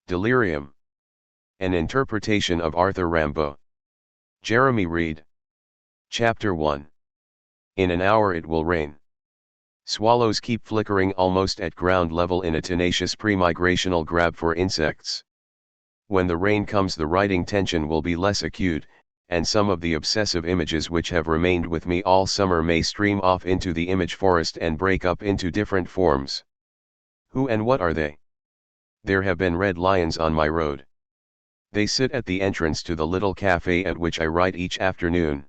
Delerium. An interpretation of Arthur Rimbaud. Jeremy Reed. Chapter 1. In an hour it will rain. Swallows keep flickering almost at ground level in a tenacious pre-migrational grab for insects. When the rain comes, the writing tension will be less acute, and some of the obsessive images which have remained with me all summer may stream off into the image forest and break up into different forms. Who and what are they? There have been red lions on my road. They sit at the entrance to the little cafe at which I write each afternoon.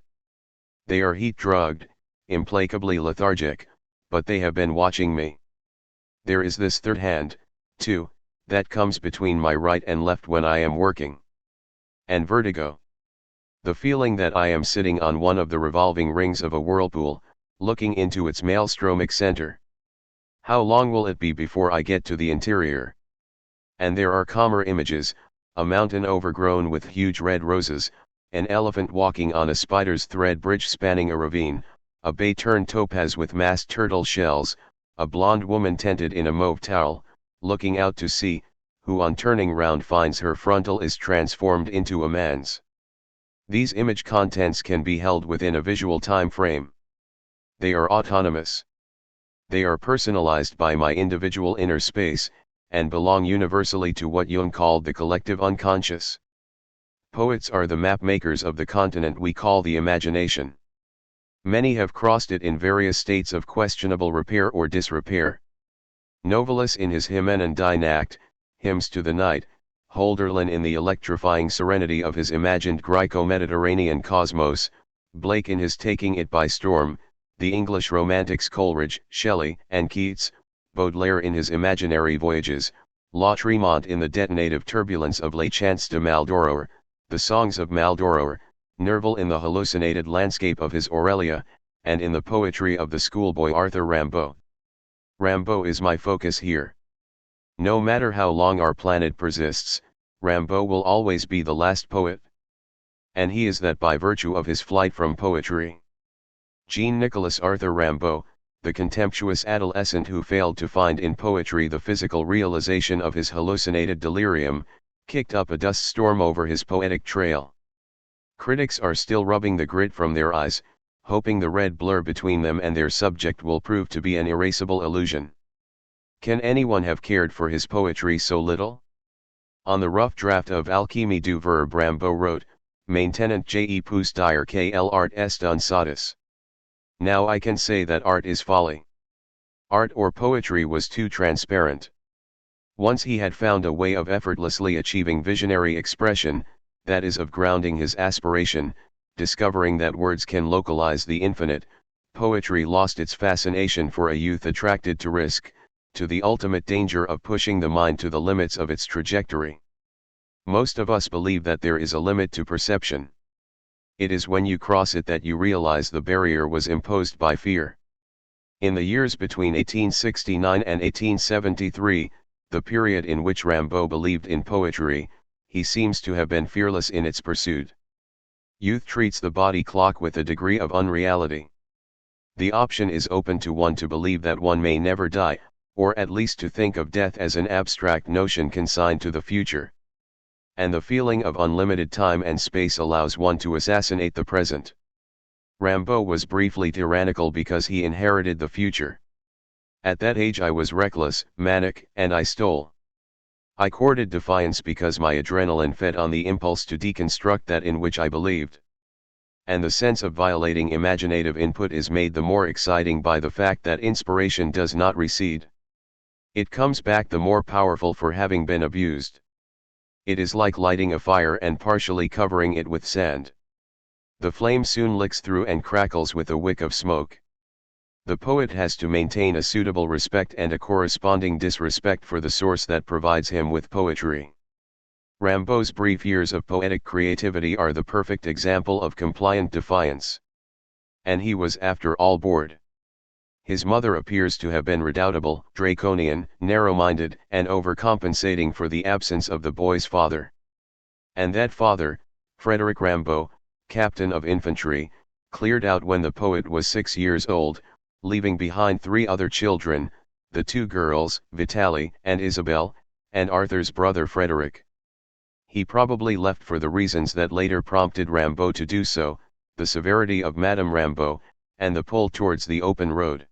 They are heat-drugged, implacably lethargic, but they have been watching me. There is this third hand, too, that comes between my right and left when I am working. And vertigo. The feeling that I am sitting on one of the revolving rings of a whirlpool, looking into its maelstromic center. How long will it be before I get to the interior? And there are calmer images, a mountain overgrown with huge red roses, an elephant walking on a spider's thread bridge spanning a ravine, a bay turned topaz with masked turtle shells, a blonde woman tented in a mauve towel, looking out to sea, who on turning round finds her frontal is transformed into a man's. These image contents can be held within a visual time frame. They are autonomous. They are personalized by my individual inner space, and belong universally to what Jung called the collective unconscious. Poets are the map makers of the continent we call the imagination. Many have crossed it in various states of questionable repair or disrepair. Novalis in his Hymenidine Act, Hymns to the Night, Holderlin in the electrifying serenity of his imagined Greco-Mediterranean cosmos, Blake in his Taking It by Storm, the English romantics Coleridge, Shelley, and Keats, Baudelaire in his imaginary voyages, La Tremont in the detonative turbulence of Les Chants de Maldoror, the songs of Maldoror, Nerval in the hallucinated landscape of his Aurelia, and in the poetry of the schoolboy Arthur Rimbaud. Rimbaud is my focus here. No matter how long our planet persists, Rimbaud will always be the last poet. And he is that by virtue of his flight from poetry. Jean-Nicolas Arthur Rimbaud, the contemptuous adolescent who failed to find in poetry the physical realization of his hallucinated delirium, kicked up a dust storm over his poetic trail. Critics are still rubbing the grit from their eyes, hoping the red blur between them and their subject will prove to be an erasable illusion. Can anyone have cared for his poetry so little? On the rough draft of Alchimie du Verbe Rimbaud wrote, Maintenant je peux dire que l'art est un sottis. Now I can say that art is folly. Art or poetry was too transparent. Once he had found a way of effortlessly achieving visionary expression, that is of grounding his aspiration, discovering that words can localize the infinite, poetry lost its fascination for a youth attracted to risk, to the ultimate danger of pushing the mind to the limits of its trajectory. Most of us believe that there is a limit to perception. It is when you cross it that you realize the barrier was imposed by fear. In the years between 1869 and 1873, the period in which Rimbaud believed in poetry, he seems to have been fearless in its pursuit. Youth treats the body clock with a degree of unreality. The option is open to one to believe that one may never die, or at least to think of death as an abstract notion consigned to the future. And the feeling of unlimited time and space allows one to assassinate the present. Rimbaud was briefly tyrannical because he inherited the future. At that age I was reckless, manic, and I stole. I courted defiance because my adrenaline fed on the impulse to deconstruct that in which I believed. And the sense of violating imaginative input is made the more exciting by the fact that inspiration does not recede. It comes back the more powerful for having been abused. It is like lighting a fire and partially covering it with sand. The flame soon licks through and crackles with a wick of smoke. The poet has to maintain a suitable respect and a corresponding disrespect for the source that provides him with poetry. Rimbaud's brief years of poetic creativity are the perfect example of compliant defiance. And he was after all bored. His mother appears to have been redoubtable, draconian, narrow-minded, and overcompensating for the absence of the boy's father. And that father, Frederick Rimbaud, captain of infantry, cleared out when the poet was 6 years old, leaving behind 3 other children, the 2 girls, Vitaly and Isabel, and Arthur's brother Frederick. He probably left for the reasons that later prompted Rimbaud to do so, the severity of Madame Rimbaud, and the pull towards the open road.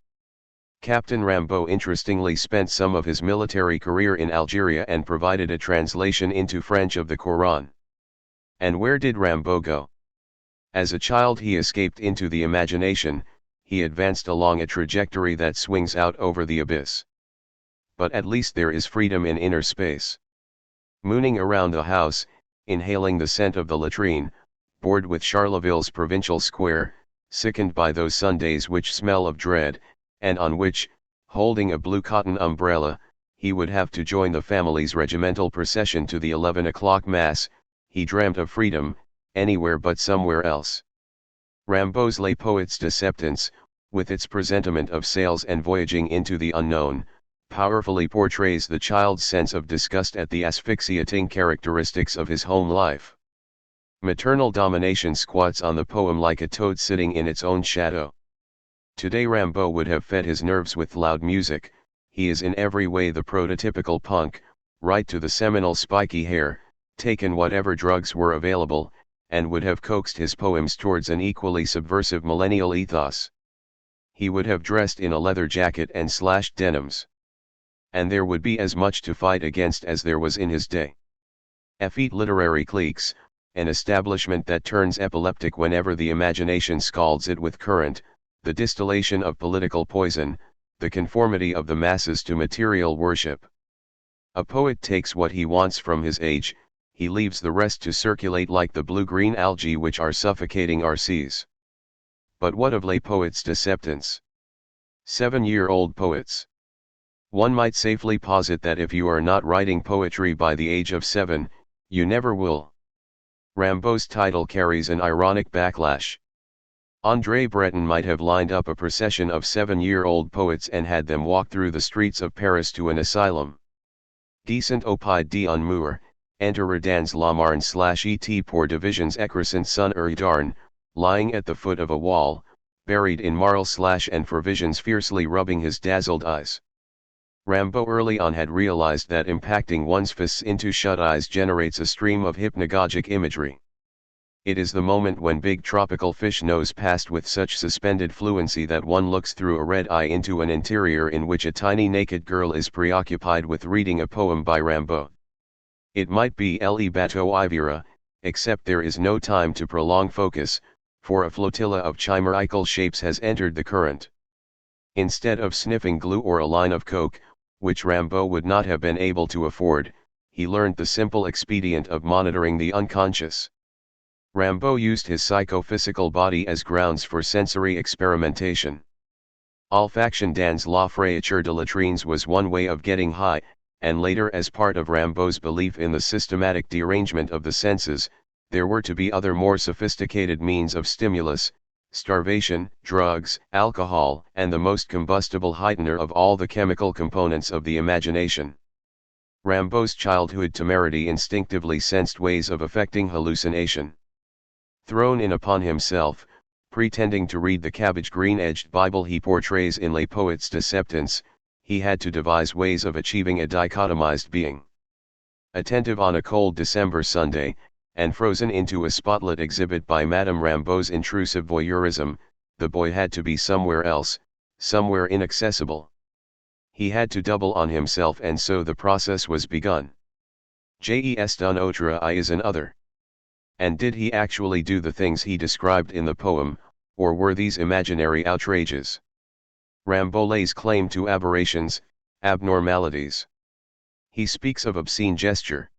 Captain Rimbaud interestingly spent some of his military career in Algeria and provided a translation into French of the Quran. And where did Rimbaud go? As a child he escaped into the imagination, he advanced along a trajectory that swings out over the abyss. But at least there is freedom in inner space. Mooning around the house, inhaling the scent of the latrine, bored with Charleville's provincial square, sickened by those Sundays which smell of dread, and on which, holding a blue cotton umbrella, he would have to join the family's regimental procession to the 11 o'clock mass, he dreamt of freedom, anywhere but somewhere else. Rimbaud's Les Poètes d'Acceptance, with its presentiment of sails and voyaging into the unknown, powerfully portrays the child's sense of disgust at the asphyxiating characteristics of his home life. Maternal domination squats on the poem like a toad sitting in its own shadow. Today Rimbaud would have fed his nerves with loud music, he is in every way the prototypical punk, right to the seminal spiky hair, taken whatever drugs were available, and would have coaxed his poems towards an equally subversive millennial ethos. He would have dressed in a leather jacket and slashed denims. And there would be as much to fight against as there was in his day. Effete literary cliques, an establishment that turns epileptic whenever the imagination scalds it with current, the distillation of political poison, the conformity of the masses to material worship. A poet takes what he wants from his age, he leaves the rest to circulate like the blue-green algae which are suffocating our seas. But what of Les Poètes d'Acceptance? 7-year-old poets. One might safely posit that if you are not writing poetry by the age of 7, you never will. Rimbaud's title carries an ironic backlash. André Breton might have lined up a procession of 7-year-old poets and had them walk through the streets of Paris to an asylum. Descent au pied d'un mur, enter Redans la Marne /et pour divisions écrasant son darn, lying at the foot of a wall, buried in marl / and for visions fiercely rubbing his dazzled eyes. Rimbaud early on had realized that impacting one's fists into shut eyes generates a stream of hypnagogic imagery. It is the moment when big tropical fish nose past with such suspended fluency that one looks through a red eye into an interior in which a tiny naked girl is preoccupied with reading a poem by Rimbaud. It might be Le Bateau Ivera, except there is no time to prolong focus, for a flotilla of chimerical shapes has entered the current. Instead of sniffing glue or a line of coke, which Rimbaud would not have been able to afford, he learned the simple expedient of monitoring the unconscious. Rimbaud used his psychophysical body as grounds for sensory experimentation. Olfaction dans la fraiture de latrines was one way of getting high, and later as part of Rimbaud's belief in the systematic derangement of the senses, there were to be other more sophisticated means of stimulus, starvation, drugs, alcohol, and the most combustible heightener of all the chemical components of the imagination. Rimbaud's childhood temerity instinctively sensed ways of effecting hallucination. Thrown in upon himself, pretending to read the cabbage-green-edged Bible he portrays in Les Poètes d'Acceptance, he had to devise ways of achieving a dichotomized being. Attentive on a cold December Sunday, and frozen into a spotlit exhibit by Madame Rimbaud's intrusive voyeurism, the boy had to be somewhere else, somewhere inaccessible. He had to double on himself, and so the process was begun. Jes d'un autre I is an other. And did he actually do the things he described in the poem, or were these imaginary outrages? Rimbaud lays claim to aberrations, abnormalities. He speaks of obscene gesture.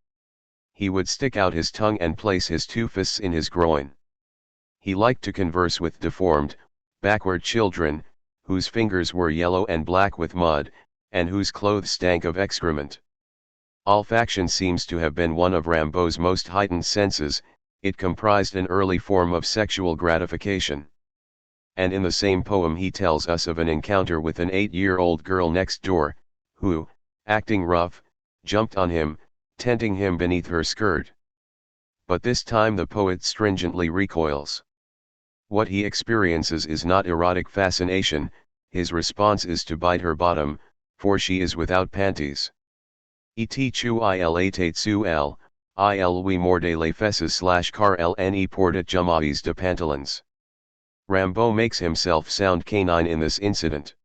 He would stick out his tongue and place his two fists in his groin. He liked to converse with deformed, backward children, whose fingers were yellow and black with mud, and whose clothes stank of excrement. Olfaction seems to have been one of Rimbaud's most heightened senses. It comprised an early form of sexual gratification. And in the same poem he tells us of an encounter with an 8-year-old girl next door, who, acting rough, jumped on him, tenting him beneath her skirt. But this time the poet stringently recoils. What he experiences is not erotic fascination, his response is to bite her bottom, for she is without panties. Et tu il su l, il we morde les fesses / car lne porta jumaes de pantalons. Rimbaud makes himself sound canine in this incident.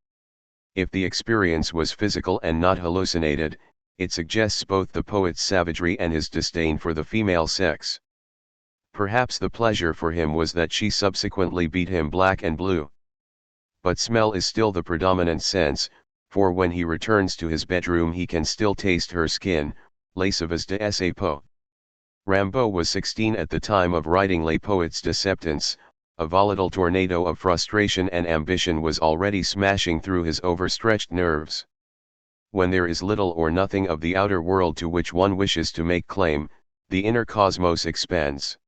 If the experience was physical and not hallucinated, it suggests both the poet's savagery and his disdain for the female sex. Perhaps the pleasure for him was that she subsequently beat him black and blue. But smell is still the predominant sense, for when he returns to his bedroom he can still taste her skin, lascives de sa peau. Rimbaud was 16 at the time of writing Les Poètes Deceptants. A volatile tornado of frustration and ambition was already smashing through his overstretched nerves. When there is little or nothing of the outer world to which one wishes to make claim, the inner cosmos expands.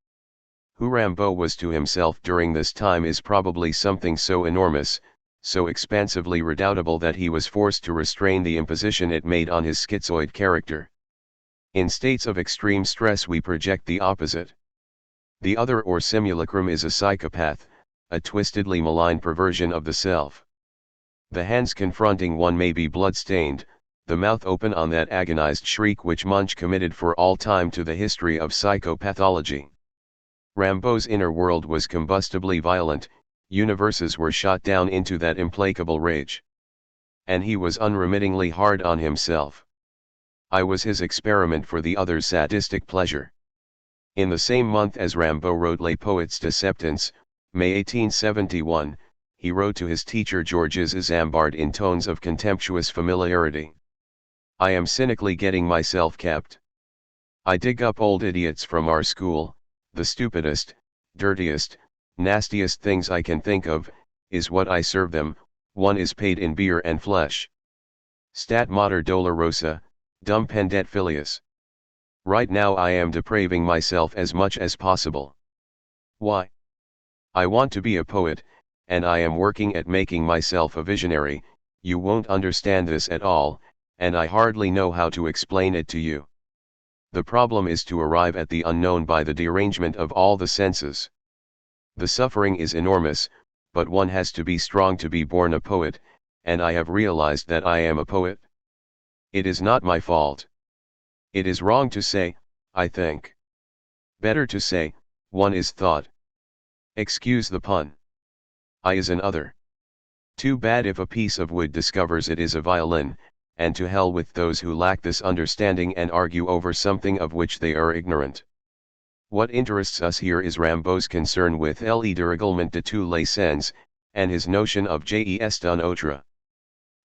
Who Rimbaud was to himself during this time is probably something so enormous, so expansively redoubtable that he was forced to restrain the imposition it made on his schizoid character. In states of extreme stress we project the opposite. The other or simulacrum is a psychopath, a twistedly malign perversion of the self. The hands confronting one may be blood-stained, the mouth open on that agonized shriek which Munch committed for all time to the history of psychopathology. Rimbaud's inner world was combustibly violent, universes were shot down into that implacable rage. And he was unremittingly hard on himself. I was his experiment for the other's sadistic pleasure. In the same month as Rimbaud wrote Les Poètes Deceptants, May 1871, he wrote to his teacher Georges Isambard in tones of contemptuous familiarity. I am cynically getting myself kept. I dig up old idiots from our school, the stupidest, dirtiest, nastiest things I can think of, is what I serve them. One is paid in beer and flesh. Stat mater dolorosa, dum pendet filius. Right now I am depraving myself as much as possible. Why? I want to be a poet, and I am working at making myself a visionary. You won't understand this at all, and I hardly know how to explain it to you. The problem is to arrive at the unknown by the derangement of all the senses. The suffering is enormous, but one has to be strong to be born a poet, and I have realized that I am a poet. It is not my fault. It is wrong to say, I think. Better to say, one is thought. Excuse the pun. I is an other. Too bad if a piece of wood discovers it is a violin, and to hell with those who lack this understanding and argue over something of which they are ignorant. What interests us here is Rimbaud's concern with le dérèglement de tous les sens, and his notion of jes d'un autre.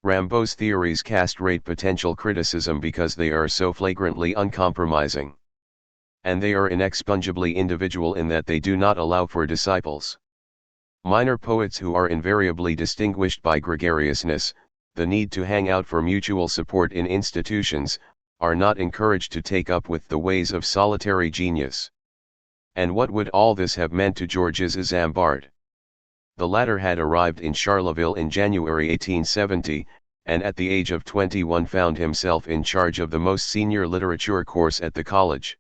Rimbaud's theories castrate potential criticism because they are so flagrantly uncompromising. And they are inexpungably individual in that they do not allow for disciples. Minor poets who are invariably distinguished by gregariousness, the need to hang out for mutual support in institutions, are not encouraged to take up with the ways of solitary genius. And what would all this have meant to Georges Isambard? The latter had arrived in Charleville in January 1870, and at the age of 21 found himself in charge of the most senior literature course at the college.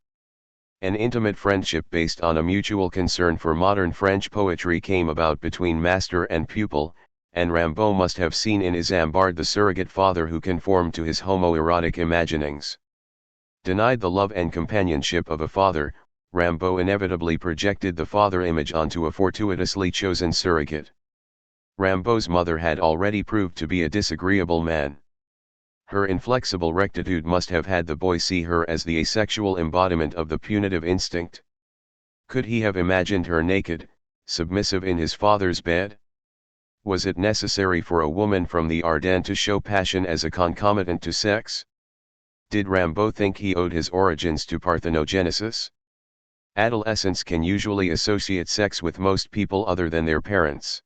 An intimate friendship based on a mutual concern for modern French poetry came about between master and pupil, and Rimbaud must have seen in Isambard the surrogate father who conformed to his homoerotic imaginings. Denied the love and companionship of a father, Rimbaud inevitably projected the father image onto a fortuitously chosen surrogate. Rimbaud's mother had already proved to be a disagreeable man. Her inflexible rectitude must have had the boy see her as the asexual embodiment of the punitive instinct. Could he have imagined her naked, submissive in his father's bed? Was it necessary for a woman from the Ardennes to show passion as a concomitant to sex? Did Rimbaud think he owed his origins to parthenogenesis? Adolescents can usually associate sex with most people other than their parents.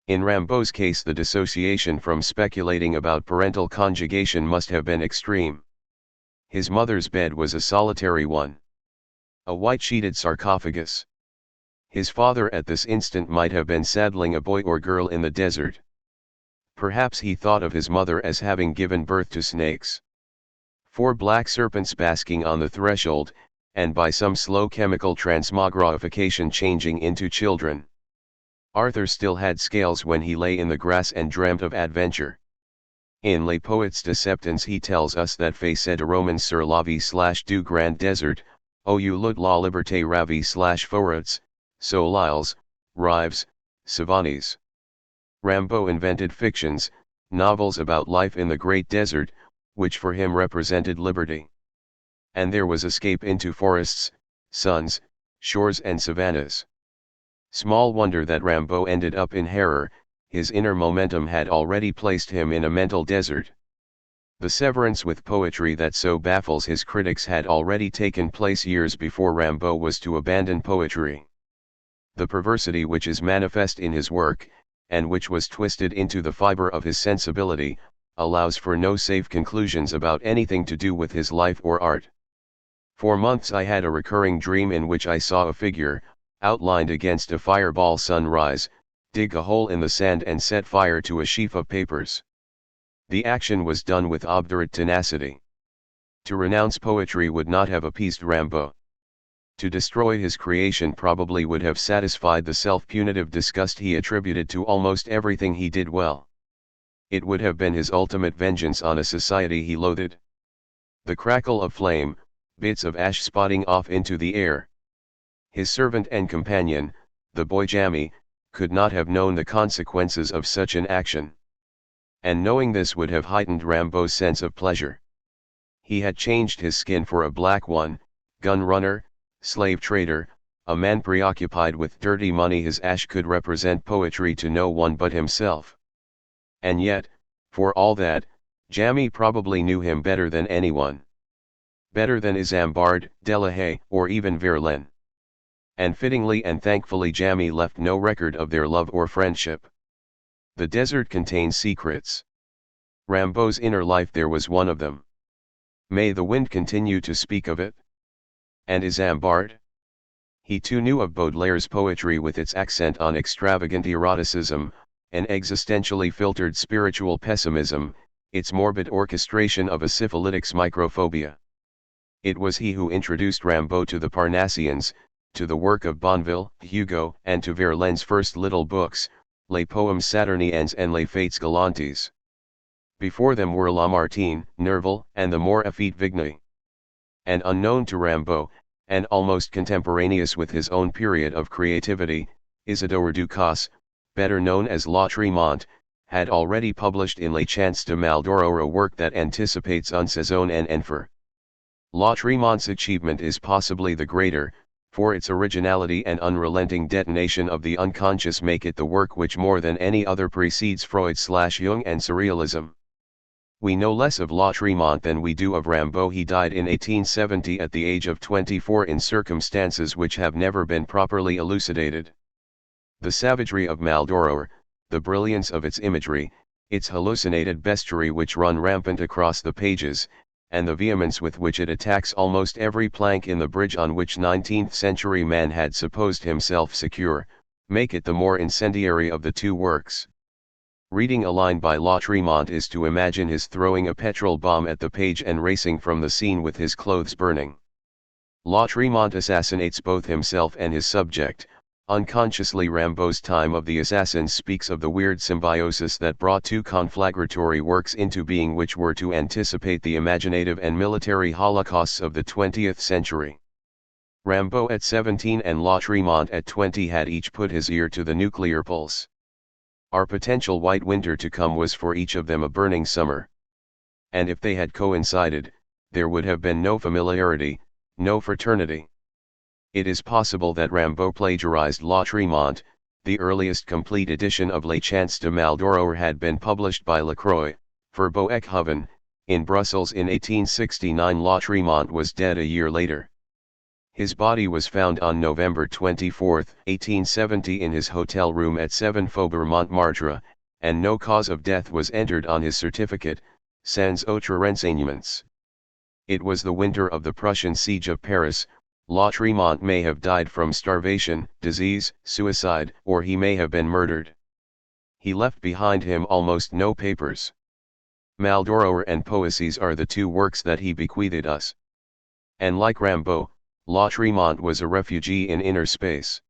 In Rimbaud's case, the dissociation from speculating about parental conjugation must have been extreme. His mother's bed was a solitary one. A white-sheeted sarcophagus. His father at this instant might have been saddling a boy or girl in the desert. Perhaps he thought of his mother as having given birth to snakes. 4 black serpents basking on the threshold, and by some slow chemical transmogrification changing into children. Arthur still had scales when he lay in the grass and dreamt of adventure. In Les Poètes Deceptants he tells us that fait de romans sur la vie / du grand désert, où lutte la liberté ravie / forêts, soliles, rives, savannes. Rimbaud invented fictions, novels about life in the great desert, which for him represented liberty. And there was escape into forests, suns, shores and savannas. Small wonder that Rimbaud ended up in Harrer, his inner momentum had already placed him in a mental desert. The severance with poetry that so baffles his critics had already taken place years before Rimbaud was to abandon poetry. The perversity which is manifest in his work, and which was twisted into the fiber of his sensibility, allows for no safe conclusions about anything to do with his life or art. For months I had a recurring dream in which I saw a figure, outlined against a fireball sunrise, dig a hole in the sand and set fire to a sheaf of papers. The action was done with obdurate tenacity. To renounce poetry would not have appeased Rimbaud. To destroy his creation probably would have satisfied the self-punitive disgust he attributed to almost everything he did well. It would have been his ultimate vengeance on a society he loathed. The crackle of flame, bits of ash spotting off into the air. His servant and companion, the boy Jammy, could not have known the consequences of such an action. And knowing this would have heightened Rimbaud's sense of pleasure. He had changed his skin for a black one, gun runner, slave trader, a man preoccupied with dirty money. His ash could represent poetry to no one but himself. And yet, for all that, Jammy probably knew him better than anyone. Better than Isambard, Delahaye, or even Verlaine. And fittingly and thankfully Jammy left no record of their love or friendship. The desert contains secrets. Rimbaud's inner life there was one of them. May the wind continue to speak of it? And Isambard? He too knew of Baudelaire's poetry with its accent on extravagant eroticism, an existentially filtered spiritual pessimism, its morbid orchestration of a syphilitic's microphobia. It was he who introduced Rimbaud to the Parnassians, to the work of Bonneville, Hugo, and to Verlaine's first little books, Les Poèmes Saturniens and Les Fêtes Galantes. Before them were Lamartine, Nerval, and the more effete Vigny. And unknown to Rimbaud, and almost contemporaneous with his own period of creativity, Isidore Ducasse, better known as La Tremont, had already published in Les Chants de Maldoror a work that anticipates Un Saison en Enfer. La Tremont's achievement is possibly the greater, for its originality and unrelenting detonation of the unconscious make it the work which more than any other precedes Freud/Jung and Surrealism. We know less of La Tremont than we do of Rimbaud. He died in 1870 at the age of 24 in circumstances which have never been properly elucidated. The savagery of Maldoror, the brilliance of its imagery, its hallucinated bestiary which run rampant across the pages, and the vehemence with which it attacks almost every plank in the bridge on which 19th-century man had supposed himself secure, make it the more incendiary of the two works. Reading a line by La Tremont is to imagine his throwing a petrol bomb at the page and racing from the scene with his clothes burning. La Tremont assassinates both himself and his subject. Unconsciously Rimbaud's Time of the Assassins speaks of the weird symbiosis that brought two conflagratory works into being which were to anticipate the imaginative and military holocausts of the 20th century. Rimbaud at 17 and La Tremont at 20 had each put his ear to the nuclear pulse. Our potential white winter to come was for each of them a burning summer. And if they had coincided, there would have been no familiarity, no fraternity. It is possible that Rimbaud plagiarized La Tremont. The earliest complete edition of Les Chants de Maldoror had been published by Lacroix, for Boeckhoven, in Brussels in 1869. La Tremont was dead a year later. His body was found on November 24, 1870 in his hotel room at 7 Faubourg Montmartre, and no cause of death was entered on his certificate, sans autres renseignements. It was the winter of the Prussian siege of Paris. La Tremont may have died from starvation, disease, suicide, or he may have been murdered. He left behind him almost no papers. Maldoror and Poesies are the two works that he bequeathed us. And like Rimbaud, La Tremont was a refugee in inner space.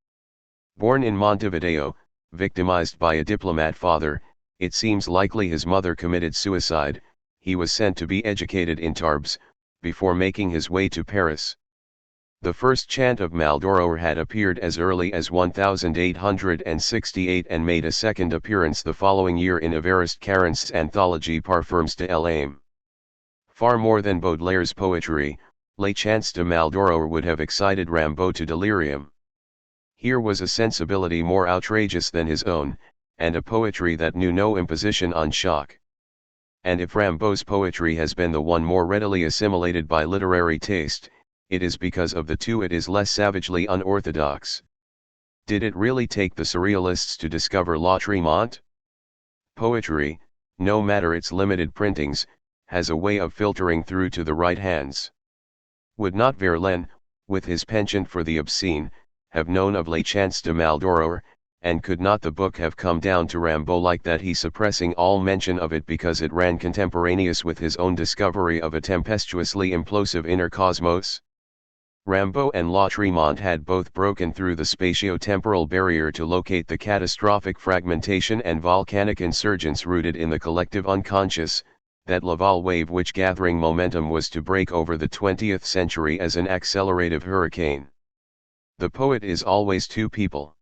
Born in Montevideo, victimized by a diplomat father, It seems likely his mother committed suicide. He was sent to be educated in Tarbes, before making his way to Paris. The first chant of Maldoror had appeared as early as 1868 and made a second appearance the following year in Évariste Carent's anthology Parfums de l'âme. Far more than Baudelaire's poetry, Les Chants de Maldoror would have excited Rimbaud to delirium. Here was a sensibility more outrageous than his own, and a poetry that knew no imposition on shock. And if Rimbaud's poetry has been the one more readily assimilated by literary taste, it is because of the two it is less savagely unorthodox. Did it really take the surrealists to discover Rimbaud? Poetry, no matter its limited printings, has a way of filtering through to the right hands. Would not Verlaine, with his penchant for the obscene, have known of Les Chants de Maldoror, and could not the book have come down to Rimbaud like that, he suppressing all mention of it because it ran contemporaneous with his own discovery of a tempestuously implosive inner cosmos? Rimbaud and Rimbaud had both broken through the spatio-temporal barrier to locate the catastrophic fragmentation and volcanic insurgence rooted in the collective unconscious, that Laval wave which gathering momentum was to break over the 20th century as an accelerative hurricane. The poet is always two people.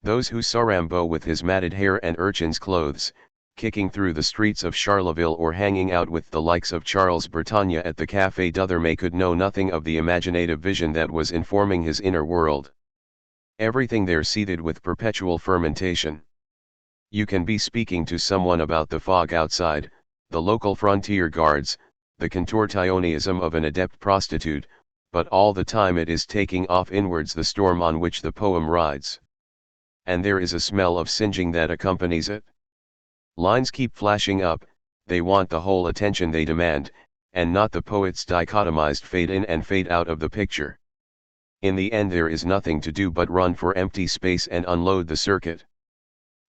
Those who saw Rimbaud with his matted hair and urchin's clothes, kicking through the streets of Charleville or hanging out with the likes of Charles Bertagna at the Café d'Othermay could know nothing of the imaginative vision that was informing his inner world. Everything there seethed with perpetual fermentation. You can be speaking to someone about the fog outside, the local frontier guards, the contortionism of an adept prostitute, but all the time it is taking off inwards the storm on which the poem rides. And there is a smell of singeing that accompanies it. Lines keep flashing up, they want the whole attention they demand, and not the poet's dichotomized fade in and fade out of the picture. In the end there is nothing to do but run for empty space and unload the circuit.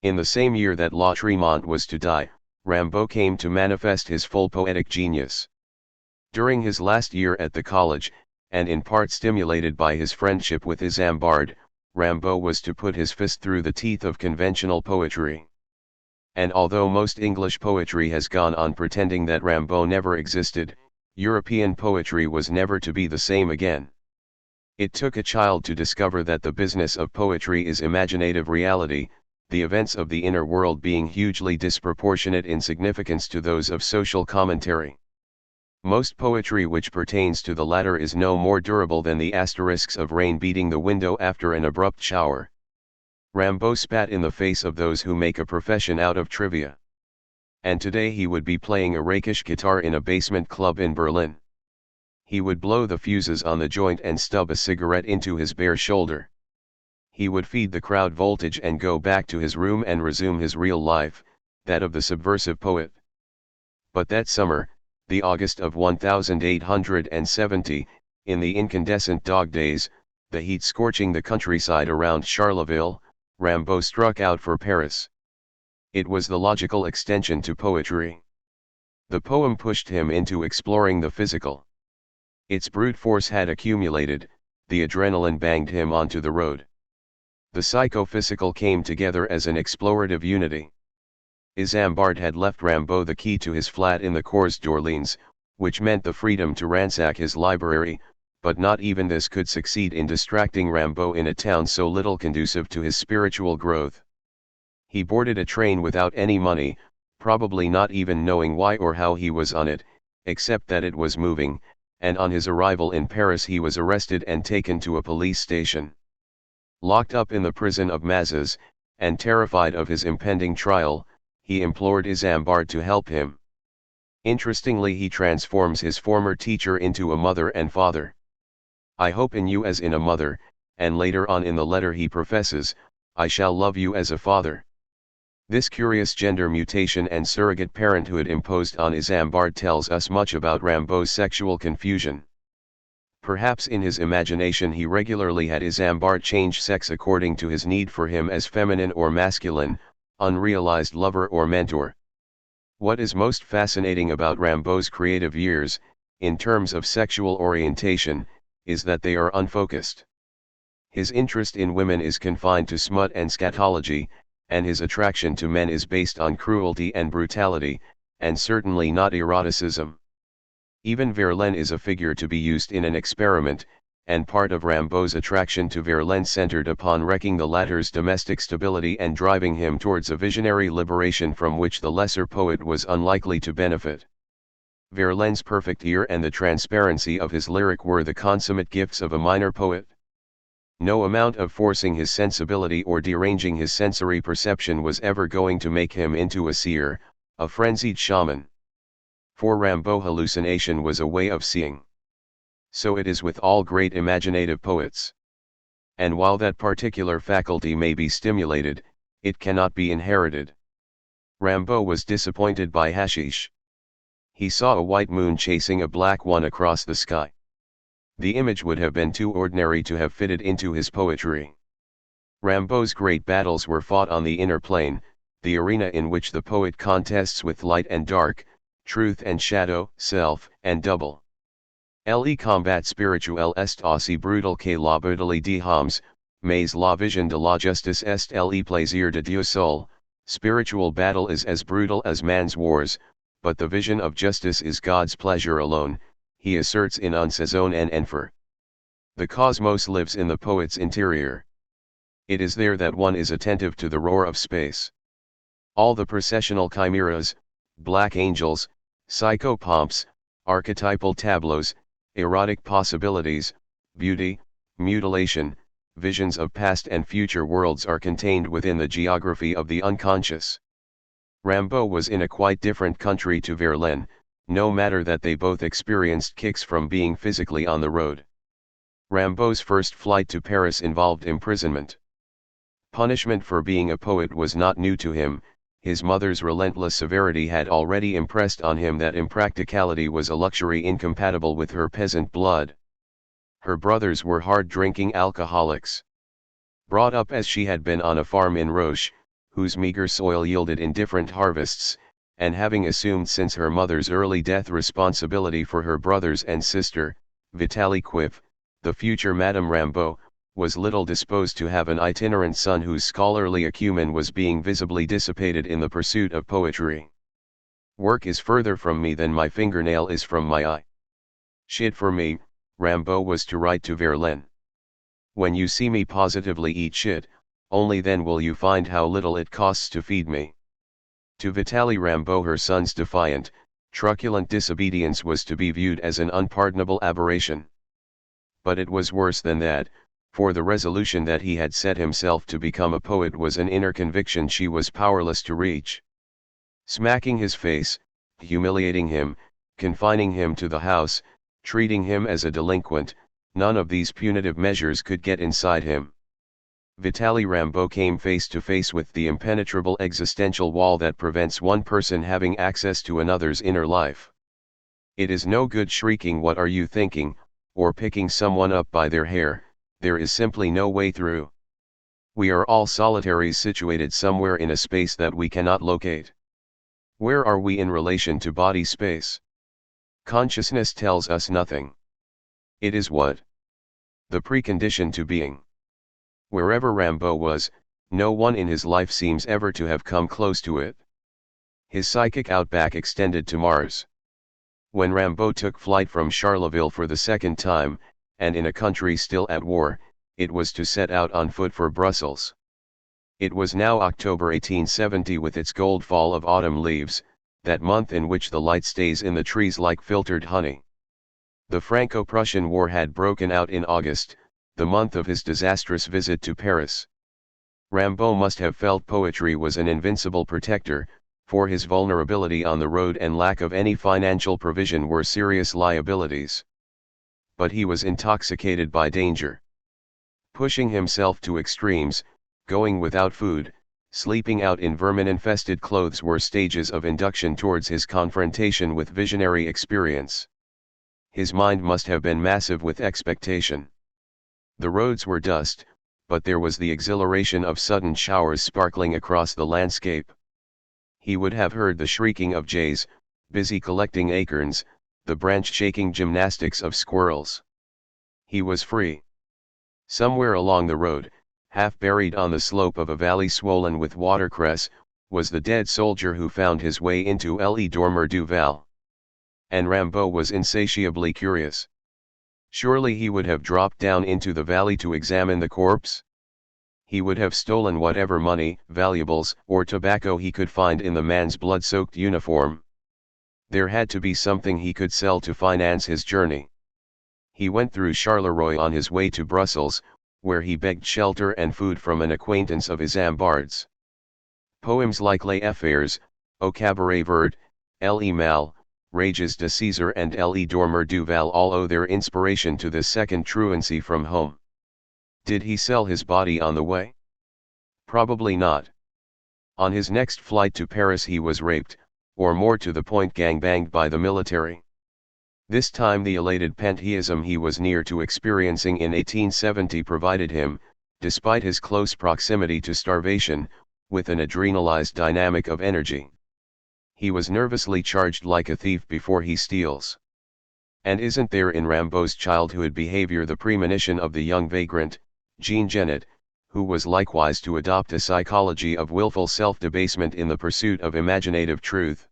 In the same year that Rimbaud was to die, Rimbaud came to manifest his full poetic genius. During his last year at the college, and in part stimulated by his friendship with Isambard, Rimbaud was to put his fist through the teeth of conventional poetry. And although most English poetry has gone on pretending that Rimbaud never existed, European poetry was never to be the same again. It took a child to discover that the business of poetry is imaginative reality, the events of the inner world being hugely disproportionate in significance to those of social commentary. Most poetry which pertains to the latter is no more durable than the asterisks of rain beating the window after an abrupt shower. Rimbaud spat in the face of those who make a profession out of trivia. And today he would be playing a rakish guitar in a basement club in Berlin. He would blow the fuses on the joint and stub a cigarette into his bare shoulder. He would feed the crowd voltage and go back to his room and resume his real life, that of the subversive poet. But that summer, the August of 1870, in the incandescent dog days, the heat scorching the countryside around Charleville, Rimbaud struck out for Paris. It was the logical extension to poetry. The poem pushed him into exploring the physical. Its brute force had accumulated, the adrenaline banged him onto the road. The psychophysical came together as an explorative unity. Isambard had left Rimbaud the key to his flat in the Cours d'Orléans, which meant the freedom to ransack his library, but not even this could succeed in distracting Rimbaud in a town so little conducive to his spiritual growth. He boarded a train without any money, probably not even knowing why or how he was on it, except that it was moving, and on his arrival in Paris he was arrested and taken to a police station. Locked up in the prison of Mazas, and terrified of his impending trial, he implored Isambard to help him. Interestingly, he transforms his former teacher into a mother and father. I hope in you as in a mother, and later on in the letter he professes, I shall love you as a father. This curious gender mutation and surrogate parenthood imposed on Isambard tells us much about Rimbaud's sexual confusion. Perhaps in his imagination he regularly had Isambard change sex according to his need for him as feminine or masculine, unrealized lover or mentor. What is most fascinating about Rimbaud's creative years, in terms of sexual orientation, is that they are unfocused. His interest in women is confined to smut and scatology, and his attraction to men is based on cruelty and brutality, and certainly not eroticism. Even Verlaine is a figure to be used in an experiment, and part of Rimbaud's attraction to Verlaine centered upon wrecking the latter's domestic stability and driving him towards a visionary liberation from which the lesser poet was unlikely to benefit. Verlaine's perfect ear and the transparency of his lyric were the consummate gifts of a minor poet. No amount of forcing his sensibility or deranging his sensory perception was ever going to make him into a seer, a frenzied shaman. For Rimbaud, hallucination was a way of seeing. So it is with all great imaginative poets. And while that particular faculty may be stimulated, it cannot be inherited. Rimbaud was disappointed by hashish. He saw a white moon chasing a black one across the sky. The image would have been too ordinary to have fitted into his poetry. Rimbaud's great battles were fought on the inner plane, the arena in which the poet contests with light and dark, truth and shadow, self and double. Le combat spirituel est aussi brutal que la brutalité des hommes, mais la vision de la justice est le plaisir de Dieu seul. Spiritual battle is as brutal as man's wars, but the vision of justice is God's pleasure alone, he asserts in Un saison en enfer. The cosmos lives in the poet's interior. It is there that one is attentive to the roar of space. All the processional chimeras, black angels, psychopomps, archetypal tableaus, erotic possibilities, beauty, mutilation, visions of past and future worlds are contained within the geography of the unconscious. Rimbaud was in a quite different country to Verlaine, no matter that they both experienced kicks from being physically on the road. Rimbaud's first flight to Paris involved imprisonment. Punishment for being a poet was not new to him. His mother's relentless severity had already impressed on him that impracticality was a luxury incompatible with her peasant blood. Her brothers were hard-drinking alcoholics. Brought up as she had been on a farm in Roche, whose meager soil yielded indifferent harvests, and having assumed since her mother's early death responsibility for her brothers and sister, Vitaly Quif, the future Madame Rimbaud, was little disposed to have an itinerant son whose scholarly acumen was being visibly dissipated in the pursuit of poetry. Work is further from me than my fingernail is from my eye. Shit for me, Rimbaud was to write to Verlaine. When you see me positively eat shit, only then will you find how little it costs to feed me. To Vitaly Rimbaud her son's defiant, truculent disobedience was to be viewed as an unpardonable aberration. But it was worse than that, for the resolution that he had set himself to become a poet was an inner conviction she was powerless to reach. Smacking his face, humiliating him, confining him to the house, treating him as a delinquent, none of these punitive measures could get inside him. Vitaly Rimbaud came face to face with the impenetrable existential wall that prevents one person having access to another's inner life. It is no good shrieking "What are you thinking?" or picking someone up by their hair, there is simply no way through. We are all solitaries situated somewhere in a space that we cannot locate. Where are we in relation to body space? Consciousness tells us nothing. It is what? The precondition to being. Wherever Rimbaud was, no one in his life seems ever to have come close to it. His psychic outback extended to Mars. When Rimbaud took flight from Charleville for the second time, and in a country still at war, it was to set out on foot for Brussels. It was now October 1870 with its gold fall of autumn leaves, that month in which the light stays in the trees like filtered honey. The Franco-Prussian War had broken out in August, the month of his disastrous visit to Paris. Rimbaud must have felt poetry was an invincible protector, for his vulnerability on the road and lack of any financial provision were serious liabilities. But he was intoxicated by danger. Pushing himself to extremes, going without food, sleeping out in vermin-infested clothes were stages of induction towards his confrontation with visionary experience. His mind must have been massive with expectation. The roads were dust, but there was the exhilaration of sudden showers sparkling across the landscape. He would have heard the shrieking of jays, busy collecting acorns, the branch-shaking gymnastics of squirrels. He was free. Somewhere along the road, half buried on the slope of a valley swollen with watercress, was the dead soldier who found his way into Le Dormeur du Val. And Rimbaud was insatiably curious. Surely he would have dropped down into the valley to examine the corpse? He would have stolen whatever money, valuables, or tobacco he could find in the man's blood-soaked uniform. There had to be something he could sell to finance his journey. He went through Charleroi on his way to Brussels, where he begged shelter and food from an acquaintance of his Ambards. Poems like Les Affaires, Au Cabaret Vert, Le Mal, Rages de César and Le Dormeur du Val all owe their inspiration to this second truancy from home. Did he sell his body on the way? Probably not. On his next flight to Paris he was raped, or more to the point gangbanged by the military. This time the elated pantheism he was near to experiencing in 1870 provided him, despite his close proximity to starvation, with an adrenalized dynamic of energy. He was nervously charged like a thief before he steals. And isn't there in Rimbaud's childhood behavior the premonition of the young vagrant, Jean Genet, who was likewise to adopt a psychology of willful self-debasement in the pursuit of imaginative truth?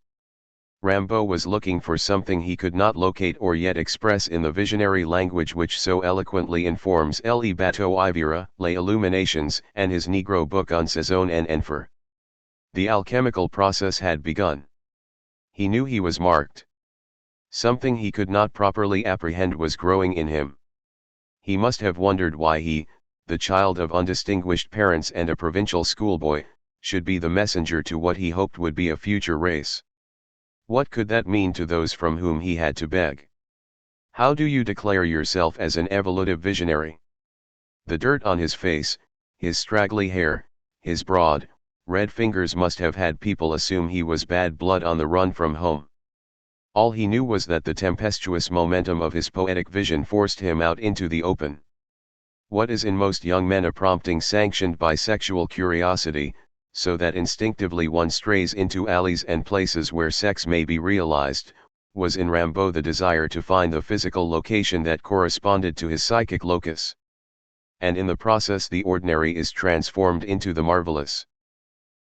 Rimbaud was looking for something he could not locate or yet express in the visionary language which so eloquently informs Le Bateau Ivera, Les Illuminations, and his Negro book on Saison and Enfer. The alchemical process had begun. He knew he was marked. Something he could not properly apprehend was growing in him. He must have wondered why he, the child of undistinguished parents and a provincial schoolboy, should be the messenger to what he hoped would be a future race. What could that mean to those from whom he had to beg? How do you declare yourself as an evolutive visionary? The dirt on his face, his straggly hair, his broad, red fingers must have had people assume he was bad blood on the run from home. All he knew was that the tempestuous momentum of his poetic vision forced him out into the open. What is in most young men a prompting sanctioned by sexual curiosity, so that instinctively one strays into alleys and places where sex may be realized, was in Rimbaud the desire to find the physical location that corresponded to his psychic locus. And in the process the ordinary is transformed into the marvelous.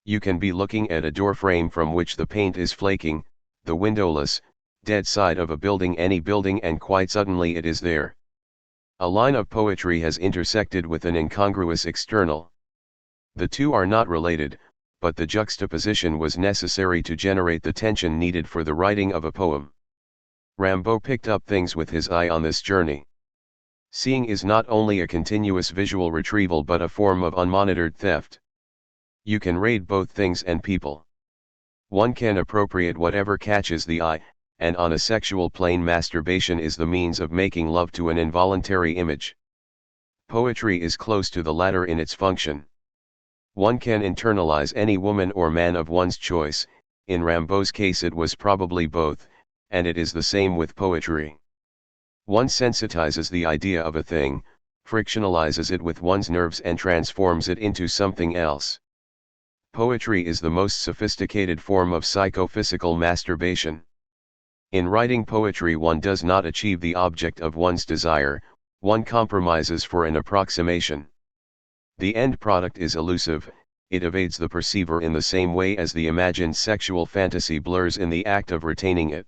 You can be looking at a door frame from which the paint is flaking, the windowless, dead side of a building, any building, and quite suddenly it is there. A line of poetry has intersected with an incongruous external. The two are not related, but the juxtaposition was necessary to generate the tension needed for the writing of a poem. Rimbaud picked up things with his eye on this journey. Seeing is not only a continuous visual retrieval but a form of unmonitored theft. You can raid both things and people. One can appropriate whatever catches the eye, and on a sexual plane masturbation is the means of making love to an involuntary image. Poetry is close to the latter in its function. One can internalize any woman or man of one's choice, in Rimbaud's case it was probably both, and it is the same with poetry. One sensitizes the idea of a thing, frictionalizes it with one's nerves and transforms it into something else. Poetry is the most sophisticated form of psychophysical masturbation. In writing poetry one does not achieve the object of one's desire, one compromises for an approximation. The end product is elusive, it evades the perceiver in the same way as the imagined sexual fantasy blurs in the act of retaining it.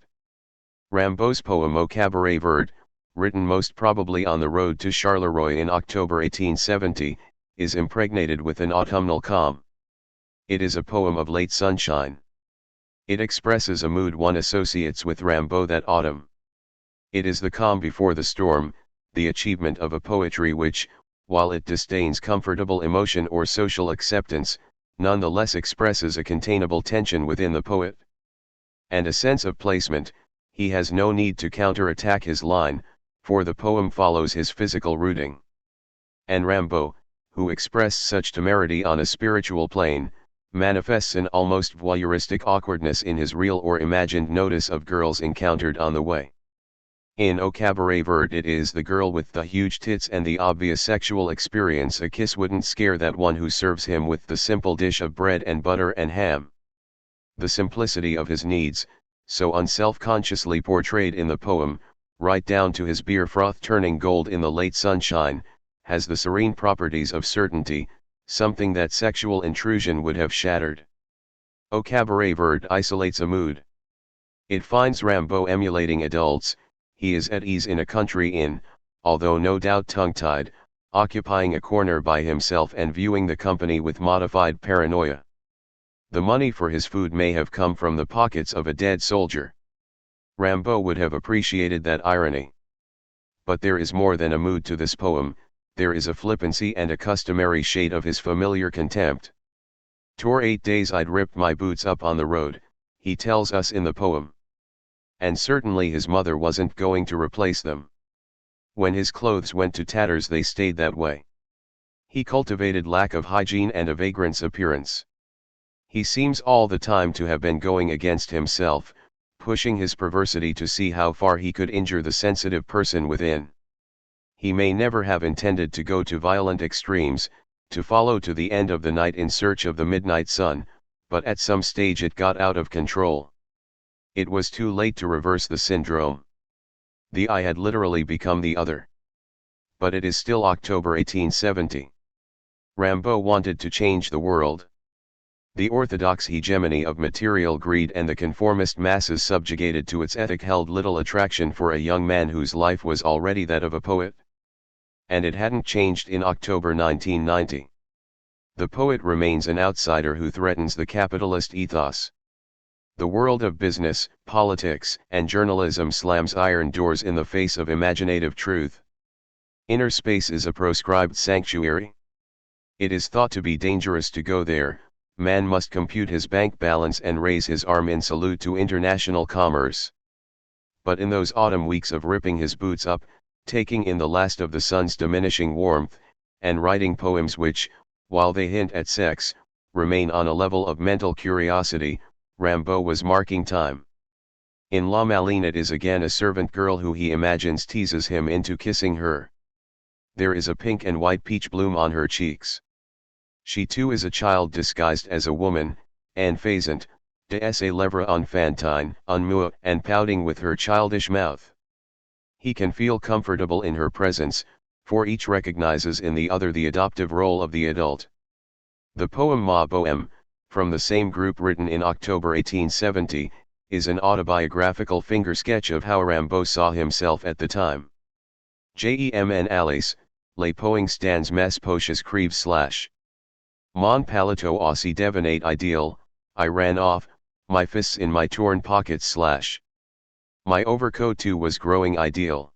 Rimbaud's poem Au Cabaret Vert, written most probably on the road to Charleroi in October 1870, is impregnated with an autumnal calm. It is a poem of late sunshine. It expresses a mood one associates with Rimbaud that autumn. It is the calm before the storm, the achievement of a poetry which, while it disdains comfortable emotion or social acceptance, nonetheless expresses a containable tension within the poet. And a sense of placement, he has no need to counter-attack his line, for the poem follows his physical rooting. And Rimbaud, who expressed such temerity on a spiritual plane, manifests an almost voyeuristic awkwardness in his real or imagined notice of girls encountered on the way. In Au Cabaret Vert it is the girl with the huge tits and the obvious sexual experience. A kiss wouldn't scare that one who serves him with the simple dish of bread and butter and ham. The simplicity of his needs, so unself-consciously portrayed in the poem, right down to his beer froth turning gold in the late sunshine, has the serene properties of certainty, something that sexual intrusion would have shattered. Au cabaret vert isolates a mood. It finds Rimbaud emulating adults. He is at ease in a country inn, although no doubt tongue-tied, occupying a corner by himself and viewing the company with modified paranoia. The money for his food may have come from the pockets of a dead soldier. Rimbaud would have appreciated that irony. But there is more than a mood to this poem, there is a flippancy and a customary shade of his familiar contempt. "'Tore 8 days I'd ripped my boots up on the road," he tells us in the poem. And certainly his mother wasn't going to replace them. When his clothes went to tatters they stayed that way. He cultivated lack of hygiene and a vagrant's appearance. He seems all the time to have been going against himself, pushing his perversity to see how far he could injure the sensitive person within. He may never have intended to go to violent extremes, to follow to the end of the night in search of the midnight sun, but at some stage it got out of control. It was too late to reverse the syndrome. The I had literally become the other. But it is still October 1870. Rimbaud wanted to change the world. The orthodox hegemony of material greed and the conformist masses subjugated to its ethic held little attraction for a young man whose life was already that of a poet. And it hadn't changed in October 1990. The poet remains an outsider who threatens the capitalist ethos. The world of business, politics, and journalism slams iron doors in the face of imaginative truth. Inner space is a proscribed sanctuary. It is thought to be dangerous to go there. Man must compute his bank balance and raise his arm in salute to international commerce. But in those autumn weeks of ripping his boots up, taking in the last of the sun's diminishing warmth, and writing poems which, while they hint at sex, remain on a level of mental curiosity, Rimbaud was marking time. In La Maline it is again a servant girl who he imagines teases him into kissing her. There is a pink and white peach bloom on her cheeks. She too is a child disguised as a woman, and faisant, de ses lèvres enfantines, unmuet and pouting with her childish mouth. He can feel comfortable in her presence, for each recognizes in the other the adoptive role of the adult. The poem Ma Bohème, from the same group written in October 1870, is an autobiographical finger sketch of how Rimbaud saw himself at the time. J'aime Alice, les points mes poches crèves / Mon paletot aussi devenait idéal, I ran off, my fists in my torn pockets / My overcoat too was growing ideal.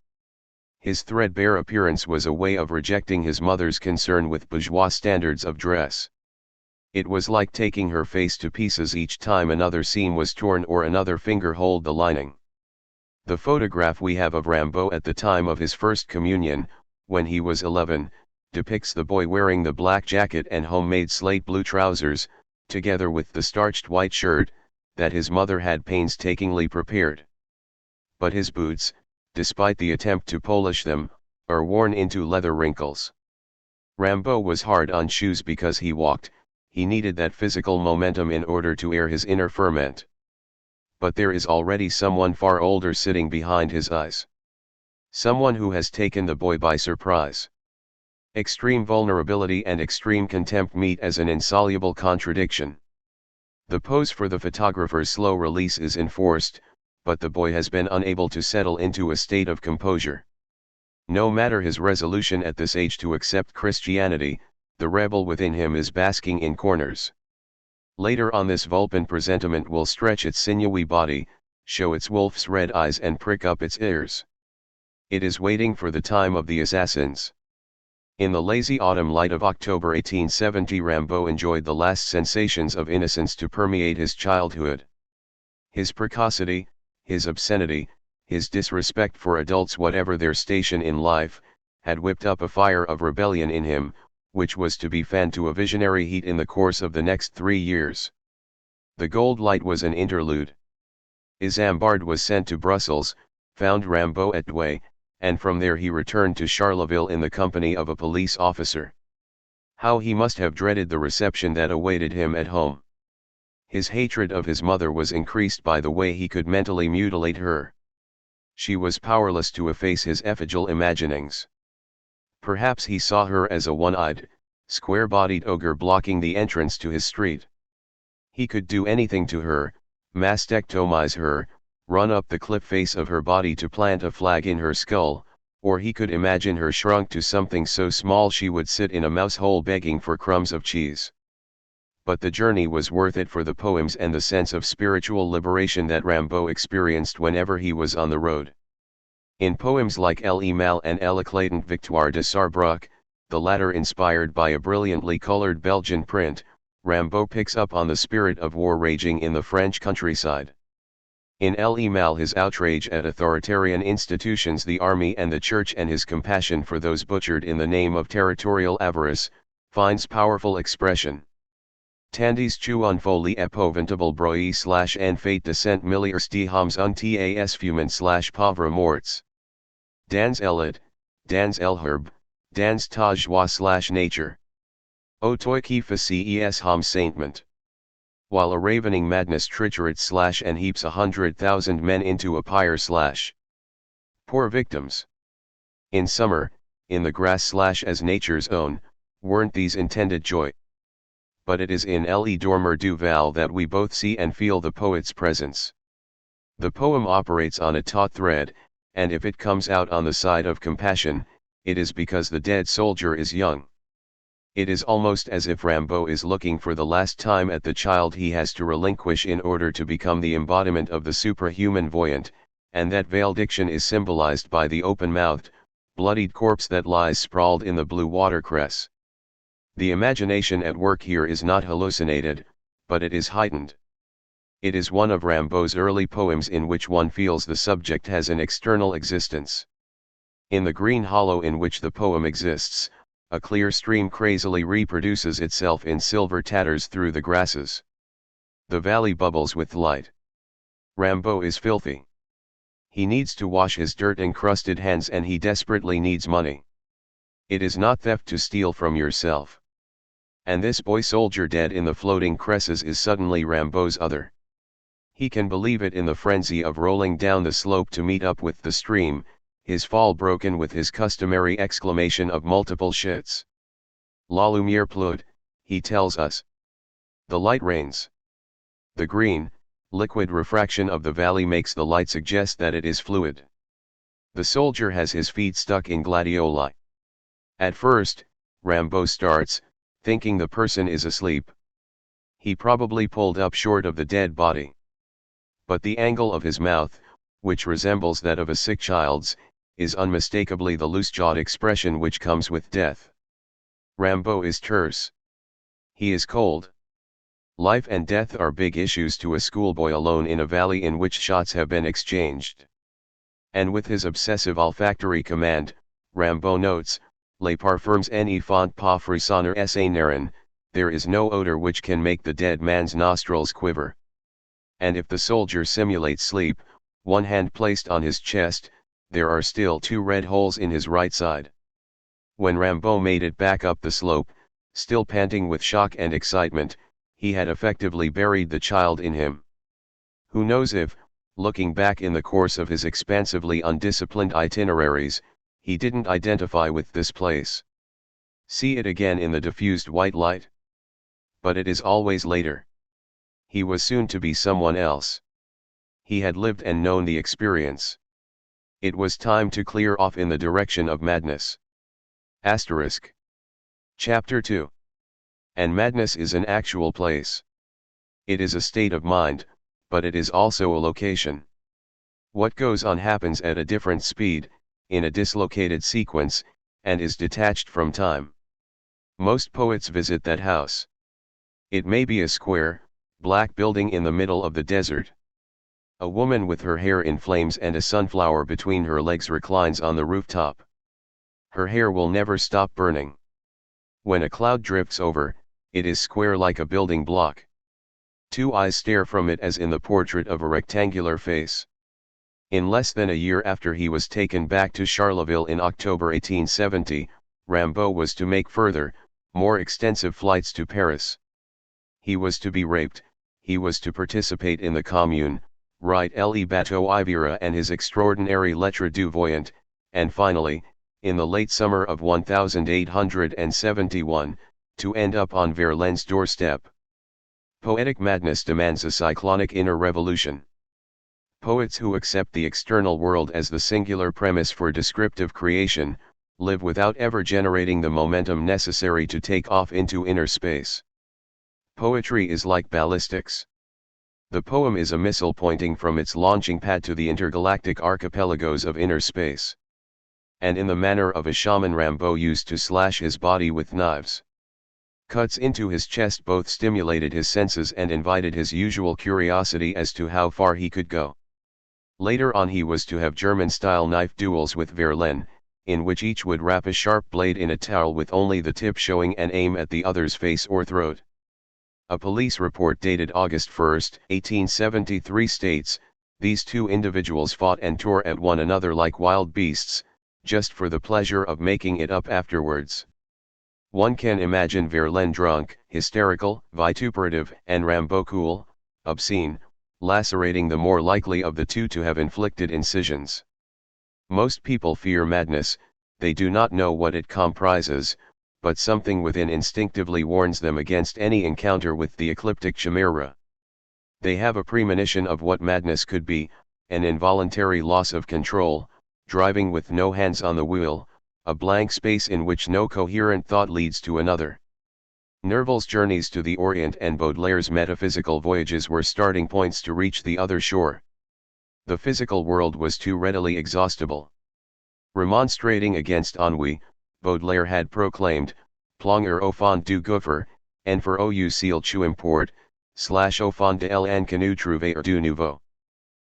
His threadbare appearance was a way of rejecting his mother's concern with bourgeois standards of dress. It was like taking her face to pieces each time another seam was torn or another finger holed the lining. The photograph we have of Rimbaud at the time of his first communion, when he was 11, depicts the boy wearing the black jacket and homemade slate blue trousers, together with the starched white shirt, that his mother had painstakingly prepared. But his boots, despite the attempt to polish them, are worn into leather wrinkles. Rimbaud was hard on shoes because he walked, he needed that physical momentum in order to air his inner ferment. But there is already someone far older sitting behind his eyes. Someone who has taken the boy by surprise. Extreme vulnerability and extreme contempt meet as an insoluble contradiction. The pose for the photographer's slow release is enforced, but the boy has been unable to settle into a state of composure. No matter his resolution at this age to accept Christianity, the rebel within him is basking in corners. Later on this Vulpan presentiment will stretch its sinewy body, show its wolf's red eyes and prick up its ears. It is waiting for the time of the assassins. In the lazy autumn light of October 1870 Rimbaud enjoyed the last sensations of innocence to permeate his childhood. His precocity, his obscenity, his disrespect for adults whatever their station in life, had whipped up a fire of rebellion in him, which was to be fanned to a visionary heat in the course of the next 3 years. The gold light was an interlude. Isambard was sent to Brussels, found Rimbaud at Douai, and from there he returned to Charleville in the company of a police officer. How he must have dreaded the reception that awaited him at home. His hatred of his mother was increased by the way he could mentally mutilate her. She was powerless to efface his effigial imaginings. Perhaps he saw her as a one-eyed, square-bodied ogre blocking the entrance to his street. He could do anything to her, mastectomize her, run up the cliff face of her body to plant a flag in her skull, or he could imagine her shrunk to something so small she would sit in a mouse hole begging for crumbs of cheese. But the journey was worth it for the poems and the sense of spiritual liberation that Rimbaud experienced whenever he was on the road. In poems like Le Mal and L'Éclatante Victoire de Sarbruck, the latter inspired by a brilliantly colored Belgian print, Rimbaud picks up on the spirit of war raging in the French countryside. In Le Mal, his outrage at authoritarian institutions, the army and the church, and his compassion for those butchered in the name of territorial avarice, finds powerful expression. Tandis tu en folie épouvantable broye / en fait de cent milliers de hommes un tas fumant / pauvres morts. Dans l'élite, dans l'herbe, dans ta joie / nature. O toi qui facies hommes saintement. While a ravening madness triturates / and heaps 100,000 men into a pyre / poor victims. In summer, in the grass / as nature's own, weren't these intended joy? But it is in Le Dormeur du Val that we both see and feel the poet's presence. The poem operates on a taut thread, and if it comes out on the side of compassion, it is because the dead soldier is young. It is almost as if Rimbaud is looking for the last time at the child he has to relinquish in order to become the embodiment of the suprahuman voyant, and that valediction is symbolized by the open-mouthed, bloodied corpse that lies sprawled in the blue watercress. The imagination at work here is not hallucinated, but it is heightened. It is one of Rimbaud's early poems in which one feels the subject has an external existence. In the green hollow in which the poem exists, a clear stream crazily reproduces itself in silver tatters through the grasses. The valley bubbles with light. Rimbaud is filthy. He needs to wash his dirt-encrusted hands, and he desperately needs money. It is not theft to steal from yourself. And this boy soldier dead in the floating cresses is suddenly Rimbaud's other. He can believe it in the frenzy of rolling down the slope to meet up with the stream, his fall broken with his customary exclamation of multiple shits. La lumière pleut, he tells us. The light rains. The green, liquid refraction of the valley makes the light suggest that it is fluid. The soldier has his feet stuck in gladioli. At first, Rimbaud starts, thinking the person is asleep. He probably pulled up short of the dead body. But the angle of his mouth, which resembles that of a sick child's, is unmistakably the loose-jawed expression which comes with death. Rimbaud is terse. He is cold. Life and death are big issues to a schoolboy alone in a valley in which shots have been exchanged. And with his obsessive olfactory command, Rimbaud notes, Les parfums ne font pas frissonner sa narine, there is no odor which can make the dead man's nostrils quiver. And if the soldier simulates sleep, one hand placed on his chest, there are still 2 red holes in his right side. When Rimbaud made it back up the slope, still panting with shock and excitement, he had effectively buried the child in him. Who knows if, looking back in the course of his expansively undisciplined itineraries, he didn't identify with this place. See it again in the diffused white light. But it is always later. He was soon to be someone else. He had lived and known the experience. It was time to clear off in the direction of madness. Asterisk. Chapter 2. And madness is an actual place. It is a state of mind, but it is also a location. What goes on happens at a different speed, in a dislocated sequence, and is detached from time. Most poets visit that house. It may be a square, black building in the middle of the desert. A woman with her hair in flames and a sunflower between her legs reclines on the rooftop. Her hair will never stop burning. When a cloud drifts over, it is square like a building block. 2 eyes stare from it as in the portrait of a rectangular face. In less than a year after he was taken back to Charleville in October 1870, Rimbaud was to make further, more extensive flights to Paris. He was to be raped, he was to participate in the Commune, write Le Bateau Ivera and his extraordinary Lettre du Voyant, and finally, in the late summer of 1871, to end up on Verlaine's doorstep. Poetic madness demands a cyclonic inner revolution. Poets who accept the external world as the singular premise for descriptive creation, live without ever generating the momentum necessary to take off into inner space. Poetry is like ballistics. The poem is a missile pointing from its launching pad to the intergalactic archipelagos of inner space. And in the manner of a shaman, Rimbaud used to slash his body with knives. Cuts into his chest both stimulated his senses and invited his usual curiosity as to how far he could go. Later on he was to have German-style knife duels with Verlaine, in which each would wrap a sharp blade in a towel with only the tip showing and aim at the other's face or throat. A police report dated August 1, 1873 states, "These two individuals fought and tore at one another like wild beasts, just for the pleasure of making it up afterwards." One can imagine Verlaine drunk, hysterical, vituperative, and Rimbaud cool, obscene, lacerating the more likely of the two to have inflicted incisions. Most people fear madness, they do not know what it comprises, but something within instinctively warns them against any encounter with the ecliptic chimera. They have a premonition of what madness could be, an involuntary loss of control, driving with no hands on the wheel, a blank space in which no coherent thought leads to another. Nerval's journeys to the Orient and Baudelaire's metaphysical voyages were starting points to reach the other shore. The physical world was too readily exhaustible. Remonstrating against ennui, Baudelaire had proclaimed, "Plonger au fond du gouffre, en for ou s'il tu importe, / au fond de l'inconnu trouver du nouveau."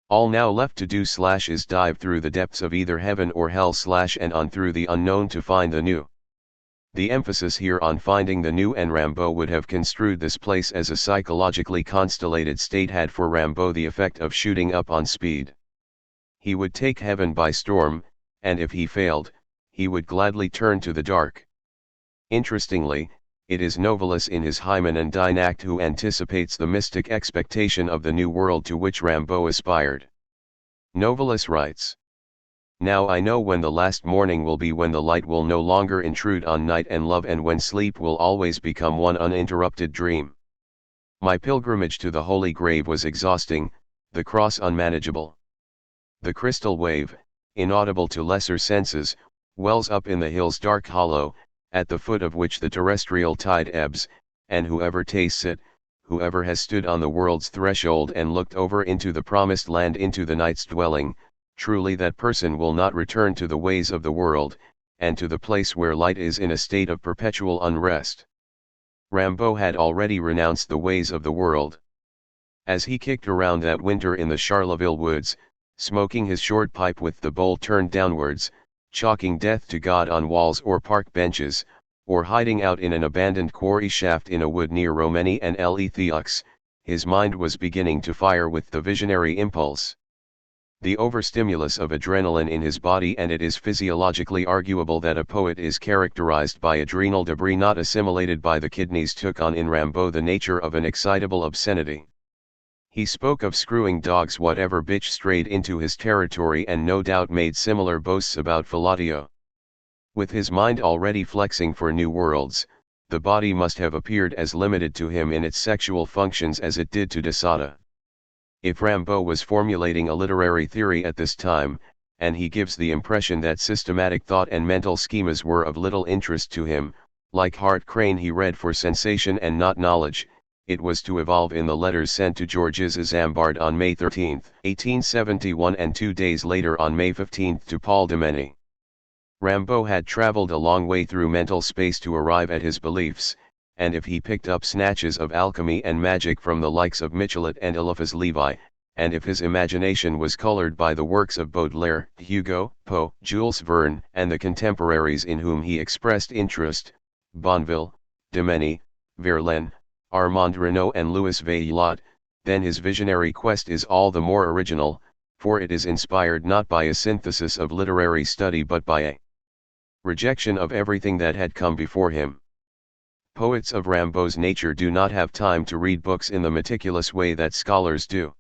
All now left to do / is dive through the depths of either heaven or hell / and on through the unknown to find the new. The emphasis here on finding the new, and Rimbaud would have construed this place as a psychologically constellated state had for Rimbaud the effect of shooting up on speed. He would take heaven by storm, and if he failed, he would gladly turn to the dark. Interestingly, it is Novalis in his Hymen and Dynact who anticipates the mystic expectation of the new world to which Rimbaud aspired. Novalis writes, "Now I know when the last morning will be, when the light will no longer intrude on night and love, and when sleep will always become one uninterrupted dream. My pilgrimage to the holy grave was exhausting, the cross unmanageable. The crystal wave, inaudible to lesser senses, wells up in the hill's dark hollow, at the foot of which the terrestrial tide ebbs, and whoever tastes it, whoever has stood on the world's threshold and looked over into the promised land, into the night's dwelling, truly that person will not return to the ways of the world, and to the place where light is in a state of perpetual unrest." Rimbaud had already renounced the ways of the world. As he kicked around that winter in the Charleville woods, smoking his short pipe with the bowl turned downwards, chalking death to God on walls or park benches, or hiding out in an abandoned quarry shaft in a wood near Romeny and L'Ethiox, his mind was beginning to fire with the visionary impulse. The overstimulus of adrenaline in his body, and it is physiologically arguable that a poet is characterized by adrenal debris not assimilated by the kidneys, took on in Rimbaud the nature of an excitable obscenity. He spoke of screwing dogs whatever bitch strayed into his territory, and no doubt made similar boasts about fellatio. With his mind already flexing for new worlds, the body must have appeared as limited to him in its sexual functions as it did to de Sada. If Rimbaud was formulating a literary theory at this time, and he gives the impression that systematic thought and mental schemas were of little interest to him, like Hart Crane he read for sensation and not knowledge, it was to evolve in the letters sent to Georges Isambard on May 13, 1871, and 2 days later on May 15 to Paul Demeny. Rimbaud had traveled a long way through mental space to arrive at his beliefs, and if he picked up snatches of alchemy and magic from the likes of Michelet and Eliphas Levi, and if his imagination was colored by the works of Baudelaire, Hugo, Poe, Jules Verne, and the contemporaries in whom he expressed interest, Bonneville, Demeny, Verlaine, Armand Renaud and Louis Vaillant, then his visionary quest is all the more original, for it is inspired not by a synthesis of literary study but by a rejection of everything that had come before him. Poets of Rimbaud's nature do not have time to read books in the meticulous way that scholars do.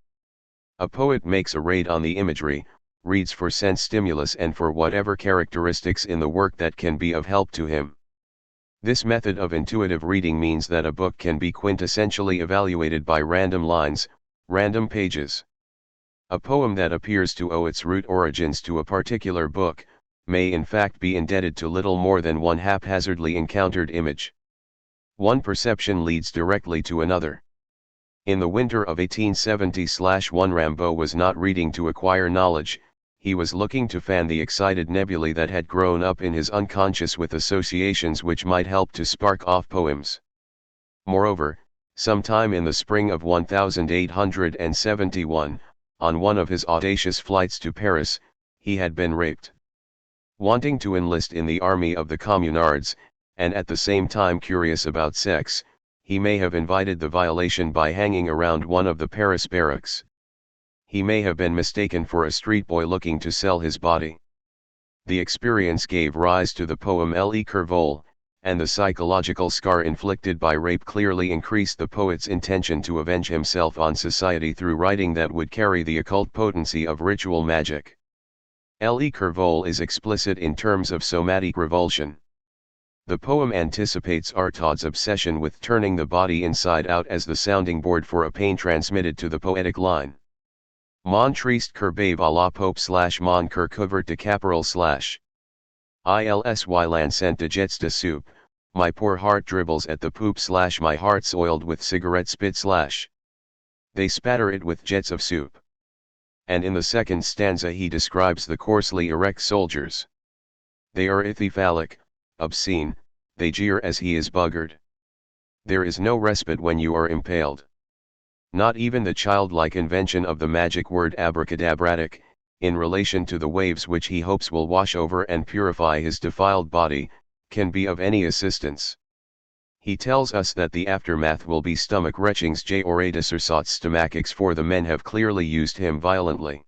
A poet makes a raid on the imagery, reads for sense stimulus and for whatever characteristics in the work that can be of help to him. This method of intuitive reading means that a book can be quintessentially evaluated by random lines, random pages. A poem that appears to owe its root origins to a particular book, may in fact be indebted to little more than one haphazardly encountered image. One perception leads directly to another. In the winter of 1870-1, Rimbaud was not reading to acquire knowledge, he was looking to fan the excited nebulae that had grown up in his unconscious with associations which might help to spark off poems. Moreover, sometime in the spring of 1871, on one of his audacious flights to Paris, he had been raped. Wanting to enlist in the army of the Communards, and at the same time curious about sex, he may have invited the violation by hanging around one of the Paris barracks. He may have been mistaken for a street boy looking to sell his body. The experience gave rise to the poem Le Curvol, and the psychological scar inflicted by rape clearly increased the poet's intention to avenge himself on society through writing that would carry the occult potency of ritual magic. Le Curvol is explicit in terms of somatic revulsion. The poem anticipates Artaud's obsession with turning the body inside out as the sounding board for a pain transmitted to the poetic line. Mon triste cœur bave à la pope / mon cœur couvert de caporal / ilsy l'ancent de jets de soup, my poor heart dribbles at the poop / my heart's oiled with cigarette spit / they spatter it with jets of soup. And in the second stanza he describes the coarsely erect soldiers. They are ichthyphallic, obscene, they jeer as he is buggered. There is no respite when you are impaled. Not even the childlike invention of the magic word abracadabratic, in relation to the waves which he hopes will wash over and purify his defiled body, can be of any assistance. He tells us that the aftermath will be stomach retchings or stomachics, for the men have clearly used him violently.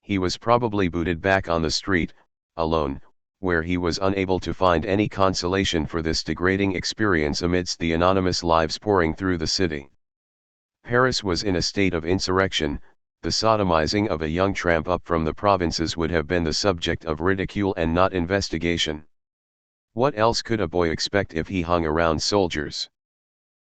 He was probably booted back on the street, alone, where he was unable to find any consolation for this degrading experience amidst the anonymous lives pouring through the city. Paris was in a state of insurrection. The sodomizing of a young tramp up from the provinces would have been the subject of ridicule and not investigation. What else could a boy expect if he hung around soldiers?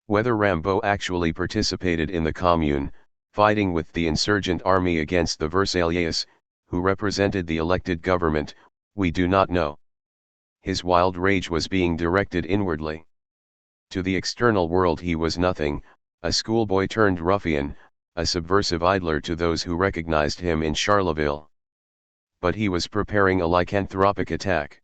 Whether Rimbaud actually participated in the Commune, fighting with the insurgent army against the Versaillais, who represented the elected government, we do not know. His wild rage was being directed inwardly. To the external world he was nothing, a schoolboy turned ruffian, a subversive idler to those who recognized him in Charleville. But he was preparing a lycanthropic attack.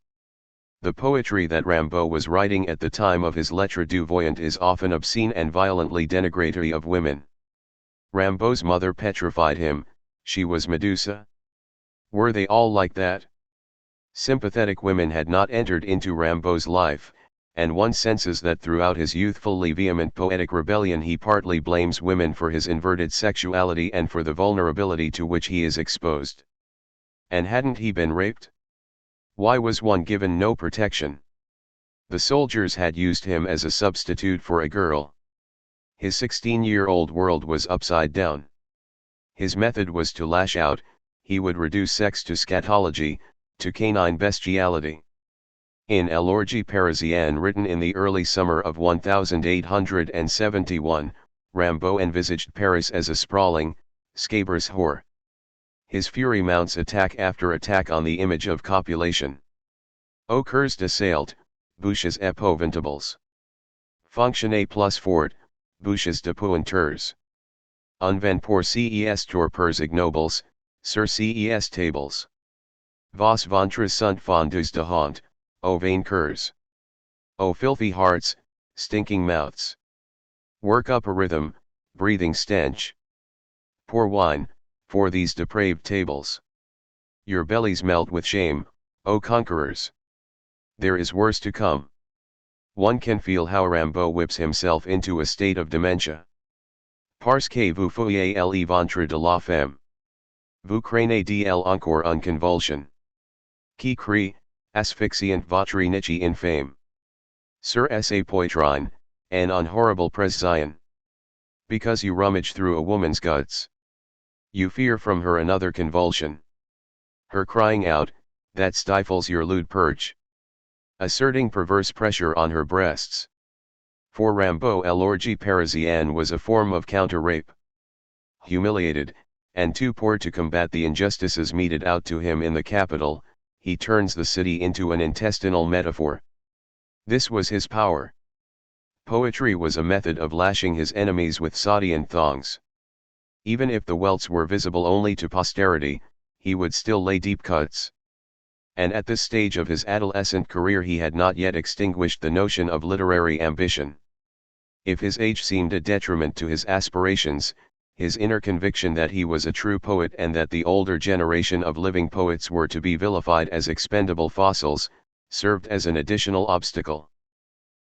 The poetry that Rimbaud was writing at the time of his Lettres du Voyant is often obscene and violently denigratory of women. Rimbaud's mother petrified him, she was Medusa. Were they all like that? Sympathetic women had not entered into Rimbaud's life, and one senses that throughout his youthfully vehement poetic rebellion he partly blames women for his inverted sexuality and for the vulnerability to which he is exposed. And hadn't he been raped? Why was one given no protection? The soldiers had used him as a substitute for a girl. His 16-year-old world was upside down. His method was to lash out, he would reduce sex to scatology, to canine bestiality. In L'Orgie Parisienne, written in the early summer of 1871, Rimbaud envisaged Paris as a sprawling, scabrous whore. His fury mounts attack after attack on the image of copulation. Au cours de salt, bouches épouvantables. Fonctionner plus fort, bouches de pointeurs. Un vent pour ces torpeurs ignobles, sur ces tables. Vos ventres sunt fondus de honte, O vainqueurs. O filthy hearts, stinking mouths. Work up a rhythm, breathing stench. Pour wine, for these depraved tables. Your bellies melt with shame, O conquerors. There is worse to come. One can feel how Rimbaud whips himself into a state of dementia. Parce que vous fouillez le ventre de la femme. Vous craignez d'elle encore une convulsion. Qui crie, asphyxiant votre niche infâme. Sur sa poitrine, and on horrible pression. Because you rummage through a woman's guts. You fear from her another convulsion. Her crying out, that stifles your lewd perch. asserting perverse pressure on her breasts. For Rimbaud, l'orgie parisienne was a form of counter-rape. Humiliated, and too poor to combat the injustices meted out to him in the capital, he turns the city into an intestinal metaphor. This was his power. Poetry was a method of lashing his enemies with Sadian thongs. Even if the welts were visible only to posterity, he would still lay deep cuts. And at this stage of his adolescent career he had not yet extinguished the notion of literary ambition. If his age seemed a detriment to his aspirations, his inner conviction that he was a true poet and that the older generation of living poets were to be vilified as expendable fossils, served as an additional obstacle.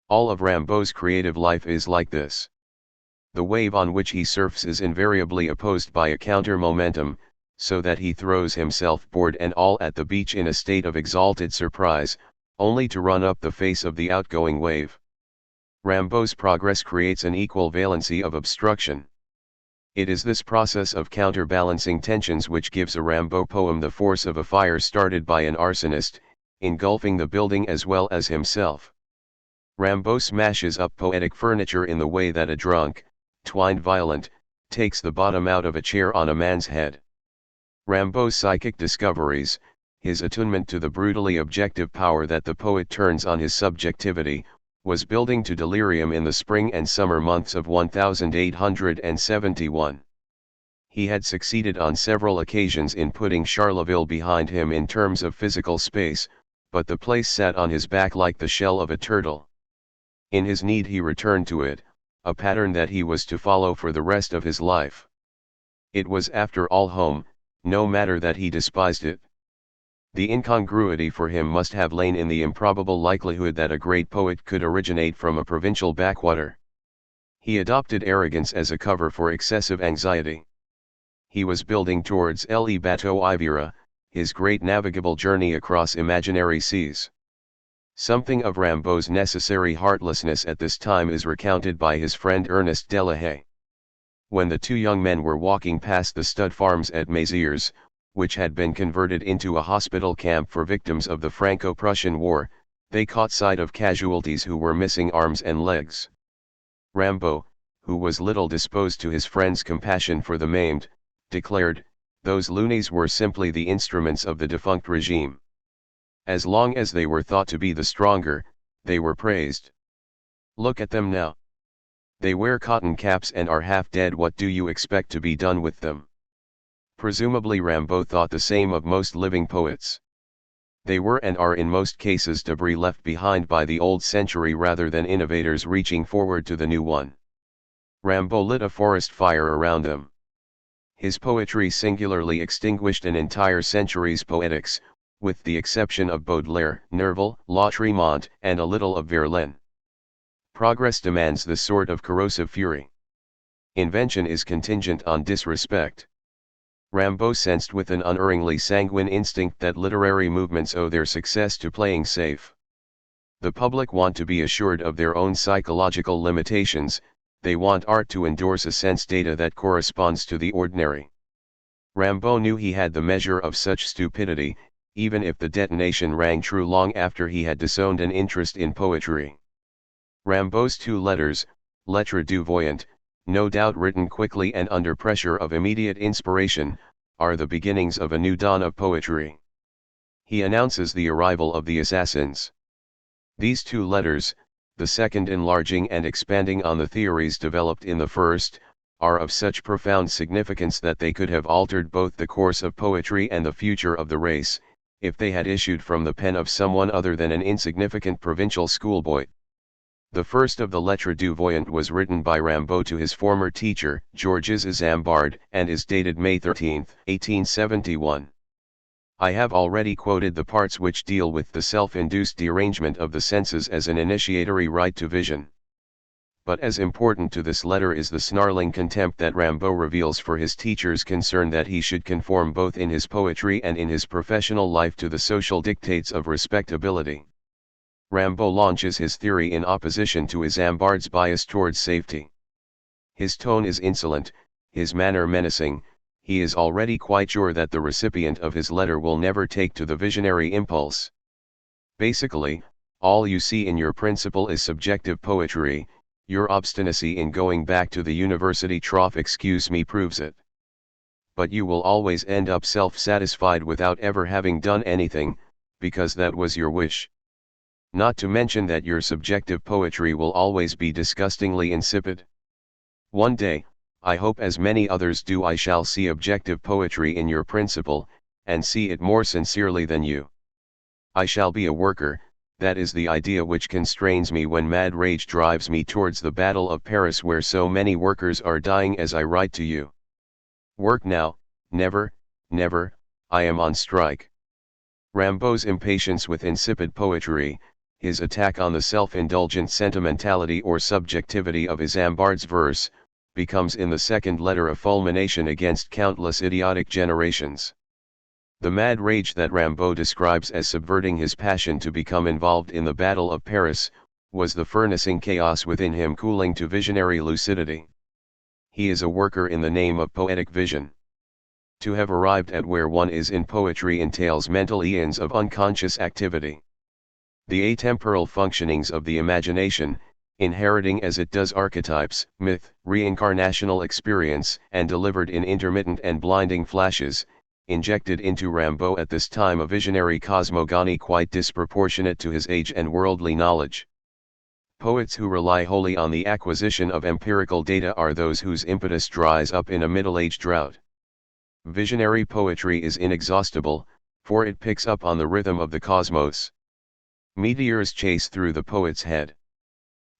All of Rimbaud's creative life is like this. The wave on which he surfs is invariably opposed by a counter-momentum, so that he throws himself board and all at the beach in a state of exalted surprise, only to run up the face of the outgoing wave. Rimbaud's progress creates an equal valency of obstruction. It is this process of counterbalancing tensions which gives a Rimbaud poem the force of a fire started by an arsonist, engulfing the building as well as himself. Rimbaud smashes up poetic furniture in the way that a drunk, twined violent, takes the bottom out of a chair on a man's head. Rimbaud's psychic discoveries, his attunement to the brutally objective power that the poet turns on his subjectivity, was building to delirium in the spring and summer months of 1871. He had succeeded on several occasions in putting Charleville behind him in terms of physical space, but the place sat on his back like the shell of a turtle. In his need he returned to it, a pattern that he was to follow for the rest of his life. It was after all home, no matter that he despised it. The incongruity for him must have lain in the improbable likelihood that a great poet could originate from a provincial backwater. He adopted arrogance as a cover for excessive anxiety. He was building towards Le Bateau Ivera, his great navigable journey across imaginary seas. Something of Rimbaud's necessary heartlessness at this time is recounted by his friend Ernest Delahaye. When the two young men were walking past the stud farms at Mézières, which had been converted into a hospital camp for victims of the Franco-Prussian War, they caught sight of casualties who were missing arms and legs. Rimbaud, who was little disposed to his friend's compassion for the maimed, declared, those loonies were simply the instruments of the defunct regime. As long as they were thought to be the stronger, they were praised. Look at them now. They wear cotton caps and are half dead. What do you expect to be done with them? Presumably Rimbaud thought the same of most living poets. They were and are in most cases debris left behind by the old century rather than innovators reaching forward to the new one. Rimbaud lit a forest fire around them. His poetry singularly extinguished an entire century's poetics, with the exception of Baudelaire, Nerval, Lautréamont, and a little of Verlaine. Progress demands this sort of corrosive fury. Invention is contingent on disrespect. Rimbaud sensed with an unerringly sanguine instinct that literary movements owe their success to playing safe. The public want to be assured of their own psychological limitations, they want art to endorse a sense data that corresponds to the ordinary. Rimbaud knew he had the measure of such stupidity, even if the detonation rang true long after he had disowned an interest in poetry. Rimbaud's two letters, Lettres du Voyant, no doubt written quickly and under pressure of immediate inspiration, are the beginnings of a new dawn of poetry. He announces the arrival of the assassins. These two letters, the second enlarging and expanding on the theories developed in the first, are of such profound significance that they could have altered both the course of poetry and the future of the race, if they had issued from the pen of someone other than an insignificant provincial schoolboy. The first of the Lettres du Voyant was written by Rimbaud to his former teacher, Georges Isambard, and is dated May 13, 1871. I have already quoted the parts which deal with the self-induced derangement of the senses as an initiatory right to vision. But as important to this letter is the snarling contempt that Rimbaud reveals for his teacher's concern that he should conform both in his poetry and in his professional life to the social dictates of respectability. Rimbaud launches his theory in opposition to Isambard's bias towards safety. His tone is insolent, his manner menacing, he is already quite sure that the recipient of his letter will never take to the visionary impulse. Basically, all you see in your principle is subjective poetry, your obstinacy in going back to the university trough excuse me proves it. But you will always end up self-satisfied without ever having done anything, because that was your wish. Not to mention that your subjective poetry will always be disgustingly insipid. One day, I hope as many others do, I shall see objective poetry in your principle, and see it more sincerely than you. I shall be a worker, that is the idea which constrains me when mad rage drives me towards the Battle of Paris, where so many workers are dying as I write to you. Work now, never, never, I am on strike. Rimbaud's impatience with insipid poetry, his attack on the self-indulgent sentimentality or subjectivity of Isambard's verse, becomes in the second letter a fulmination against countless idiotic generations. The mad rage that Rimbaud describes as subverting his passion to become involved in the Battle of Paris, was the furnacing chaos within him cooling to visionary lucidity. He is a worker in the name of poetic vision. To have arrived at where one is in poetry entails mental eons of unconscious activity. The atemporal functionings of the imagination, inheriting as it does archetypes, myth, reincarnational experience, and delivered in intermittent and blinding flashes, injected into Rimbaud at this time a visionary cosmogony quite disproportionate to his age and worldly knowledge. Poets who rely wholly on the acquisition of empirical data are those whose impetus dries up in a middle-age drought. Visionary poetry is inexhaustible, for it picks up on the rhythm of the cosmos. Meteors chase through the poet's head.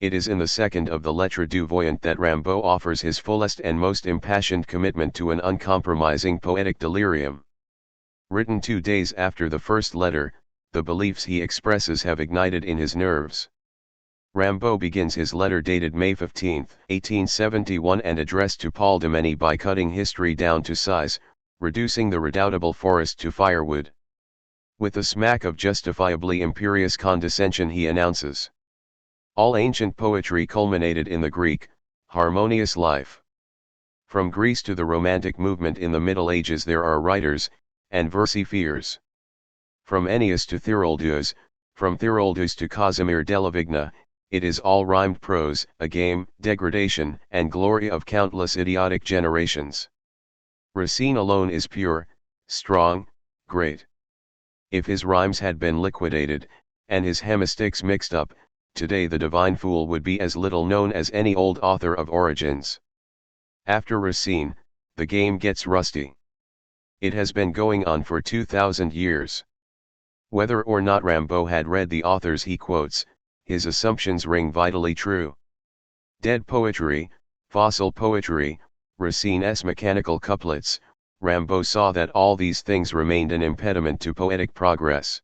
It is in the second of the Lettres du Voyant that Rimbaud offers his fullest and most impassioned commitment to an uncompromising poetic delirium. Written 2 days after the first letter, the beliefs he expresses have ignited in his nerves. Rimbaud begins his letter dated May 15, 1871 and addressed to Paul Demeny by cutting history down to size, reducing the redoubtable forest to firewood. With a smack of justifiably imperious condescension he announces: all ancient poetry culminated in the Greek, harmonious life. From Greece to the Romantic movement in the Middle Ages there are writers, and versifiers. From Ennius to Thiroldeus, from Thiroldeus to Casimir Delavigna, it is all rhymed prose, a game, degradation, and glory of countless idiotic generations. Racine alone is pure, strong, great. If his rhymes had been liquidated, and his hemistichs mixed up, today the divine fool would be as little known as any old author of origins. After Racine, the game gets rusty. It has been going on for 2,000 years. Whether or not Rimbaud had read the authors he quotes, his assumptions ring vitally true. Dead poetry, fossil poetry, Racine's mechanical couplets, Rimbaud saw that all these things remained an impediment to poetic progress.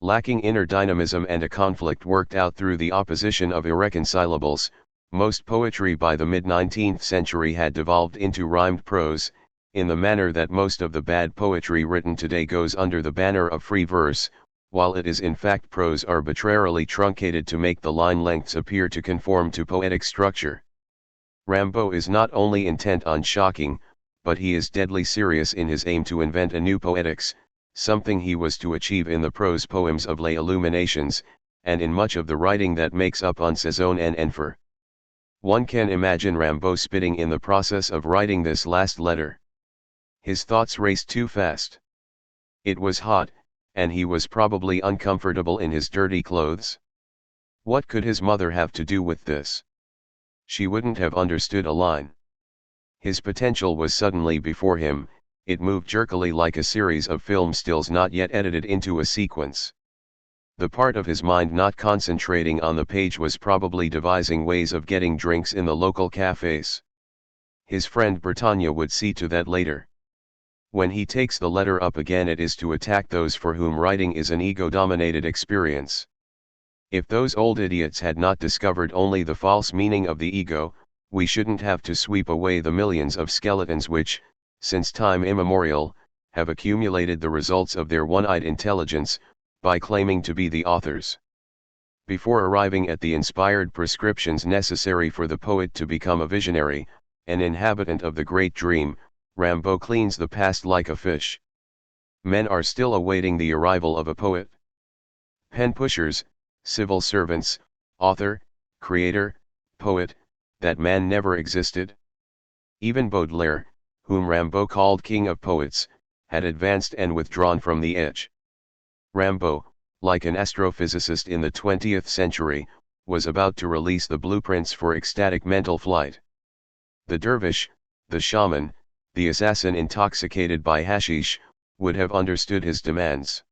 Lacking inner dynamism and a conflict worked out through the opposition of irreconcilables, most poetry by the mid-19th century had devolved into rhymed prose, in the manner that most of the bad poetry written today goes under the banner of free verse, while it is in fact prose arbitrarily truncated to make the line lengths appear to conform to poetic structure. Rimbaud is not only intent on shocking, but he is deadly serious in his aim to invent a new poetics, something he was to achieve in the prose poems of Les Illuminations, and in much of the writing that makes up Un Saison en Enfer. One can imagine Rimbaud spitting in the process of writing this last letter. His thoughts raced too fast. It was hot, and he was probably uncomfortable in his dirty clothes. What could his mother have to do with this? She wouldn't have understood a line. His potential was suddenly before him, it moved jerkily like a series of film stills not yet edited into a sequence. The part of his mind not concentrating on the page was probably devising ways of getting drinks in the local cafes. His friend Bretagne would see to that later. When he takes the letter up again, it is to attack those for whom writing is an ego-dominated experience. If those old idiots had not discovered only the false meaning of the ego, we shouldn't have to sweep away the millions of skeletons which, since time immemorial, have accumulated the results of their one-eyed intelligence, by claiming to be the authors. Before arriving at the inspired prescriptions necessary for the poet to become a visionary, an inhabitant of the great dream, Rimbaud cleans the past like a fish. Men are still awaiting the arrival of a poet. Pen pushers, civil servants, author, creator, poet, that man never existed? Even Baudelaire, whom Rimbaud called king of poets, had advanced and withdrawn from the edge. Rimbaud, like an astrophysicist in the 20th century, was about to release the blueprints for ecstatic mental flight. The dervish, the shaman, the assassin intoxicated by hashish, would have understood his demands.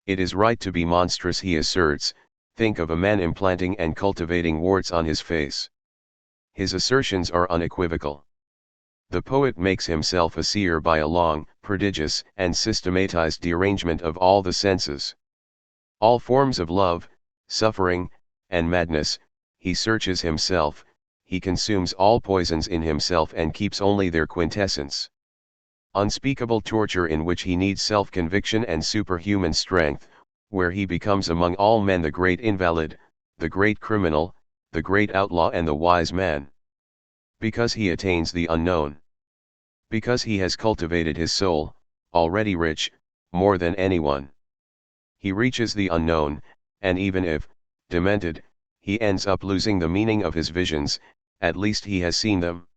It is right to be monstrous, he asserts. Think of a man implanting and cultivating warts on his face. His assertions are unequivocal. The poet makes himself a seer by a long, prodigious, and systematized derangement of all the senses. All forms of love, suffering, and madness, he searches himself, he consumes all poisons in himself and keeps only their quintessence. Unspeakable torture in which he needs self-conviction and superhuman strength, where he becomes among all men the great invalid, the great criminal, the great outlaw and the wise man. Because he attains the unknown. Because he has cultivated his soul, already rich, more than anyone. He reaches the unknown, and even if, demented, he ends up losing the meaning of his visions, at least he has seen them.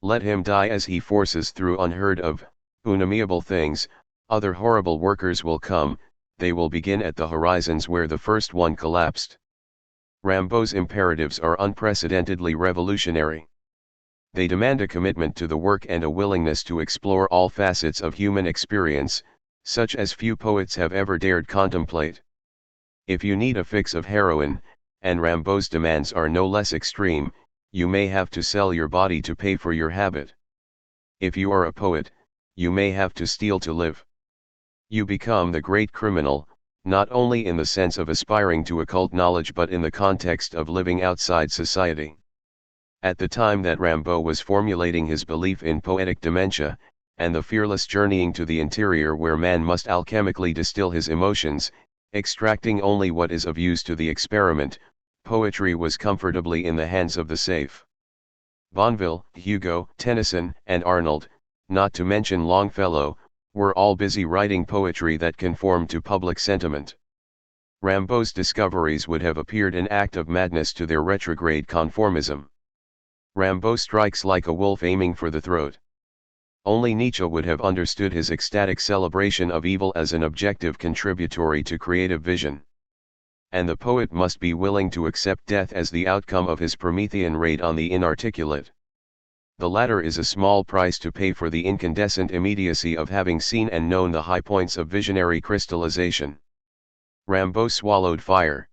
Let him die as he forces through unheard of, unamiable things. Other horrible workers will come, they will begin at the horizons where the first one collapsed. Rimbaud's imperatives are unprecedentedly revolutionary. They demand a commitment to the work and a willingness to explore all facets of human experience, such as few poets have ever dared contemplate. If you need a fix of heroin, and Rimbaud's demands are no less extreme, you may have to sell your body to pay for your habit. If you are a poet, you may have to steal to live. You become the great criminal, not only in the sense of aspiring to occult knowledge but in the context of living outside society. At the time that Rimbaud was formulating his belief in poetic dementia, and the fearless journeying to the interior where man must alchemically distill his emotions, extracting only what is of use to the experiment, poetry was comfortably in the hands of the safe. Bonneville, Hugo, Tennyson, and Arnold, not to mention Longfellow, were all busy writing poetry that conformed to public sentiment. Rimbaud's discoveries would have appeared an act of madness to their retrograde conformism. Rimbaud strikes like a wolf aiming for the throat. Only Nietzsche would have understood his ecstatic celebration of evil as an objective contributory to creative vision. And the poet must be willing to accept death as the outcome of his Promethean raid on the inarticulate. The latter is a small price to pay for the incandescent immediacy of having seen and known the high points of visionary crystallization. Rimbaud swallowed fire.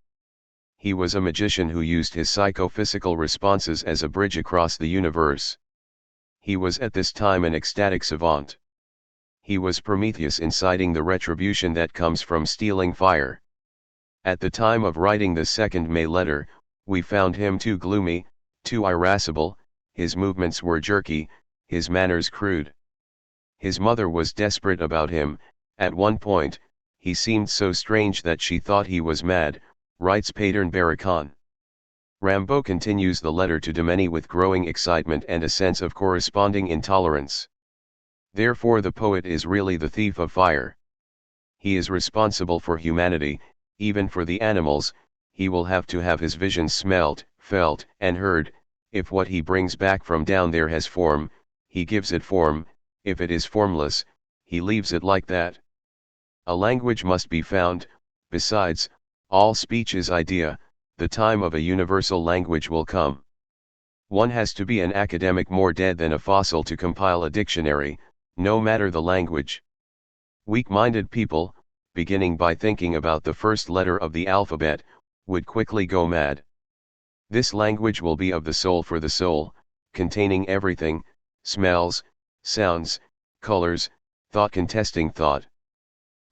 He was a magician who used his psychophysical responses as a bridge across the universe. He was at this time an ecstatic savant. He was Prometheus inciting the retribution that comes from stealing fire. At the time of writing the 2nd May letter, we found him too gloomy, too irascible, his movements were jerky, his manners crude. His mother was desperate about him. At one point, he seemed so strange that she thought he was mad, writes Pattern Barracan. Rimbaud continues the letter to Domeny with growing excitement and a sense of corresponding intolerance. Therefore the poet is really the thief of fire. He is responsible for humanity, even for the animals. He will have to have his visions smelt, felt, and heard. If what he brings back from down there has form, he gives it form. If it is formless, he leaves it like that. A language must be found. Besides, all speech is idea. The time of a universal language will come. One has to be an academic more dead than a fossil to compile a dictionary, no matter the language. Weak-minded people, beginning by thinking about the first letter of the alphabet, would quickly go mad. This language will be of the soul for the soul, containing everything, smells, sounds, colors, thought contesting thought.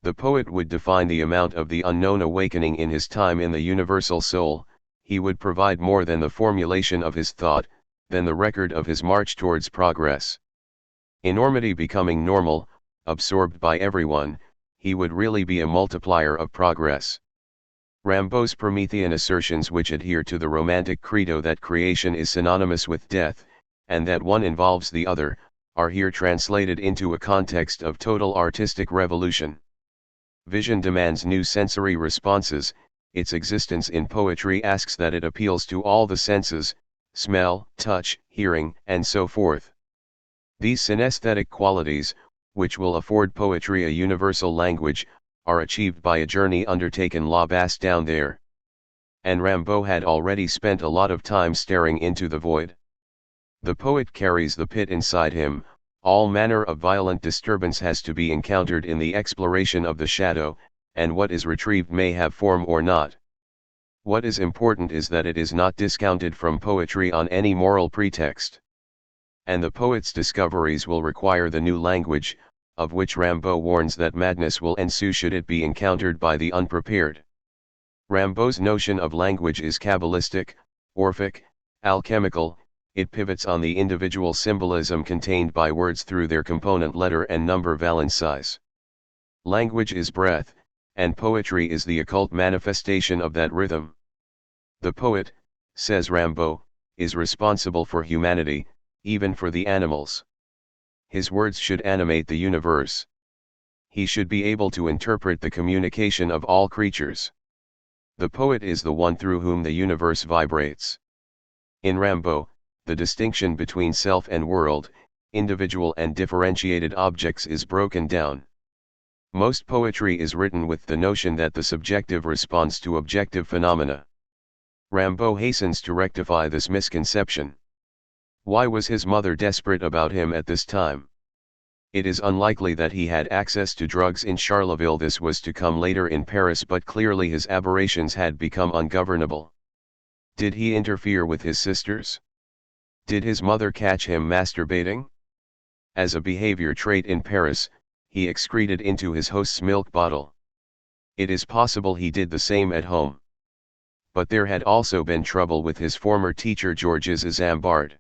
The poet would define the amount of the unknown awakening in his time in the universal soul. He would provide more than the formulation of his thought, than the record of his march towards progress. Enormity becoming normal, absorbed by everyone, he would really be a multiplier of progress. Rimbaud's Promethean assertions, which adhere to the romantic credo that creation is synonymous with death, and that one involves the other, are here translated into a context of total artistic revolution. Vision demands new sensory responses, its existence in poetry asks that it appeals to all the senses, smell, touch, hearing, and so forth. These synesthetic qualities, which will afford poetry a universal language, are achieved by a journey undertaken la bas down there. And Rimbaud had already spent a lot of time staring into the void. The poet carries the pit inside him. All manner of violent disturbance has to be encountered in the exploration of the shadow, and what is retrieved may have form or not. What is important is that it is not discounted from poetry on any moral pretext. And the poet's discoveries will require the new language, of which Rimbaud warns that madness will ensue should it be encountered by the unprepared. Rimbaud's notion of language is Kabbalistic, Orphic, alchemical. It pivots on the individual symbolism contained by words through their component letter and number valencies. Language is breath, and poetry is the occult manifestation of that rhythm. The poet, says Rimbaud, is responsible for humanity, even for the animals. His words should animate the universe. He should be able to interpret the communication of all creatures. The poet is the one through whom the universe vibrates. In Rimbaud, the distinction between self and world, individual and differentiated objects is broken down. Most poetry is written with the notion that the subjective responds to objective phenomena. Rimbaud hastens to rectify this misconception. Why was his mother desperate about him at this time? It is unlikely that he had access to drugs in Charleville. This was to come later in Paris, but clearly his aberrations had become ungovernable. Did he interfere with his sisters? Did his mother catch him masturbating? As a behavior trait in Paris, he excreted into his host's milk bottle. It is possible he did the same at home. But there had also been trouble with his former teacher Georges Isambard.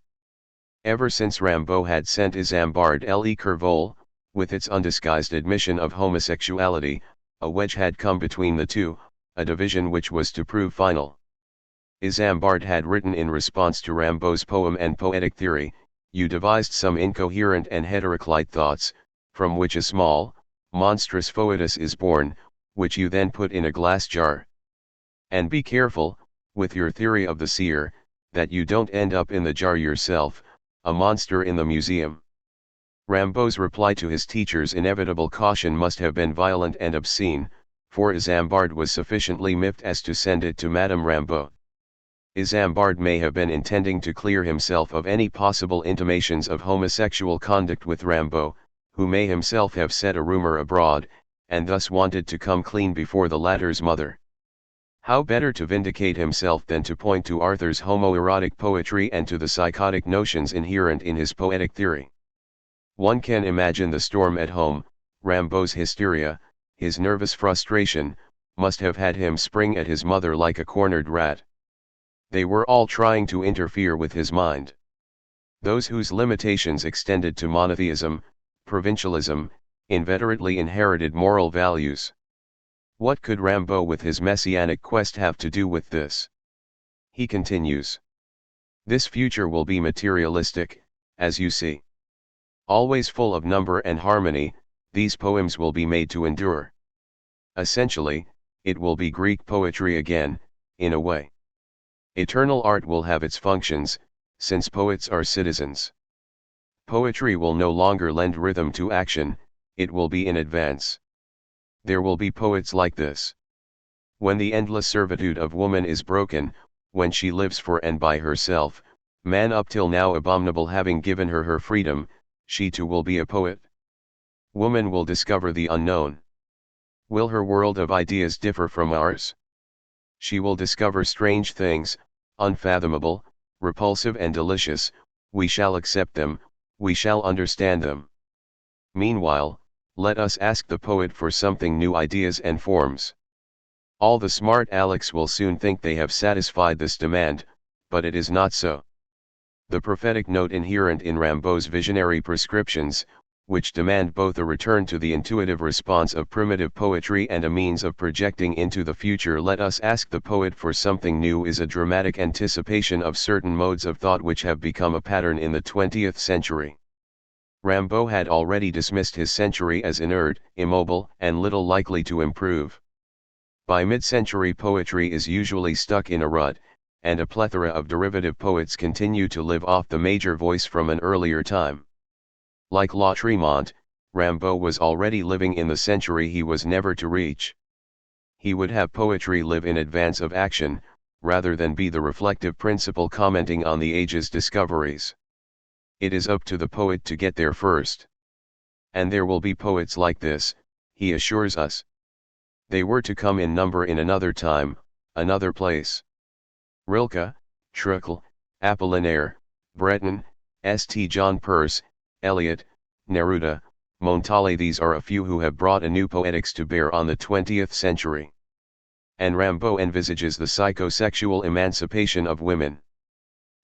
Ever since Rimbaud had sent Isambard Le Curvole, with its undisguised admission of homosexuality, a wedge had come between the two, a division which was to prove final. Isambard had written in response to Rimbaud's poem and poetic theory, "You devised some incoherent and heteroclite thoughts, from which a small, monstrous foetus is born, which you then put in a glass jar. And be careful, with your theory of the seer, that you don't end up in the jar yourself, a monster in the museum." Rimbaud's reply to his teacher's inevitable caution must have been violent and obscene, for Isambard was sufficiently miffed as to send it to Madame Rimbaud. Isambard may have been intending to clear himself of any possible intimations of homosexual conduct with Rimbaud, who may himself have set a rumor abroad, and thus wanted to come clean before the latter's mother. How better to vindicate himself than to point to Arthur's homoerotic poetry and to the psychotic notions inherent in his poetic theory? One can imagine the storm at home. Rimbaud's hysteria, his nervous frustration, must have had him spring at his mother like a cornered rat. They were all trying to interfere with his mind. Those whose limitations extended to monotheism, provincialism, inveterately inherited moral values. What could Rimbaud with his messianic quest have to do with this? He continues. This future will be materialistic, as you see. Always full of number and harmony, these poems will be made to endure. Essentially, it will be Greek poetry again, in a way. Eternal art will have its functions, since poets are citizens. Poetry will no longer lend rhythm to action, it will be in advance. There will be poets like this. When the endless servitude of woman is broken, when she lives for and by herself, man up till now abominable having given her her freedom, she too will be a poet. Woman will discover the unknown. Will her world of ideas differ from ours? She will discover strange things, unfathomable, repulsive and delicious. We shall accept them, we shall understand them. Meanwhile, let us ask the poet for something new, ideas and forms. All the smart Alecs will soon think they have satisfied this demand, but it is not so. The prophetic note inherent in Rimbaud's visionary prescriptions, which demand both a return to the intuitive response of primitive poetry and a means of projecting into the future, let us ask the poet for something new, is a dramatic anticipation of certain modes of thought which have become a pattern in the 20th century. Rimbaud had already dismissed his century as inert, immobile, and little likely to improve. By mid-century poetry is usually stuck in a rut, and a plethora of derivative poets continue to live off the major voice from an earlier time. Like Lautréamont, Rimbaud was already living in the century he was never to reach. He would have poetry live in advance of action, rather than be the reflective principle commenting on the age's discoveries. It is up to the poet to get there first. And there will be poets like this, he assures us. They were to come in number in another time, another place. Rilke, Trucle, Apollinaire, Breton, St. John Perse, Eliot, Neruda, Montale, these are a few who have brought a new poetics to bear on the 20th century. And Rimbaud envisages the psychosexual emancipation of women.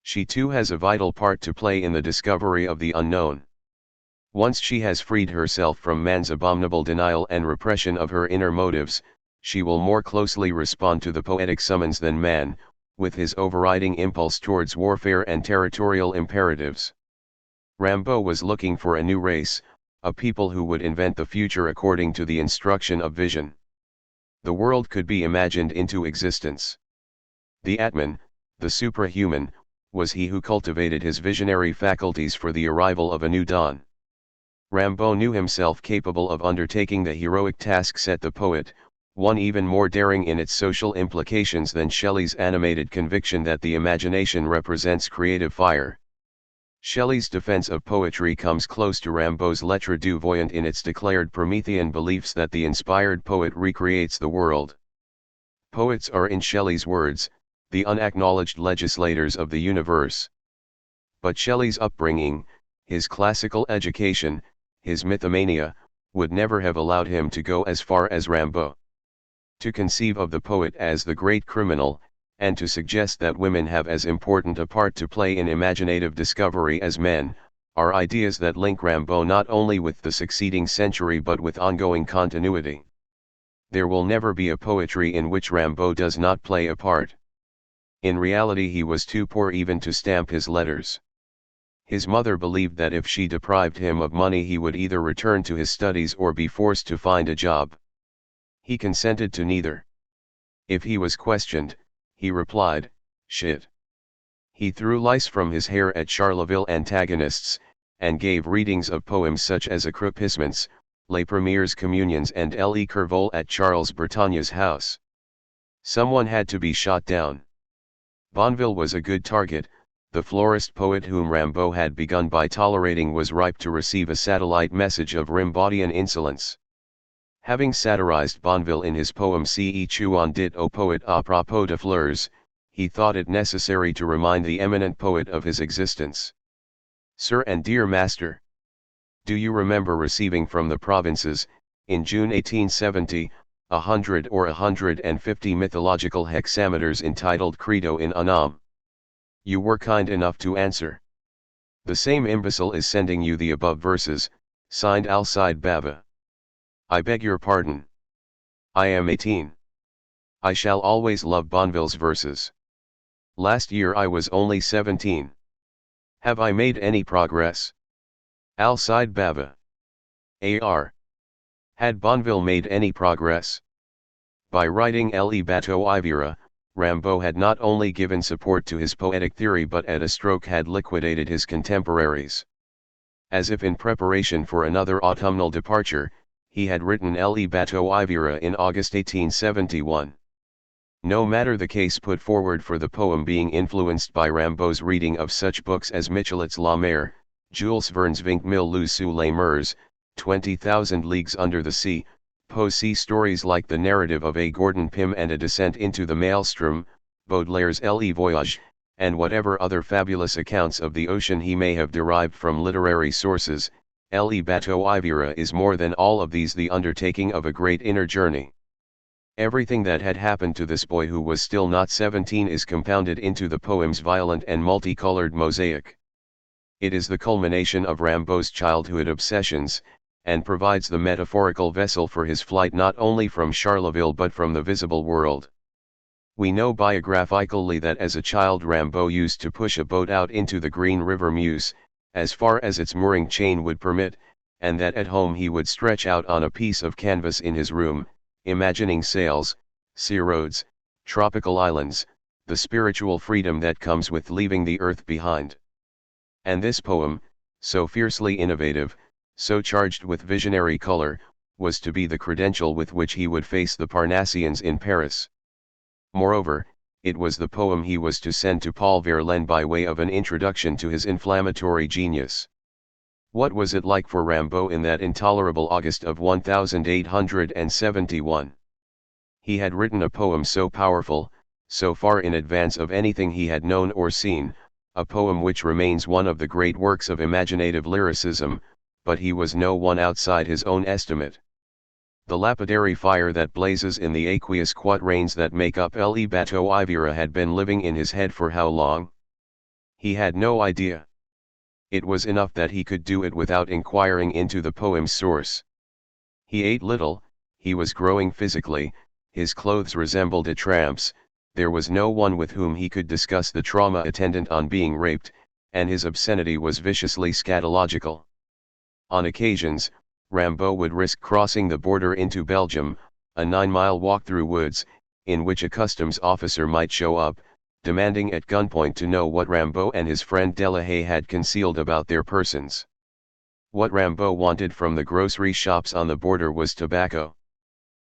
She too has a vital part to play in the discovery of the unknown. Once she has freed herself from man's abominable denial and repression of her inner motives, she will more closely respond to the poetic summons than man, with his overriding impulse towards warfare and territorial imperatives. Rimbaud was looking for a new race, a people who would invent the future according to the instruction of vision. The world could be imagined into existence. The Atman, the suprahuman, was he who cultivated his visionary faculties for the arrival of a new dawn. Rimbaud knew himself capable of undertaking the heroic task set the poet, one even more daring in its social implications than Shelley's animated conviction that the imagination represents creative fire. Shelley's defense of poetry comes close to Rimbaud's lettre du voyant in its declared Promethean beliefs that the inspired poet recreates the world. Poets are, in Shelley's words, the unacknowledged legislators of the universe. But Shelley's upbringing, his classical education, his mythomania, would never have allowed him to go as far as Rimbaud. To conceive of the poet as the great criminal, and to suggest that women have as important a part to play in imaginative discovery as men, are ideas that link Rimbaud not only with the succeeding century but with ongoing continuity. There will never be a poetry in which Rimbaud does not play a part. In reality he was too poor even to stamp his letters. His mother believed that if she deprived him of money he would either return to his studies or be forced to find a job. He consented to neither. If he was questioned, he replied, "Shit." He threw lice from his hair at Charleville antagonists, and gave readings of poems such as Accroupissements, Les Premières Communions and Le Curvol at Charles Bertagne's house. Someone had to be shot down. Bonneville was a good target. The florist poet whom Rimbaud had begun by tolerating was ripe to receive a satellite message of Rimbaudian insolence. Having satirized Bonneville in his poem Ce Chouan dit au poète à propos de fleurs, he thought it necessary to remind the eminent poet of his existence. "Sir and dear master, do you remember receiving from the provinces, in June 1870, 100 or 150 mythological hexameters entitled Credo in Unam? You were kind enough to answer. The same imbecile is sending you the above verses, signed Alcide Bava. I beg your pardon. I am 18. I shall always love Bonneville's verses. Last year I was only 17. Have I made any progress? Alcide Bava. A.R. Had Bonneville made any progress? By writing Le Bateau Ivera, Rimbaud had not only given support to his poetic theory but at a stroke had liquidated his contemporaries. As if in preparation for another autumnal departure, he had written Le Bateau Ivera in August 1871. No matter the case put forward for the poem being influenced by Rimbaud's reading of such books as Michelet's La Mer, Jules Verne's 20,000 sous les mers, 20,000 Leagues Under the Sea, Poe's sea stories like the narrative of A. Gordon Pym and A Descent into the Maelstrom, Baudelaire's Le Voyage, and whatever other fabulous accounts of the ocean he may have derived from literary sources, Le Bateau Ivera is more than all of these the undertaking of a great inner journey. Everything that had happened to this boy who was still not 17 is compounded into the poem's violent and multicolored mosaic. It is the culmination of Rimbaud's childhood obsessions, and provides the metaphorical vessel for his flight not only from Charleville but from the visible world. We know biographically that as a child Rimbaud used to push a boat out into the green river Meuse, as far as its mooring chain would permit, and that at home he would stretch out on a piece of canvas in his room, imagining sails, sea roads, tropical islands, the spiritual freedom that comes with leaving the earth behind. And this poem, so fiercely innovative, so charged with visionary color, was to be the credential with which he would face the Parnassians in Paris. Moreover, it was the poem he was to send to Paul Verlaine by way of an introduction to his inflammatory genius. What was it like for Rimbaud in that intolerable August of 1871? He had written a poem so powerful, so far in advance of anything he had known or seen, a poem which remains one of the great works of imaginative lyricism, but he was no one outside his own estimate. The lapidary fire that blazes in the aqueous quatrains that make up Le Bateau Ivira had been living in his head for how long? He had no idea. It was enough that he could do it without inquiring into the poem's source. He ate little, he was growing physically, his clothes resembled a tramp's, there was no one with whom he could discuss the trauma attendant on being raped, and his obscenity was viciously scatological. On occasions, Rimbaud would risk crossing the border into Belgium, a 9-mile walk through woods, in which a customs officer might show up, demanding at gunpoint to know what Rimbaud and his friend Delahaye had concealed about their persons. What Rimbaud wanted from the grocery shops on the border was tobacco.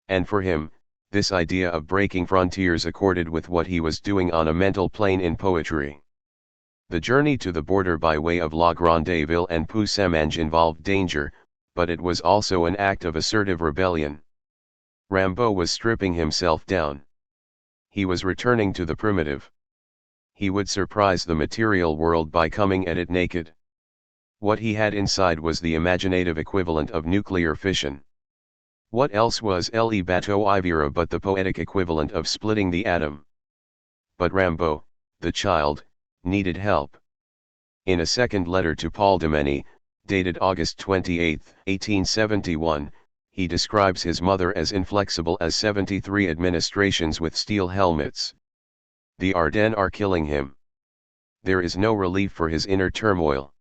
And for him, this idea of breaking frontiers accorded with what he was doing on a mental plane in poetry. The journey to the border by way of La Grande Ville and Puy-Samange involved danger, but it was also an act of assertive rebellion. Rimbaud was stripping himself down. He was returning to the primitive. He would surprise the material world by coming at it naked. What he had inside was the imaginative equivalent of nuclear fission. What else was Le Bateau Ivira but the poetic equivalent of splitting the atom? But Rimbaud, the child, needed help. In a second letter to Paul Demeny, dated August 28, 1871, he describes his mother as inflexible as 73 administrations with steel helmets. The Ardennes are killing him. There is no relief for his inner turmoil.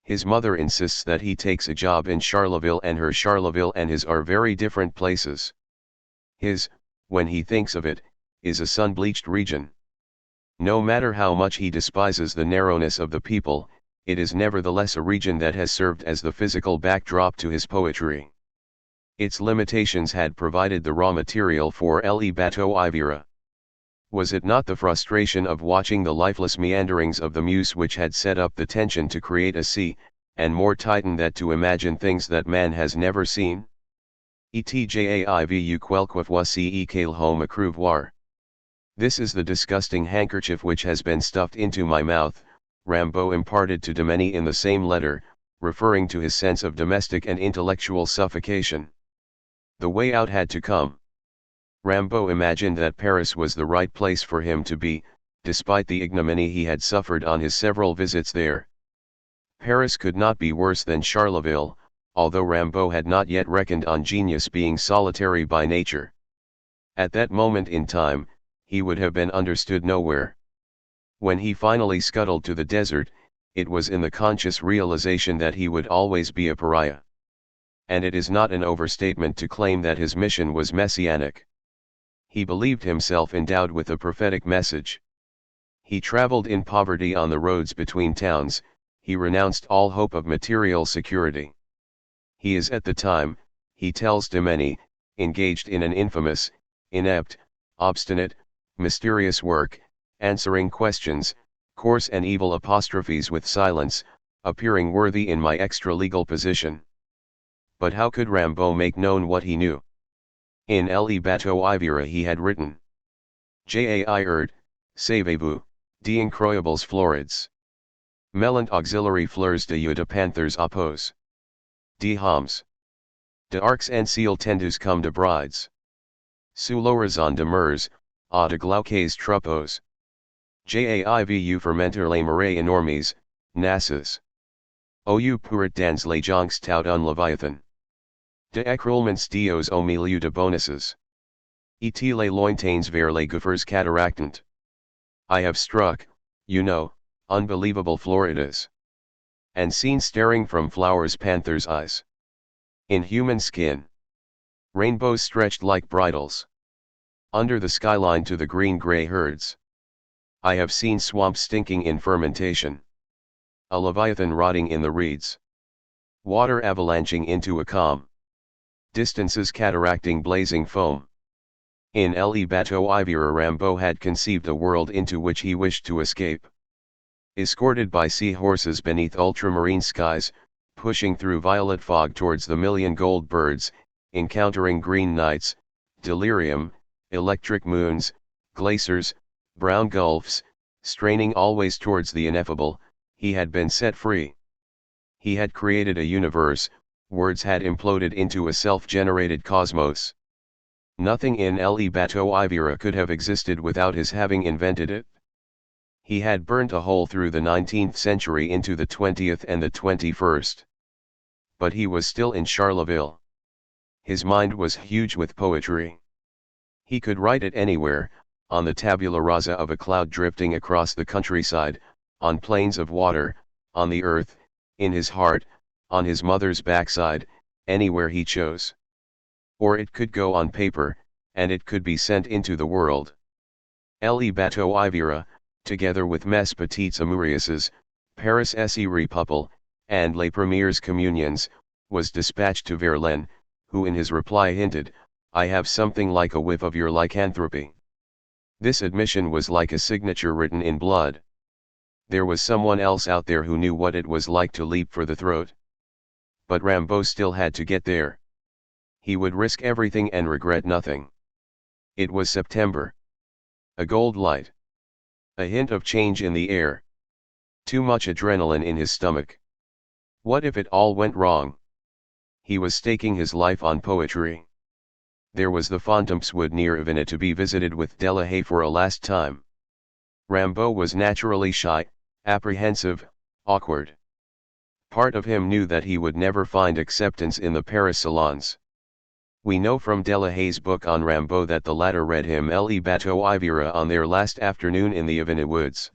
His mother insists that he takes a job in Charleville, and her Charleville and his are very different places. His, when he thinks of it, is a sun-bleached region. No matter how much he despises the narrowness of the people, it is nevertheless a region that has served as the physical backdrop to his poetry. Its limitations had provided the raw material for Le Bateau Ivira. Was it not the frustration of watching the lifeless meanderings of the muse which had set up the tension to create a sea, and more titan that to imagine things that man has never seen? Etjaivu quelque voici quel homme accrouvoir. This is the disgusting handkerchief which has been stuffed into my mouth, Rimbaud imparted to Demeny in the same letter, referring to his sense of domestic and intellectual suffocation. The way out had to come. Rimbaud imagined that Paris was the right place for him to be, despite the ignominy he had suffered on his several visits there. Paris could not be worse than Charleville, although Rimbaud had not yet reckoned on genius being solitary by nature. At that moment in time, he would have been understood nowhere. When he finally scuttled to the desert, it was in the conscious realization that he would always be a pariah. And it is not an overstatement to claim that his mission was messianic. He believed himself endowed with a prophetic message. He traveled in poverty on the roads between towns, he renounced all hope of material security. He is at the time, he tells Demeny, engaged in an infamous, inept, obstinate, mysterious work, answering questions, coarse and evil apostrophes with silence, appearing worthy in my extra-legal position. But how could Rimbaud make known what he knew? In Le Bateau Ivira he had written, J'ai savez-vous, d'incroyables florides. Mellant auxiliary fleurs de yeux de panthers oppose. De hommes. De arcs en ciel tendus comme de brides. Sous l'horizon de mers, à de glauques troupeaux. J'aivu fermenter les marais énormes, nasses. Ou pourrait dans les joncs tout un leviathan. De écroulements dios au milieu de bonuses. Et les lointains vers les gouffres cataractant. I have struck, you know, unbelievable Floridas. And seen staring from flowers panthers' eyes. In human skin. Rainbows stretched like bridles. Under the skyline to the green-gray herds. I have seen swamps stinking in fermentation. A leviathan rotting in the reeds. Water avalanching into a calm. Distances cataracting blazing foam. In Le Bateau Ivera Rimbaud had conceived a world into which he wished to escape. Escorted by sea-horses beneath ultramarine skies, pushing through violet fog towards the million gold birds, encountering green nights, delirium, electric moons, glaciers, brown gulfs, straining always towards the ineffable, he had been set free. He had created a universe, words had imploded into a self-generated cosmos. Nothing in Le Bateau Ivera could have existed without his having invented it. He had burnt a hole through the 19th century into the 20th and the 21st. But he was still in Charleville. His mind was huge with poetry. He could write it anywhere, on the tabula rasa of a cloud drifting across the countryside, on plains of water, on the earth, in his heart, on his mother's backside, anywhere he chose. Or it could go on paper, and it could be sent into the world. Le Bateau Ivera, together with Mes Petites Amourieuses, Paris Se Repouple, and Les Premières Communions, was dispatched to Verlaine, who in his reply hinted, "I have something like a whiff of your lycanthropy." This admission was like a signature written in blood. There was someone else out there who knew what it was like to leap for the throat. But Rimbaud still had to get there. He would risk everything and regret nothing. It was September. A gold light. A hint of change in the air. Too much adrenaline in his stomach. What if it all went wrong? He was staking his life on poetry. There was the Fontempswood near Ivina to be visited with Delahaye for a last time. Rimbaud was naturally shy, apprehensive, awkward. Part of him knew that he would never find acceptance in the Paris salons. We know from Delahaye's book on Rimbaud that the latter read him Le Bateau Ivera on their last afternoon in the Ivina woods.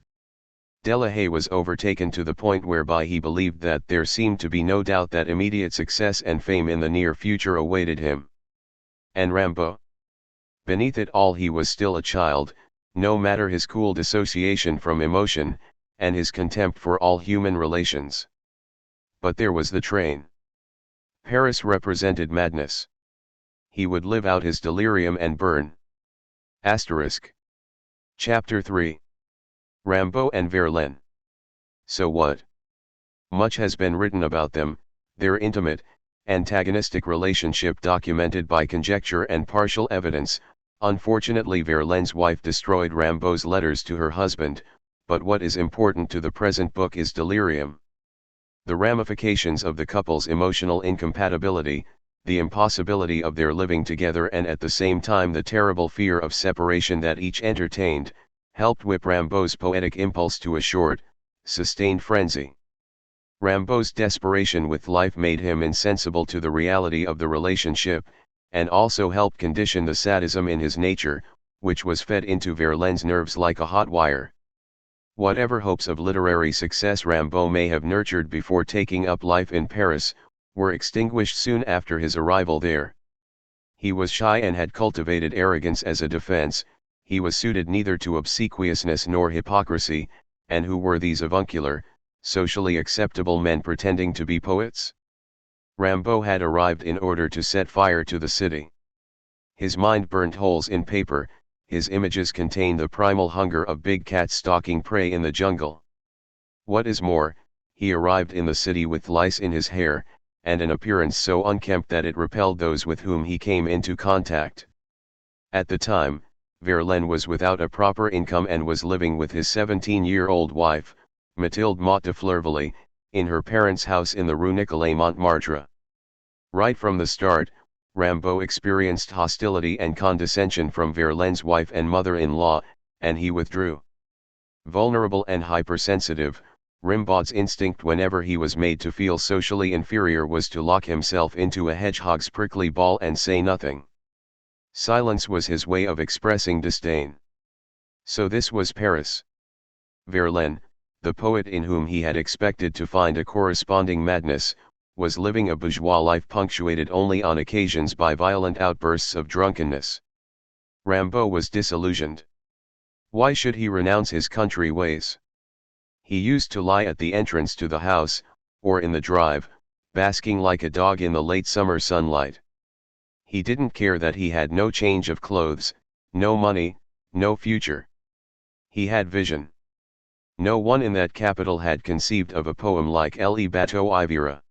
Delahaye was overtaken to the point whereby he believed that there seemed to be no doubt that immediate success and fame in the near future awaited him. And Rimbaud? Beneath it all he was still a child, no matter his cool dissociation from emotion, and his contempt for all human relations. But there was the train. Paris represented madness. He would live out his delirium and burn. Asterisk. Chapter 3. Rimbaud and Verlaine. So what? Much has been written about them, their intimate, antagonistic relationship documented by conjecture and partial evidence. Unfortunately, Verlaine's wife destroyed Rimbaud's letters to her husband, but what is important to the present book is delirium. The ramifications of the couple's emotional incompatibility, the impossibility of their living together, and at the same time the terrible fear of separation that each entertained, helped whip Rimbaud's poetic impulse to a short, sustained frenzy. Rimbaud's desperation with life made him insensible to the reality of the relationship, and also helped condition the sadism in his nature, which was fed into Verlaine's nerves like a hot wire. Whatever hopes of literary success Rimbaud may have nurtured before taking up life in Paris, were extinguished soon after his arrival there. He was shy and had cultivated arrogance as a defense. He was suited neither to obsequiousness nor hypocrisy, and who were these avuncular, socially acceptable men pretending to be poets? Rimbaud had arrived in order to set fire to the city. His mind burnt holes in paper, his images contain the primal hunger of big cats stalking prey in the jungle. What is more, he arrived in the city with lice in his hair, and an appearance so unkempt that it repelled those with whom he came into contact. At the time, Verlaine was without a proper income and was living with his 17-year-old wife, Mathilde Motte de Fleurville, in her parents' house in the Rue Nicolas Montmartre. Right from the start, Rimbaud experienced hostility and condescension from Verlaine's wife and mother-in-law, and he withdrew. Vulnerable and hypersensitive, Rimbaud's instinct whenever he was made to feel socially inferior was to lock himself into a hedgehog's prickly ball and say nothing. Silence was his way of expressing disdain. So this was Paris. Verlaine, the poet in whom he had expected to find a corresponding madness, was living a bourgeois life punctuated only on occasions by violent outbursts of drunkenness. Rimbaud was disillusioned. Why should he renounce his country ways? He used to lie at the entrance to the house, or in the drive, basking like a dog in the late summer sunlight. He didn't care that he had no change of clothes, no money, no future. He had vision. No one in that capital had conceived of a poem like Le Bateau Ivera.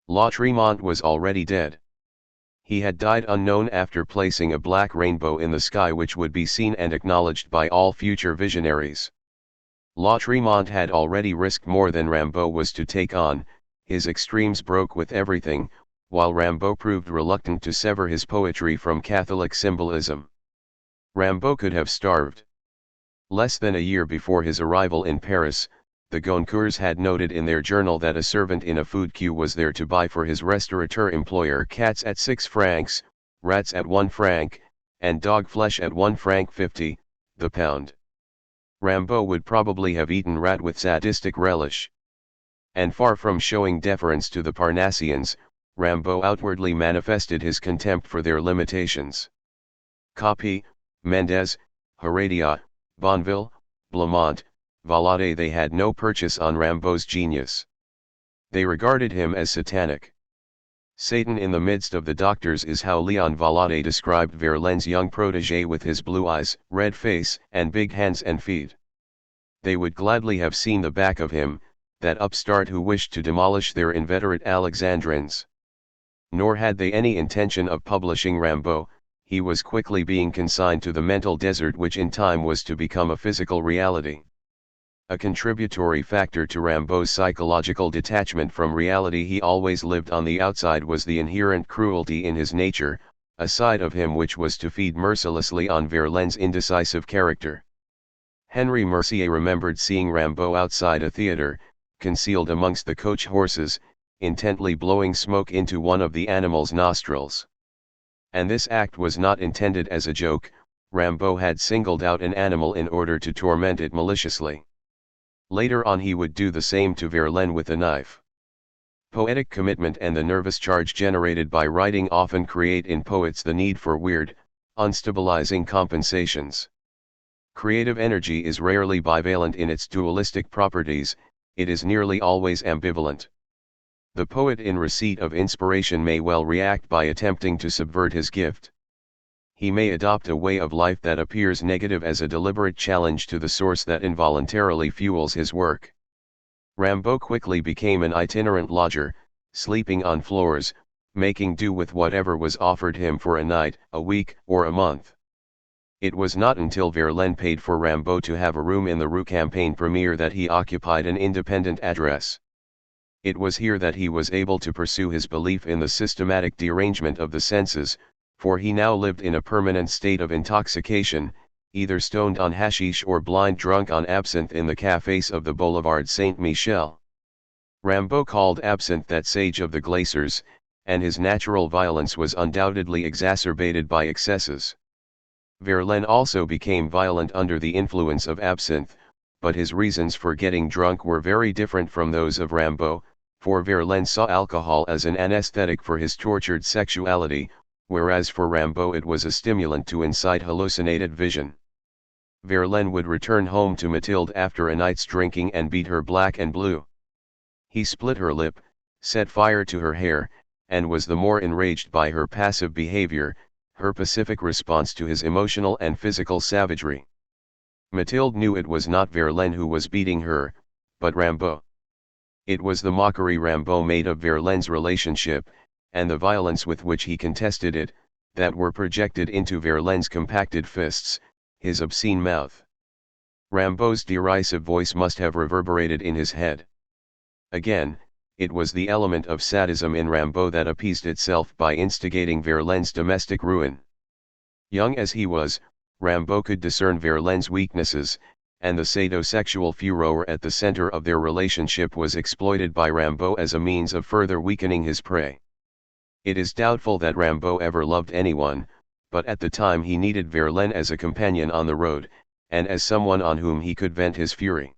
La Tremont was already dead. He had died unknown after placing a black rainbow in the sky which would be seen and acknowledged by all future visionaries. La Tremont had already risked more than Rimbaud was to take on, his extremes broke with everything, while Rimbaud proved reluctant to sever his poetry from Catholic symbolism. Rimbaud could have starved. Less than a year before his arrival in Paris, the Goncourts had noted in their journal that a servant in a food queue was there to buy for his restaurateur employer cats at 6 francs, rats at 1 franc, and dog flesh at 1 franc 50, the pound. Rimbaud would probably have eaten rat with sadistic relish. And far from showing deference to the Parnassians, Rimbaud outwardly manifested his contempt for their limitations. Copy, Mendès, Heredia, Bonneville, Blamont, Valladay. They had no purchase on Rimbaud's genius. They regarded him as satanic. Satan in the midst of the doctors is how Leon Valladay described Verlaine's young protégé with his blue eyes, red face, and big hands and feet. They would gladly have seen the back of him, that upstart who wished to demolish their inveterate Alexandrines. Nor had they any intention of publishing Rimbaud. He was quickly being consigned to the mental desert which in time was to become a physical reality. A contributory factor to Rimbaud's psychological detachment from reality, he always lived on the outside, was the inherent cruelty in his nature, a side of him which was to feed mercilessly on Verlaine's indecisive character. Henri Mercier remembered seeing Rimbaud outside a theatre, concealed amongst the coach horses, intently blowing smoke into one of the animal's nostrils. And this act was not intended as a joke. Rimbaud had singled out an animal in order to torment it maliciously. Later on he would do the same to Verlaine with a knife. Poetic commitment and the nervous charge generated by writing often create in poets the need for weird, unstabilizing compensations. Creative energy is rarely bivalent in its dualistic properties, it is nearly always ambivalent. The poet in receipt of inspiration may well react by attempting to subvert his gift. He may adopt a way of life that appears negative as a deliberate challenge to the source that involuntarily fuels his work. Rimbaud quickly became an itinerant lodger, sleeping on floors, making do with whatever was offered him for a night, a week, or a month. It was not until Verlaine paid for Rimbaud to have a room in the Rue Campagne Premiere that he occupied an independent address. It was here that he was able to pursue his belief in the systematic derangement of the senses, for he now lived in a permanent state of intoxication, either stoned on hashish or blind drunk on absinthe in the cafés of the Boulevard Saint-Michel. Rimbaud called absinthe that sage of the glaciers, and his natural violence was undoubtedly exacerbated by excesses. Verlaine also became violent under the influence of absinthe, but his reasons for getting drunk were very different from those of Rimbaud, for Verlaine saw alcohol as an anesthetic for his tortured sexuality, whereas for Rimbaud it was a stimulant to incite hallucinated vision. Verlaine would return home to Mathilde after a night's drinking and beat her black and blue. He split her lip, set fire to her hair, and was the more enraged by her passive behavior, her pacific response to his emotional and physical savagery. Mathilde knew it was not Verlaine who was beating her, but Rimbaud. It was the mockery Rimbaud made of Verlaine's relationship, and the violence with which he contested it, that were projected into Verlaine's compacted fists, his obscene mouth. Rimbaud's derisive voice must have reverberated in his head. Again, it was the element of sadism in Rimbaud that appeased itself by instigating Verlaine's domestic ruin. Young as he was, Rimbaud could discern Verlaine's weaknesses, and the sadosexual furor at the center of their relationship was exploited by Rimbaud as a means of further weakening his prey. It is doubtful that Rimbaud ever loved anyone, but at the time he needed Verlaine as a companion on the road, and as someone on whom he could vent his fury.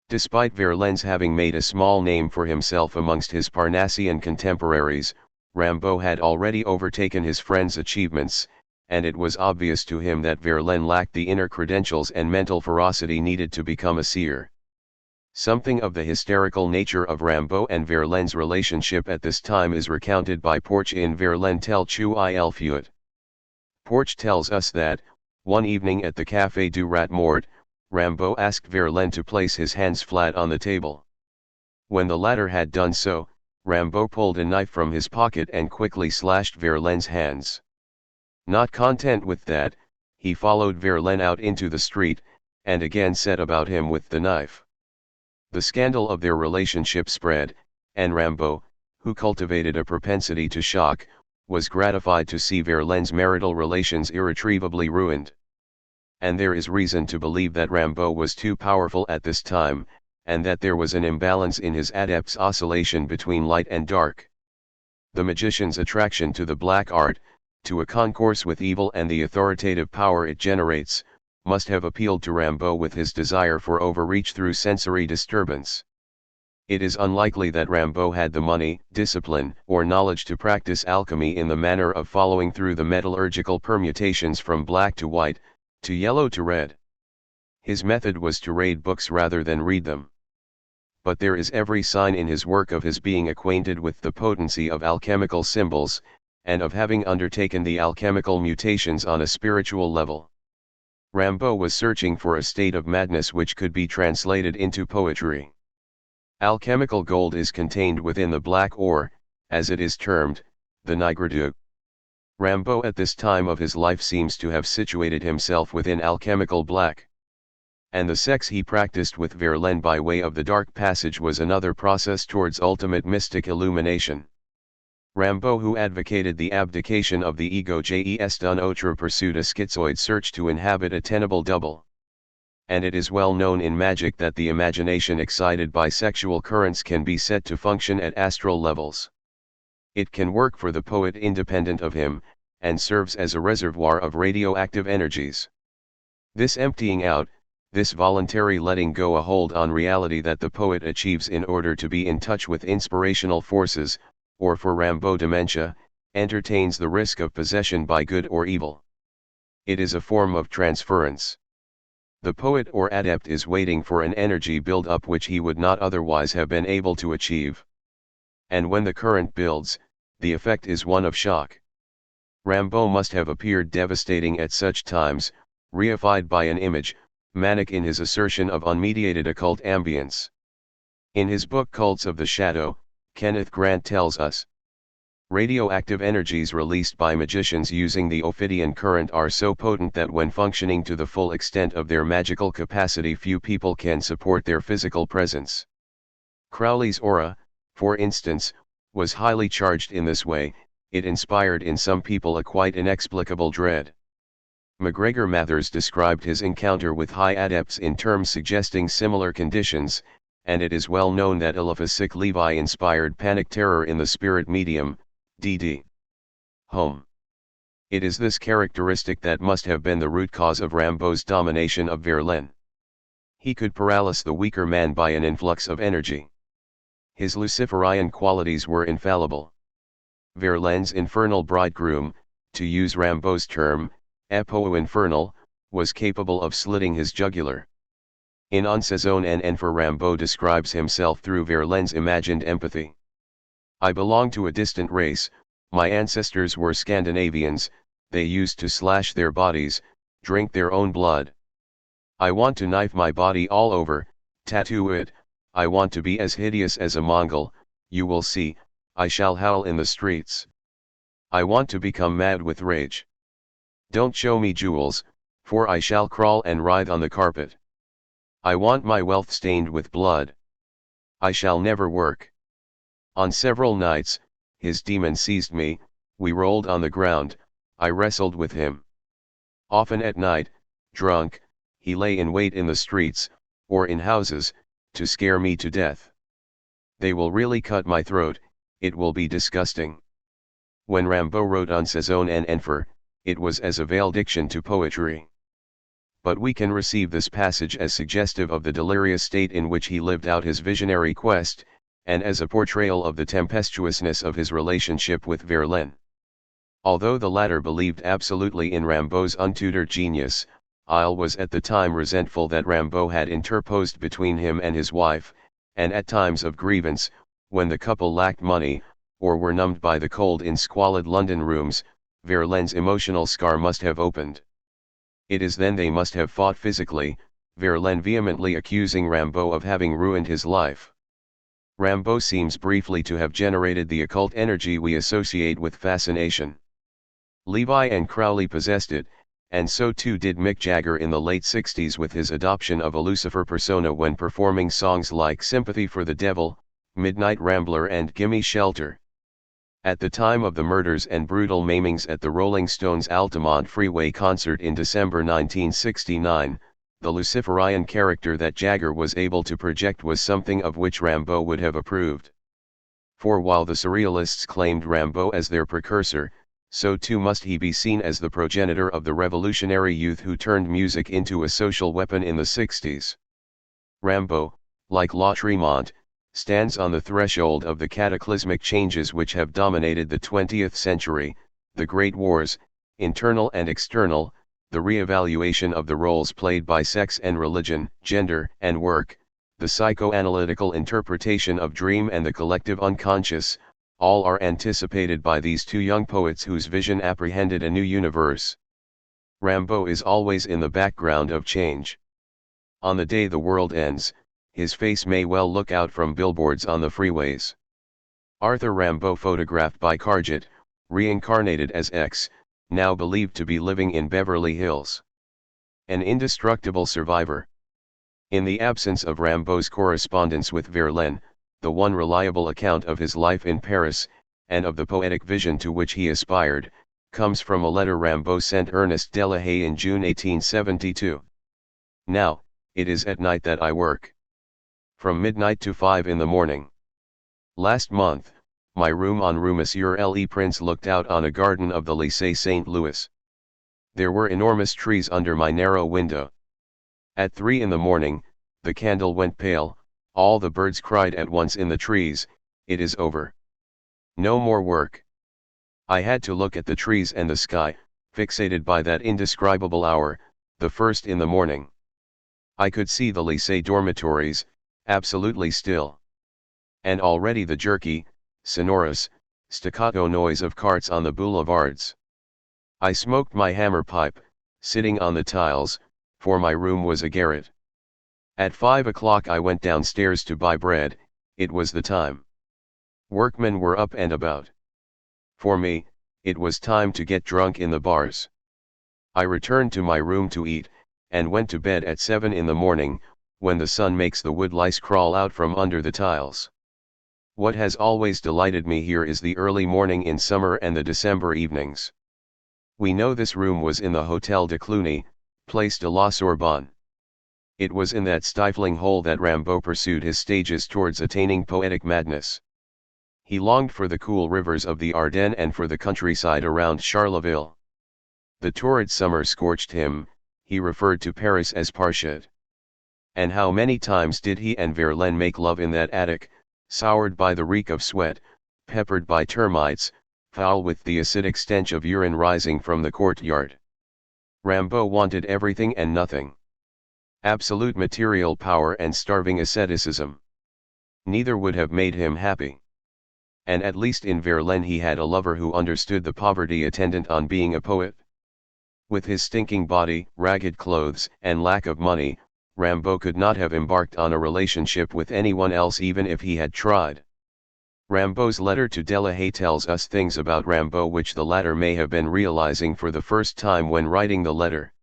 Despite Verlaine's having made a small name for himself amongst his Parnassian contemporaries, Rimbaud had already overtaken his friend's achievements, and it was obvious to him that Verlaine lacked the inner credentials and mental ferocity needed to become a seer. Something of the hysterical nature of Rimbaud and Verlaine's relationship at this time is recounted by Porch in Verlaine tel Chu il Feuille. Porch tells us that, one evening at the Café du Rat Mort, Rimbaud asked Verlaine to place his hands flat on the table. When the latter had done so, Rimbaud pulled a knife from his pocket and quickly slashed Verlaine's hands. Not content with that, he followed Verlaine out into the street, and again set about him with the knife. The scandal of their relationship spread, and Rimbaud, who cultivated a propensity to shock, was gratified to see Verlaine's marital relations irretrievably ruined. And there is reason to believe that Rimbaud was too powerful at this time, and that there was an imbalance in his adept's oscillation between light and dark. The magician's attraction to the black art, to a concourse with evil and the authoritative power it generates, must have appealed to Rimbaud with his desire for overreach through sensory disturbance. It is unlikely that Rimbaud had the money, discipline, or knowledge to practice alchemy in the manner of following through the metallurgical permutations from black to white, to yellow to red. His method was to raid books rather than read them. But there is every sign in his work of his being acquainted with the potency of alchemical symbols, and of having undertaken the alchemical mutations on a spiritual level. Rimbaud was searching for a state of madness which could be translated into poetry. Alchemical gold is contained within the black ore, as it is termed, the nigredo. Rimbaud at this time of his life seems to have situated himself within alchemical black. And the sex he practiced with Verlaine by way of the dark passage was another process towards ultimate mystic illumination. Rimbaud, who advocated the abdication of the ego jest un autre pursued a schizoid search to inhabit a tenable double. And it is well known in magic that the imagination excited by sexual currents can be said to function at astral levels. It can work for the poet independent of him, and serves as a reservoir of radioactive energies. This emptying out, this voluntary letting go a hold on reality that the poet achieves in order to be in touch with inspirational forces, or for Rimbaud dementia, entertains the risk of possession by good or evil. It is a form of transference. The poet or adept is waiting for an energy build-up which he would not otherwise have been able to achieve. And when the current builds, the effect is one of shock. Rimbaud must have appeared devastating at such times, reified by an image, manic in his assertion of unmediated occult ambience. In his book Cults of the Shadow, Kenneth Grant tells us, radioactive energies released by magicians using the Ophidian current are so potent that when functioning to the full extent of their magical capacity few people can support their physical presence. Crowley's aura, for instance, was highly charged in this way, it inspired in some people a quite inexplicable dread. MacGregor Mathers described his encounter with high adepts in terms suggesting similar conditions, and it is well known that Eliphasic Levi inspired panic terror in the spirit medium, D.D. Home. It is this characteristic that must have been the root cause of Rimbaud's domination of Verlaine. He could paralyze the weaker man by an influx of energy. His Luciferian qualities were infallible. Verlaine's infernal bridegroom, to use Rimbaud's term, épée infernal, was capable of slitting his jugular. In Un saison en enfer Rimbaud describes himself through Verlaine's imagined empathy. I belong to a distant race, my ancestors were Scandinavians, they used to slash their bodies, drink their own blood. I want to knife my body all over, tattoo it, I want to be as hideous as a Mongol, you will see, I shall howl in the streets. I want to become mad with rage. Don't show me jewels, for I shall crawl and writhe on the carpet. I want my wealth stained with blood. I shall never work. On several nights, his demon seized me, we rolled on the ground, I wrestled with him. Often at night, drunk, he lay in wait in the streets, or in houses, to scare me to death. They will really cut my throat, it will be disgusting. When Rimbaud wrote Un saison en enfer, it was as a valediction to poetry. But we can receive this passage as suggestive of the delirious state in which he lived out his visionary quest, and as a portrayal of the tempestuousness of his relationship with Verlaine. Although the latter believed absolutely in Rimbaud's untutored genius, Isle was at the time resentful that Rimbaud had interposed between him and his wife, and at times of grievance, when the couple lacked money, or were numbed by the cold in squalid London rooms, Verlaine's emotional scar must have opened. It is then they must have fought physically, Verlaine vehemently accusing Rimbaud of having ruined his life. Rimbaud seems briefly to have generated the occult energy we associate with fascination. Levi and Crowley possessed it, and so too did Mick Jagger in the late 60s with his adoption of a Lucifer persona when performing songs like Sympathy for the Devil, Midnight Rambler and Gimme Shelter. At the time of the murders and brutal maimings at the Rolling Stones' Altamont Freeway concert in December 1969, the Luciferian character that Jagger was able to project was something of which Rimbaud would have approved. For while the Surrealists claimed Rimbaud as their precursor, so too must he be seen as the progenitor of the revolutionary youth who turned music into a social weapon in the 60s. Rimbaud, like Lautréamont, stands on the threshold of the cataclysmic changes which have dominated the 20th century, the great wars, internal and external, the re-evaluation of the roles played by sex and religion, gender and work, the psychoanalytical interpretation of dream and the collective unconscious, all are anticipated by these two young poets whose vision apprehended a new universe. Rimbaud is always in the background of change. On the day the world ends, his face may well look out from billboards on the freeways. Arthur Rimbaud, photographed by Carget, reincarnated as X, now believed to be living in Beverly Hills. An indestructible survivor. In the absence of Rimbaud's correspondence with Verlaine, the one reliable account of his life in Paris, and of the poetic vision to which he aspired, comes from a letter Rimbaud sent Ernest Delahaye in June 1872. Now, it is at night that I work. From midnight to 5 in the morning. Last month, my room on Rue Monsieur Le Prince looked out on a garden of the Lycée St. Louis. There were enormous trees under my narrow window. At 3 in the morning, the candle went pale, all the birds cried at once in the trees, "It is over. No more work." I had to look at the trees and the sky, fixated by that indescribable hour, the 1st in the morning. I could see the Lycée dormitories, absolutely still. And already the jerky, sonorous, staccato noise of carts on the boulevards. I smoked my hammer pipe, sitting on the tiles, for my room was a garret. At 5 o'clock I went downstairs to buy bread, it was the time. Workmen were up and about. For me, it was time to get drunk in the bars. I returned to my room to eat, and went to bed at 7 in the morning, when the sun makes the wood lice crawl out from under the tiles. What has always delighted me here is the early morning in summer and the December evenings. We know this room was in the Hôtel de Cluny, Place de la Sorbonne. It was in that stifling hole that Rimbaud pursued his stages towards attaining poetic madness. He longed for the cool rivers of the Ardennes and for the countryside around Charleville. The torrid summer scorched him, he referred to Paris as parched. And how many times did he and Verlaine make love in that attic, soured by the reek of sweat, peppered by termites, foul with the acidic stench of urine rising from the courtyard. Rimbaud wanted everything and nothing. Absolute material power and starving asceticism. Neither would have made him happy. And at least in Verlaine he had a lover who understood the poverty attendant on being a poet. With his stinking body, ragged clothes, and lack of money, Rimbaud could not have embarked on a relationship with anyone else even if he had tried. Rimbaud's letter to Delahaye tells us things about Rimbaud which the latter may have been realizing for the first time when writing the letter.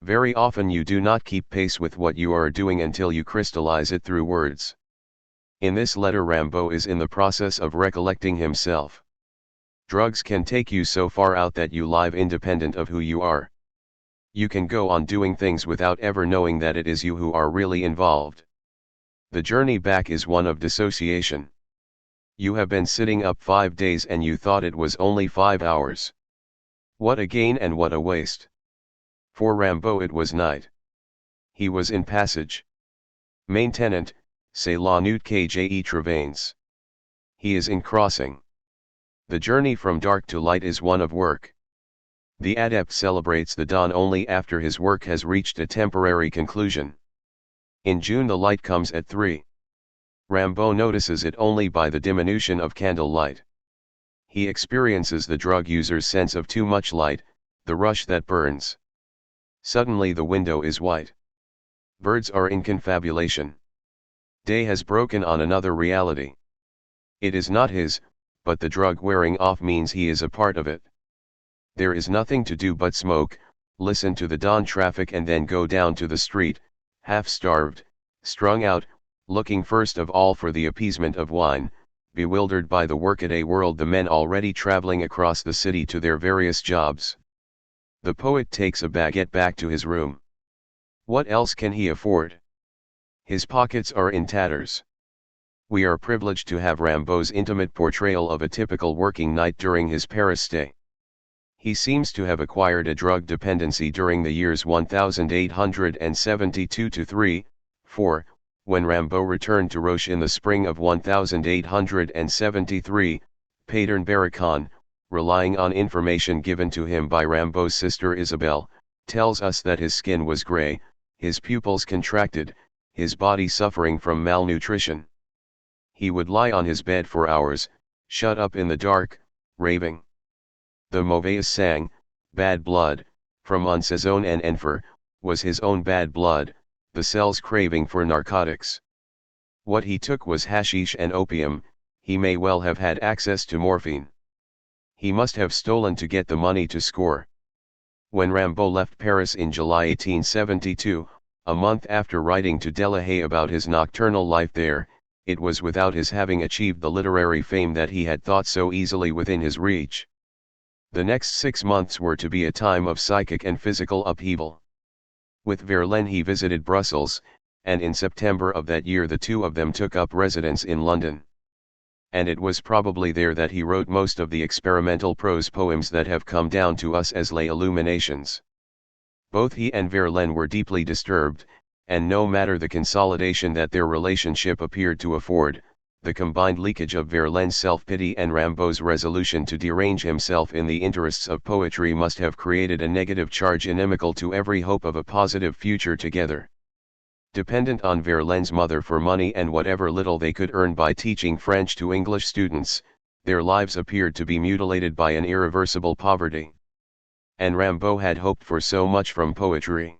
Very often you do not keep pace with what you are doing until you crystallize it through words. In this letter Rimbaud is in the process of recollecting himself. Drugs can take you so far out that you live independent of who you are. You can go on doing things without ever knowing that it is you who are really involved. The journey back is one of dissociation. You have been sitting up 5 days and you thought it was only 5 hours. What a gain and what a waste. For Rimbaud it was night. He was in passage. Maintenant, c'est la nuit que j'ai travaillé. He is in crossing. The journey from dark to light is one of work. The adept celebrates the dawn only after his work has reached a temporary conclusion. In June the light comes at 3. Rimbaud notices it only by the diminution of candle light. He experiences the drug user's sense of too much light, the rush that burns. Suddenly the window is white. Birds are in confabulation. Day has broken on another reality. It is not his, but the drug wearing off means he is a part of it. There is nothing to do but smoke, listen to the dawn traffic and then go down to the street, half-starved, strung out, looking first of all for the appeasement of wine, bewildered by the workaday world, the men already traveling across the city to their various jobs. The poet takes a baguette back to his room. What else can he afford? His pockets are in tatters. We are privileged to have Rimbaud's intimate portrayal of a typical working night during his Paris stay. He seems to have acquired a drug dependency during the years 1872 to 3-4, when Rimbaud returned to Roche in the spring of 1873. Patern Barricon, relying on information given to him by Rimbaud's sister Isabelle, tells us that his skin was gray, his pupils contracted, his body suffering from malnutrition. He would lie on his bed for hours, shut up in the dark, raving. The mauvaise sang, bad blood, from un saison and enfer, was his own bad blood, the cell's craving for narcotics. What he took was hashish and opium. He may well have had access to morphine. He must have stolen to get the money to score. When Rimbaud left Paris in July 1872, a month after writing to Delerium about his nocturnal life there, it was without his having achieved the literary fame that he had thought so easily within his reach. The next 6 months were to be a time of psychic and physical upheaval. With Verlaine he visited Brussels, and in September of that year the two of them took up residence in London. And it was probably there that he wrote most of the experimental prose poems that have come down to us as Les Illuminations. Both he and Verlaine were deeply disturbed, and no matter the consolidation that their relationship appeared to afford, the combined leakage of Verlaine's self-pity and Rimbaud's resolution to derange himself in the interests of poetry must have created a negative charge inimical to every hope of a positive future together. Dependent on Verlaine's mother for money and whatever little they could earn by teaching French to English students, their lives appeared to be mutilated by an irreversible poverty. And Rimbaud had hoped for so much from poetry.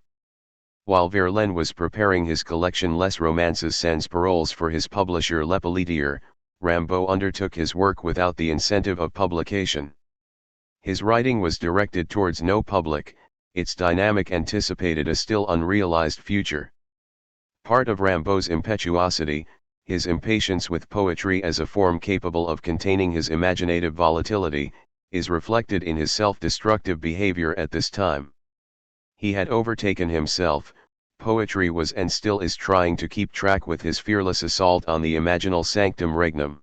While Verlaine was preparing his collection Les Romances sans Paroles for his publisher Le Pelletier, Rimbaud undertook his work without the incentive of publication. His writing was directed towards no public, its dynamic anticipated a still unrealized future. Part of Rimbaud's impetuosity, his impatience with poetry as a form capable of containing his imaginative volatility, is reflected in his self-destructive behavior at this time. He had overtaken himself. Poetry was and still is trying to keep track with his fearless assault on the imaginal sanctum regnum.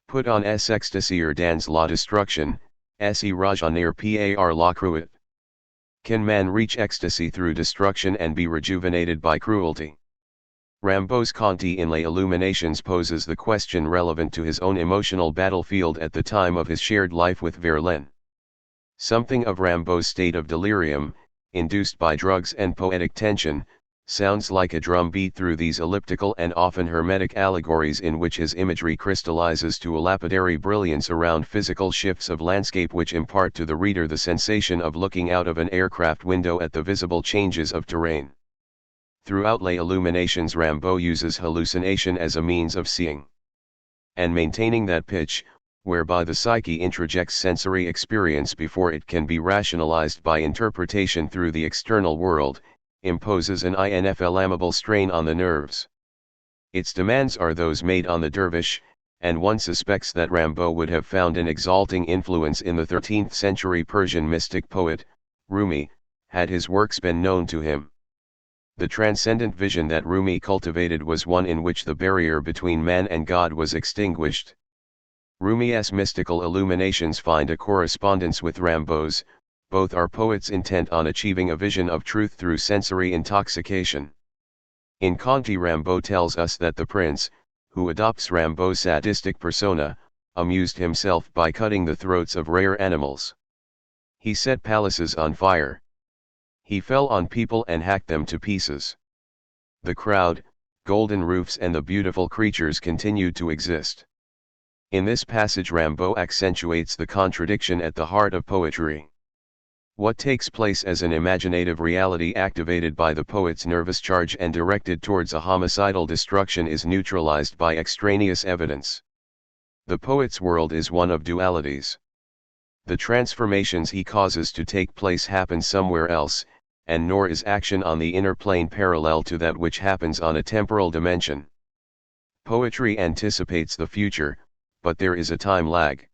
Put on s ecstasy or dans la destruction, si rajeunir par la cruauté. Can man reach ecstasy through destruction and be rejuvenated by cruelty? Rimbaud's Conti in Les Illuminations poses the question relevant to his own emotional battlefield at the time of his shared life with Verlaine. Something of Rimbaud's state of delirium, induced by drugs and poetic tension, sounds like a drum beat through these elliptical and often hermetic allegories in which his imagery crystallizes to a lapidary brilliance around physical shifts of landscape which impart to the reader the sensation of looking out of an aircraft window at the visible changes of terrain. Throughout Les Illuminations Rimbaud uses hallucination as a means of seeing and maintaining that pitch, whereby the psyche introjects sensory experience before it can be rationalized by interpretation through the external world, imposes an inflammable strain on the nerves. Its demands are those made on the dervish, and one suspects that Rimbaud would have found an exalting influence in the 13th century Persian mystic poet, Rumi, had his works been known to him. The transcendent vision that Rumi cultivated was one in which the barrier between man and God was extinguished. Rumi's mystical illuminations find a correspondence with Rimbaud's. Both are poets intent on achieving a vision of truth through sensory intoxication. In Conti Rimbaud tells us that the prince, who adopts Rimbaud's sadistic persona, amused himself by cutting the throats of rare animals. He set palaces on fire. He fell on people and hacked them to pieces. The crowd, golden roofs and the beautiful creatures continued to exist. In this passage Rimbaud accentuates the contradiction at the heart of poetry. What takes place as an imaginative reality activated by the poet's nervous charge and directed towards a homicidal destruction is neutralized by extraneous evidence. The poet's world is one of dualities. The transformations he causes to take place happen somewhere else, and nor is action on the inner plane parallel to that which happens on a temporal dimension. Poetry anticipates the future, but there is a time lag.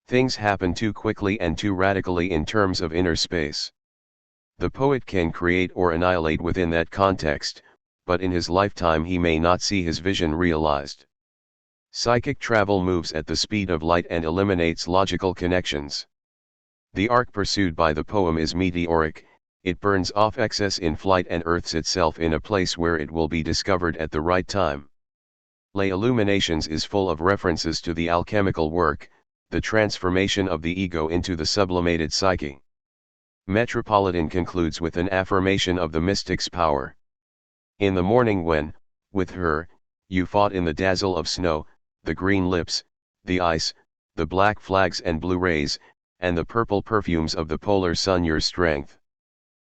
Things happen too quickly and too radically in terms of inner space. The poet can create or annihilate within that context, but in his lifetime he may not see his vision realized. Psychic travel moves at the speed of light and eliminates logical connections. The arc pursued by the poem is meteoric. It burns off excess in flight and earths itself in a place where it will be discovered at the right time. Les Illuminations is full of references to the alchemical work, the transformation of the ego into the sublimated psyche. Metropolitan concludes with an affirmation of the mystic's power. In the morning when, with her, you fought in the dazzle of snow, the green lips, the ice, the black flags and blue rays, and the purple perfumes of the polar sun your strength.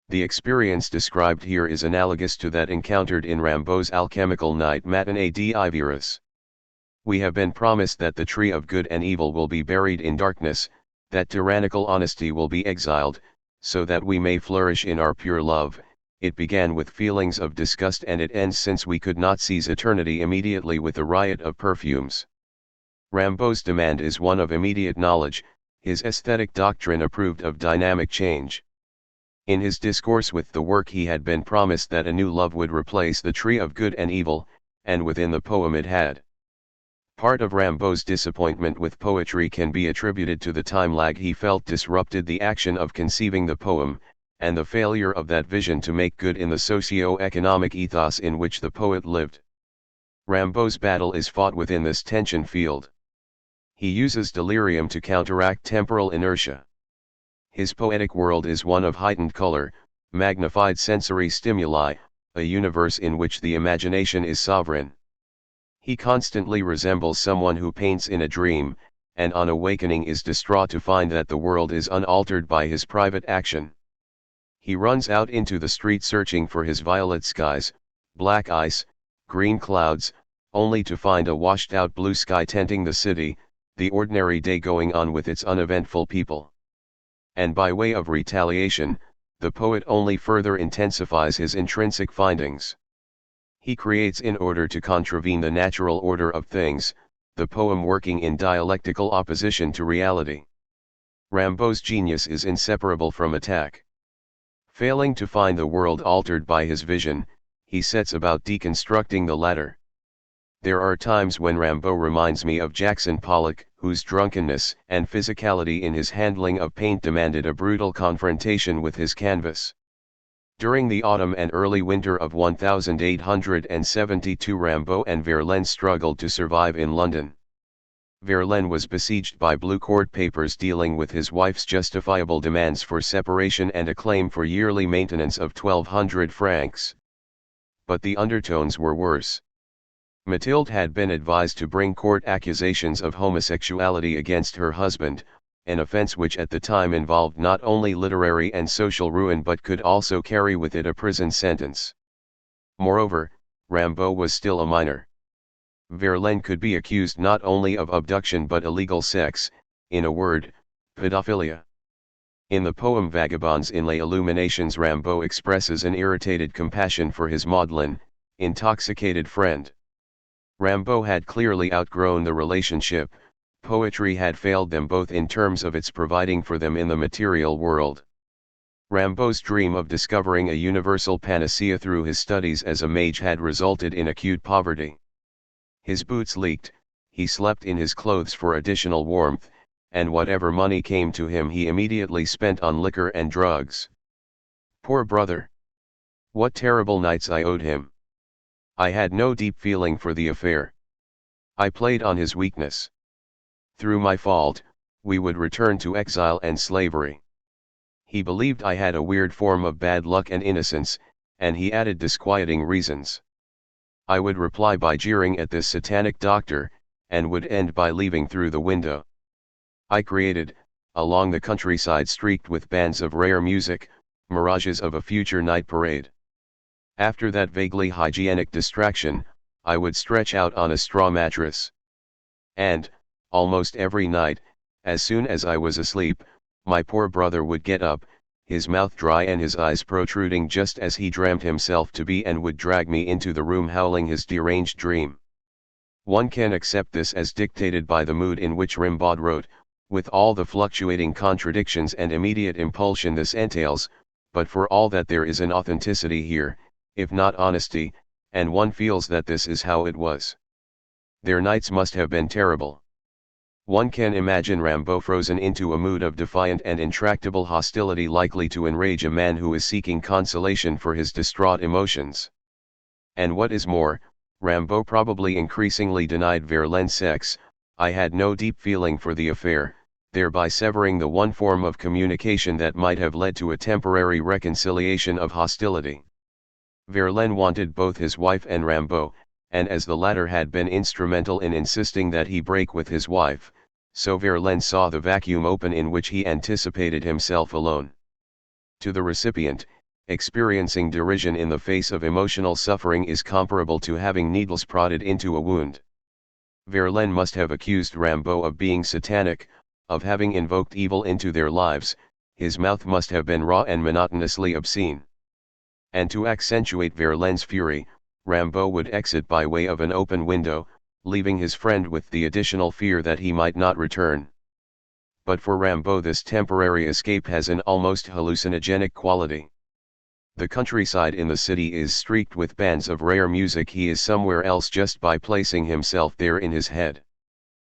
The experience described here is analogous to that encountered in Rimbaud's alchemical night matinée d'Ivoirus. We have been promised that the tree of good and evil will be buried in darkness, that tyrannical honesty will be exiled, so that we may flourish in our pure love. It began with feelings of disgust and it ends since we could not seize eternity immediately with a riot of perfumes. Rimbaud's demand is one of immediate knowledge, his aesthetic doctrine approved of dynamic change. In his discourse with the work he had been promised that a new love would replace the tree of good and evil, and within the poem it had. Part of Rimbaud's disappointment with poetry can be attributed to the time lag he felt disrupted the action of conceiving the poem, and the failure of that vision to make good in the socio-economic ethos in which the poet lived. Rimbaud's battle is fought within this tension field. He uses delirium to counteract temporal inertia. His poetic world is one of heightened color, magnified sensory stimuli, a universe in which the imagination is sovereign. He constantly resembles someone who paints in a dream, and on awakening is distraught to find that the world is unaltered by his private action. He runs out into the street searching for his violet skies, black ice, green clouds, only to find a washed-out blue sky tenting the city, the ordinary day going on with its uneventful people. And by way of retaliation, the poet only further intensifies his intrinsic findings. He creates in order to contravene the natural order of things, the poem working in dialectical opposition to reality. Rimbaud's genius is inseparable from attack. Failing to find the world altered by his vision, he sets about deconstructing the latter. There are times when Rimbaud reminds me of Jackson Pollock, whose drunkenness and physicality in his handling of paint demanded a brutal confrontation with his canvas. During the autumn and early winter of 1872 Rimbaud and Verlaine struggled to survive in London. Verlaine was besieged by blue court papers dealing with his wife's justifiable demands for separation and a claim for yearly maintenance of 1,200 francs. But the undertones were worse. Mathilde had been advised to bring court accusations of homosexuality against her husband, an offense which at the time involved not only literary and social ruin but could also carry with it a prison sentence. Moreover, Rimbaud was still a minor. Verlaine could be accused not only of abduction but illegal sex, in a word, pedophilia. In the poem Vagabonds in Les Illuminations Rimbaud expresses an irritated compassion for his maudlin, intoxicated friend. Rimbaud had clearly outgrown the relationship, poetry had failed them both in terms of its providing for them in the material world. Rimbaud's dream of discovering a universal panacea through his studies as a mage had resulted in acute poverty. His boots leaked, he slept in his clothes for additional warmth, and whatever money came to him he immediately spent on liquor and drugs. Poor brother! What terrible nights I owed him! I had no deep feeling for the affair. I played on his weakness. through my fault, we would return to exile and slavery. He believed I had a weird form of bad luck and innocence, and he added disquieting reasons. I would reply by jeering at this satanic doctor, and would end by leaving through the window. I created, along the countryside streaked with bands of rare music, mirages of a future night parade. After that vaguely hygienic distraction, I would stretch out on a straw mattress. And, almost every night, as soon as I was asleep, my poor brother would get up, his mouth dry and his eyes protruding just as he dreamt himself to be, and would drag me into the room howling his deranged dream. One can accept this as dictated by the mood in which Rimbaud wrote, with all the fluctuating contradictions and immediate impulsion this entails, but for all that there is an authenticity here, if not honesty, and one feels that this is how it was. Their nights must have been terrible. One can imagine Rimbaud frozen into a mood of defiant and intractable hostility likely to enrage a man who is seeking consolation for his distraught emotions. And what is more, Rimbaud probably increasingly denied Verlaine's sex. I had no deep feeling for the affair, thereby severing the one form of communication that might have led to a temporary reconciliation of hostility. Verlaine wanted both his wife and Rimbaud, and as the latter had been instrumental in insisting that he break with his wife, so Verlaine saw the vacuum open in which he anticipated himself alone. To the recipient, experiencing derision in the face of emotional suffering is comparable to having needles prodded into a wound. Verlaine must have accused Rimbaud of being satanic, of having invoked evil into their lives. His mouth must have been raw and monotonously obscene. And to accentuate Verlaine's fury, Rimbaud would exit by way of an open window, leaving his friend with the additional fear that he might not return. But for Rimbaud this temporary escape has an almost hallucinogenic quality. The countryside in the city is streaked with bands of rare music. He is somewhere else just by placing himself there in his head.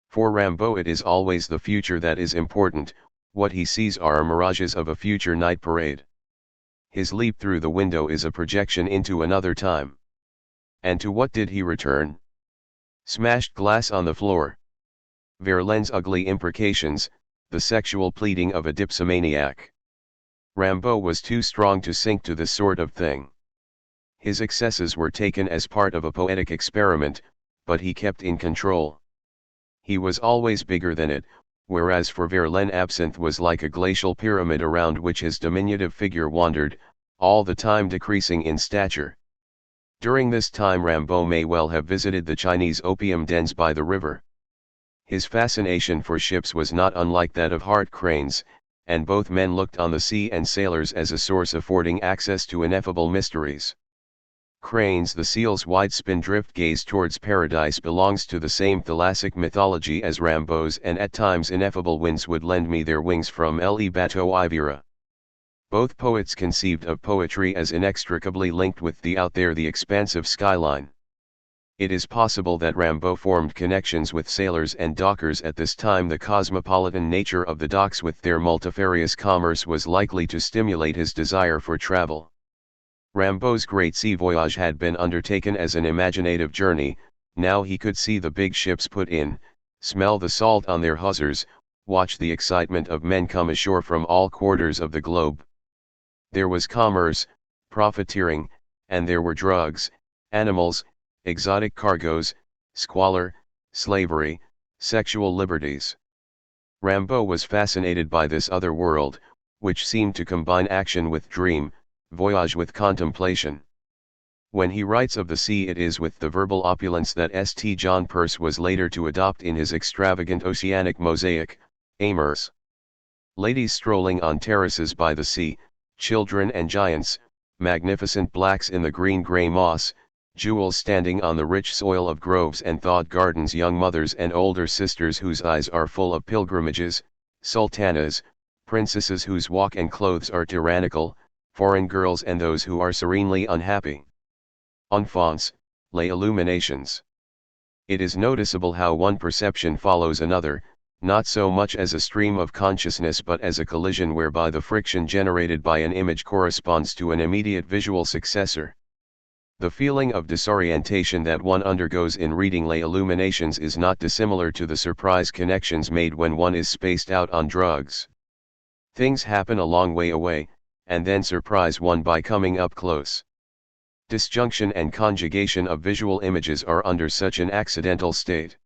For Rimbaud it is always the future that is important. What he sees are mirages of a future night parade. His leap through the window is a projection into another time. And to what did he return? Smashed glass on the floor. Verlaine's ugly imprecations, the sexual pleading of a dipsomaniac. Rimbaud was too strong to sink to this sort of thing. His excesses were taken as part of a poetic experiment, but he kept in control. He was always bigger than it, whereas for Verlaine absinthe was like a glacial pyramid around which his diminutive figure wandered, all the time decreasing in stature. During this time Rimbaud may well have visited the Chinese opium dens by the river. His fascination for ships was not unlike that of Hart Crane's, and both men looked on the sea and sailors as a source affording access to ineffable mysteries. Crane's The Seal's wide spindrift gaze towards paradise belongs to the same thalassic mythology as Rimbaud's, and at times ineffable winds would lend me their wings from Le Bateau Ivera. Both poets conceived of poetry as inextricably linked with the out there, the expansive skyline. It is possible that Rimbaud formed connections with sailors and dockers at this time. The cosmopolitan nature of the docks with their multifarious commerce was likely to stimulate his desire for travel. Rimbaud's great sea voyage had been undertaken as an imaginative journey. Now he could see the big ships put in, smell the salt on their hawsers, watch the excitement of men come ashore from all quarters of the globe. There was commerce, profiteering, and there were drugs, animals, exotic cargoes, squalor, slavery, sexual liberties. Rimbaud was fascinated by this other world, which seemed to combine action with dream, voyage with contemplation. When he writes of the sea, it is with the verbal opulence that St. John Perse was later to adopt in his extravagant oceanic mosaic, Amers. Ladies strolling on terraces by the sea, children and giants, magnificent blacks in the green-gray moss, jewels standing on the rich soil of groves and thawed gardens, young mothers and older sisters whose eyes are full of pilgrimages, sultanas, princesses whose walk and clothes are tyrannical, foreign girls and those who are serenely unhappy. Enfants, les illuminations. It is noticeable how one perception follows another, not so much as a stream of consciousness but as a collision whereby the friction generated by an image corresponds to an immediate visual successor. The feeling of disorientation that one undergoes in reading lay illuminations is not dissimilar to the surprise connections made when one is spaced out on drugs. Things happen a long way away, and then surprise one by coming up close. Disjunction and conjugation of visual images are under such an accidental state.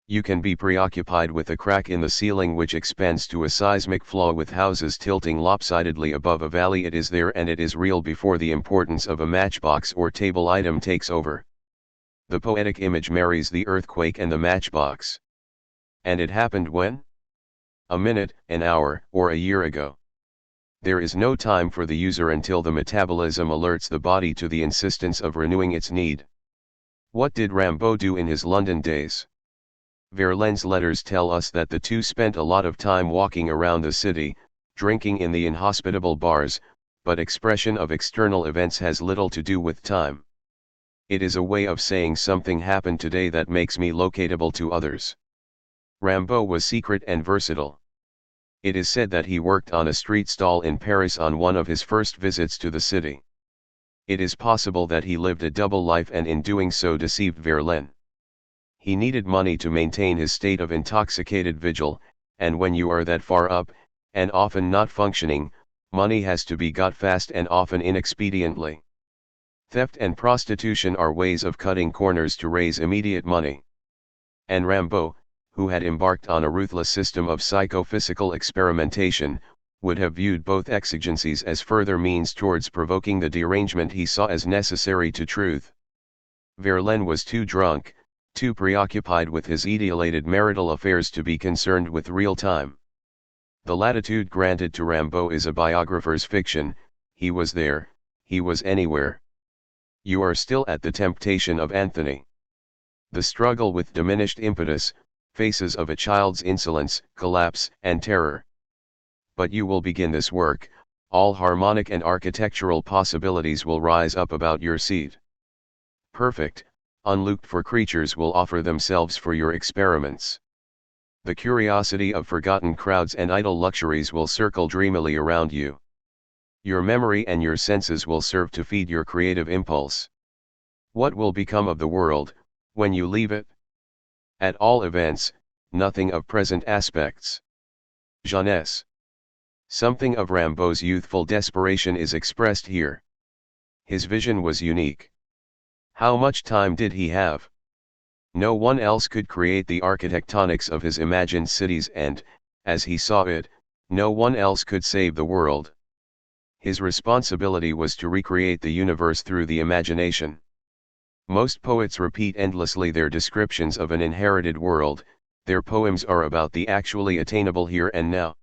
You can be preoccupied with a crack in the ceiling which expands to a seismic flaw with houses tilting lopsidedly above a valley. It is there and it is real before the importance of a matchbox or table item takes over. The poetic image marries the earthquake and the matchbox. And it happened when? A minute, an hour, or a year ago. There is no time for the user until the metabolism alerts the body to the insistence of renewing its need. What did Rimbaud do in his London days? Verlaine's letters tell us that the two spent a lot of time walking around the city, drinking in the inhospitable bars, but expression of external events has little to do with time. It is a way of saying something happened today that makes me locatable to others. Rimbaud was secret and versatile. It is said that he worked on a street stall in Paris on one of his first visits to the city. It is possible that he lived a double life and in doing so deceived Verlaine. He needed money to maintain his state of intoxicated vigil, and when you are that far up, and often not functioning, money has to be got fast and often inexpediently. Theft and prostitution are ways of cutting corners to raise immediate money. And Rimbaud, who had embarked on a ruthless system of psychophysical experimentation, would have viewed both exigencies as further means towards provoking the derangement he saw as necessary to truth. Verlaine was too drunk, too preoccupied with his etiolated marital affairs to be concerned with real time. The latitude granted to Rimbaud is a biographer's fiction. He was there, he was anywhere. You are still at the temptation of Anthony. The struggle with diminished impetus, faces of a child's insolence, collapse, and terror. But you will begin this work, all harmonic and architectural possibilities will rise up about your seat. Perfect, unlooked-for creatures will offer themselves for your experiments. The curiosity of forgotten crowds and idle luxuries will circle dreamily around you. Your memory and your senses will serve to feed your creative impulse. What will become of the world, when you leave it? At all events, nothing of present aspects. Jeunesse. Something of Rimbaud's youthful desperation is expressed here. His vision was unique. How much time did he have? No one else could create the architectonics of his imagined cities and, as he saw it, no one else could save the world. His responsibility was to recreate the universe through the imagination. Most poets repeat endlessly their descriptions of an inherited world. Their poems are about the actually attainable here and now.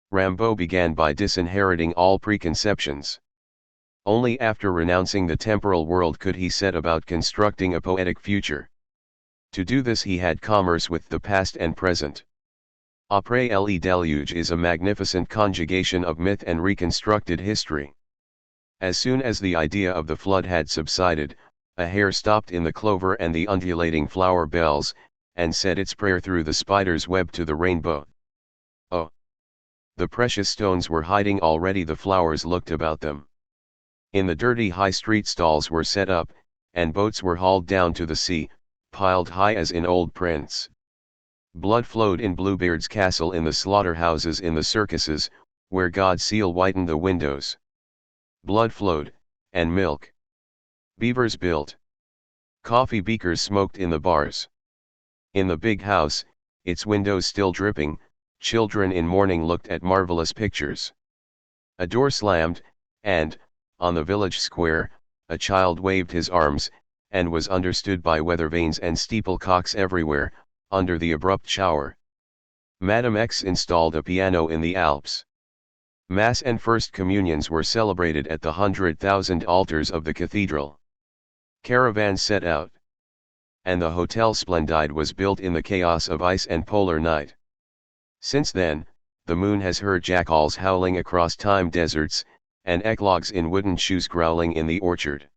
Rimbaud began by disinheriting all preconceptions. Only after renouncing the temporal world could he set about constructing a poetic future. To do this he had commerce with the past and present. Après le déluge is a magnificent conjugation of myth and reconstructed history. As soon as the idea of the flood had subsided, a hare stopped in the clover and the undulating flower bells, and said its prayer through the spider's web to the rainbow. Oh! The precious stones were hiding already, the flowers looked about them. In the dirty high street stalls were set up, and boats were hauled down to the sea, piled high as in old prints. Blood flowed in Bluebeard's castle, in the slaughterhouses, in the circuses, where God's seal whitened the windows. Blood flowed, and milk. Beavers built. Coffee beakers smoked in the bars. In the big house, its windows still dripping, children in mourning looked at marvelous pictures. A door slammed, and, on the village square, a child waved his arms, and was understood by weather vanes and steeple-cocks everywhere, under the abrupt shower. Madame X installed a piano in the Alps. Mass and First Communions were celebrated at the 100,000 altars of the cathedral. Caravans set out. And the Hotel Splendide was built in the chaos of ice and polar night. Since then, the moon has heard jackals howling across time deserts, and eclogues in wooden shoes growling in the orchard.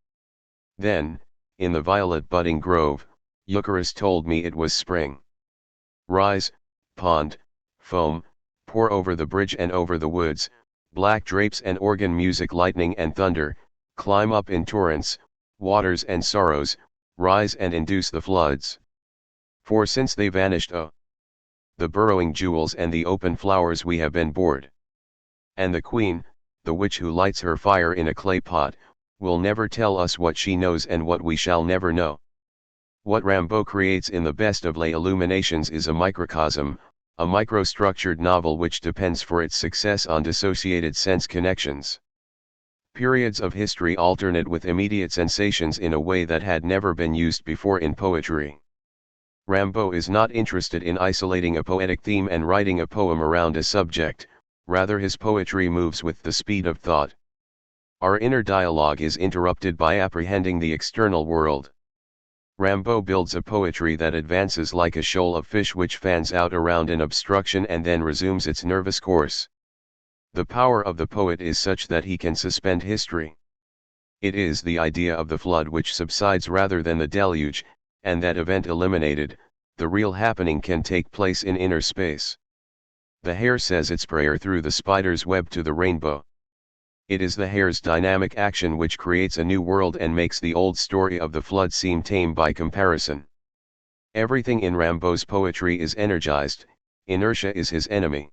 Then, in the violet budding grove, Eucharis told me it was spring. Rise, pond, foam, pour over the bridge and over the woods, black drapes and organ music, lightning and thunder, climb up in torrents, waters and sorrows, rise and induce the floods. For since they vanished, the burrowing jewels and the open flowers we have been bored. And the queen, the witch who lights her fire in a clay pot, will never tell us what she knows and what we shall never know. What Rimbaud creates in the best of Les Illuminations is a microcosm, a microstructured novel which depends for its success on dissociated sense connections. Periods of history alternate with immediate sensations in a way that had never been used before in poetry. Rimbaud is not interested in isolating a poetic theme and writing a poem around a subject, rather his poetry moves with the speed of thought. Our inner dialogue is interrupted by apprehending the external world. Rimbaud builds a poetry that advances like a shoal of fish which fans out around an obstruction and then resumes its nervous course. The power of the poet is such that he can suspend history. It is the idea of the flood which subsides rather than the deluge, and that event eliminated, the real happening can take place in inner space. The hare says its prayer through the spider's web to the rainbow. It is the hare's dynamic action which creates a new world and makes the old story of the flood seem tame by comparison. Everything in Rimbaud's poetry is energized, inertia is his enemy.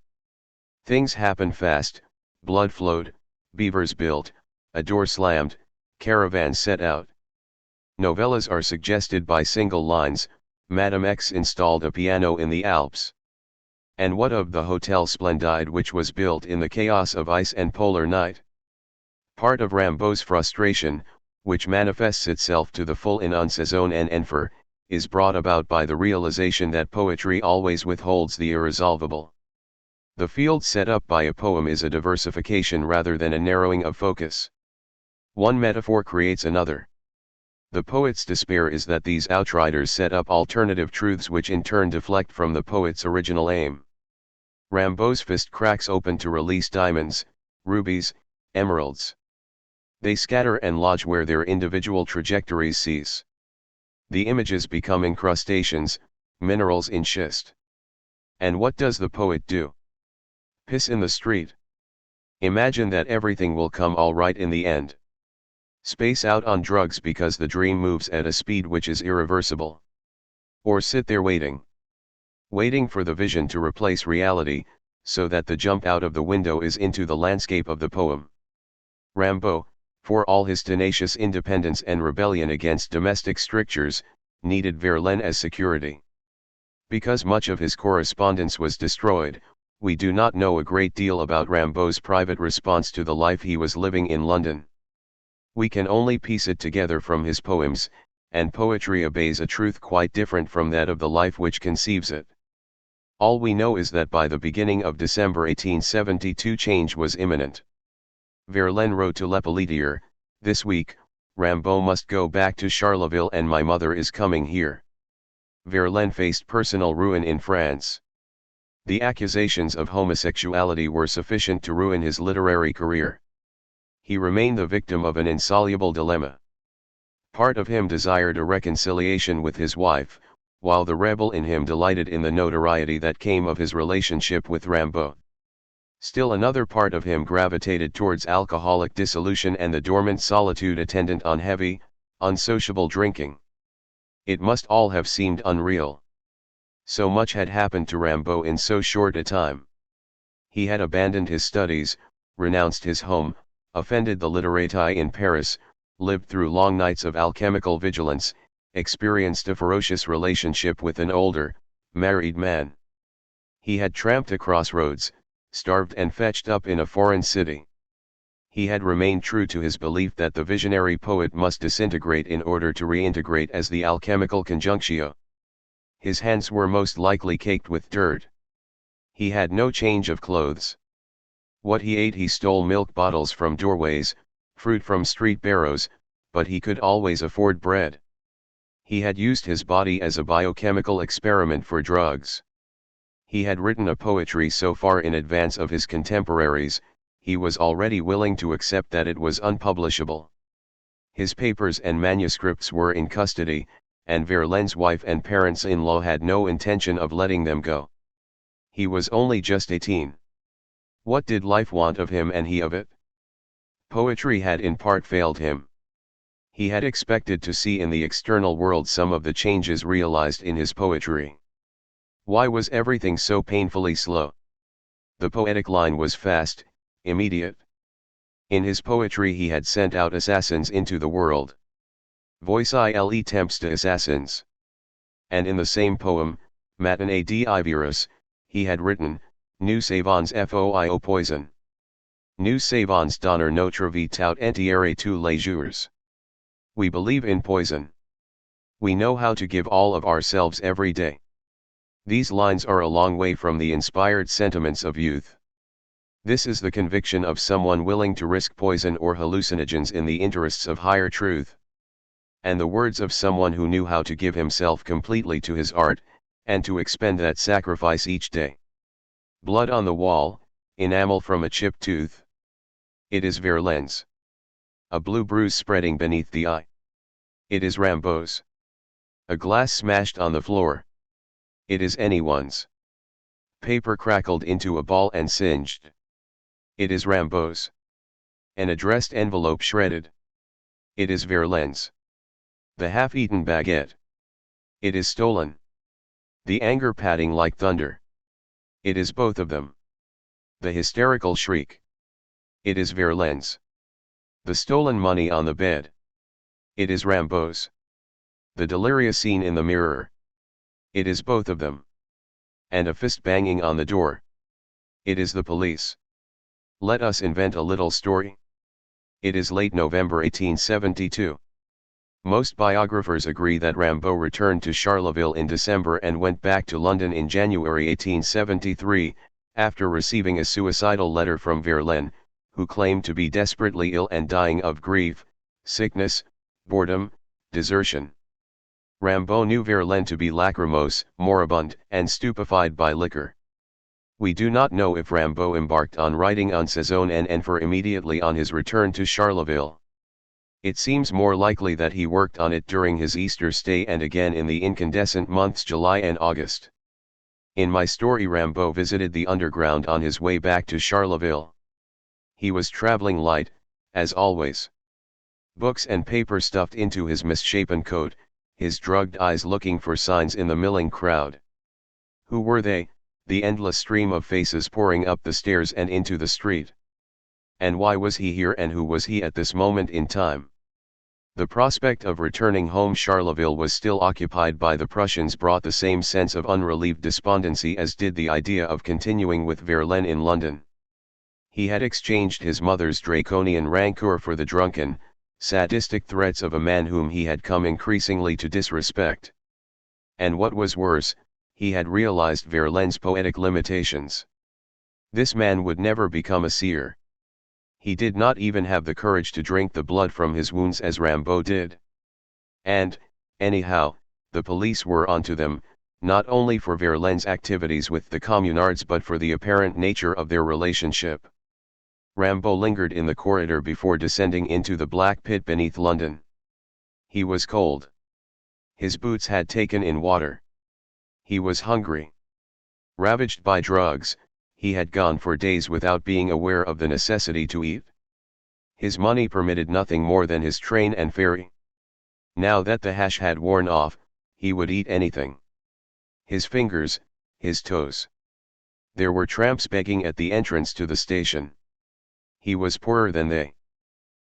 Things happen fast, blood flowed, beavers built, a door slammed, caravans set out. Novellas are suggested by single lines, Madame X installed a piano in the Alps. And what of the Hotel Splendide which was built in the chaos of ice and polar night? Part of Rimbaud's frustration, which manifests itself to the full in Une Saison en Enfer, is brought about by the realization that poetry always withholds the irresolvable. The field set up by a poem is a diversification rather than a narrowing of focus. One metaphor creates another. The poet's despair is that these outriders set up alternative truths which in turn deflect from the poet's original aim. Rimbaud's fist cracks open to release diamonds, rubies, emeralds. They scatter and lodge where their individual trajectories cease. The images become incrustations, minerals in schist. And what does the poet do? Piss in the street. Imagine that everything will come all right in the end. Space out on drugs because the dream moves at a speed which is irreversible. Or sit there waiting. Waiting for the vision to replace reality, so that the jump out of the window is into the landscape of the poem. Rimbaud, for all his tenacious independence and rebellion against domestic strictures, needed Verlaine as security. Because much of his correspondence was destroyed, we do not know a great deal about Rimbaud's private response to the life he was living in London. We can only piece it together from his poems, and poetry obeys a truth quite different from that of the life which conceives it. All we know is that by the beginning of December 1872 change was imminent. Verlaine wrote to Lepelletier, "This week, Rimbaud must go back to Charleville and my mother is coming here." Verlaine faced personal ruin in France. The accusations of homosexuality were sufficient to ruin his literary career. He remained the victim of an insoluble dilemma. Part of him desired a reconciliation with his wife, while the rebel in him delighted in the notoriety that came of his relationship with Rimbaud. Still another part of him gravitated towards alcoholic dissolution and the dormant solitude attendant on heavy, unsociable drinking. It must all have seemed unreal. So much had happened to Rimbaud in so short a time. He had abandoned his studies, renounced his home, offended the literati in Paris, lived through long nights of alchemical vigilance, experienced a ferocious relationship with an older, married man. He had tramped across roads, starved and fetched up in a foreign city. He had remained true to his belief that the visionary poet must disintegrate in order to reintegrate as the alchemical conjunctio. His hands were most likely caked with dirt. He had no change of clothes. What he ate, he stole milk bottles from doorways, fruit from street barrows, but he could always afford bread. He had used his body as a biochemical experiment for drugs. He had written a poetry so far in advance of his contemporaries, he was already willing to accept that it was unpublishable. His papers and manuscripts were in custody, and Verlaine's wife and parents-in-law had no intention of letting them go. He was only just 18. What did life want of him and he of it? Poetry had in part failed him. He had expected to see in the external world some of the changes realized in his poetry. Why was everything so painfully slow? The poetic line was fast, immediate. In his poetry he had sent out assassins into the world. Voice ile tempsta assassins. And in the same poem, Matinee di Virus, he had written, Nous savons foio poison. Nous savons donner notre vie tout entière tous les jours. We believe in poison. We know how to give all of ourselves every day. These lines are a long way from the inspired sentiments of youth. This is the conviction of someone willing to risk poison or hallucinogens in the interests of higher truth. And the words of someone who knew how to give himself completely to his art, and to expend that sacrifice each day. Blood on the wall, enamel from a chipped tooth. It is Verlaine's. A blue bruise spreading beneath the eye. It is Rimbaud's. A glass smashed on the floor. It is anyone's. Paper crackled into a ball and singed. It is Rimbaud's. An addressed envelope shredded. It is Verlaine's. The half-eaten baguette. It is stolen. The anger padding like thunder. It is both of them. The hysterical shriek. It is Verlaine's. The stolen money on the bed. It is Rimbaud's. The delirious scene in the mirror. It is both of them. And a fist banging on the door. It is the police. Let us invent a little story. It is late November 1872. Most biographers agree that Rimbaud returned to Charleville in December and went back to London in January 1873, after receiving a suicidal letter from Verlaine, who claimed to be desperately ill and dying of grief, sickness, boredom, desertion. Rimbaud knew Verlaine to be lachrymose, moribund, and stupefied by liquor. We do not know if Rimbaud embarked on writing On Saison en Enfer immediately on his return to Charleville. It seems more likely that he worked on it during his Easter stay and again in the incandescent months July and August. In my story, Rimbaud visited the underground on his way back to Charleville. He was traveling light, as always. Books and paper stuffed into his misshapen coat, his drugged eyes looking for signs in the milling crowd. Who were they, the endless stream of faces pouring up the stairs and into the street? And why was he here, and who was he at this moment in time? The prospect of returning home Charleville was still occupied by the Prussians brought the same sense of unrelieved despondency as did the idea of continuing with Verlaine in London. He had exchanged his mother's draconian rancor for the drunken, sadistic threats of a man whom he had come increasingly to disrespect. And what was worse, he had realized Verlaine's poetic limitations. This man would never become a seer. He did not even have the courage to drink the blood from his wounds as Rimbaud did. And, anyhow, the police were onto them, not only for Verlaine's activities with the communards but for the apparent nature of their relationship. Rimbaud lingered in the corridor before descending into the black pit beneath London. He was cold. His boots had taken in water. He was hungry. Ravaged by drugs, he had gone for days without being aware of the necessity to eat. His money permitted nothing more than his train and ferry. Now that the hash had worn off, he would eat anything. His fingers, his toes. There were tramps begging at the entrance to the station. He was poorer than they.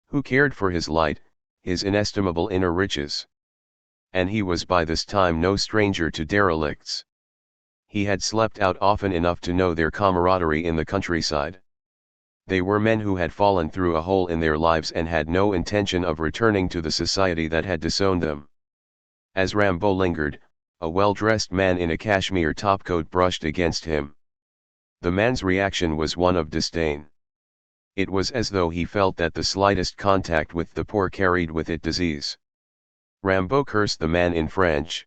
Who cared for his light, his inestimable inner riches? And he was by this time no stranger to derelicts. He had slept out often enough to know their camaraderie in the countryside. They were men who had fallen through a hole in their lives and had no intention of returning to the society that had disowned them. As Rimbaud lingered, a well-dressed man in a cashmere topcoat brushed against him. The man's reaction was one of disdain. It was as though he felt that the slightest contact with the poor carried with it disease. Rimbaud cursed the man in French.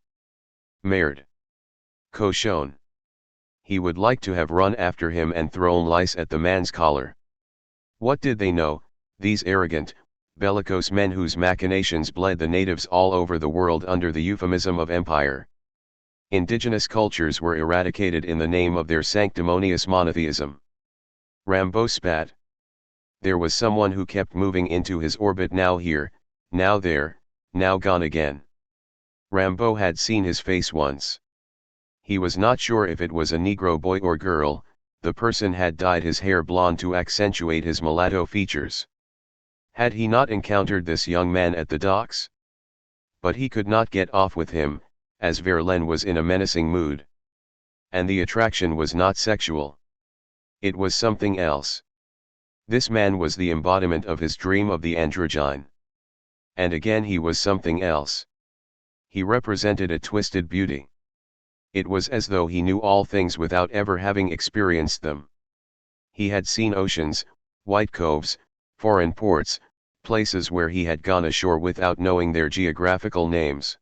Merde. Cochon. He would like to have run after him and thrown lice at the man's collar. What did they know, these arrogant, bellicose men whose machinations bled the natives all over the world under the euphemism of empire? Indigenous cultures were eradicated in the name of their sanctimonious monotheism. Rimbaud spat. There was someone who kept moving into his orbit now here, now there, now gone again. Rimbaud had seen his face once. He was not sure if it was a Negro boy or girl. The person had dyed his hair blonde to accentuate his mulatto features. Had he not encountered this young man at the docks? But he could not get off with him, as Verlaine was in a menacing mood. And the attraction was not sexual. It was something else. This man was the embodiment of his dream of the androgyne. And again he was something else. He represented a twisted beauty. It was as though he knew all things without ever having experienced them. He had seen oceans, white coves, foreign ports, places where he had gone ashore without knowing their geographical names.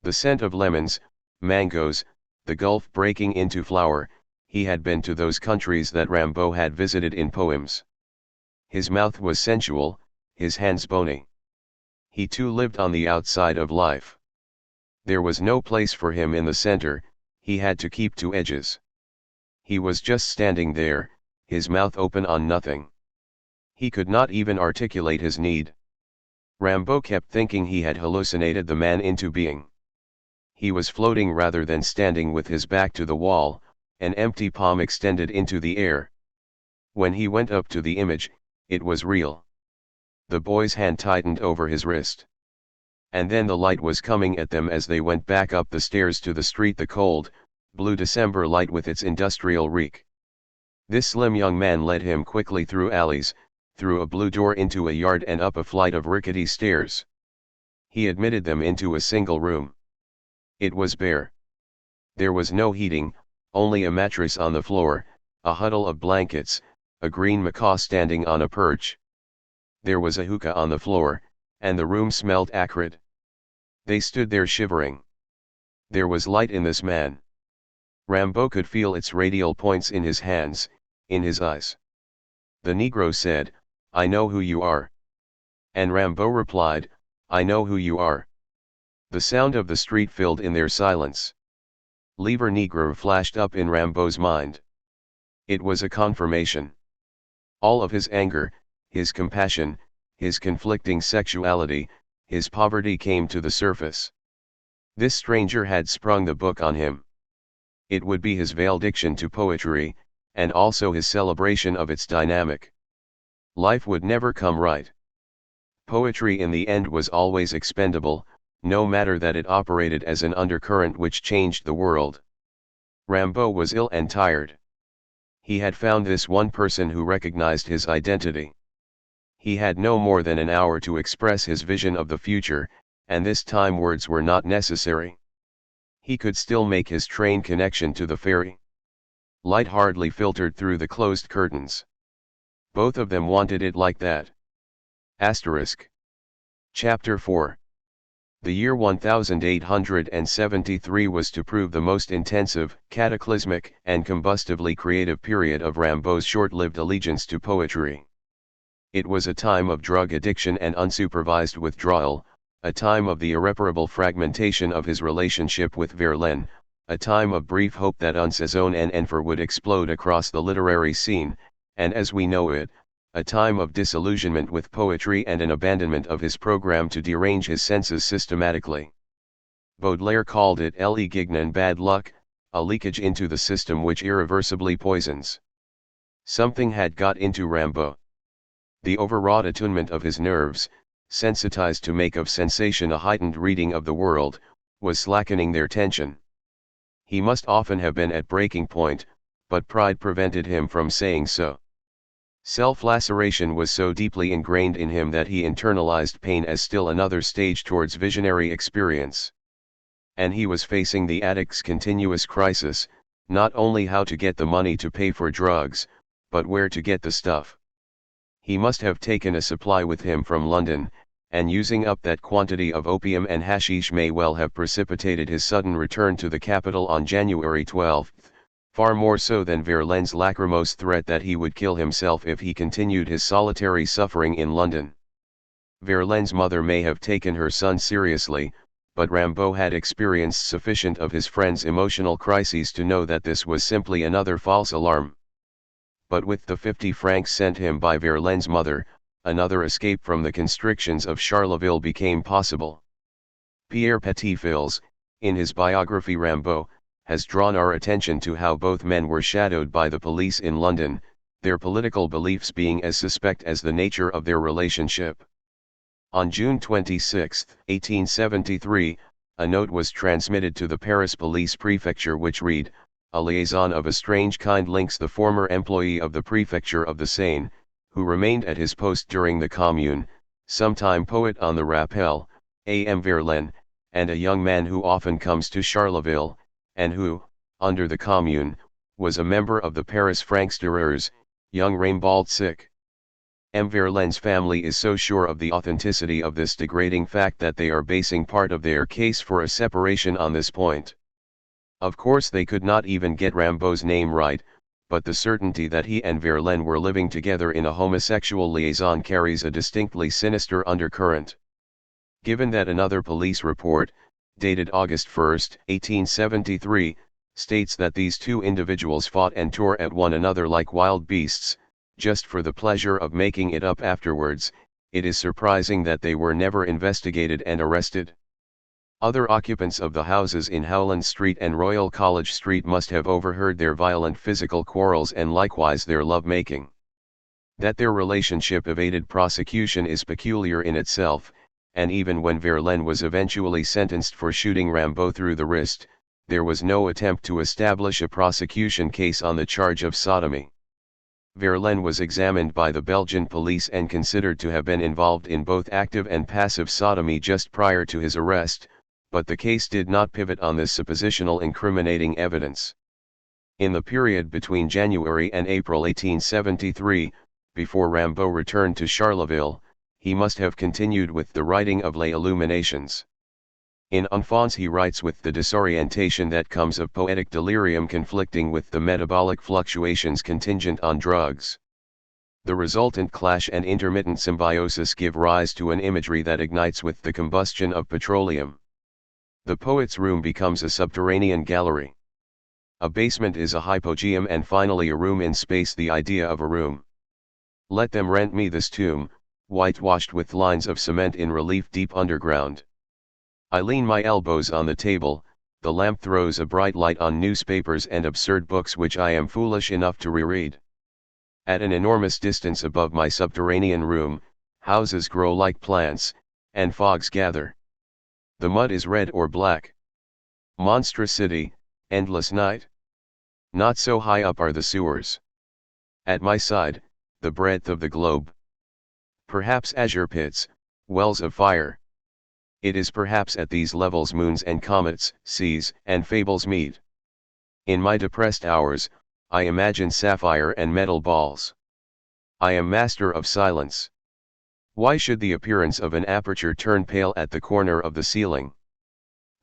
The scent of lemons, mangoes, the Gulf breaking into flower, he had been to those countries that Rimbaud had visited in poems. His mouth was sensual, his hands bony. He too lived on the outside of life. There was no place for him in the center, he had to keep to edges. He was just standing there, his mouth open on nothing. He could not even articulate his need. Rimbaud kept thinking he had hallucinated the man into being. He was floating rather than standing with his back to the wall, an empty palm extended into the air. When he went up to the image, it was real. The boy's hand tightened over his wrist. And then the light was coming at them as they went back up the stairs to the street, the cold, blue December light with its industrial reek. This slim young man led him quickly through alleys, through a blue door into a yard and up a flight of rickety stairs. He admitted them into a single room. It was bare. There was no heating, only a mattress on the floor, a huddle of blankets, a green macaw standing on a perch. There was a hookah on the floor, and the room smelled acrid. They stood there shivering. There was light in this man. Rimbaud could feel its radial points in his hands, in his eyes. The Negro said, "I know who you are." And Rimbaud replied, "I know who you are." The sound of the street filled in their silence. Livre Negro flashed up in Rimbaud's mind. It was a confirmation. All of his anger, his compassion, his conflicting sexuality, his poverty came to the surface. This stranger had sprung the book on him. It would be his valediction to poetry, and also his celebration of its dynamic. Life would never come right. Poetry in the end was always expendable, no matter that it operated as an undercurrent which changed the world. Rimbaud was ill and tired. He had found this one person who recognized his identity. He had no more than an hour to express his vision of the future, and this time words were not necessary. He could still make his train connection to the ferry. Light hardly filtered through the closed curtains. Both of them wanted it like that. Asterisk. Chapter 4. The year 1873 was to prove the most intensive, cataclysmic, and combustively creative period of Rimbaud's short-lived allegiance to poetry. It was a time of drug addiction and unsupervised withdrawal, a time of the irreparable fragmentation of his relationship with Verlaine, a time of brief hope that Un Saison and Enfer would explode across the literary scene, and as we know it, a time of disillusionment with poetry and an abandonment of his program to derange his senses systematically. Baudelaire called it l'égignon bad luck, a leakage into the system which irreversibly poisons. Something had got into Rimbaud. The overwrought attunement of his nerves, sensitized to make of sensation a heightened reading of the world, was slackening their tension. He must often have been at breaking point, but pride prevented him from saying so. Self-laceration was so deeply ingrained in him that he internalized pain as still another stage towards visionary experience. And he was facing the addict's continuous crisis, not only how to get the money to pay for drugs, but where to get the stuff. He must have taken a supply with him from London, and using up that quantity of opium and hashish may well have precipitated his sudden return to the capital on January 12, far more so than Verlaine's lachrymose threat that he would kill himself if he continued his solitary suffering in London. Verlaine's mother may have taken her son seriously, but Rimbaud had experienced sufficient of his friend's emotional crises to know that this was simply another false alarm. But with the 50 francs sent him by Verlaine's mother, another escape from the constrictions of Charleville became possible. Pierre Petitfils, in his biography Rimbaud, has drawn our attention to how both men were shadowed by the police in London, their political beliefs being as suspect as the nature of their relationship. On June 26, 1873, a note was transmitted to the Paris Police Prefecture which read, "A liaison of a strange kind links the former employee of the Prefecture of the Seine, who remained at his post during the Commune, sometime poet on the Rappel, A.M. Verlaine, and a young man who often comes to Charleville, and who, under the Commune, was a member of the Paris Franctireurs, young Rimbaud sick." M. Verlaine's family is so sure of the authenticity of this degrading fact that they are basing part of their case for a separation on this point. Of course they could not even get Rimbaud's name right, but the certainty that he and Verlaine were living together in a homosexual liaison carries a distinctly sinister undercurrent. Given that another police report, dated August 1, 1873, states that these two individuals fought and tore at one another like wild beasts, just for the pleasure of making it up afterwards, it is surprising that they were never investigated and arrested. Other occupants of the houses in Howland Street and Royal College Street must have overheard their violent physical quarrels and likewise their love-making. That their relationship evaded prosecution is peculiar in itself, and even when Verlaine was eventually sentenced for shooting Rimbaud through the wrist, there was no attempt to establish a prosecution case on the charge of sodomy. Verlaine was examined by the Belgian police and considered to have been involved in both active and passive sodomy just prior to his arrest, but the case did not pivot on this suppositional incriminating evidence. In the period between January and April 1873, before Rimbaud returned to Charleville, he must have continued with the writing of Les Illuminations. In Enfants he writes with the disorientation that comes of poetic delirium conflicting with the metabolic fluctuations contingent on drugs. The resultant clash and intermittent symbiosis give rise to an imagery that ignites with the combustion of petroleum. The poet's room becomes a subterranean gallery. A basement is a hypogeum and finally a room in space, the idea of a room. Let them rent me this tomb, whitewashed with lines of cement in relief deep underground. I lean my elbows on the table, the lamp throws a bright light on newspapers and absurd books which I am foolish enough to reread. At an enormous distance above my subterranean room, houses grow like plants, and fogs gather. The mud is red or black. Monstrous city, endless night. Not so high up are the sewers. At my side, the breadth of the globe. Perhaps azure pits, wells of fire. It is perhaps at these levels moons and comets, seas and fables meet. In my depressed hours, I imagine sapphire and metal balls. I am master of silence. Why should the appearance of an aperture turn pale at the corner of the ceiling?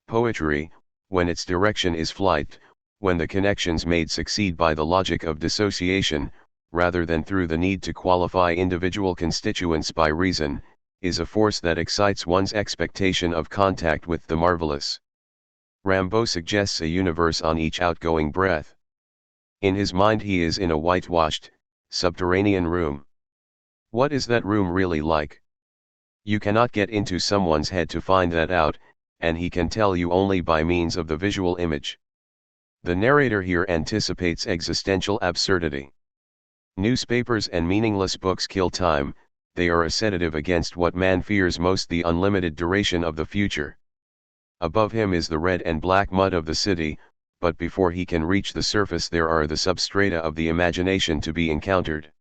Poetry, when its direction is flight, when the connections made succeed by the logic of dissociation, rather than through the need to qualify individual constituents by reason, is a force that excites one's expectation of contact with the marvelous. Rimbaud suggests a universe on each outgoing breath. In his mind he is in a whitewashed, subterranean room. What is that room really like? You cannot get into someone's head to find that out, and he can tell you only by means of the visual image. The narrator here anticipates existential absurdity. Newspapers and meaningless books kill time, they are a sedative against what man fears most, the unlimited duration of the future. Above him is the red and black mud of the city, but before he can reach the surface there are the substrata of the imagination to be encountered.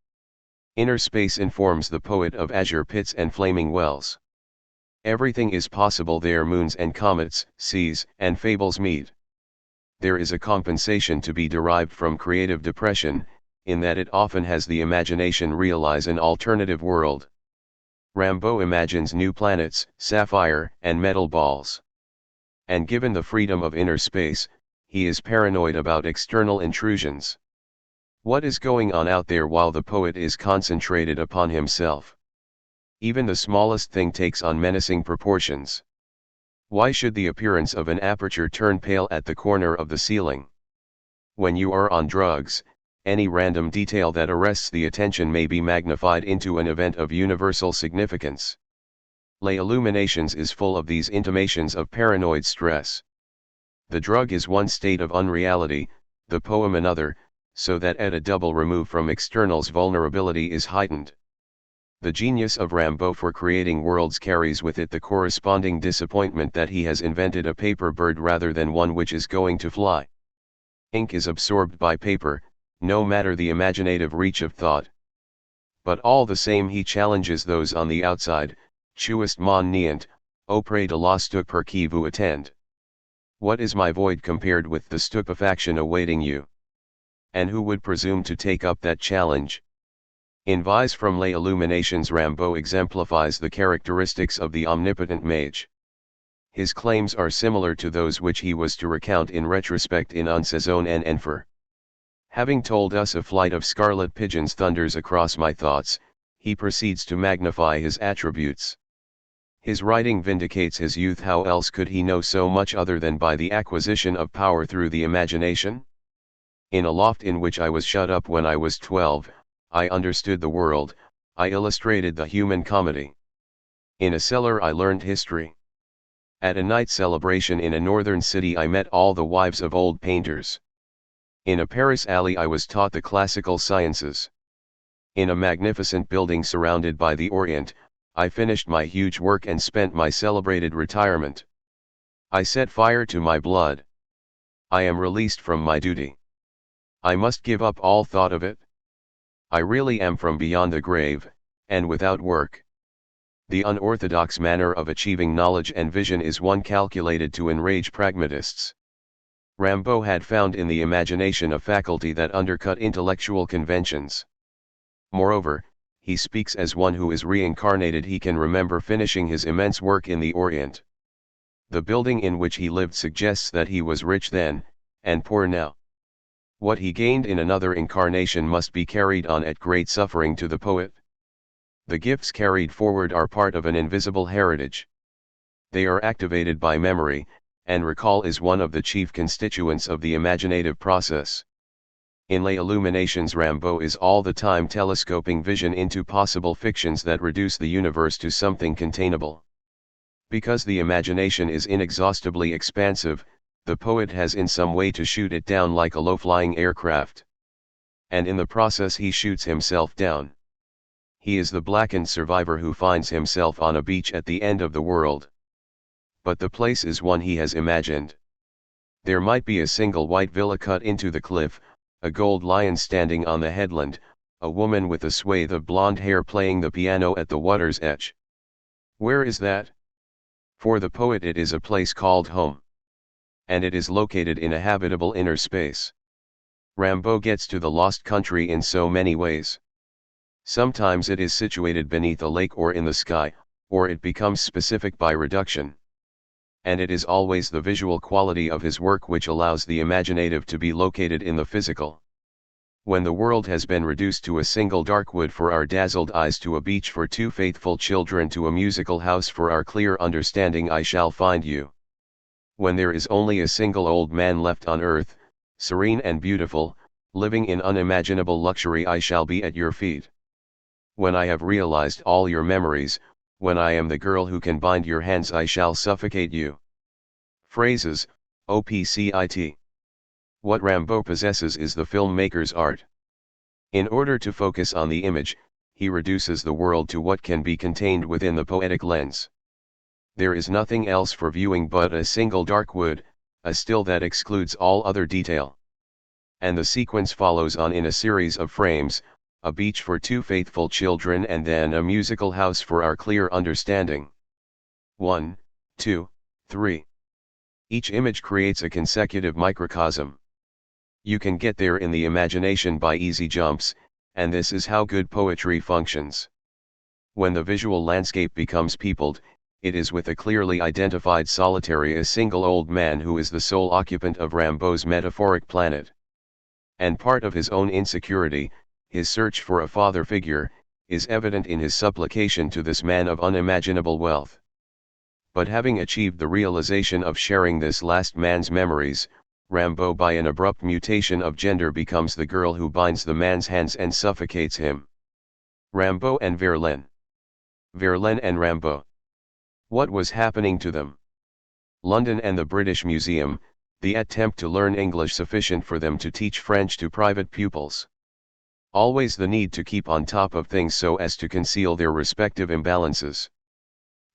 Inner space informs the poet of azure pits and flaming wells. Everything is possible there, moons and comets, seas and fables meet. There is a compensation to be derived from creative depression, in that it often has the imagination realize an alternative world. Rimbaud imagines new planets, sapphire and metal balls. And given the freedom of inner space, he is paranoid about external intrusions. What is going on out there while the poet is concentrated upon himself? Even the smallest thing takes on menacing proportions. Why should the appearance of an aperture turn pale at the corner of the ceiling? When you are on drugs, Any random detail that arrests the attention may be magnified into an event of universal significance. Les Illuminations is full of these intimations of paranoid stress. The drug is one state of unreality, the poem another, so that at a double remove from externals vulnerability is heightened. The genius of Rimbaud for creating worlds carries with it the corresponding disappointment that he has invented a paper bird rather than one which is going to fly. Ink is absorbed by paper, no matter the imaginative reach of thought. But all the same he challenges those on the outside, tuist mon niant, auprès de la stupeur qui vous attend. What is my void compared with the stupefaction awaiting you? And who would presume to take up that challenge? In Vies from Les Illuminations, Rimbaud exemplifies the characteristics of the omnipotent mage. His claims are similar to those which he was to recount in retrospect in Une saison en enfer. Having told us a flight of scarlet pigeons thunders across my thoughts, he proceeds to magnify his attributes. His writing vindicates his youth. How else could he know so much other than by the acquisition of power through the imagination? In a loft in which I was shut up when I was 12, I understood the world, I illustrated the human comedy. In a cellar I learned history. At a night celebration in a northern city I met all the wives of old painters. In a Paris alley I was taught the classical sciences. In a magnificent building surrounded by the Orient, I finished my huge work and spent my celebrated retirement. I set fire to my blood. I am released from my duty. I must give up all thought of it. I really am from beyond the grave, and without work. The unorthodox manner of achieving knowledge and vision is one calculated to enrage pragmatists. Rimbaud had found in the imagination a faculty that undercut intellectual conventions. Moreover, he speaks as one who is reincarnated. He can remember finishing his immense work in the Orient. The building in which he lived suggests that he was rich then, and poor now. What he gained in another incarnation must be carried on at great suffering to the poet. The gifts carried forward are part of an invisible heritage. They are activated by memory, and recall is one of the chief constituents of the imaginative process. In Les Illuminations, Rimbaud is all the time telescoping vision into possible fictions that reduce the universe to something containable. Because the imagination is inexhaustibly expansive, the poet has in some way to shoot it down like a low-flying aircraft. And in the process he shoots himself down. He is the blackened survivor who finds himself on a beach at the end of the world. But the place is one he has imagined. There might be a single white villa cut into the cliff, a gold lion standing on the headland, a woman with a swathe of blonde hair playing the piano at the water's edge. Where is that? For the poet it is a place called home. And it is located in a habitable inner space. Rimbaud gets to the lost country in so many ways. Sometimes it is situated beneath a lake or in the sky, or it becomes specific by reduction. And it is always the visual quality of his work which allows the imaginative to be located in the physical. When the world has been reduced to a single dark wood for our dazzled eyes, to a beach for two faithful children, to a musical house for our clear understanding, I shall find you. When there is only a single old man left on earth, serene and beautiful, living in unimaginable luxury, I shall be at your feet. When I have realized all your memories, when I am the girl who can bind your hands, I shall suffocate you. Phrases, OPCIT. What Rimbaud possesses is the filmmaker's art. In order to focus on the image, he reduces the world to what can be contained within the poetic lens. There is nothing else for viewing but a single dark wood, a still that excludes all other detail. And the sequence follows on in a series of frames, a beach for two faithful children, and then a musical house for our clear understanding. 1, 2, 3. Each image creates a consecutive microcosm. You can get there in the imagination by easy jumps, and this is how good poetry functions. When the visual landscape becomes peopled, it is with a clearly identified solitary, a single old man who is the sole occupant of Rimbaud's metaphoric planet. And part of his own insecurity, his search for a father figure, is evident in his supplication to this man of unimaginable wealth. But having achieved the realization of sharing this last man's memories, Rimbaud by an abrupt mutation of gender becomes the girl who binds the man's hands and suffocates him. Rimbaud and Verlaine. Verlaine and Rimbaud. What was happening to them? London and the British Museum, the attempt to learn English sufficient for them to teach French to private pupils. Always the need to keep on top of things so as to conceal their respective imbalances.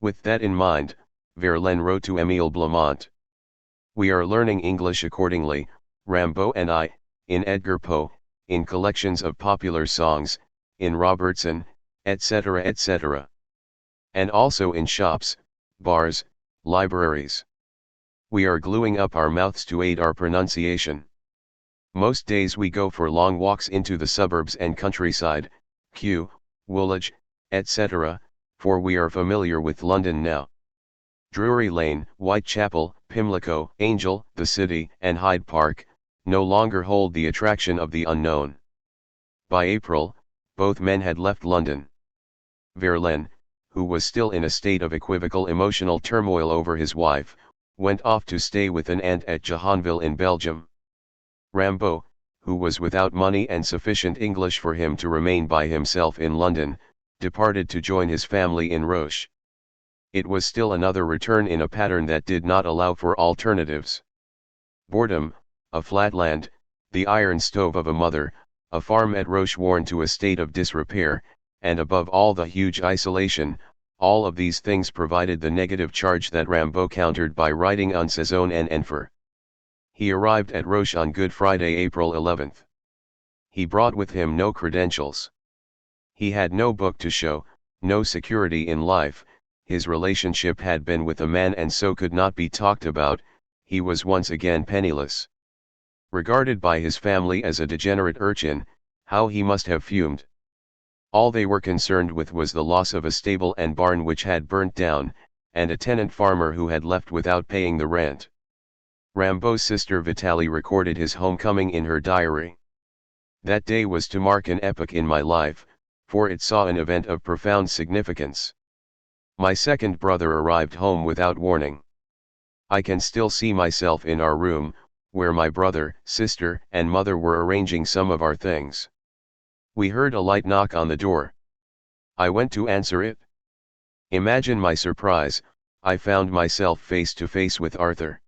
With that in mind, Verlaine wrote to Émile Blamont. We are learning English accordingly, Rimbaud and I, in Edgar Poe, in collections of popular songs, in Robertson, etc. etc. And also in shops, bars, libraries. We are gluing up our mouths to aid our pronunciation. Most days we go for long walks into the suburbs and countryside, Kew, Woolwich, etc., for we are familiar with London now. Drury Lane, Whitechapel, Pimlico, Angel, the City, and Hyde Park, no longer hold the attraction of the unknown. By April, both men had left London. Verlaine, who was still in a state of equivocal emotional turmoil over his wife, went off to stay with an aunt at Jahanville in Belgium. Rimbaud, who was without money and sufficient English for him to remain by himself in London, departed to join his family in Roche. It was still another return in a pattern that did not allow for alternatives. Boredom, a flat land, the iron stove of a mother, a farm at Roche worn to a state of disrepair, and above all the huge isolation, all of these things provided the negative charge that Rimbaud countered by writing Un Saison en Enfer. He arrived at Roche on Good Friday, April 11th. He brought with him no credentials. He had no book to show, no security in life, his relationship had been with a man and so could not be talked about, he was once again penniless. Regarded by his family as a degenerate urchin, how he must have fumed. All they were concerned with was the loss of a stable and barn which had burnt down, and a tenant farmer who had left without paying the rent. Rimbaud's sister Vitalie recorded his homecoming in her diary. That day was to mark an epoch in my life, for it saw an event of profound significance. My second brother arrived home without warning. I can still see myself in our room, where my brother, sister, and mother were arranging some of our things. We heard a light knock on the door. I went to answer it. Imagine my surprise, I found myself face to face with Arthur.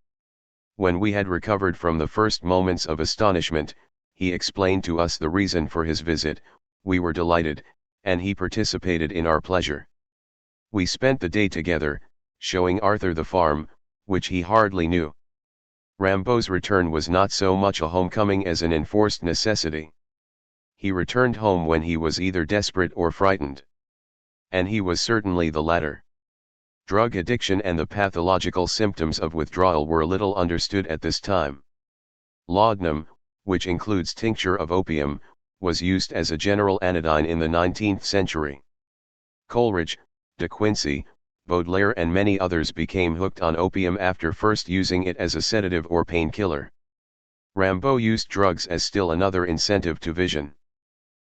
When we had recovered from the first moments of astonishment, he explained to us the reason for his visit, we were delighted, and he participated in our pleasure. We spent the day together, showing Arthur the farm, which he hardly knew. Rimbaud's return was not so much a homecoming as an enforced necessity. He returned home when he was either desperate or frightened. And he was certainly the latter. Drug addiction and the pathological symptoms of withdrawal were little understood at this time. Laudanum, which includes tincture of opium, was used as a general anodyne in the 19th century. Coleridge, De Quincey, Baudelaire and many others became hooked on opium after first using it as a sedative or painkiller. Rimbaud used drugs as still another incentive to vision.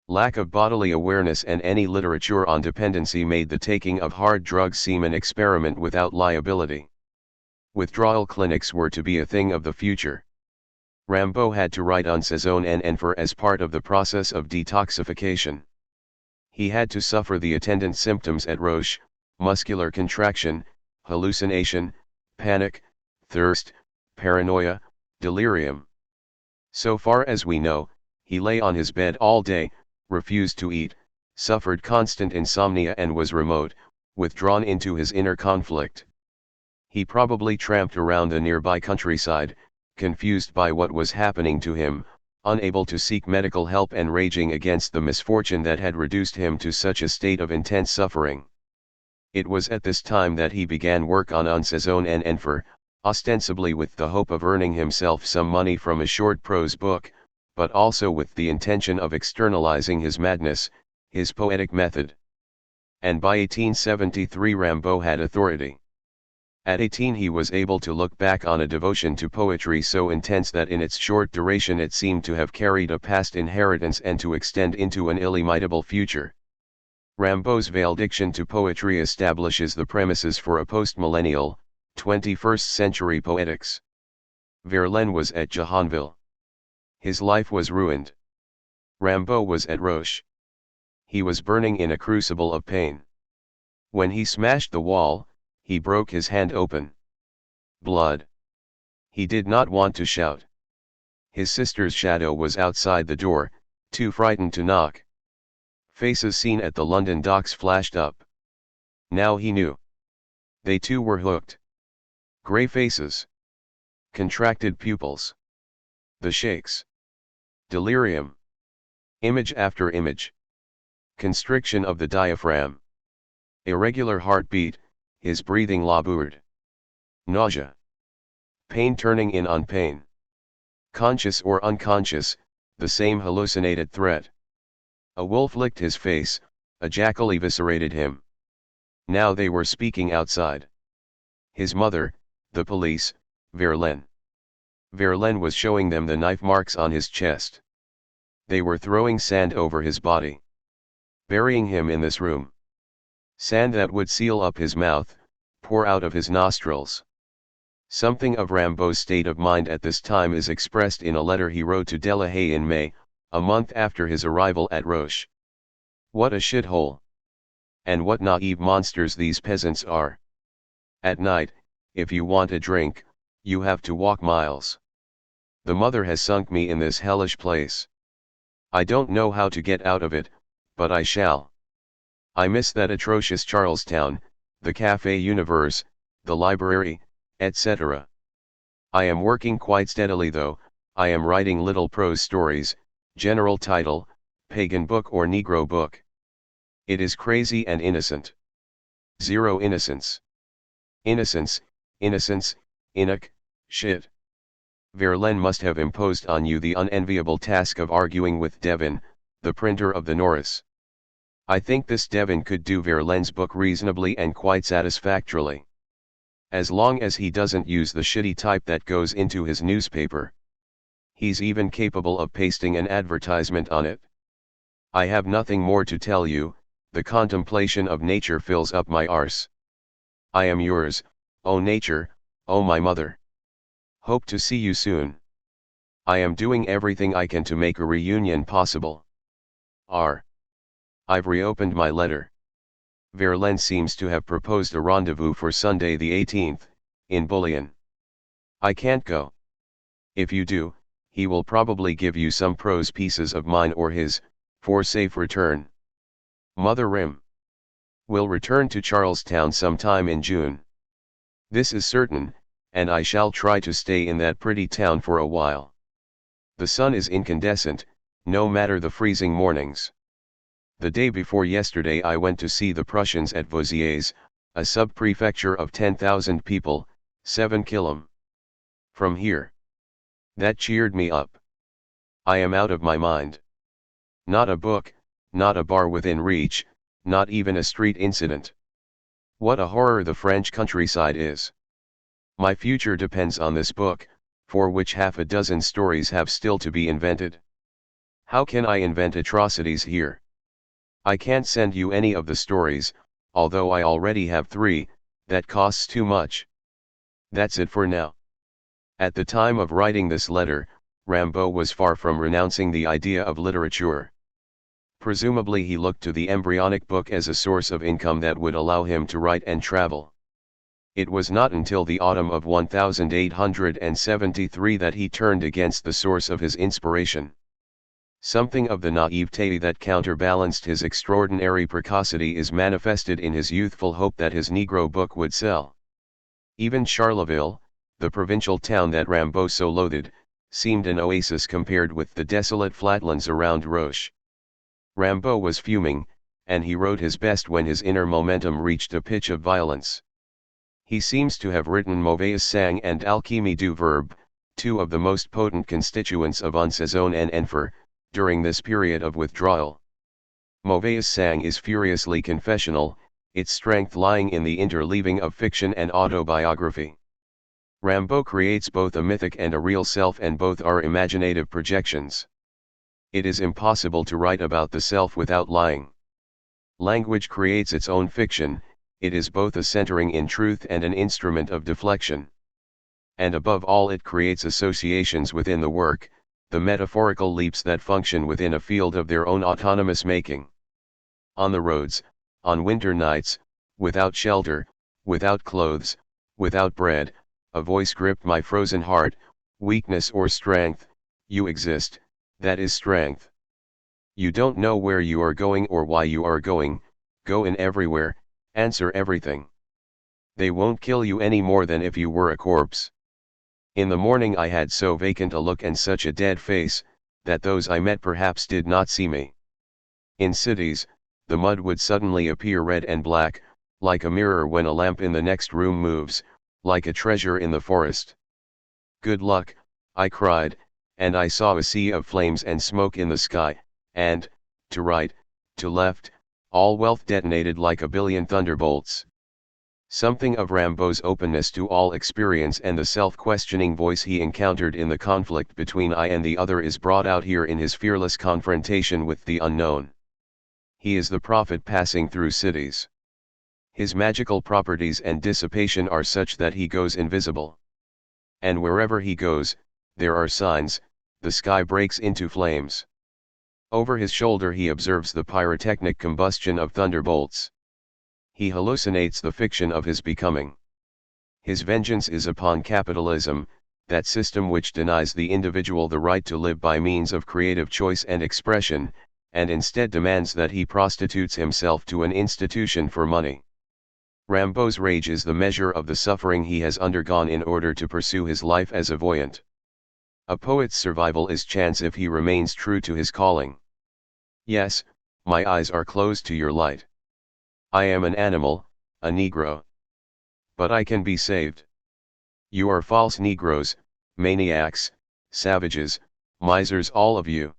Lack of bodily awareness and any literature on dependency made the taking of hard drugs seem an experiment without liability. Withdrawal clinics were to be a thing of the future. Rimbaud had to write Un Saison en Enfer as part of the process of detoxification. He had to suffer the attendant symptoms at Roche, muscular contraction, hallucination, panic, thirst, paranoia, delirium. So far as we know, he lay on his bed all day, refused to eat, suffered constant insomnia and was remote, withdrawn into his inner conflict. He probably tramped around the nearby countryside, confused by what was happening to him, unable to seek medical help and raging against the misfortune that had reduced him to such a state of intense suffering. It was at this time that he began work on Un Saison en Enfer, ostensibly with the hope of earning himself some money from a short prose book, but also with the intention of externalizing his madness, his poetic method. And by 1873 Rimbaud had authority. At 18 he was able to look back on a devotion to poetry so intense that in its short duration it seemed to have carried a past inheritance and to extend into an illimitable future. Rimbaud's valediction to poetry establishes the premises for a post-millennial, 21st century poetics. Verlaine was at Jahanville. His life was ruined. Rimbaud was at Roche. He was burning in a crucible of pain. When he smashed the wall, he broke his hand open. Blood. He did not want to shout. His sister's shadow was outside the door, too frightened to knock. Faces seen at the London docks flashed up. Now he knew. They too were hooked. Grey faces. Contracted pupils. The shakes. Delirium. Image after image. Constriction of the diaphragm. Irregular heartbeat, his breathing labored. Nausea. Pain turning in on pain. Conscious or unconscious, the same hallucinated threat. A wolf licked his face, a jackal eviscerated him. Now they were speaking outside. His mother, the police, Verlaine. Verlaine was showing them the knife marks on his chest. They were throwing sand over his body. Burying him in this room. Sand that would seal up his mouth, pour out of his nostrils. Something of Rimbaud's state of mind at this time is expressed in a letter he wrote to Delahaye in May, a month after his arrival at Roche. What a shithole! And what naive monsters these peasants are! At night, if you want a drink, you have to walk miles. The mother has sunk me in this hellish place. I don't know how to get out of it, but I shall. I miss that atrocious Charlestown, the Café Univers, the library, etc. I am working quite steadily though. I am writing little prose stories, general title, pagan book or Negro book. It is crazy and innocent. Zero innocence. Innocence, innocence, Enoch, shit. Verlaine must have imposed on you the unenviable task of arguing with Devon, the printer of the Norris. I think this Devon could do Verlaine's book reasonably and quite satisfactorily. As long as he doesn't use the shitty type that goes into his newspaper. He's even capable of pasting an advertisement on it. I have nothing more to tell you, the contemplation of nature fills up my arse. I am yours, O nature, O my mother. Hope to see you soon. I am doing everything I can to make a reunion possible. I've reopened my letter. Verlaine seems to have proposed a rendezvous for Sunday the 18th, in Bullion. I can't go. If you do, he will probably give you some prose pieces of mine or his, for safe return. Mother Rim. Will return to Charlestown sometime in June. This is certain, and I shall try to stay in that pretty town for a while. The sun is incandescent, no matter the freezing mornings. The day before yesterday I went to see the Prussians at Vosges, a sub-prefecture of 10,000 people, 7 km from here. That cheered me up. I am out of my mind. Not a book, not a bar within reach, not even a street incident. What a horror the French countryside is. My future depends on this book, for which half a dozen stories have still to be invented. How can I invent atrocities here? I can't send you any of the stories, although I already have 3, that costs too much. That's it for now. At the time of writing this letter, Rimbaud was far from renouncing the idea of literature. Presumably he looked to the embryonic book as a source of income that would allow him to write and travel. It was not until the autumn of 1873 that he turned against the source of his inspiration. Something of the naivete that counterbalanced his extraordinary precocity is manifested in his youthful hope that his Negro book would sell. Even Charleville, the provincial town that Rimbaud so loathed, seemed an oasis compared with the desolate flatlands around Roche. Rimbaud was fuming, and he wrote his best when his inner momentum reached a pitch of violence. He seems to have written Mauvaise sang and Alchimie du Verbe, 2 of the most potent constituents of Un Saison and Enfer, during this period of withdrawal. Mauvaise sang is furiously confessional, its strength lying in the interleaving of fiction and autobiography. Rimbaud creates both a mythic and a real self, and both are imaginative projections. It is impossible to write about the self without lying. Language creates its own fiction, it is both a centering in truth and an instrument of deflection. and above all it creates associations within the work, the metaphorical leaps that function within a field of their own autonomous making. On the roads, on winter nights, without shelter, without clothes, without bread, a voice gripped my frozen heart, weakness or strength, you exist, that is strength. You don't know where you are going or why you are going, go in everywhere, answer everything. They won't kill you any more than if you were a corpse. In the morning I had so vacant a look and such a dead face, that those I met perhaps did not see me. In cities, the mud would suddenly appear red and black, like a mirror when a lamp in the next room moves, like a treasure in the forest. Good luck, I cried, and I saw a sea of flames and smoke in the sky, and, to right, to left, all wealth detonated like a billion thunderbolts. Something of Rimbaud's openness to all experience and the self-questioning voice he encountered in the conflict between I and the other is brought out here in his fearless confrontation with the unknown. He is the prophet passing through cities. His magical properties and dissipation are such that he goes invisible. And wherever he goes, there are signs, the sky breaks into flames. Over his shoulder he observes the pyrotechnic combustion of thunderbolts. He hallucinates the fiction of his becoming. His vengeance is upon capitalism, that system which denies the individual the right to live by means of creative choice and expression, and instead demands that he prostitutes himself to an institution for money. Rimbaud's rage is the measure of the suffering he has undergone in order to pursue his life as a voyant. A poet's survival is chance if he remains true to his calling. Yes, my eyes are closed to your light. I am an animal, a Negro. But I can be saved. You are false Negroes, maniacs, savages, misers all of you.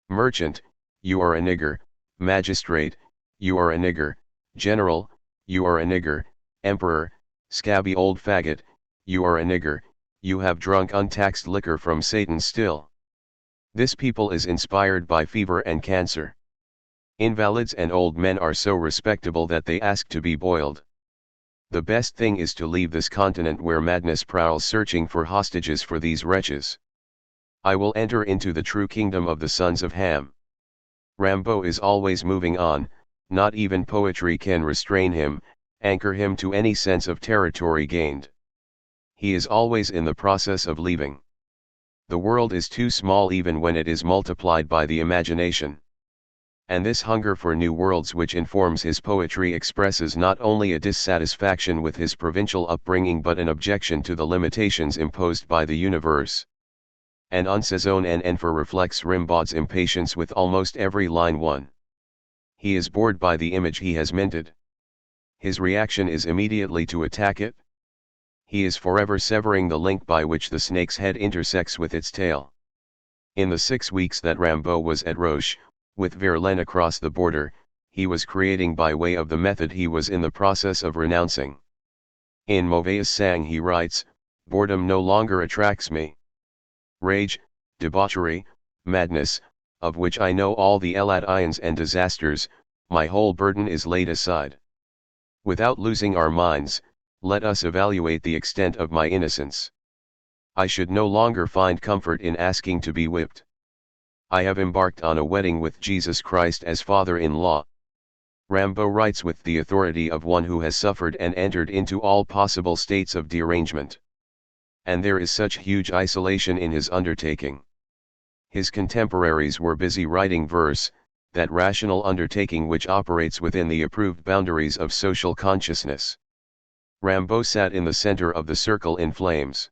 Merchant, you are a nigger, magistrate, you are a nigger, general, you are a nigger, emperor, scabby old faggot, you are a nigger, you have drunk untaxed liquor from Satan still. This people is inspired by fever and cancer. Invalids and old men are so respectable that they ask to be boiled. The best thing is to leave this continent where madness prowls searching for hostages for these wretches. I will enter into the true kingdom of the sons of Ham. Rimbaud is always moving on, not even poetry can restrain him, anchor him to any sense of territory gained. He is always in the process of leaving. The world is too small even when it is multiplied by the imagination. And this hunger for new worlds which informs his poetry expresses not only a dissatisfaction with his provincial upbringing but an objection to the limitations imposed by the universe. An unsaison and enfer reflects Rimbaud's impatience with almost every line one. He is bored by the image he has minted. His reaction is immediately to attack it. He is forever severing the link by which the snake's head intersects with its tail. In the 6 weeks that Rimbaud was at Roche, with Verlaine across the border, he was creating by way of the method he was in the process of renouncing. In Mauvais Sang he writes, boredom no longer attracts me. Rage, debauchery, madness, of which I know all the eladons and disasters, my whole burden is laid aside. Without losing our minds, let us evaluate the extent of my innocence. I should no longer find comfort in asking to be whipped. I have embarked on a wedding with Jesus Christ as father-in-law. Rimbaud writes with the authority of one who has suffered and entered into all possible states of derangement. And there is such huge isolation in his undertaking. His contemporaries were busy writing verse, that rational undertaking which operates within the approved boundaries of social consciousness. Rimbaud sat in the center of the circle in flames.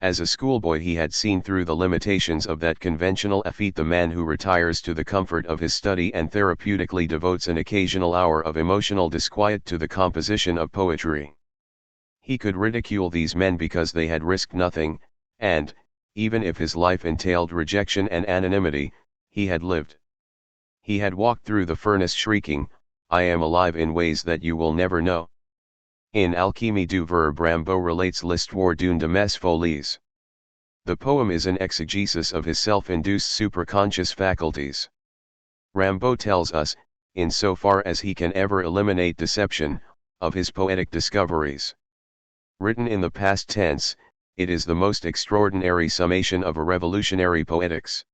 As a schoolboy he had seen through the limitations of that conventional effete the man who retires to the comfort of his study and therapeutically devotes an occasional hour of emotional disquiet to the composition of poetry. He could ridicule these men because they had risked nothing, and, even if his life entailed rejection and anonymity, he had lived. He had walked through the furnace shrieking, I am alive in ways that you will never know. In Alchimie du Verbe Rimbaud relates l'histoire d'une de mes folies. The poem is an exegesis of his self-induced superconscious faculties. Rimbaud tells us, in so far as he can ever eliminate deception, of his poetic discoveries. Written in the past tense, it is the most extraordinary summation of a revolutionary poetics.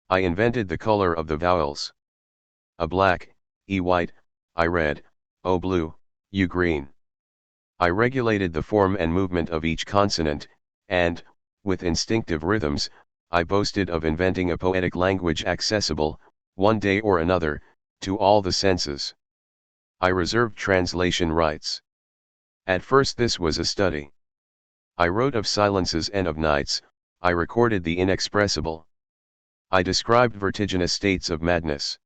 I invented the color of the vowels. A black, E white, I red, O blue, U green. I regulated the form and movement of each consonant, and, with instinctive rhythms, I boasted of inventing a poetic language accessible, one day or another, to all the senses. I reserved translation rights. At first this was a study. I wrote of silences and of nights, I recorded the inexpressible. I described vertiginous states of madness.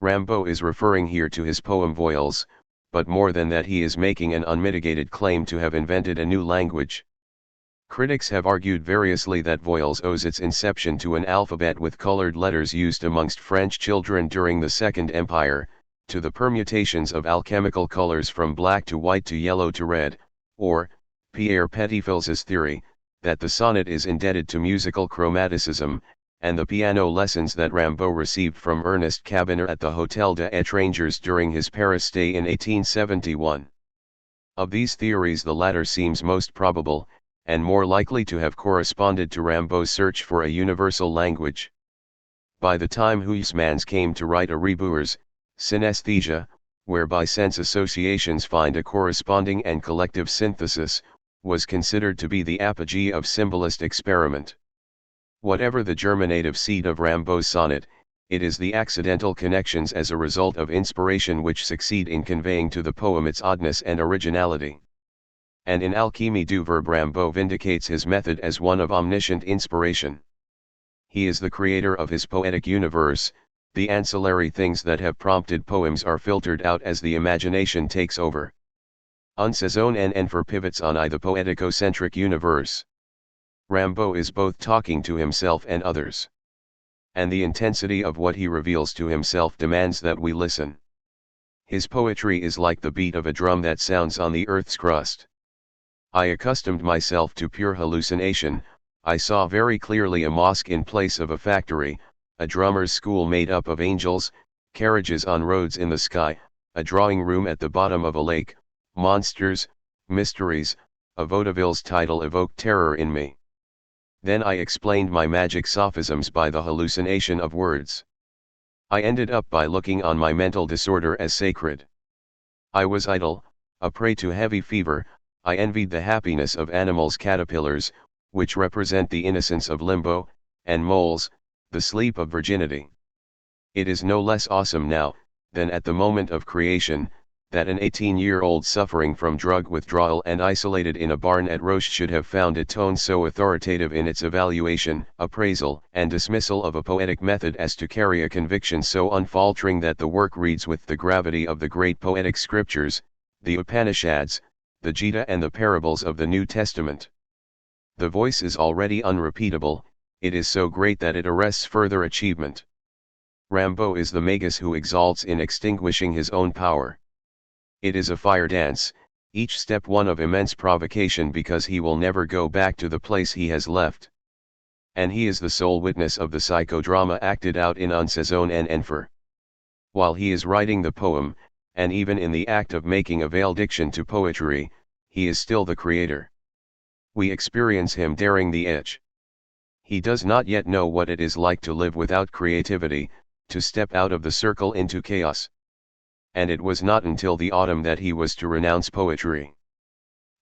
Rimbaud is referring here to his poem Voiles, but more than that he is making an unmitigated claim to have invented a new language. Critics have argued variously that Voiles owes its inception to an alphabet with colored letters used amongst French children during the Second Empire, to the permutations of alchemical colors from black to white to yellow to red, or, Pierre Petitfils's theory, that the sonnet is indebted to musical chromaticism, and the piano lessons that Rimbaud received from Ernest Cabiner at the Hôtel des Étrangers during his Paris stay in 1871. Of these theories the latter seems most probable, and more likely to have corresponded to Rimbaud's search for a universal language. By the time Huysmans came to write a Rebeurs, synesthesia, whereby sense associations find a corresponding and collective synthesis, was considered to be the apogee of symbolist experiment. Whatever the germinative seed of Rimbaud's sonnet, it is the accidental connections as a result of inspiration which succeed in conveying to the poem its oddness and originality. And in Alchimie du Verbe Rimbaud vindicates his method as one of omniscient inspiration. He is the creator of his poetic universe, the ancillary things that have prompted poems are filtered out as the imagination takes over. Un saison en for pivots on the poetico-centric universe. Rimbaud is both talking to himself and others. And the intensity of what he reveals to himself demands that we listen. His poetry is like the beat of a drum that sounds on the earth's crust. I accustomed myself to pure hallucination. I saw very clearly a mosque in place of a factory, a drummer's school made up of angels, carriages on roads in the sky, a drawing room at the bottom of a lake, monsters, mysteries. A vaudeville's title evoked terror in me. Then I explained my magic sophisms by the hallucination of words. I ended up by looking on my mental disorder as sacred. I was idle, a prey to heavy fever. I envied the happiness of animals, caterpillars, which represent the innocence of limbo, and moles, the sleep of virginity. It is no less awesome now, than at the moment of creation, that an 18-year-old suffering from drug withdrawal and isolated in a barn at Roche should have found a tone so authoritative in its evaluation, appraisal, and dismissal of a poetic method as to carry a conviction so unfaltering that the work reads with the gravity of the great poetic scriptures, the Upanishads, the Gita and the parables of the New Testament. The voice is already unrepeatable, it is so great that it arrests further achievement. Rimbaud is the magus who exalts in extinguishing his own power. It is a fire dance, each step one of immense provocation because he will never go back to the place he has left. And he is the sole witness of the psychodrama acted out in Un saison en enfer. While he is writing the poem, and even in the act of making a veiled diction to poetry, he is still the creator. We experience him daring the edge. He does not yet know what it is like to live without creativity, to step out of the circle into chaos. And it was not until the autumn that he was to renounce poetry.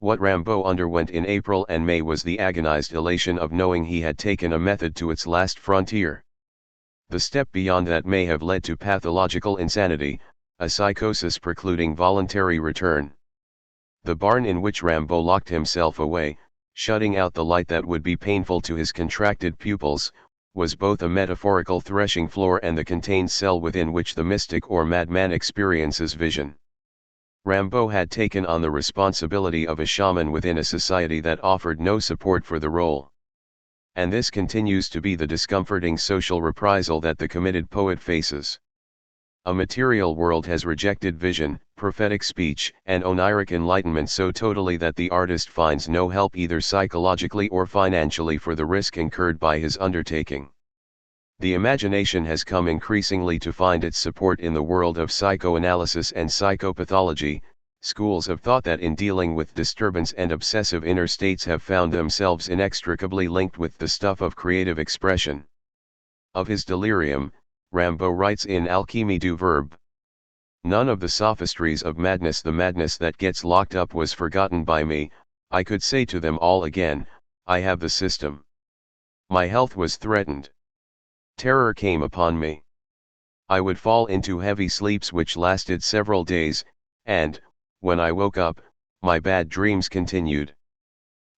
What Rimbaud underwent in April and May was the agonized elation of knowing he had taken a method to its last frontier. The step beyond that may have led to pathological insanity, a psychosis precluding voluntary return. The barn in which Rimbaud locked himself away, shutting out the light that would be painful to his contracted pupils, was both a metaphorical threshing floor and the contained cell within which the mystic or madman experiences vision. Rimbaud had taken on the responsibility of a shaman within a society that offered no support for the role. And this continues to be the discomforting social reprisal that the committed poet faces. A material world has rejected vision, prophetic speech, and oniric enlightenment so totally that the artist finds no help either psychologically or financially for the risk incurred by his undertaking. The imagination has come increasingly to find its support in the world of psychoanalysis and psychopathology, Schools of thought that in dealing with disturbance and obsessive inner states have found themselves inextricably linked with the stuff of creative expression. Of his delirium, Rimbaud writes in Alchimie du Verbe. None of the sophistries of madness, the madness that gets locked up, was forgotten by me. I could say to them all again, I have the system. My health was threatened. Terror came upon me. I would fall into heavy sleeps which lasted several days, and, when I woke up, my bad dreams continued.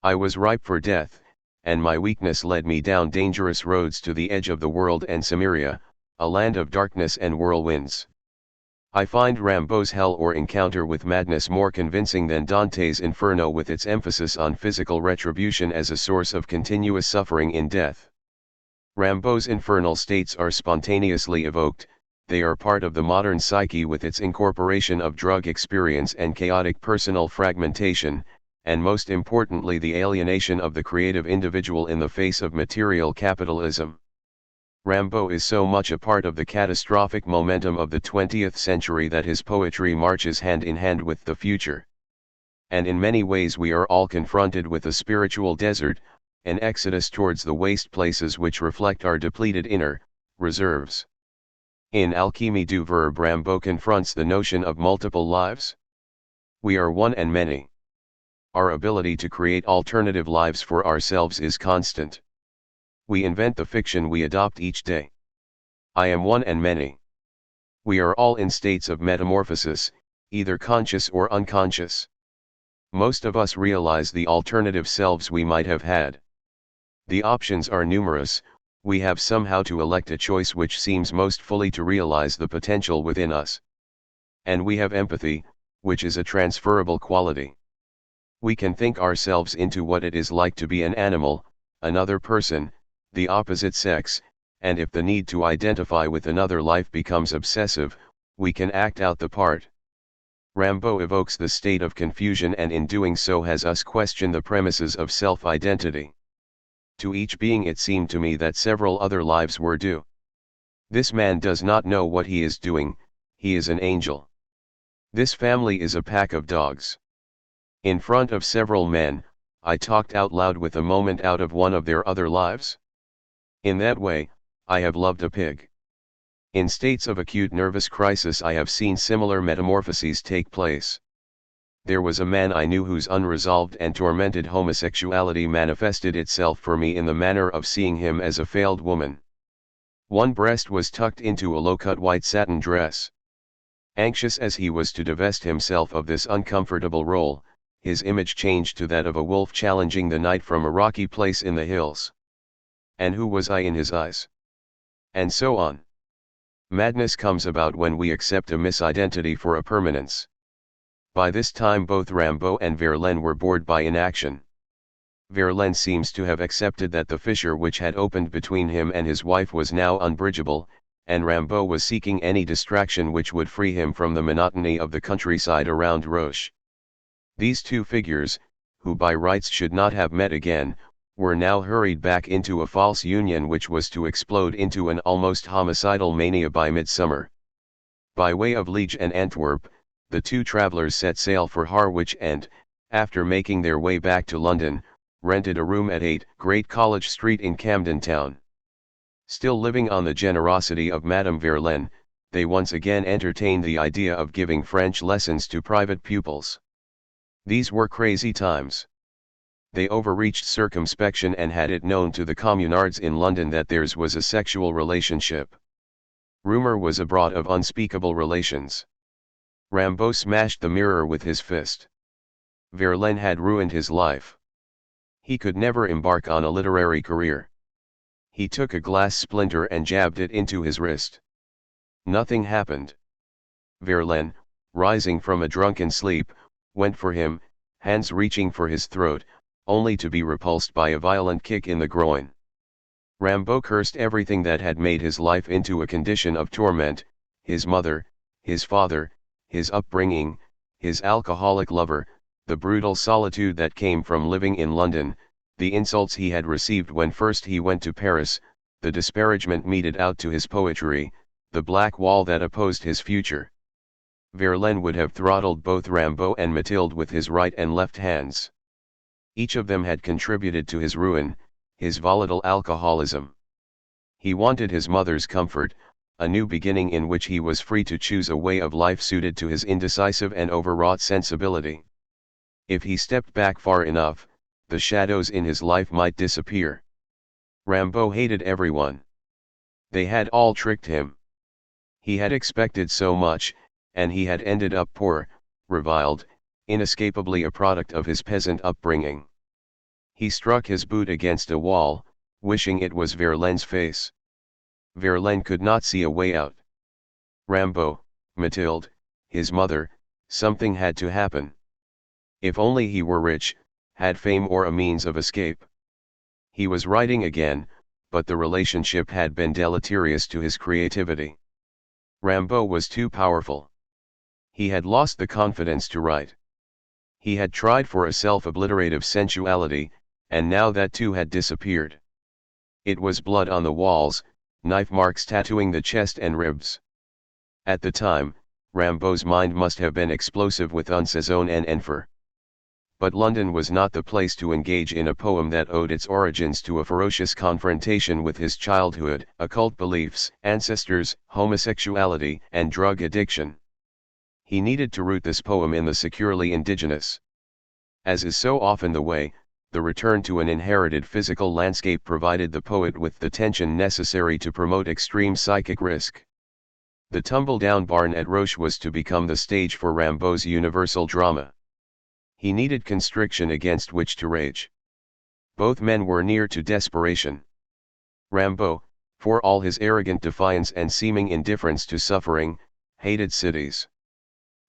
I was ripe for death, and my weakness led me down dangerous roads to the edge of the world and Cimmeria, a land of darkness and whirlwinds. I find Rimbaud's hell or encounter with madness more convincing than Dante's Inferno, with its emphasis on physical retribution as a source of continuous suffering in death. Rimbaud's infernal states are spontaneously evoked, they are part of the modern psyche with its incorporation of drug experience and chaotic personal fragmentation, and most importantly the alienation of the creative individual in the face of material capitalism. Rimbaud is so much a part of the catastrophic momentum of the 20th century that his poetry marches hand in hand with the future. And in many ways we are all confronted with a spiritual desert, an exodus towards the waste places which reflect our depleted inner reserves. In Alchimie du Verbe, Rimbaud confronts the notion of multiple lives. We are one and many. Our ability to create alternative lives for ourselves is constant. We invent the fiction we adopt each day. I am one and many. We are all in states of metamorphosis, either conscious or unconscious. Most of us realize the alternative selves we might have had. The options are numerous, we have somehow to elect a choice which seems most fully to realize the potential within us. And we have empathy, which is a transferable quality. We can think ourselves into what it is like to be an animal, another person, the opposite sex, and if the need to identify with another life becomes obsessive, we can act out the part. Rimbaud evokes the state of confusion, and in doing so has us question the premises of self-identity. To each being it seemed to me that several other lives were due. This man does not know what he is doing, he is an angel. This family is a pack of dogs. In front of several men, I talked out loud with a moment out of one of their other lives. In that way, I have loved a pig. In states of acute nervous crisis I have seen similar metamorphoses take place. There was a man I knew whose unresolved and tormented homosexuality manifested itself for me in the manner of seeing him as a failed woman. One breast was tucked into a low-cut white satin dress. Anxious as he was to divest himself of this uncomfortable role, his image changed to that of a wolf challenging the night from a rocky place in the hills. And who was I in his eyes? And so on. Madness comes about when we accept a misidentity for a permanence. By this time both Rimbaud and Verlaine were bored by inaction. Verlaine seems to have accepted that the fissure which had opened between him and his wife was now unbridgeable, and Rimbaud was seeking any distraction which would free him from the monotony of the countryside around Roche. These two figures, who by rights should not have met again, were now hurried back into a false union which was to explode into an almost homicidal mania by midsummer. By way of Liege and Antwerp, the two travelers set sail for Harwich and, after making their way back to London, rented a room at 8 Great College Street in Camden Town. Still living on the generosity of Madame Verlaine, they once again entertained the idea of giving French lessons to private pupils. These were crazy times. They overreached circumspection and had it known to the communards in London that theirs was a sexual relationship. Rumor was abroad of unspeakable relations. Rimbaud smashed the mirror with his fist. Verlaine had ruined his life. He could never embark on a literary career. He took a glass splinter and jabbed it into his wrist. Nothing happened. Verlaine, rising from a drunken sleep, went for him, hands reaching for his throat, only to be repulsed by a violent kick in the groin. Rimbaud cursed everything that had made his life into a condition of torment, his mother, his father, his upbringing, his alcoholic lover, the brutal solitude that came from living in London, the insults he had received when first he went to Paris, the disparagement meted out to his poetry, the black wall that opposed his future. Verlaine would have throttled both Rimbaud and Mathilde with his right and left hands. Each of them had contributed to his ruin, his volatile alcoholism. He wanted his mother's comfort, a new beginning in which he was free to choose a way of life suited to his indecisive and overwrought sensibility. If he stepped back far enough, the shadows in his life might disappear. Rimbaud hated everyone. They had all tricked him. He had expected so much, and he had ended up poor, reviled, inescapably a product of his peasant upbringing. He struck his boot against a wall, wishing it was Verlaine's face. Verlaine could not see a way out. Rimbaud, Mathilde, his mother, something had to happen. If only he were rich, had fame or a means of escape. He was writing again, but the relationship had been deleterious to his creativity. Rimbaud was too powerful. He had lost the confidence to write. He had tried for a self-obliterative sensuality, and now that too had disappeared. It was blood on the walls, knife marks tattooing the chest and ribs. At the time, Rimbaud's mind must have been explosive with unsaison and enfer. But London was not the place to engage in a poem that owed its origins to a ferocious confrontation with his childhood, occult beliefs, ancestors, homosexuality, and drug addiction. He needed to root this poem in the securely indigenous. As is so often the way, the return to an inherited physical landscape provided the poet with the tension necessary to promote extreme psychic risk. The tumble-down barn at Roche was to become the stage for Rimbaud's universal drama. He needed constriction against which to rage. Both men were near to desperation. Rimbaud, for all his arrogant defiance and seeming indifference to suffering, hated cities.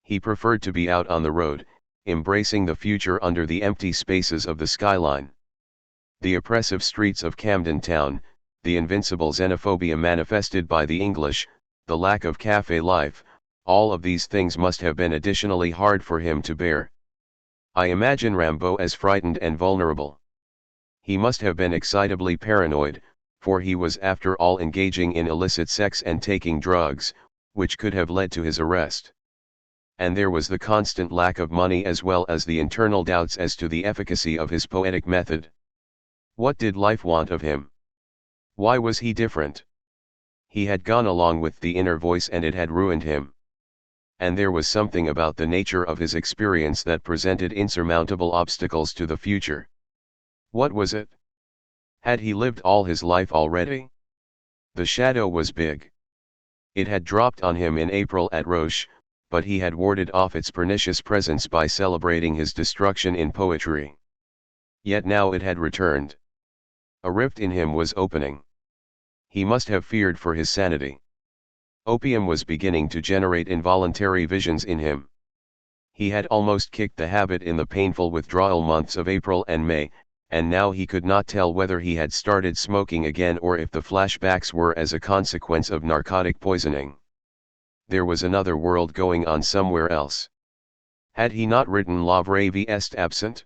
He preferred to be out on the road, embracing the future under the empty spaces of the skyline. The oppressive streets of Camden Town, the invincible xenophobia manifested by the English, the lack of café life, all of these things must have been additionally hard for him to bear. I imagine Rimbaud as frightened and vulnerable. He must have been excitably paranoid, for he was after all engaging in illicit sex and taking drugs, which could have led to his arrest. And there was the constant lack of money as well as the internal doubts as to the efficacy of his poetic method. What did life want of him? Why was he different? He had gone along with the inner voice and it had ruined him. And there was something about the nature of his experience that presented insurmountable obstacles to the future. What was it? Had he lived all his life already? The shadow was big. It had dropped on him in April at Roche, but he had warded off its pernicious presence by celebrating his destruction in poetry. Yet now it had returned. A rift in him was opening. He must have feared for his sanity. Opium was beginning to generate involuntary visions in him. He had almost kicked the habit in the painful withdrawal months of April and May, and now he could not tell whether he had started smoking again or if the flashbacks were as a consequence of narcotic poisoning. There was another world going on somewhere else. Had he not written La Vraie Vie est absent?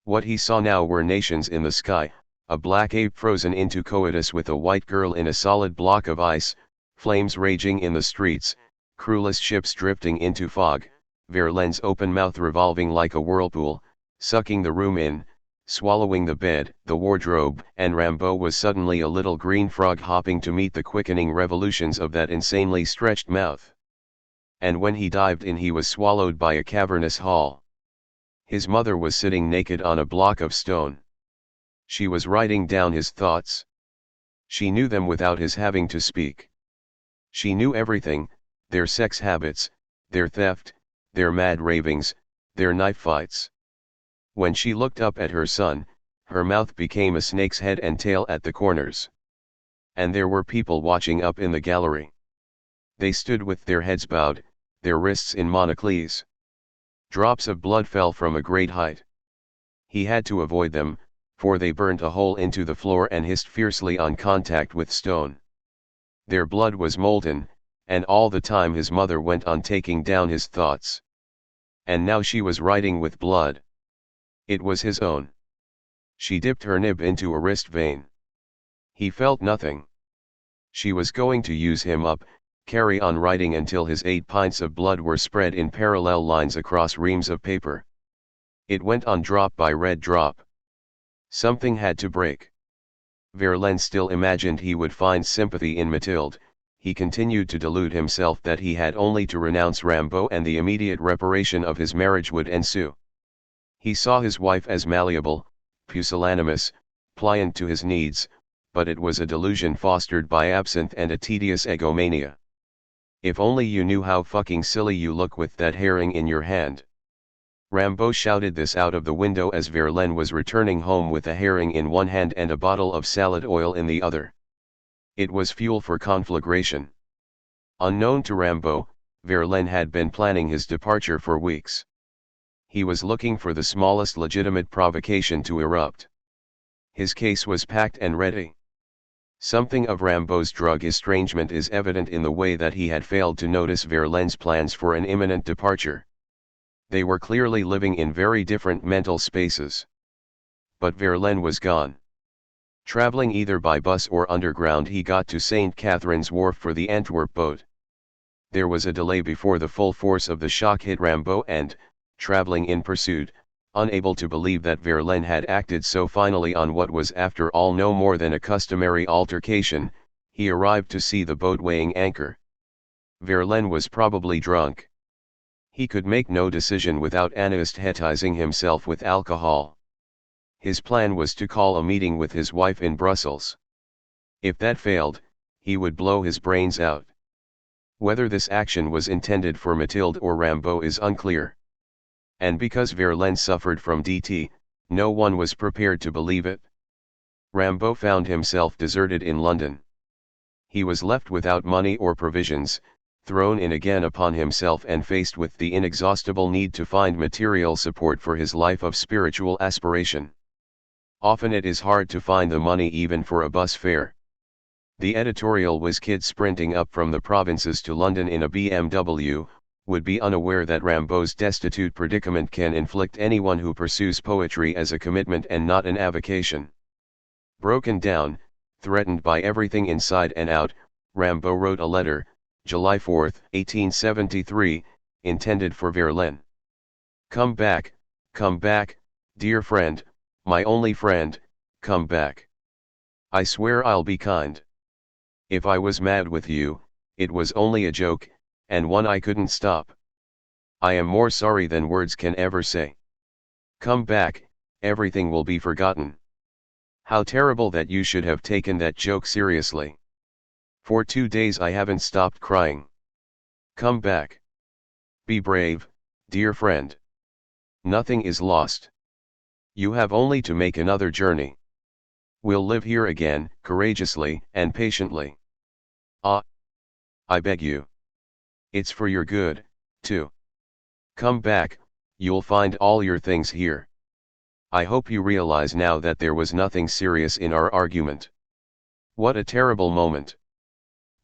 What he saw now were nations in the sky, a black ape frozen into coitus with a white girl in a solid block of ice, flames raging in the streets, crewless ships drifting into fog, Verlaine's open mouth revolving like a whirlpool, sucking the room in, swallowing the bed, the wardrobe, and Rimbaud was suddenly a little green frog hopping to meet the quickening revolutions of that insanely stretched mouth. And when he dived in he was swallowed by a cavernous hall. His mother was sitting naked on a block of stone. She was writing down his thoughts. She knew them without his having to speak. She knew everything, their sex habits, their theft, their mad ravings, their knife fights. When she looked up at her son, her mouth became a snake's head and tail at the corners. And there were people watching up in the gallery. They stood with their heads bowed, their wrists in monocles. Drops of blood fell from a great height. He had to avoid them, for they burnt a hole into the floor and hissed fiercely on contact with stone. Their blood was molten, and all the time his mother went on taking down his thoughts. And now she was writing with blood. It was his own. She dipped her nib into a wrist vein. He felt nothing. She was going to use him up, carry on writing until his 8 pints of blood were spread in parallel lines across reams of paper. It went on drop by red drop. Something had to break. Verlaine still imagined he would find sympathy in Mathilde. He continued to delude himself that he had only to renounce Rimbaud and the immediate reparation of his marriage would ensue. He saw his wife as malleable, pusillanimous, pliant to his needs, but it was a delusion fostered by absinthe and a tedious egomania. If only you knew how fucking silly you look with that herring in your hand. Rimbaud shouted this out of the window as Verlaine was returning home with a herring in one hand and a bottle of salad oil in the other. It was fuel for conflagration. Unknown to Rimbaud, Verlaine had been planning his departure for weeks. He was looking for the smallest legitimate provocation to erupt. His case was packed and ready. Something of Rimbaud's drug estrangement is evident in the way that he had failed to notice Verlaine's plans for an imminent departure. They were clearly living in very different mental spaces. But Verlaine was gone. Traveling either by bus or underground, he got to St. Catherine's Wharf for the Antwerp boat. There was a delay before the full force of the shock hit Rimbaud and, traveling in pursuit, unable to believe that Verlaine had acted so finally on what was after all no more than a customary altercation, he arrived to see the boat weighing anchor. Verlaine was probably drunk. He could make no decision without anesthetizing himself with alcohol. His plan was to call a meeting with his wife in Brussels. If that failed, he would blow his brains out. Whether this action was intended for Mathilde or Rimbaud is unclear. And because Verlaine suffered from DT, no one was prepared to believe it. Rimbaud found himself deserted in London. He was left without money or provisions, thrown in again upon himself and faced with the inexhaustible need to find material support for his life of spiritual aspiration. Often it is hard to find the money even for a bus fare. The editorial whiz kid sprinting up from the provinces to London in a BMW, would be unaware that Rimbaud's destitute predicament can inflict anyone who pursues poetry as a commitment and not an avocation. Broken down, threatened by everything inside and out, Rimbaud wrote a letter, July 4, 1873, intended for Verlaine. Come back, dear friend, my only friend, come back. I swear I'll be kind. If I was mad with you, it was only a joke, and one I couldn't stop. I am more sorry than words can ever say. Come back, everything will be forgotten. How terrible that you should have taken that joke seriously. For 2 days I haven't stopped crying. Come back. Be brave, dear friend. Nothing is lost. You have only to make another journey. We'll live here again, courageously and patiently. Ah! I beg you. It's for your good, too. Come back, you'll find all your things here. I hope you realize now that there was nothing serious in our argument. What a terrible moment.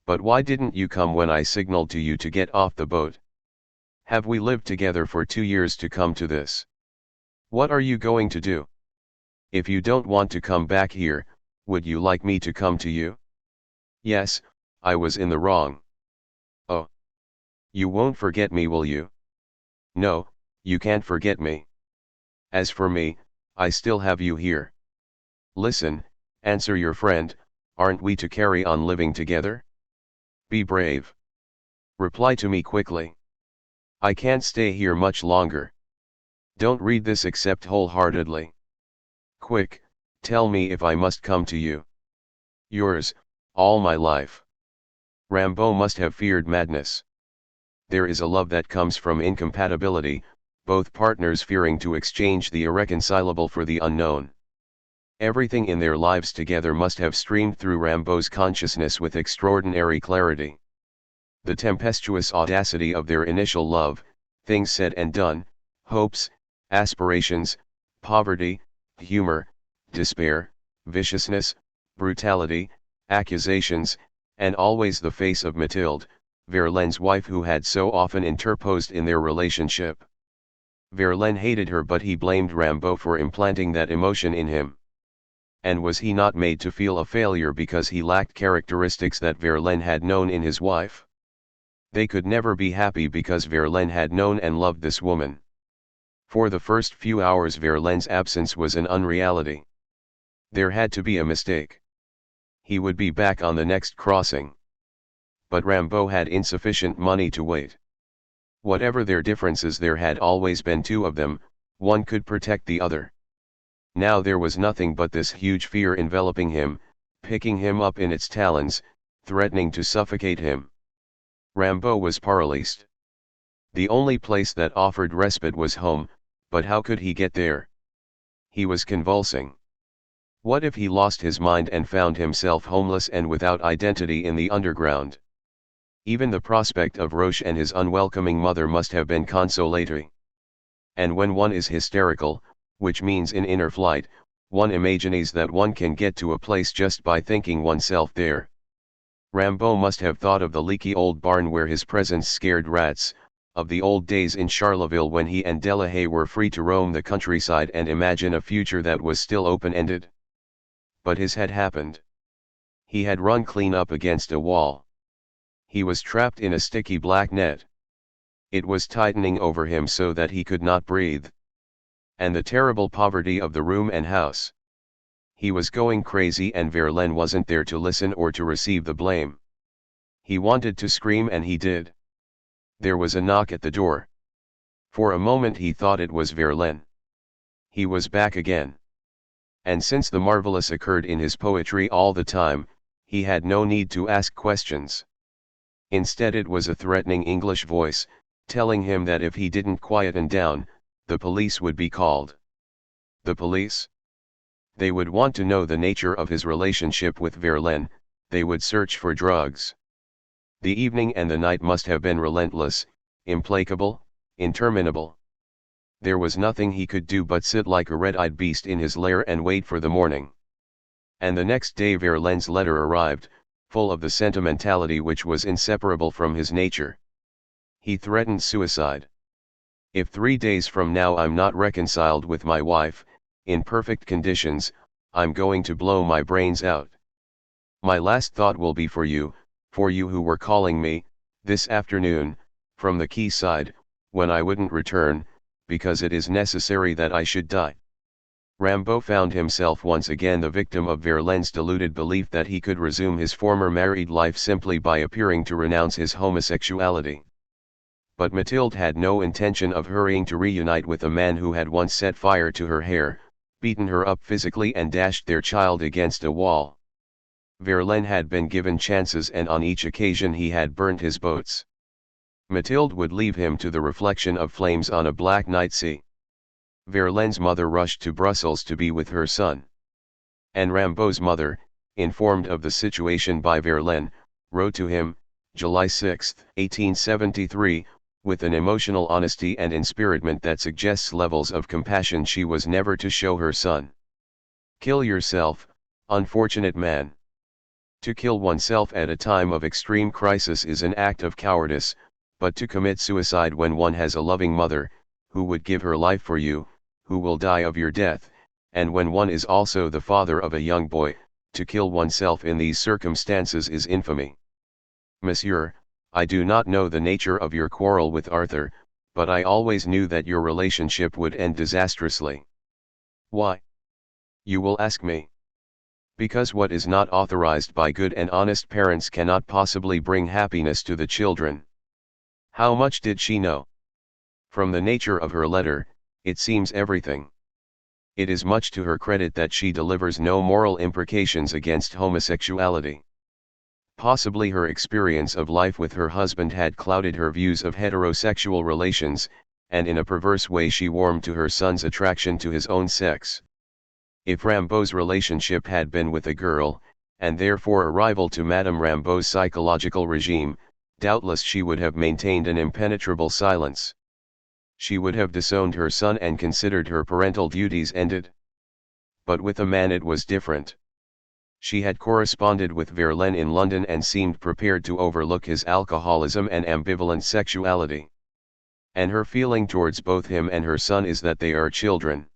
But why didn't you come when I signaled to you to get off the boat? Have we lived together for 2 years to come to this? What are you going to do? If you don't want to come back here, would you like me to come to you? Yes, I was in the wrong. Oh. You won't forget me, will you? No, you can't forget me. As for me, I still have you here. Listen, answer your friend, aren't we to carry on living together? Be brave. Reply to me quickly. I can't stay here much longer. Don't read this except wholeheartedly. Quick, tell me if I must come to you. Yours, all my life. Rimbaud must have feared madness. There is a love that comes from incompatibility, both partners fearing to exchange the irreconcilable for the unknown. Everything in their lives together must have streamed through Rimbaud's consciousness with extraordinary clarity. The tempestuous audacity of their initial love, things said and done, hopes, aspirations, poverty, humor, despair, viciousness, brutality, accusations, and always the face of Mathilde, Verlaine's wife, who had so often interposed in their relationship. Verlaine hated her, but he blamed Rimbaud for implanting that emotion in him. And was he not made to feel a failure because he lacked characteristics that Verlaine had known in his wife? They could never be happy because Verlaine had known and loved this woman. For the first few hours Verlaine's absence was an unreality. There had to be a mistake. He would be back on the next crossing. But Rimbaud had insufficient money to wait. Whatever their differences, there had always been two of them, one could protect the other. Now there was nothing but this huge fear enveloping him, picking him up in its talons, threatening to suffocate him. Rimbaud was paralyzed. The only place that offered respite was home, but how could he get there? He was convulsing. What if he lost his mind and found himself homeless and without identity in the underground? Even the prospect of Roche and his unwelcoming mother must have been consolatory. And when one is hysterical, which means in inner flight, one imagines that one can get to a place just by thinking oneself there. Rimbaud must have thought of the leaky old barn where his presence scared rats, of the old days in Charleville when he and Delahaye were free to roam the countryside and imagine a future that was still open-ended. But his had happened. He had run clean up against a wall. He was trapped in a sticky black net. It was tightening over him so that he could not breathe. And the terrible poverty of the room and house. He was going crazy and Verlaine wasn't there to listen or to receive the blame. He wanted to scream and he did. There was a knock at the door. For a moment he thought it was Verlaine. He was back again. And since the marvelous occurred in his poetry all the time, he had no need to ask questions. Instead it was a threatening English voice, telling him that if he didn't quieten down, the police would be called. The police? They would want to know the nature of his relationship with Verlaine, they would search for drugs. The evening and the night must have been relentless, implacable, interminable. There was nothing he could do but sit like a red-eyed beast in his lair and wait for the morning. And the next day Verlaine's letter arrived, full of the sentimentality which was inseparable from his nature. He threatened suicide. If 3 days from now I'm not reconciled with my wife, in perfect conditions, I'm going to blow my brains out. My last thought will be for you who were calling me, this afternoon, from the quayside, when I wouldn't return, because it is necessary that I should die. Rimbaud found himself once again the victim of Verlaine's deluded belief that he could resume his former married life simply by appearing to renounce his homosexuality. But Mathilde had no intention of hurrying to reunite with a man who had once set fire to her hair, beaten her up physically and dashed their child against a wall. Verlaine had been given chances and on each occasion he had burnt his boats. Mathilde would leave him to the reflection of flames on a black night sea. Verlaine's mother rushed to Brussels to be with her son. And Rimbaud's mother, informed of the situation by Verlaine, wrote to him, July 6, 1873, with an emotional honesty and inspiritement that suggests levels of compassion she was never to show her son. Kill yourself, unfortunate man. To kill oneself at a time of extreme crisis is an act of cowardice, but to commit suicide when one has a loving mother, who would give her life for you, who will die of your death, and when one is also the father of a young boy, to kill oneself in these circumstances is infamy. Monsieur, I do not know the nature of your quarrel with Arthur, but I always knew that your relationship would end disastrously. Why? You will ask me. Because what is not authorized by good and honest parents cannot possibly bring happiness to the children. How much did she know? From the nature of her letter, it seems everything. It is much to her credit that she delivers no moral imprecations against homosexuality. Possibly her experience of life with her husband had clouded her views of heterosexual relations, and in a perverse way she warmed to her son's attraction to his own sex. If Rimbaud's relationship had been with a girl, and therefore a rival to Madame Rimbaud's psychological regime, doubtless she would have maintained an impenetrable silence. She would have disowned her son and considered her parental duties ended. But with a man it was different. She had corresponded with Verlaine in London and seemed prepared to overlook his alcoholism and ambivalent sexuality. And her feeling towards both him and her son is that they are children.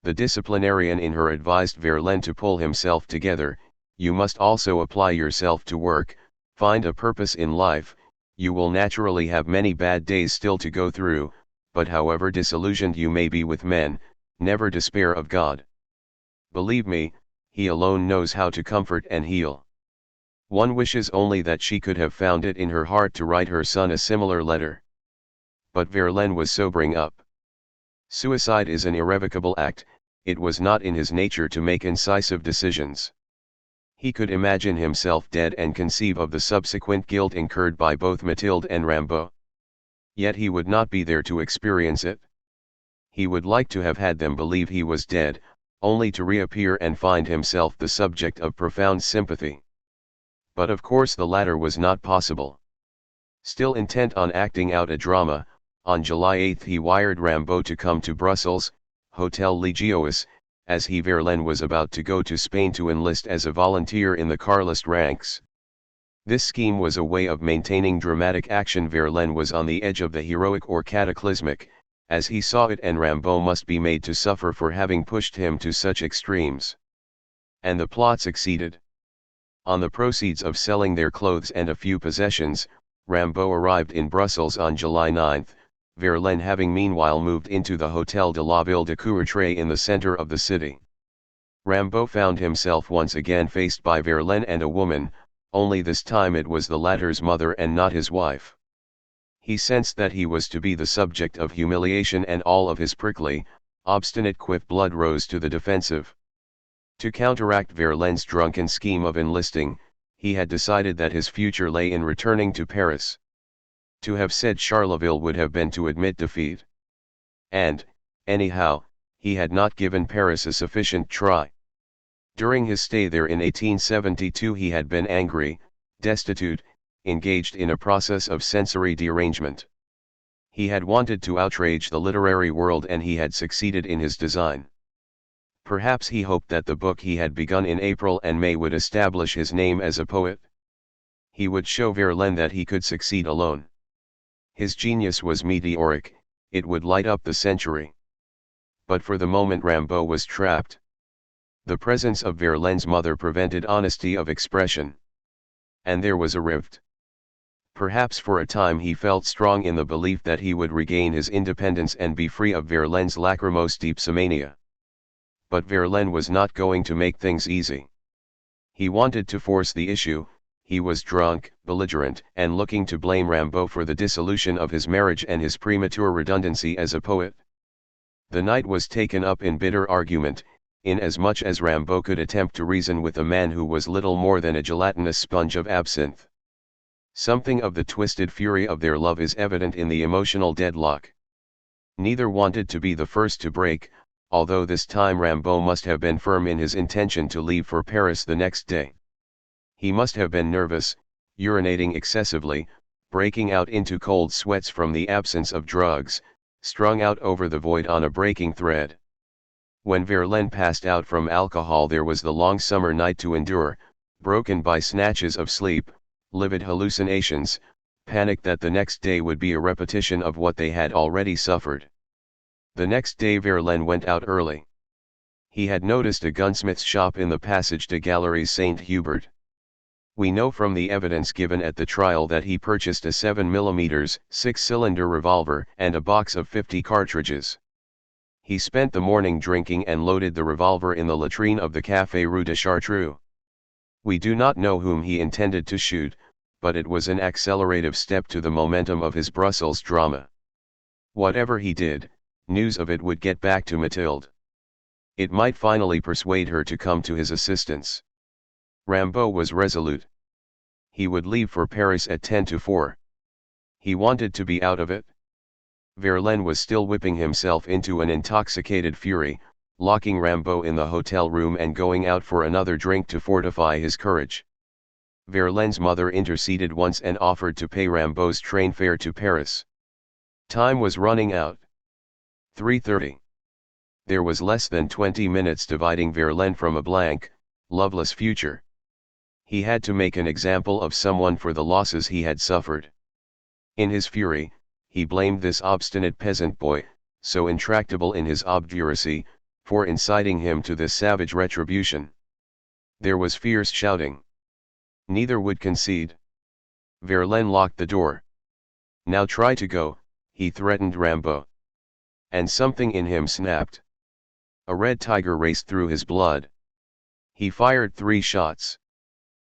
The disciplinarian in her advised Verlaine to pull himself together, you must also apply yourself to work, find a purpose in life, You will naturally have many bad days still to go through, but however disillusioned you may be with men, never despair of God. Believe me, He alone knows how to comfort and heal. One wishes only that she could have found it in her heart to write her son a similar letter. But Verlaine was sobering up. Suicide is an irrevocable act, it was not in his nature to make incisive decisions. He could imagine himself dead and conceive of the subsequent guilt incurred by both Mathilde and Rimbaud. Yet he would not be there to experience it. He would like to have had them believe he was dead, only to reappear and find himself the subject of profound sympathy. But of course the latter was not possible. Still intent on acting out a drama, on July 8 he wired Rimbaud to come to Brussels, Hotel Legiois, as he Verlaine was about to go to Spain to enlist as a volunteer in the Carlist ranks. This scheme was a way of maintaining dramatic action. Verlaine was on the edge of the heroic or cataclysmic, as he saw it, and Rimbaud must be made to suffer for having pushed him to such extremes. And the plot succeeded. On the proceeds of selling their clothes and a few possessions, Rimbaud arrived in Brussels on July 9, Verlaine having meanwhile moved into the Hôtel de la Ville de Courtrai in the center of the city. Rimbaud found himself once again faced by Verlaine and a woman, only this time it was the latter's mother and not his wife. He sensed that he was to be the subject of humiliation, and all of his prickly, obstinate quiff blood rose to the defensive. To counteract Verlaine's drunken scheme of enlisting, he had decided that his future lay in returning to Paris. To have said Charleville would have been to admit defeat. And, anyhow, he had not given Paris a sufficient try. During his stay there in 1872 he had been angry, destitute, engaged in a process of sensory derangement. He had wanted to outrage the literary world, and he had succeeded in his design. Perhaps he hoped that the book he had begun in April and May would establish his name as a poet. He would show Verlaine that he could succeed alone. His genius was meteoric, it would light up the century. But for the moment Rimbaud was trapped. The presence of Verlaine's mother prevented honesty of expression. And there was a rift. Perhaps for a time he felt strong in the belief that he would regain his independence and be free of Verlaine's lachrymose dipsomania. But Verlaine was not going to make things easy. He wanted to force the issue. He was drunk, belligerent, and looking to blame Rimbaud for the dissolution of his marriage and his premature redundancy as a poet. The night was taken up in bitter argument, inasmuch as Rimbaud could attempt to reason with a man who was little more than a gelatinous sponge of absinthe. Something of the twisted fury of their love is evident in the emotional deadlock. Neither wanted to be the first to break, although this time Rimbaud must have been firm in his intention to leave for Paris the next day. He must have been nervous, urinating excessively, breaking out into cold sweats from the absence of drugs, strung out over the void on a breaking thread. When Verlaine passed out from alcohol, there was the long summer night to endure, broken by snatches of sleep, livid hallucinations, panic that the next day would be a repetition of what they had already suffered. The next day Verlaine went out early. He had noticed a gunsmith's shop in the Passage des Galeries Saint-Hubert. We know from the evidence given at the trial that he purchased a 7mm, 6-cylinder revolver and a box of 50 cartridges. He spent the morning drinking and loaded the revolver in the latrine of the Café Rue de Chartreux. We do not know whom he intended to shoot, but it was an accelerative step to the momentum of his Brussels drama. Whatever he did, news of it would get back to Mathilde. It might finally persuade her to come to his assistance. Rimbaud was resolute. He would leave for Paris at 3:50. He wanted to be out of it. Verlaine was still whipping himself into an intoxicated fury, locking Rimbaud in the hotel room and going out for another drink to fortify his courage. Verlaine's mother interceded once and offered to pay Rimbaud's train fare to Paris. Time was running out. 3:30. There was less than 20 minutes dividing Verlaine from a blank, loveless future. He had to make an example of someone for the losses he had suffered. In his fury, he blamed this obstinate peasant boy, so intractable in his obduracy, for inciting him to this savage retribution. There was fierce shouting. Neither would concede. Verlaine locked the door. "Now try to go," he threatened Rimbaud. And something in him snapped. A red tiger raced through his blood. He fired 3 shots.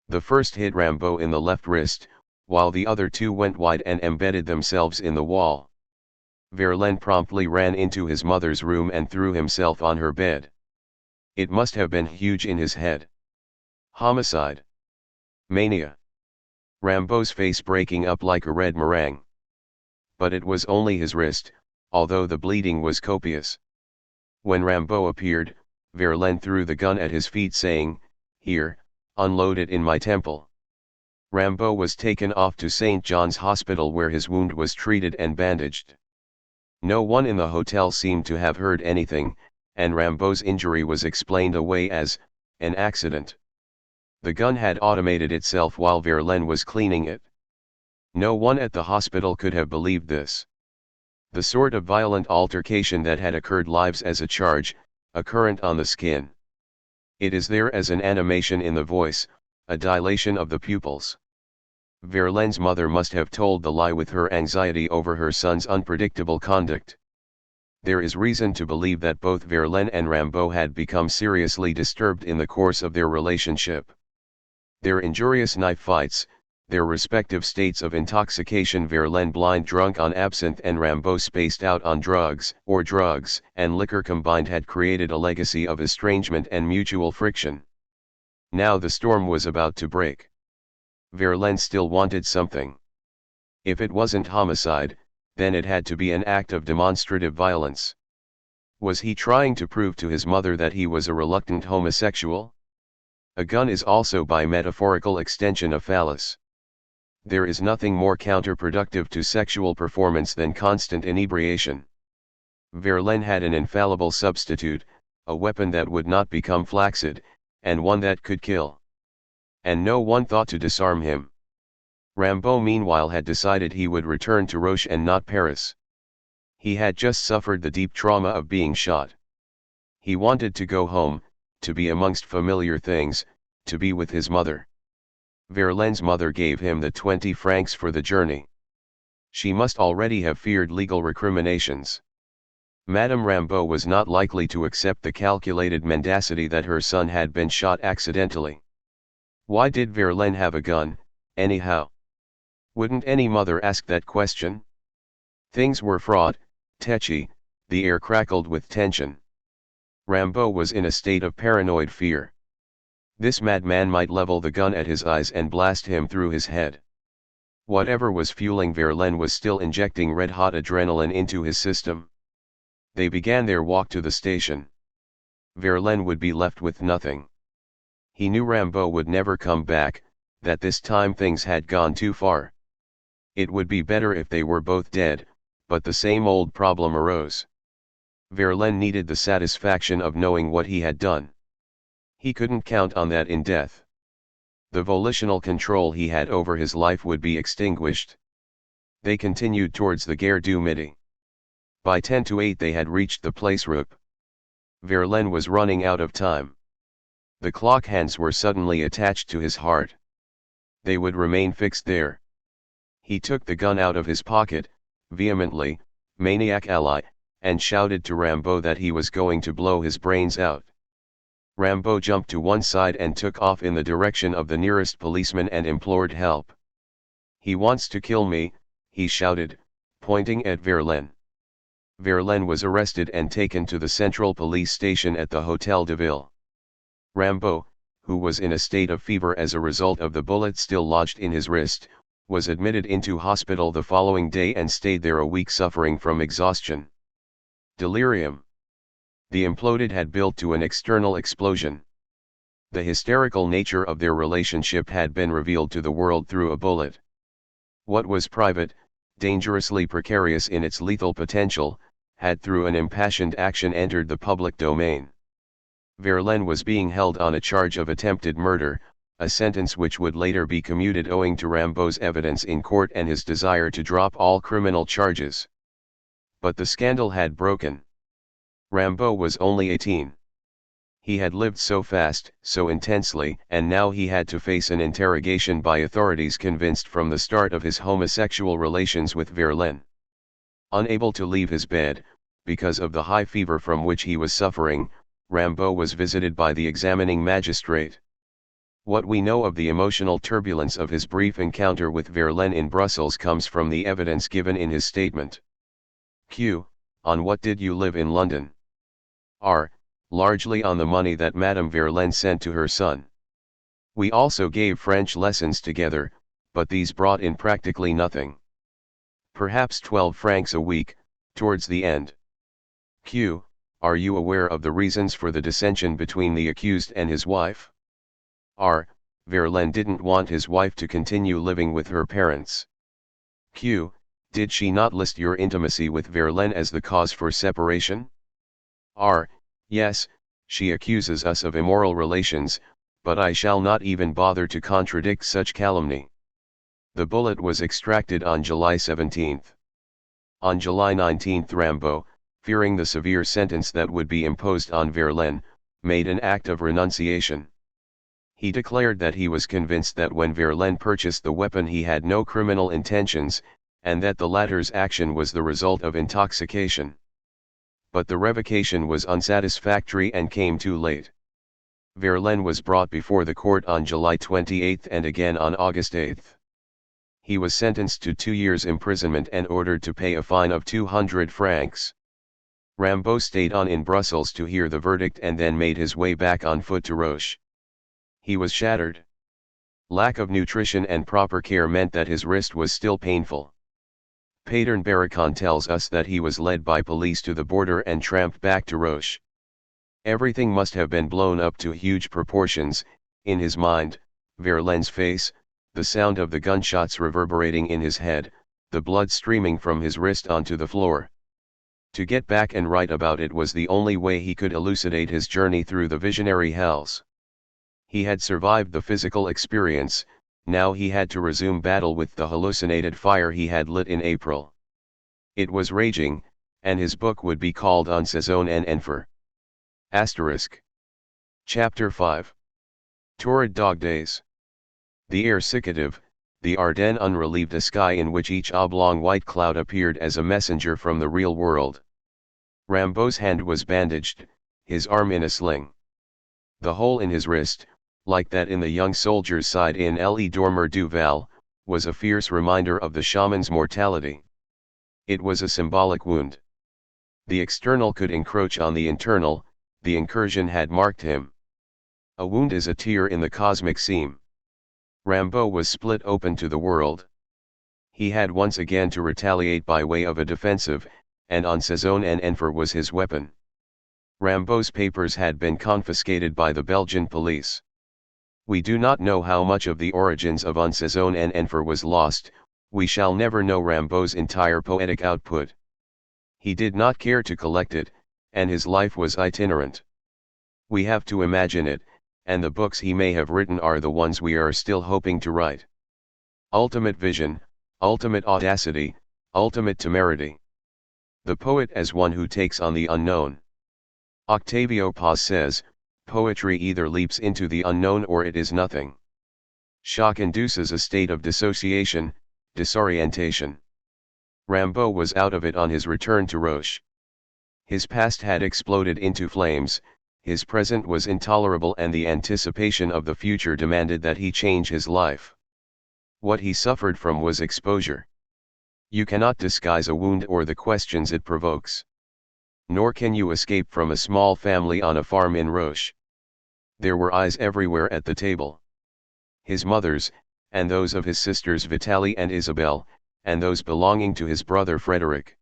The first hit Rimbaud in the left wrist, while the other 2 went wide and embedded themselves in the wall. Verlaine promptly ran into his mother's room and threw himself on her bed. It must have been huge in his head. Homicide. Mania. Rimbaud's face breaking up like a red meringue. But it was only his wrist, although the bleeding was copious. When Rimbaud appeared, Verlaine threw the gun at his feet saying, "Here, unload it in my temple." Rimbaud was taken off to St. John's Hospital where his wound was treated and bandaged. No one in the hotel seemed to have heard anything, and Rimbaud's injury was explained away as an accident. The gun had automated itself while Verlaine was cleaning it. No one at the hospital could have believed this. The sort of violent altercation that had occurred lives as a charge, a current on the skin. It is there as an animation in the voice, a dilation of the pupils. Verlaine's mother must have told the lie with her anxiety over her son's unpredictable conduct. There is reason to believe that both Verlaine and Rimbaud had become seriously disturbed in the course of their relationship. Their injurious knife fights, their respective states of intoxication, Verlaine blind drunk on absinthe and Rimbaud spaced out on drugs and liquor combined, had created a legacy of estrangement and mutual friction. Now the storm was about to break. Verlaine still wanted something. If it wasn't homicide, then it had to be an act of demonstrative violence. Was he trying to prove to his mother that he was a reluctant homosexual? A gun is also by metaphorical extension a phallus. There is nothing more counterproductive to sexual performance than constant inebriation. Verlaine had an infallible substitute, a weapon that would not become flaccid, and one that could kill. And no one thought to disarm him. Rimbaud meanwhile had decided he would return to Roche and not Paris. He had just suffered the deep trauma of being shot. He wanted to go home, to be amongst familiar things, to be with his mother. Verlaine's mother gave him the 20 francs for the journey. She must already have feared legal recriminations. Madame Rimbaud was not likely to accept the calculated mendacity that her son had been shot accidentally. Why did Verlaine have a gun, anyhow? Wouldn't any mother ask that question? Things were fraught, tetchy, the air crackled with tension. Rimbaud was in a state of paranoid fear. This madman might level the gun at his eyes and blast him through his head. Whatever was fueling Verlaine was still injecting red-hot adrenaline into his system. They began their walk to the station. Verlaine would be left with nothing. He knew Rimbaud would never come back, that this time things had gone too far. It would be better if they were both dead, but the same old problem arose. Verlaine needed the satisfaction of knowing what he had done. He couldn't count on that in death. The volitional control he had over his life would be extinguished. They continued towards the Gare du Midi. By 10 to 8 they had reached the Place Rupp. Verlaine was running out of time. The clock hands were suddenly attached to his heart. They would remain fixed there. He took the gun out of his pocket, vehemently, maniac ally, and shouted to Rimbaud that he was going to blow his brains out. Rimbaud jumped to one side and took off in the direction of the nearest policeman and implored help. "He wants to kill me," he shouted, pointing at Verlaine. Verlaine was arrested and taken to the central police station at the Hôtel de Ville. Rimbaud, who was in a state of fever as a result of the bullet still lodged in his wrist, was admitted into hospital the following day and stayed there a week suffering from exhaustion. Delirium. The imploded had built to an external explosion. The hysterical nature of their relationship had been revealed to the world through a bullet. What was private, dangerously precarious in its lethal potential, had through an impassioned action entered the public domain. Verlaine was being held on a charge of attempted murder, a sentence which would later be commuted owing to Rimbaud's evidence in court and his desire to drop all criminal charges. But the scandal had broken. Rimbaud was only 18. He had lived so fast, so intensely, and now he had to face an interrogation by authorities convinced from the start of his homosexual relations with Verlaine. Unable to leave his bed, because of the high fever from which he was suffering, Rimbaud was visited by the examining magistrate. What we know of the emotional turbulence of his brief encounter with Verlaine in Brussels comes from the evidence given in his statement. Q. On what did you live in London? R. Largely on the money that Madame Verlaine sent to her son. We also gave French lessons together, but these brought in practically nothing. Perhaps 12 francs a week, towards the end. Q. Are you aware of the reasons for the dissension between the accused and his wife? R. Verlaine didn't want his wife to continue living with her parents. Q. Did she not list your intimacy with Verlaine as the cause for separation? R. Yes, she accuses us of immoral relations, but I shall not even bother to contradict such calumny. The bullet was extracted on July 17. On July 19 Rimbaud, fearing the severe sentence that would be imposed on Verlaine, made an act of renunciation. He declared that he was convinced that when Verlaine purchased the weapon he had no criminal intentions, and that the latter's action was the result of intoxication. But the revocation was unsatisfactory and came too late. Verlaine was brought before the court on July 28 and again on August 8. He was sentenced to 2 years' imprisonment and ordered to pay a fine of 200 francs. Rimbaud stayed on in Brussels to hear the verdict and then made his way back on foot to Roche. He was shattered. Lack of nutrition and proper care meant that his wrist was still painful. Patern Barricon tells us that he was led by police to the border and tramped back to Roche. Everything must have been blown up to huge proportions, in his mind, Verlaine's face, the sound of the gunshots reverberating in his head, the blood streaming from his wrist onto the floor. To get back and write about it was the only way he could elucidate his journey through the visionary hells. He had survived the physical experience, now he had to resume battle with the hallucinated fire he had lit in April. It was raging, and his book would be called En saison en enfer. Chapter 5. Torrid Dog Days. The air siccative, the Ardennes unrelieved, a sky in which each oblong white cloud appeared as a messenger from the real world. Rimbaud's hand was bandaged, his arm in a sling. The hole in his wrist, like that in the young soldier's side in Le Dormeur du Val, was a fierce reminder of the shaman's mortality. It was a symbolic wound. The external could encroach on the internal, the incursion had marked him. A wound is a tear in the cosmic seam. Rimbaud was split open to the world. He had once again to retaliate by way of a defensive, and En saison en enfer was his weapon. Rimbaud's papers had been confiscated by the Belgian police. We do not know how much of the origins of En saison en enfer was lost, we shall never know Rimbaud's entire poetic output. He did not care to collect it, and his life was itinerant. We have to imagine it, and the books he may have written are the ones we are still hoping to write. Ultimate vision, ultimate audacity, ultimate temerity. The poet as one who takes on the unknown. Octavio Paz says, poetry either leaps into the unknown or it is nothing. Shock induces a state of dissociation, disorientation. Rimbaud was out of it on his return to Roche. His past had exploded into flames, his present was intolerable, and the anticipation of the future demanded that he change his life. What he suffered from was exposure. You cannot disguise a wound or the questions it provokes. Nor can you escape from a small family on a farm in Roche. There were eyes everywhere at the table. His mother's, and those of his sisters Vitalie and Isabelle, and those belonging to his brother Frederick.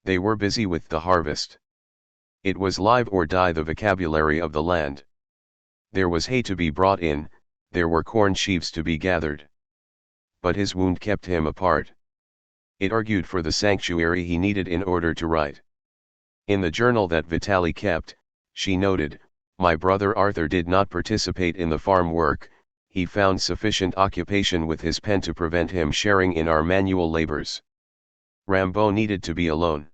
They were busy with the harvest. It was live or die, the vocabulary of the land. There was hay to be brought in, there were corn sheaves to be gathered. But his wound kept him apart. It argued for the sanctuary he needed in order to write. In the journal that Vitalie kept, she noted, "My brother Arthur did not participate in the farm work, he found sufficient occupation with his pen to prevent him sharing in our manual labors." Rimbaud needed to be alone.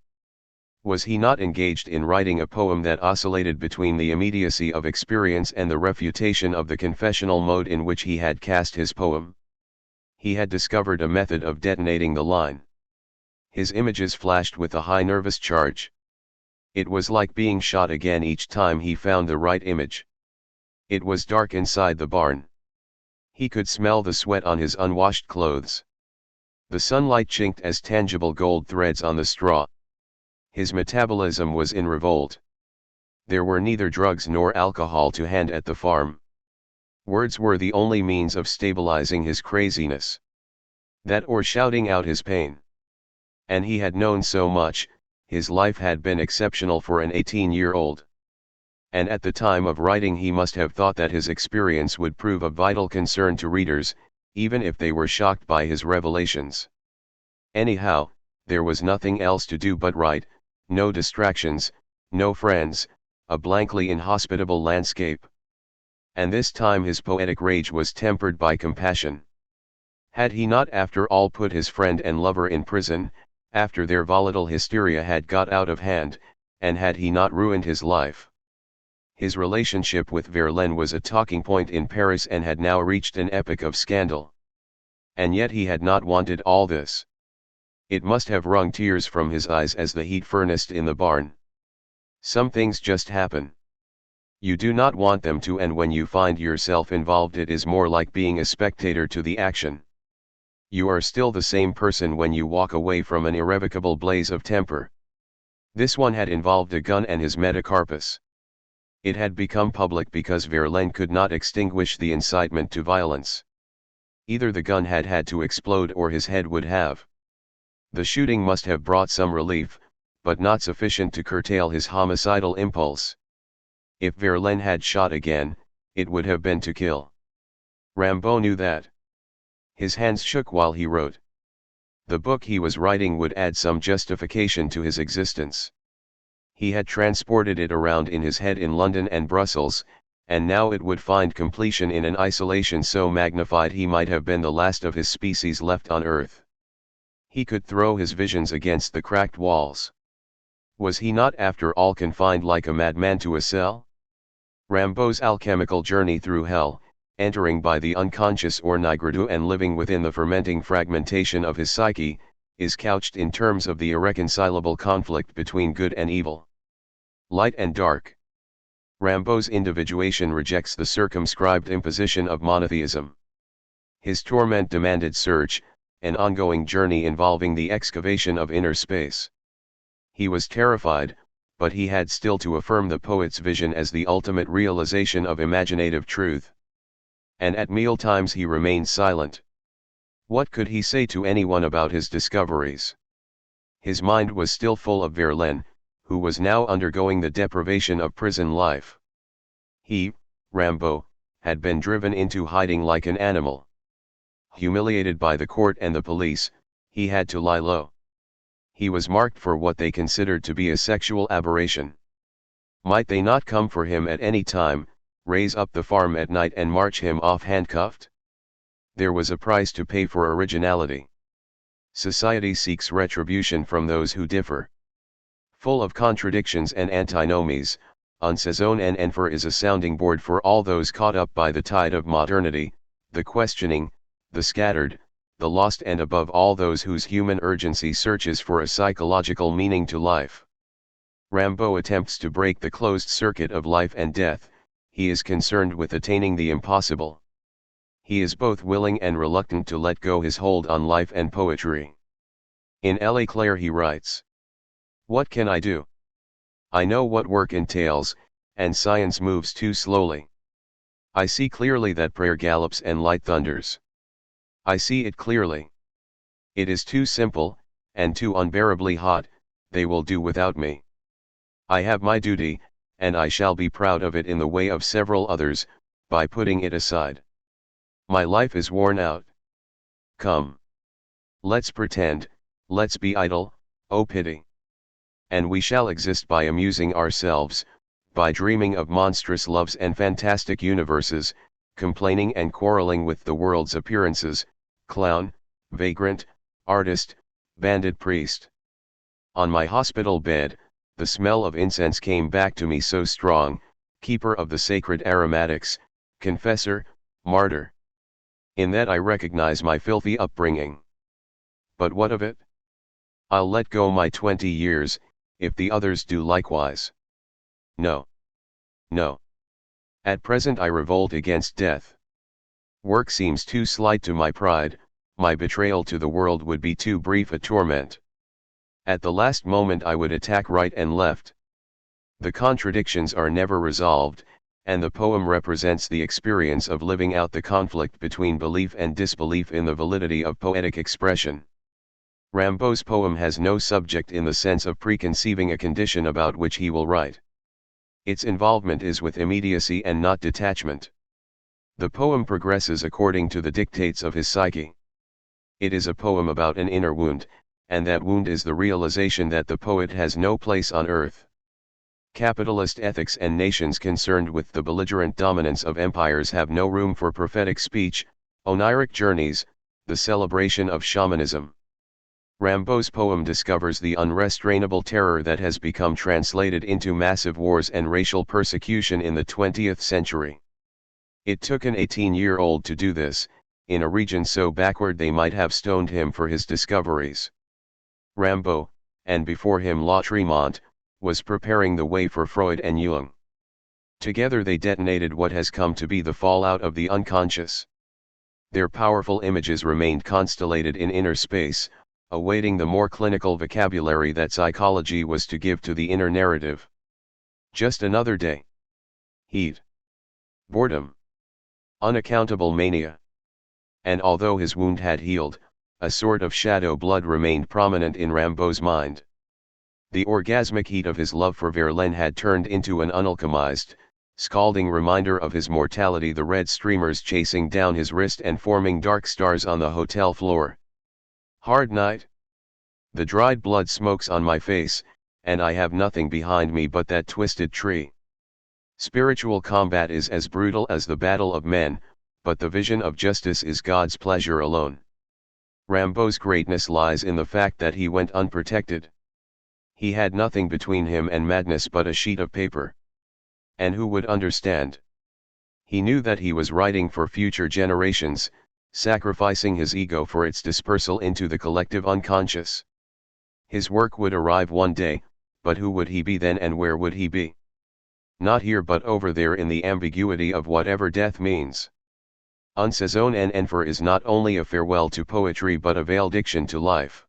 Was he not engaged in writing a poem that oscillated between the immediacy of experience and the refutation of the confessional mode in which he had cast his poem? He had discovered a method of detonating the line. His images flashed with a high nervous charge. It was like being shot again each time he found the right image. It was dark inside the barn. He could smell the sweat on his unwashed clothes. The sunlight chinked as tangible gold threads on the straw. His metabolism was in revolt. There were neither drugs nor alcohol to hand at the farm. Words were the only means of stabilizing his craziness. That or shouting out his pain. And he had known so much, his life had been exceptional for an 18-year-old. And at the time of writing he must have thought that his experience would prove of vital concern to readers, even if they were shocked by his revelations. Anyhow, there was nothing else to do but write, no distractions, no friends, a blankly inhospitable landscape. And this time his poetic rage was tempered by compassion. Had he not after all put his friend and lover in prison, after their volatile hysteria had got out of hand, and had he not ruined his life? His relationship with Verlaine was a talking point in Paris and had now reached an epoch of scandal. And yet he had not wanted all this. It must have wrung tears from his eyes as the heat furnace in the barn. Some things just happen. You do not want them to, and when you find yourself involved it is more like being a spectator to the action. You are still the same person when you walk away from an irrevocable blaze of temper. This one had involved a gun and his metacarpus. It had become public because Verlaine could not extinguish the incitement to violence. Either the gun had had to explode or his head would have. The shooting must have brought some relief, but not sufficient to curtail his homicidal impulse. If Verlaine had shot again, it would have been to kill. Rimbaud knew that. His hands shook while he wrote. The book he was writing would add some justification to his existence. He had transported it around in his head in London and Brussels, and now it would find completion in an isolation so magnified he might have been the last of his species left on earth. He could throw his visions against the cracked walls. Was he not after all confined like a madman to a cell? Rimbaud's alchemical journey through hell, entering by the unconscious or nigredo and living within the fermenting fragmentation of his psyche, is couched in terms of the irreconcilable conflict between good and evil. Light and dark. Rimbaud's individuation rejects the circumscribed imposition of monotheism. His torment demanded search, an ongoing journey involving the excavation of inner space. He was terrified, but he had still to affirm the poet's vision as the ultimate realization of imaginative truth. And at mealtimes he remained silent. What could he say to anyone about his discoveries? His mind was still full of Verlaine, who was now undergoing the deprivation of prison life. He, Rimbaud, had been driven into hiding like an animal. Humiliated by the court and the police, he had to lie low. He was marked for what they considered to be a sexual aberration. Might they not come for him at any time, raise up the farm at night and march him off handcuffed? There was a price to pay for originality. Society seeks retribution from those who differ. Full of contradictions and antinomies, Un Saison and Enfer is a sounding board for all those caught up by the tide of modernity, the questioning, the scattered, the lost, and above all those whose human urgency searches for a psychological meaning to life. Rimbaud attempts to break the closed circuit of life and death. He is concerned with attaining the impossible. He is both willing and reluctant to let go his hold on life and poetry. In L'Éclair he writes, "What can I do? I know what work entails, and science moves too slowly. I see clearly that prayer gallops and light thunders. I see it clearly. It is too simple, and too unbearably hot, they will do without me. I have my duty, and I shall be proud of it in the way of several others, by putting it aside. My life is worn out. Come. Let's pretend, let's be idle, oh pity. And we shall exist by amusing ourselves, by dreaming of monstrous loves and fantastic universes, complaining and quarreling with the world's appearances, clown, vagrant, artist, bandit priest. On my hospital bed, the smell of incense came back to me so strong, keeper of the sacred aromatics, confessor, martyr. In that I recognize my filthy upbringing. But what of it? I'll let go my 20 years, if the others do likewise. No. No. At present I revolt against death. Work seems too slight to my pride, my betrayal to the world would be too brief a torment. At the last moment I would attack right and left. The contradictions are never resolved, and the poem represents the experience of living out the conflict between belief and disbelief in the validity of poetic expression. Rimbaud's poem has no subject in the sense of preconceiving a condition about which he will write. Its involvement is with immediacy and not detachment. The poem progresses according to the dictates of his psyche. It is a poem about an inner wound, and that wound is the realization that the poet has no place on earth. Capitalist ethics and nations concerned with the belligerent dominance of empires have no room for prophetic speech, oniric journeys, the celebration of shamanism. Rimbaud's poem discovers the unrestrainable terror that has become translated into massive wars and racial persecution in the 20th century. It took an 18-year-old to do this, in a region so backward they might have stoned him for his discoveries. Rimbaud, and before him Lautréamont, was preparing the way for Freud and Jung. Together they detonated what has come to be the fallout of the unconscious. Their powerful images remained constellated in inner space, awaiting the more clinical vocabulary that psychology was to give to the inner narrative. Just another day. Heat. Boredom. Unaccountable mania. And although his wound had healed, a sort of shadow blood remained prominent in Rimbaud's mind. The orgasmic heat of his love for Verlaine had turned into an unalchemized, scalding reminder of his mortality, the red streamers chasing down his wrist and forming dark stars on the hotel floor. Hard night. The dried blood smokes on my face, and I have nothing behind me but that twisted tree. Spiritual combat is as brutal as the battle of men, but the vision of justice is God's pleasure alone. Rimbaud's greatness lies in the fact that he went unprotected. He had nothing between him and madness but a sheet of paper. And who would understand? He knew that he was writing for future generations, sacrificing his ego for its dispersal into the collective unconscious. His work would arrive one day, but who would he be then and where would he be? Not here but over there in the ambiguity of whatever death means. Un saison en enfer is not only a farewell to poetry but a valediction to life.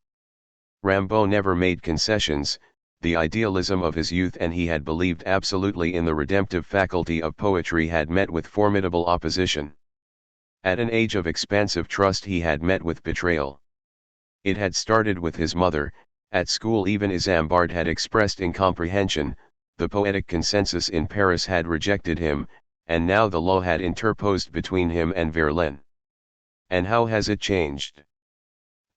Rimbaud never made concessions, the idealism of his youth, and he had believed absolutely in the redemptive faculty of poetry, had met with formidable opposition. At an age of expansive trust he had met with betrayal. It had started with his mother. At school even Isambard had expressed incomprehension, the poetic consensus in Paris had rejected him, and now the law had interposed between him and Verlaine. And how has it changed?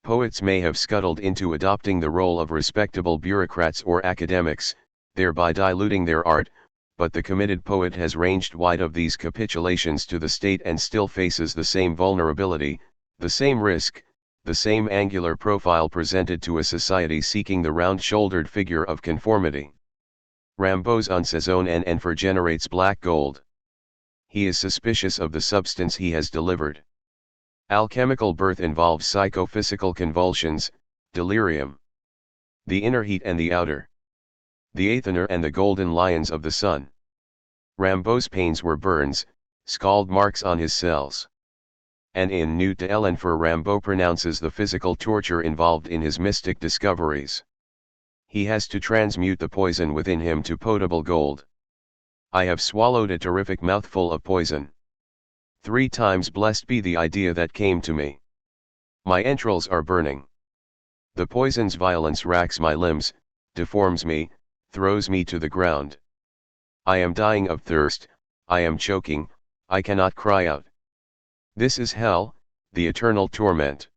Poets may have scuttled into adopting the role of respectable bureaucrats or academics, thereby diluting their art, but the committed poet has ranged wide of these capitulations to the state and still faces the same vulnerability, the same risk, the same angular profile presented to a society seeking the round-shouldered figure of conformity. Rimbaud's Un saison en enfer generates black gold. He is suspicious of the substance he has delivered. Alchemical birth involves psychophysical convulsions, delirium. The inner heat and the outer. The Athener and the golden lions of the sun. Rimbaud's pains were burns, scald marks on his cells. And in Nuit d'Elenfer Rimbaud pronounces the physical torture involved in his mystic discoveries. He has to transmute the poison within him to potable gold. I have swallowed a terrific mouthful of poison. 3 times blessed be the idea that came to me. My entrails are burning. The poison's violence racks my limbs, deforms me, throws me to the ground. I am dying of thirst, I am choking, I cannot cry out. This is hell, the eternal torment.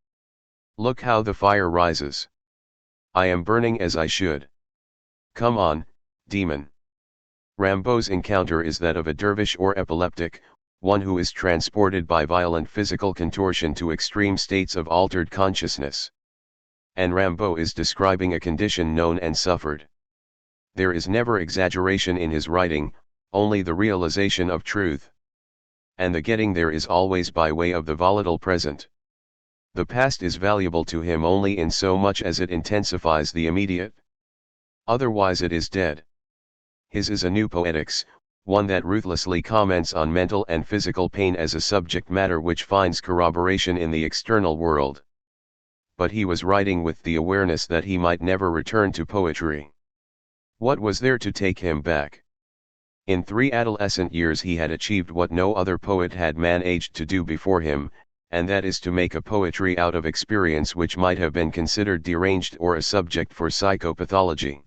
Look how the fire rises. I am burning as I should. Come on, demon. Rimbaud's encounter is that of a dervish or epileptic, one who is transported by violent physical contortion to extreme states of altered consciousness. And Rimbaud is describing a condition known and suffered. There is never exaggeration in his writing, only the realization of truth. And the getting there is always by way of the volatile present. The past is valuable to him only in so much as it intensifies the immediate. Otherwise it is dead. His is a new poetics, one that ruthlessly comments on mental and physical pain as a subject matter which finds corroboration in the external world. But he was writing with the awareness that he might never return to poetry. What was there to take him back? In 3 adolescent years he had achieved what no other poet had managed to do before him, and that is to make a poetry out of experience which might have been considered deranged or a subject for psychopathology.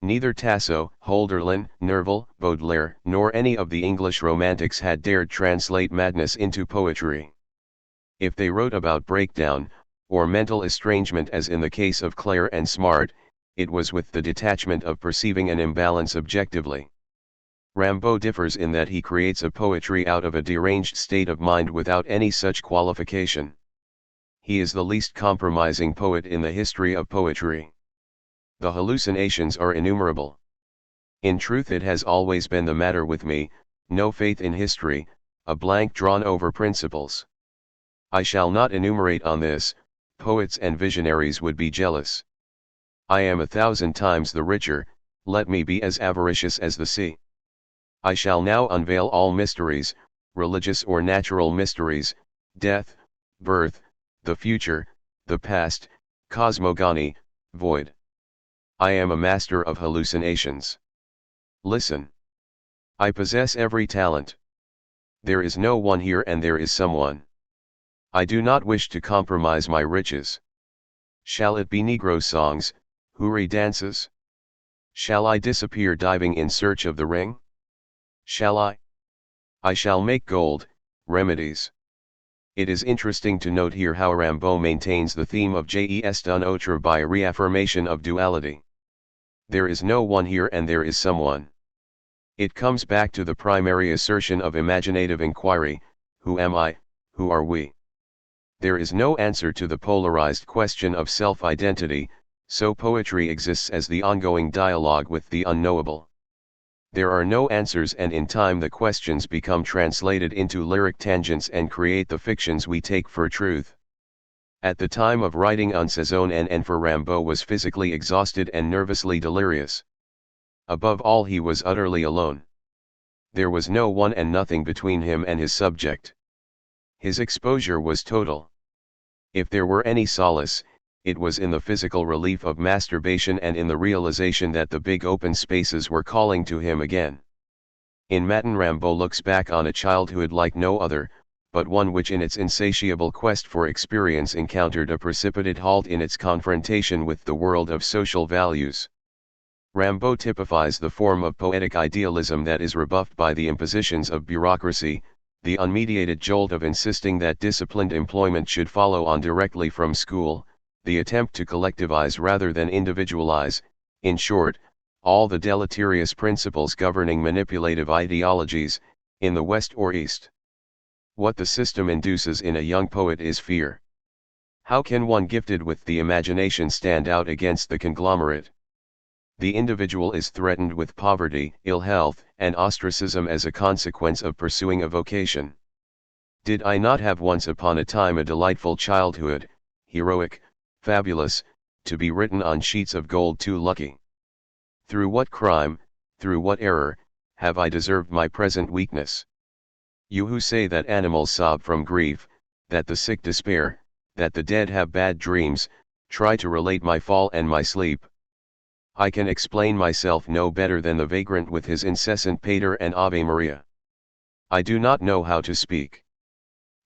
Neither Tasso, Hölderlin, Nerval, Baudelaire, nor any of the English romantics had dared translate madness into poetry. If they wrote about breakdown, or mental estrangement as in the case of Clare and Smart, it was with the detachment of perceiving an imbalance objectively. Rimbaud differs in that he creates a poetry out of a deranged state of mind without any such qualification. He is the least compromising poet in the history of poetry. The hallucinations are innumerable. In truth it has always been the matter with me, no faith in history, a blank drawn over principles. I shall not enumerate on this, poets and visionaries would be jealous. I am 1,000 times the richer, let me be as avaricious as the sea. I shall now unveil all mysteries, religious or natural mysteries, death, birth, the future, the past, cosmogony, void. I am a master of hallucinations. Listen. I possess every talent. There is no one here and there is someone. I do not wish to compromise my riches. Shall it be Negro songs, hooray dances? Shall I disappear diving in search of the ring? Shall I? I shall make gold, remedies. It is interesting to note here how Rimbaud maintains the theme of Jes d'un autre by a reaffirmation of duality. There is no one here and there is someone. It comes back to the primary assertion of imaginative inquiry, who am I, who are we? There is no answer to the polarized question of self-identity, so poetry exists as the ongoing dialogue with the unknowable. There are no answers, and in time the questions become translated into lyric tangents and create the fictions we take for truth. At the time of writing Un Saison and for Rimbaud was physically exhausted and nervously delirious. Above all, he was utterly alone. There was no one and nothing between him and his subject. His exposure was total. If there were any solace, it was in the physical relief of masturbation and in the realization that the big open spaces were calling to him again. In Matin, Rimbaud looks back on a childhood like no other, but one which in its insatiable quest for experience encountered a precipitate halt in its confrontation with the world of social values. Rimbaud typifies the form of poetic idealism that is rebuffed by the impositions of bureaucracy, the unmediated jolt of insisting that disciplined employment should follow on directly from school, the attempt to collectivize rather than individualize, in short, all the deleterious principles governing manipulative ideologies, in the West or East. What the system induces in a young poet is fear. How can one gifted with the imagination stand out against the conglomerate? The individual is threatened with poverty, ill health, and ostracism as a consequence of pursuing a vocation. Did I not have once upon a time a delightful childhood, heroic, fabulous, to be written on sheets of gold too lucky? Through what crime, through what error, have I deserved my present weakness? You who say that animals sob from grief, that the sick despair, that the dead have bad dreams, try to relate my fall and my sleep. I can explain myself no better than the vagrant with his incessant Pater and Ave Maria. I do not know how to speak.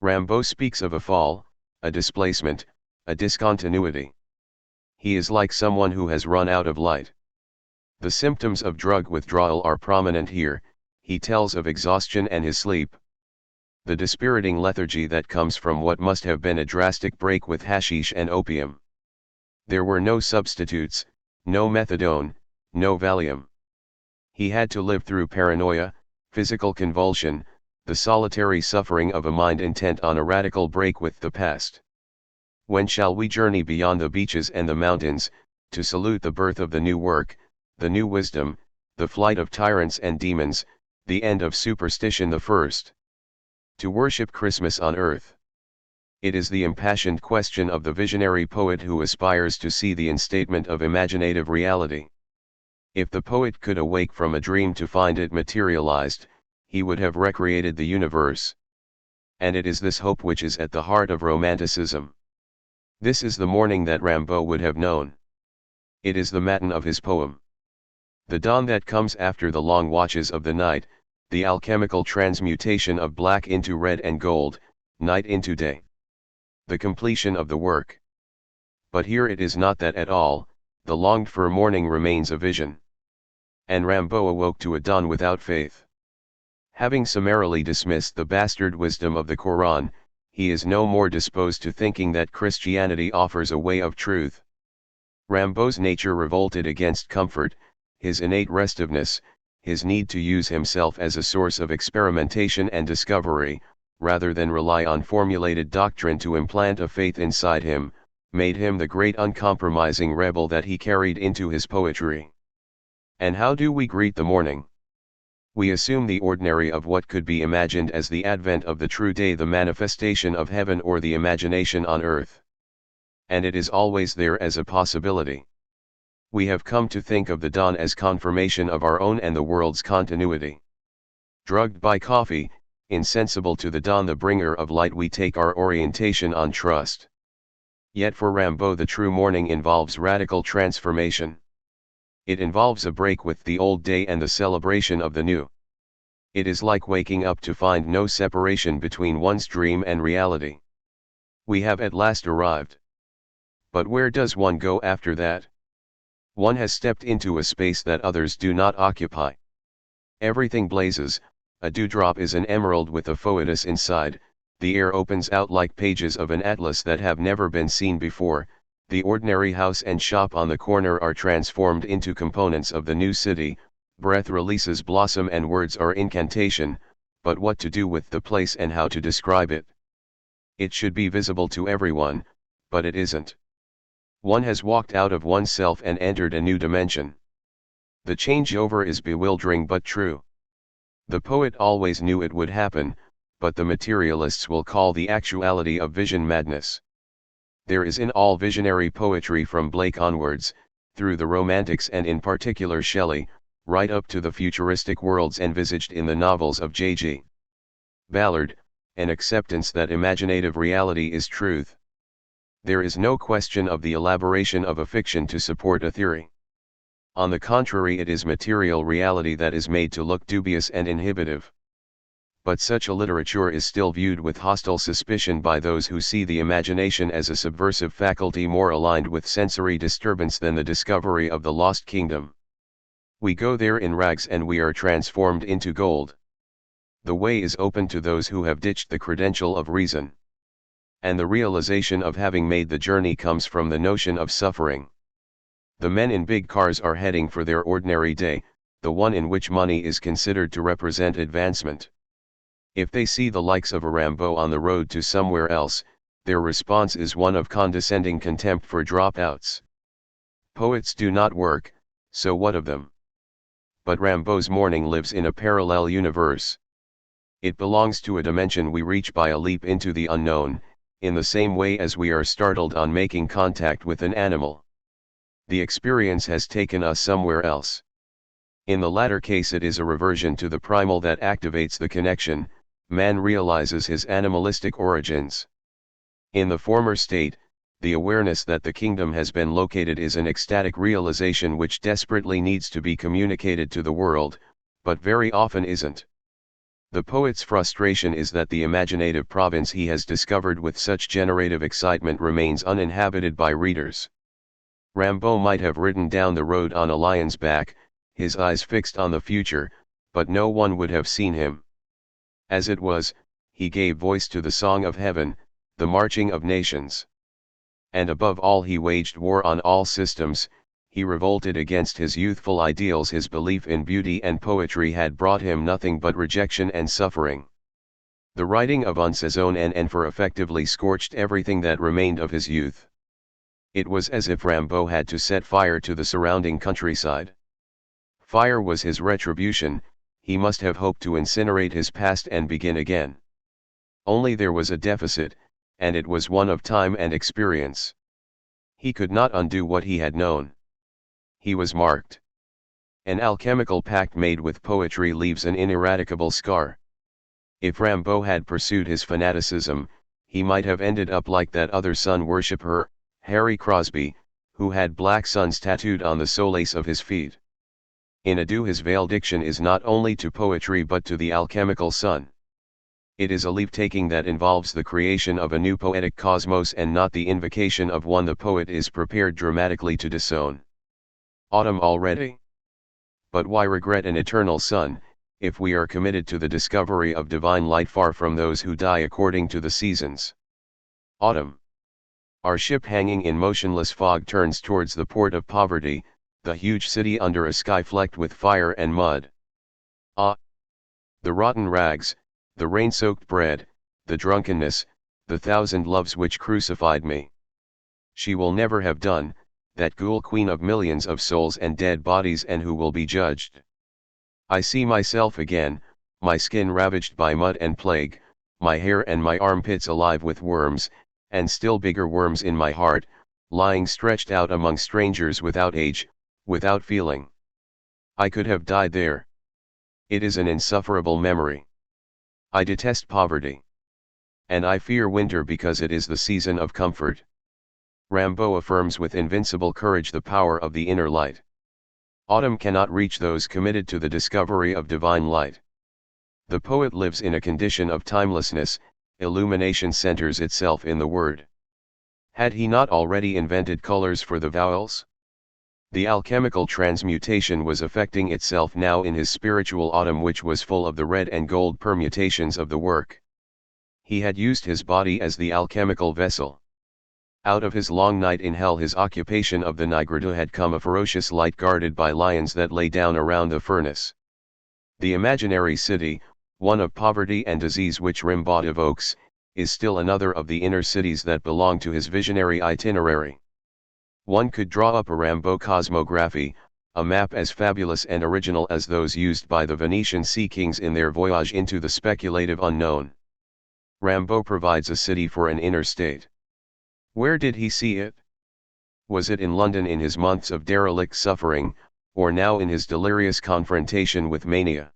Rimbaud speaks of a fall, a displacement, a discontinuity. He is like someone who has run out of light. The symptoms of drug withdrawal are prominent here. He tells of exhaustion and his sleep. The dispiriting lethargy that comes from what must have been a drastic break with hashish and opium. There were no substitutes, no methadone, no Valium. He had to live through paranoia, physical convulsion, the solitary suffering of a mind intent on a radical break with the past. When shall we journey beyond the beaches and the mountains, to salute the birth of the new work, the new wisdom, the flight of tyrants and demons, the end of superstition the first. To worship Christmas on earth. It is the impassioned question of the visionary poet who aspires to see the instatement of imaginative reality. If the poet could awake from a dream to find it materialized, he would have recreated the universe. And it is this hope which is at the heart of Romanticism. This is the morning that Rimbaud would have known. It is the matin of his poem. The dawn that comes after the long watches of the night, the alchemical transmutation of black into red and gold, night into day. The completion of the work. But here it is not that at all, the longed-for morning remains a vision. And Rimbaud awoke to a dawn without faith. Having summarily dismissed the bastard wisdom of the Koran, he is no more disposed to thinking that Christianity offers a way of truth. Rimbaud's nature revolted against comfort, his innate restiveness, his need to use himself as a source of experimentation and discovery, rather than rely on formulated doctrine to implant a faith inside him, made him the great uncompromising rebel that he carried into his poetry. And how do we greet the morning? We assume the ordinary of what could be imagined as the advent of the true day, the manifestation of heaven or the imagination on earth. And it is always there as a possibility. We have come to think of the dawn as confirmation of our own and the world's continuity. Drugged by coffee, insensible to the dawn, the bringer of light, we take our orientation on trust. Yet for Rimbaud the true morning involves radical transformation. It involves a break with the old day and the celebration of the new. It is like waking up to find no separation between one's dream and reality. We have at last arrived. But where does one go after that? One has stepped into a space that others do not occupy. Everything blazes, a dewdrop is an emerald with a phoetus inside, the air opens out like pages of an atlas that have never been seen before. The ordinary house and shop on the corner are transformed into components of the new city, breath releases blossom and words are incantation, but what to do with the place and how to describe it? It should be visible to everyone, but it isn't. One has walked out of oneself and entered a new dimension. The changeover is bewildering but true. The poet always knew it would happen, but the materialists will call the actuality of vision madness. There is in all visionary poetry from Blake onwards, through the Romantics and in particular Shelley, right up to the futuristic worlds envisaged in the novels of J.G. Ballard, an acceptance that imaginative reality is truth. There is no question of the elaboration of a fiction to support a theory. On the contrary, it is material reality that is made to look dubious and inhibitive. But such a literature is still viewed with hostile suspicion by those who see the imagination as a subversive faculty more aligned with sensory disturbance than the discovery of the lost kingdom. We go there in rags and we are transformed into gold. The way is open to those who have ditched the credential of reason. And the realization of having made the journey comes from the notion of suffering. The men in big cars are heading for their ordinary day, the one in which money is considered to represent advancement. If they see the likes of a Rimbaud on the road to somewhere else, their response is one of condescending contempt for dropouts. Poets do not work, so what of them? But Rimbaud's morning lives in a parallel universe. It belongs to a dimension we reach by a leap into the unknown, in the same way as we are startled on making contact with an animal. The experience has taken us somewhere else. In the latter case, it is a reversion to the primal that activates the connection. Man realizes his animalistic origins. In the former state, the awareness that the kingdom has been located is an ecstatic realization which desperately needs to be communicated to the world, but very often isn't. The poet's frustration is that the imaginative province he has discovered with such generative excitement remains uninhabited by readers. Rimbaud might have ridden down the road on a lion's back, his eyes fixed on the future, but no one would have seen him. As it was, he gave voice to the song of heaven, the marching of nations. And above all, he waged war on all systems. He revolted against his youthful ideals. His belief in beauty and poetry had brought him nothing but rejection and suffering. The writing of Un Saison en Enfer effectively scorched everything that remained of his youth. It was as if Rimbaud had to set fire to the surrounding countryside. Fire was his retribution, he must have hoped to incinerate his past and begin again. Only there was a deficit, and it was one of time and experience. He could not undo what he had known. He was marked. An alchemical pact made with poetry leaves an ineradicable scar. If Rimbaud had pursued his fanaticism, he might have ended up like that other sun worshipper, Harry Crosby, who had black suns tattooed on the soles of his feet. In adieu, his valediction is not only to poetry but to the alchemical sun. It is a leave-taking that involves the creation of a new poetic cosmos and not the invocation of one the poet is prepared dramatically to disown. Autumn already? But why regret an eternal sun, if we are committed to the discovery of divine light far from those who die according to the seasons? Autumn. Our ship hanging in motionless fog turns towards the port of poverty, the huge city under a sky flecked with fire and mud. Ah! The rotten rags, the rain-soaked bread, the drunkenness, the thousand loves which crucified me. She will never have done, that ghoul queen of millions of souls and dead bodies, and who will be judged. I see myself again, my skin ravaged by mud and plague, my hair and my armpits alive with worms, and still bigger worms in my heart, lying stretched out among strangers without age, without feeling. I could have died there. It is an insufferable memory. I detest poverty. And I fear winter because it is the season of comfort. Rimbaud affirms with invincible courage the power of the inner light. Autumn cannot reach those committed to the discovery of divine light. The poet lives in a condition of timelessness, illumination centers itself in the word. Had he not already invented colors for the vowels? The alchemical transmutation was effecting itself now in his spiritual autumn, which was full of the red and gold permutations of the work. He had used his body as the alchemical vessel. Out of his long night in hell, his occupation of the Nigrita, had come a ferocious light guarded by lions that lay down around the furnace. The imaginary city, one of poverty and disease which Rimbaud evokes, is still another of the inner cities that belong to his visionary itinerary. One could draw up a Rimbaud cosmography, a map as fabulous and original as those used by the Venetian sea kings in their voyage into the speculative unknown. Rimbaud provides a city for an inner state. Where did he see it? Was it in London in his months of derelict suffering, or now in his delirious confrontation with mania?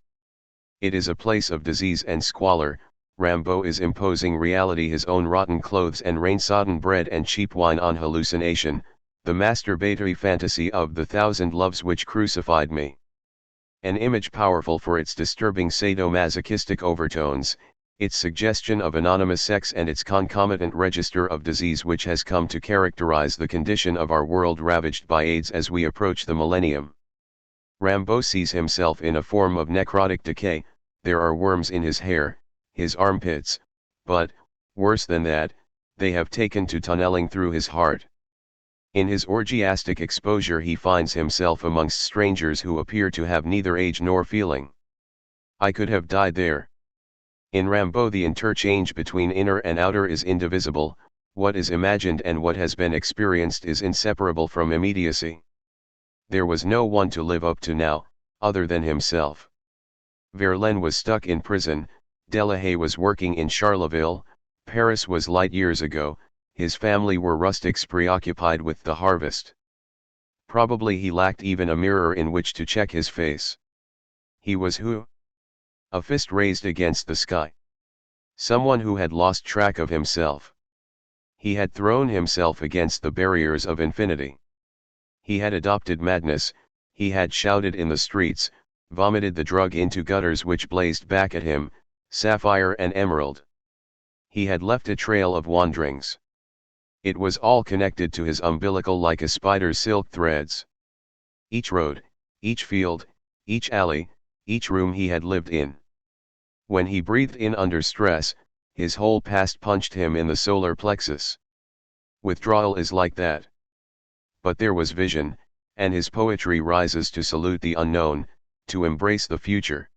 It is a place of disease and squalor. Rimbaud is imposing reality, his own rotten clothes and rain-sodden bread and cheap wine on hallucination, the masturbatory fantasy of the thousand loves which crucified me. An image powerful for its disturbing sadomasochistic overtones, its suggestion of anonymous sex and its concomitant register of disease which has come to characterize the condition of our world ravaged by AIDS as we approach the millennium. Rimbaud sees himself in a form of necrotic decay. There are worms in his hair, his armpits, but, worse than that, they have taken to tunneling through his heart. In his orgiastic exposure he finds himself amongst strangers who appear to have neither age nor feeling. I could have died there. In Rimbaud the interchange between inner and outer is indivisible, what is imagined and what has been experienced is inseparable from immediacy. There was no one to live up to now, other than himself. Verlaine was stuck in prison, Delahaye was working in Charleville, Paris was light years ago, his family were rustics preoccupied with the harvest. Probably he lacked even a mirror in which to check his face. He was who? A fist raised against the sky. Someone who had lost track of himself. He had thrown himself against the barriers of infinity. He had adopted madness, he had shouted in the streets, vomited the drug into gutters which blazed back at him, sapphire and emerald. He had left a trail of wanderings. It was all connected to his umbilical like a spider's silk threads. Each road, each field, each alley, each room he had lived in. When he breathed in under stress, his whole past punched him in the solar plexus. Withdrawal is like that. But there was vision, and his poetry rises to salute the unknown, to embrace the future.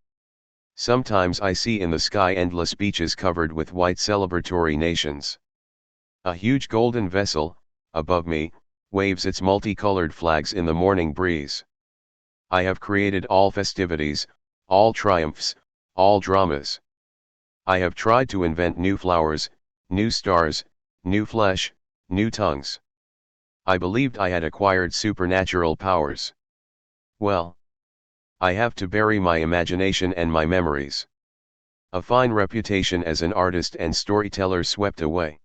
Sometimes I see in the sky endless beaches covered with white celebratory nations. A huge golden vessel, above me, waves its multicolored flags in the morning breeze. I have created all festivities, all triumphs, all dramas. I have tried to invent new flowers, new stars, new flesh, new tongues. I believed I had acquired supernatural powers. Well, I have to bury my imagination and my memories. A fine reputation as an artist and storyteller swept away.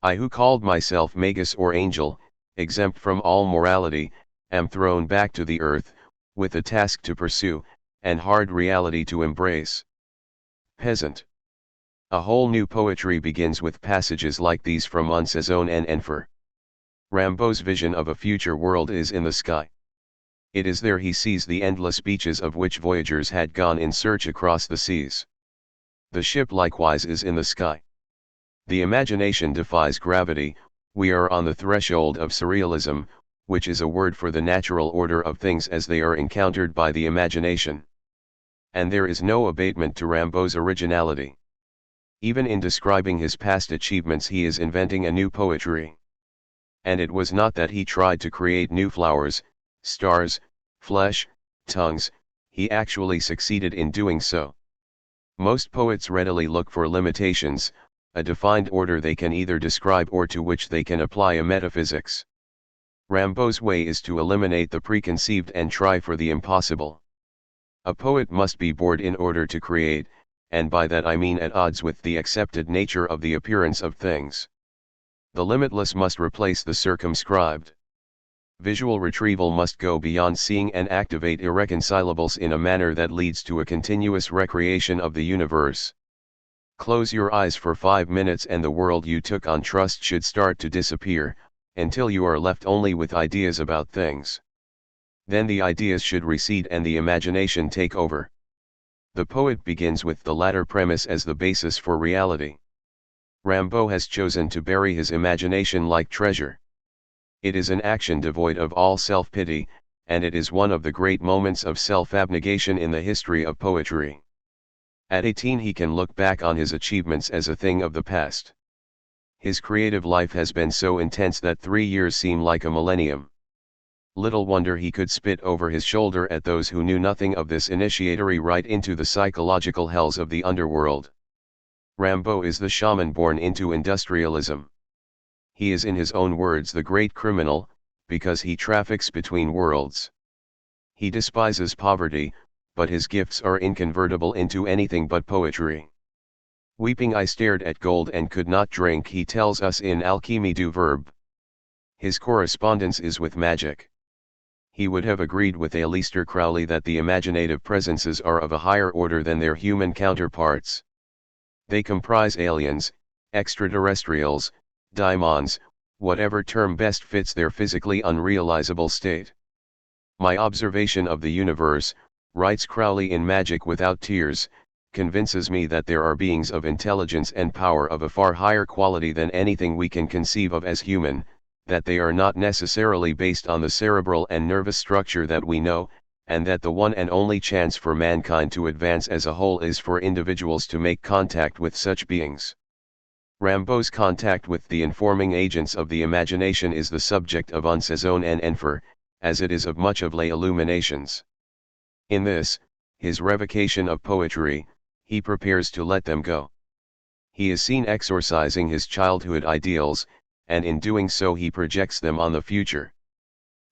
I who called myself magus or angel, exempt from all morality, am thrown back to the earth, with a task to pursue, and hard reality to embrace. Peasant. A whole new poetry begins with passages like these from Une saison en enfer. Rimbaud's vision of a future world is in the sky. It is there he sees the endless beaches of which voyagers had gone in search across the seas. The ship likewise is in the sky. The imagination defies gravity. We are on the threshold of surrealism, which is a word for the natural order of things as they are encountered by the imagination. And there is no abatement to Rimbaud's originality. Even in describing his past achievements he is inventing a new poetry. And it was not that he tried to create new flowers, stars, flesh, tongues, he actually succeeded in doing so. Most poets readily look for limitations, a defined order they can either describe or to which they can apply a metaphysics. Rimbaud's way is to eliminate the preconceived and try for the impossible. A poet must be bored in order to create, and by that I mean at odds with the accepted nature of the appearance of things. The limitless must replace the circumscribed. Visual retrieval must go beyond seeing and activate irreconcilables in a manner that leads to a continuous recreation of the universe. Close your eyes for 5 minutes and the world you took on trust should start to disappear, until you are left only with ideas about things. Then the ideas should recede and the imagination take over. The poet begins with the latter premise as the basis for reality. Rimbaud has chosen to bury his imagination like treasure. It is an action devoid of all self-pity, and it is one of the great moments of self-abnegation in the history of poetry. At 18 he can look back on his achievements as a thing of the past. His creative life has been so intense that 3 years seem like a millennium. Little wonder he could spit over his shoulder at those who knew nothing of this initiatory right into the psychological hells of the underworld. Rimbaud is the shaman born into industrialism. He is in his own words the great criminal, because he traffics between worlds. He despises poverty, but his gifts are inconvertible into anything but poetry. Weeping I stared at gold and could not drink, he tells us in Alchimie du Verbe. His correspondence is with magic. He would have agreed with Aleister Crowley that the imaginative presences are of a higher order than their human counterparts. They comprise aliens, extraterrestrials, daimons, whatever term best fits their physically unrealizable state. My observation of the universe, writes Crowley in Magic Without Tears, convinces me that there are beings of intelligence and power of a far higher quality than anything we can conceive of as human, that they are not necessarily based on the cerebral and nervous structure that we know, and that the one and only chance for mankind to advance as a whole is for individuals to make contact with such beings. Rimbaud's contact with the informing agents of the imagination is the subject of Une saison en enfer, as it is of much of Les Illuminations. In this, his revocation of poetry, he prepares to let them go. He is seen exorcising his childhood ideals, and in doing so he projects them on the future.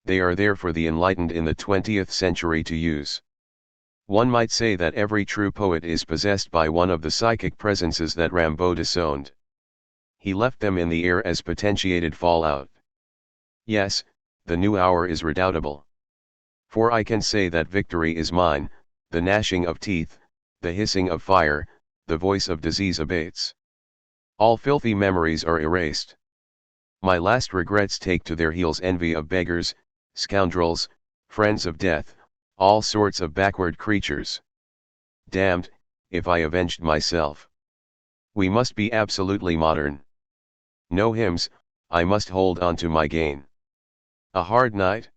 They are there for the enlightened in the 20th century to use. One might say that every true poet is possessed by one of the psychic presences that Rimbaud disowned. He left them in the air as potentiated fallout. Yes, the new hour is redoubtable. For I can say that victory is mine, the gnashing of teeth, the hissing of fire, the voice of disease abates. All filthy memories are erased. My last regrets take to their heels envy of beggars, scoundrels, friends of death, all sorts of backward creatures. Damned, if I avenged myself. We must be absolutely modern. No hymns, I must hold on to my gain. A hard night?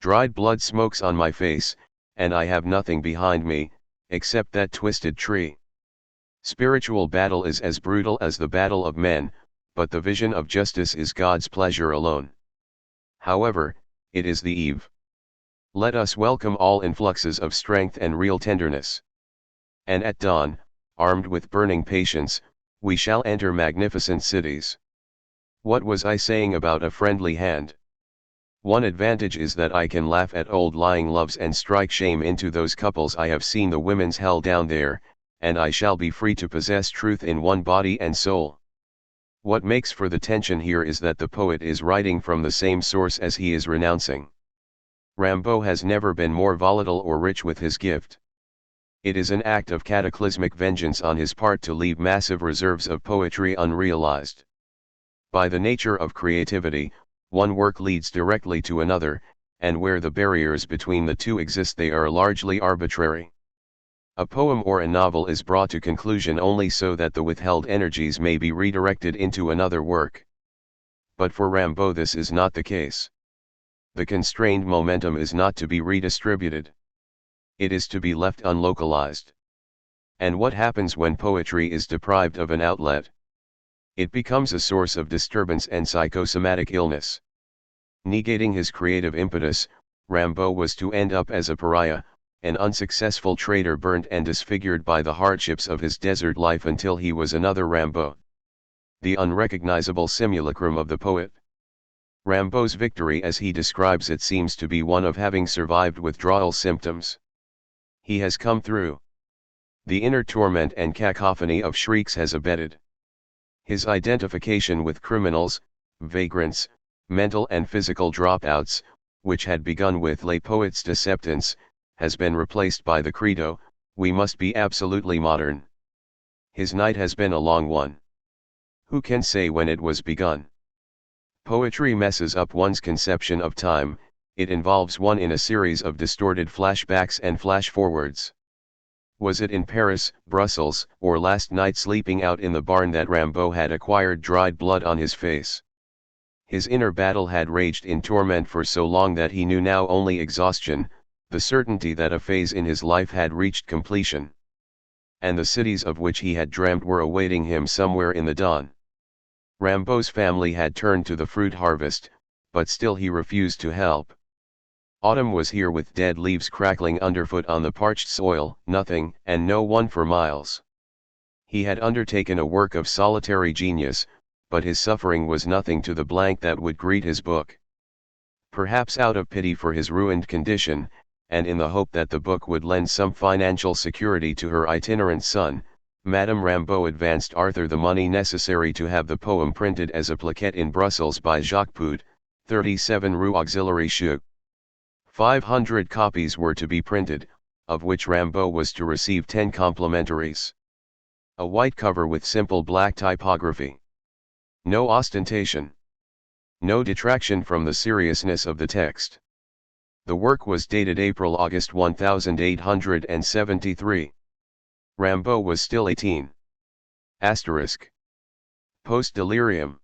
Dried blood smokes on my face, and I have nothing behind me, except that twisted tree. Spiritual battle is as brutal as the battle of men, but the vision of justice is God's pleasure alone. However, it is the eve. Let us welcome all influxes of strength and real tenderness. And at dawn, armed with burning patience, we shall enter magnificent cities. What was I saying about a friendly hand? One advantage is that I can laugh at old lying loves and strike shame into those couples I have seen the women's hell down there, and I shall be free to possess truth in one body and soul. What makes for the tension here is that the poet is writing from the same source as he is renouncing. Rimbaud has never been more volatile or rich with his gift. It is an act of cataclysmic vengeance on his part to leave massive reserves of poetry unrealized. By the nature of creativity, one work leads directly to another, and where the barriers between the two exist they are largely arbitrary. A poem or a novel is brought to conclusion only so that the withheld energies may be redirected into another work. But for Rimbaud this is not the case. The constrained momentum is not to be redistributed. It is to be left unlocalized. And what happens when poetry is deprived of an outlet? It becomes a source of disturbance and psychosomatic illness. Negating his creative impetus, Rimbaud was to end up as a pariah, an unsuccessful trader burnt and disfigured by the hardships of his desert life until he was another Rimbaud. The unrecognizable simulacrum of the poet. Rimbaud's victory as he describes it seems to be one of having survived withdrawal symptoms. He has come through. The inner torment and cacophony of shrieks has abated. His identification with criminals, vagrants, mental and physical dropouts, which had begun with Les Poètes Deceptants, has been replaced by the credo, we must be absolutely modern. His night has been a long one. Who can say when it was begun? Poetry messes up one's conception of time, it involves one in a series of distorted flashbacks and flash-forwards. Was it in Paris, Brussels, or last night sleeping out in the barn that Rimbaud had acquired dried blood on his face? His inner battle had raged in torment for so long that he knew now only exhaustion, the certainty that a phase in his life had reached completion. And the cities of which he had dreamt were awaiting him somewhere in the dawn. Rimbaud's family had turned to the fruit harvest, but still he refused to help. Autumn was here with dead leaves crackling underfoot on the parched soil, nothing and no one for miles. He had undertaken a work of solitary genius, but his suffering was nothing to the blank that would greet his book. Perhaps out of pity for his ruined condition, and in the hope that the book would lend some financial security to her itinerant son, Madame Rimbaud advanced Arthur the money necessary to have the poem printed as a plaquette in Brussels by Jacques Poud, 37 Rue Auxiliary Chouc. 500 copies were to be printed, of which Rimbaud was to receive 10 complimentaries. A white cover with simple black typography. No ostentation. No detraction from the seriousness of the text. The work was dated April-August 1873. Rimbaud was still 18. Asterisk. Post Delerium.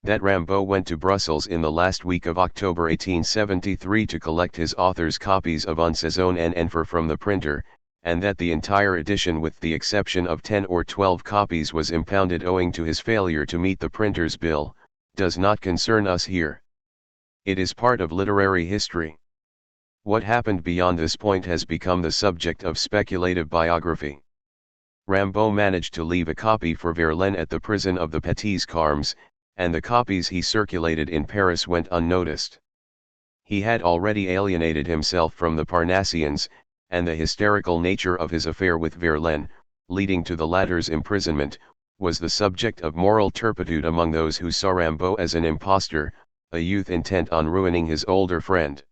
That Rimbaud went to Brussels in the last week of October 1873 to collect his author's copies of Un Saison and Enfer from the printer, and that the entire edition with the exception of 10 or 12 copies was impounded owing to his failure to meet the printer's bill, does not concern us here. It is part of literary history. What happened beyond this point has become the subject of speculative biography. Rimbaud managed to leave a copy for Verlaine at the prison of the Petits Carmes, and the copies he circulated in Paris went unnoticed. He had already alienated himself from the Parnassians, and the hysterical nature of his affair with Verlaine, leading to the latter's imprisonment, was the subject of moral turpitude among those who saw Rimbaud as an impostor, a youth intent on ruining his older friend.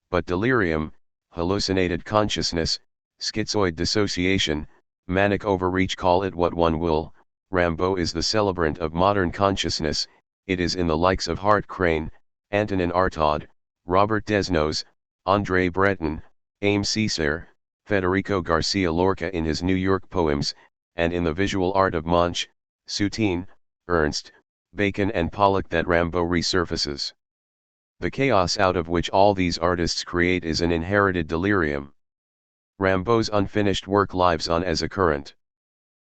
But delirium, hallucinated consciousness, schizoid dissociation, manic overreach, call it what one will, Rimbaud is the celebrant of modern consciousness. It is in the likes of Hart Crane, Antonin Artaud, Robert Desnos, André Breton, Aimé Césaire, Federico Garcia Lorca in his New York poems, and in the visual art of Munch, Soutine, Ernst, Bacon and Pollock that Rimbaud resurfaces. The chaos out of which all these artists create is an inherited delirium. Rimbaud's unfinished work lives on as a current.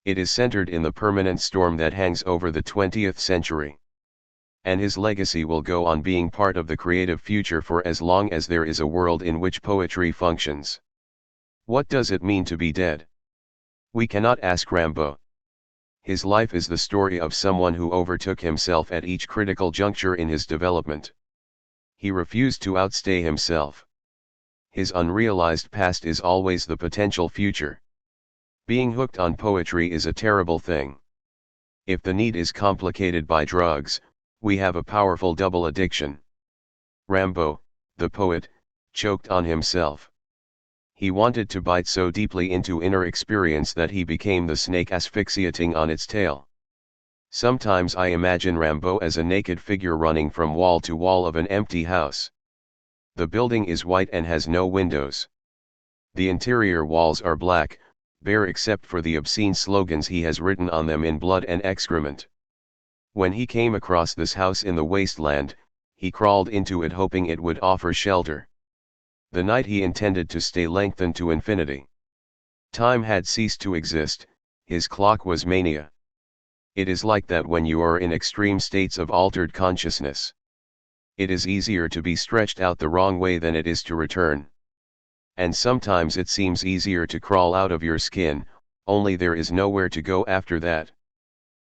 It is centered in the permanent storm that hangs over the 20th century. And his legacy will go on being part of the creative future for as long as there is a world in which poetry functions. What does it mean to be dead? We cannot ask Rimbaud. His life is the story of someone who overtook himself at each critical juncture in his development. He refused to outstay himself. His unrealized past is always the potential future. Being hooked on poetry is a terrible thing. If the need is complicated by drugs, we have a powerful double addiction. Rimbaud, the poet, choked on himself. He wanted to bite so deeply into inner experience that he became the snake asphyxiating on its tail. Sometimes I imagine Rimbaud as a naked figure running from wall to wall of an empty house. The building is white and has no windows. The interior walls are black, bare except for the obscene slogans he has written on them in blood and excrement. When he came across this house in the wasteland, he crawled into it hoping it would offer shelter. The night he intended to stay lengthened to infinity. Time had ceased to exist, his clock was mania. It is like that when you are in extreme states of altered consciousness. It is easier to be stretched out the wrong way than it is to return. And sometimes it seems easier to crawl out of your skin, only there is nowhere to go after that.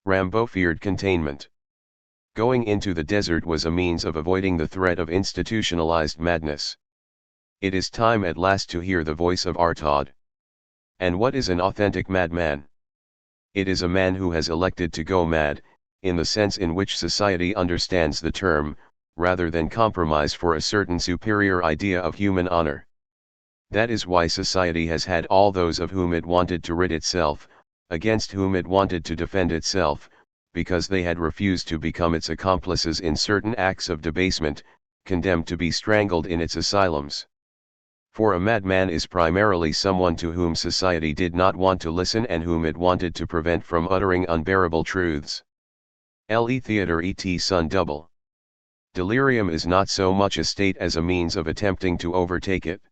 Rimbaud feared containment. Going into the desert was a means of avoiding the threat of institutionalized madness. It is time at last to hear the voice of Artaud. And what is an authentic madman? It is a man who has elected to go mad, in the sense in which society understands the term, rather than compromise for a certain superior idea of human honor. That is why society has had all those of whom it wanted to rid itself, against whom it wanted to defend itself, because they had refused to become its accomplices in certain acts of debasement, condemned to be strangled in its asylums. For a madman is primarily someone to whom society did not want to listen and whom it wanted to prevent from uttering unbearable truths. Le Theatre et son double. Delirium is not so much a state as a means of attempting to overtake it.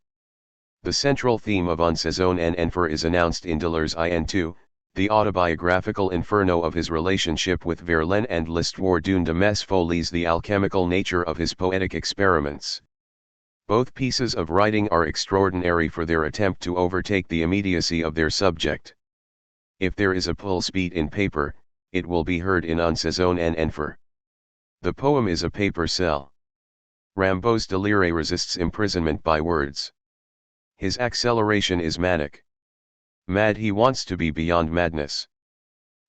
The central theme of Un saison en enfer is announced in Deleuze in2, the autobiographical inferno of his relationship with Verlaine and L'Histoire d'une de mes folies, the alchemical nature of his poetic experiments. Both pieces of writing are extraordinary for their attempt to overtake the immediacy of their subject. If there is a pulse beat in paper, it will be heard in Un saison en enfer. The poem is a paper cell. Rimbaud's Delirium resists imprisonment by words. His acceleration is manic. Mad he wants to be beyond madness.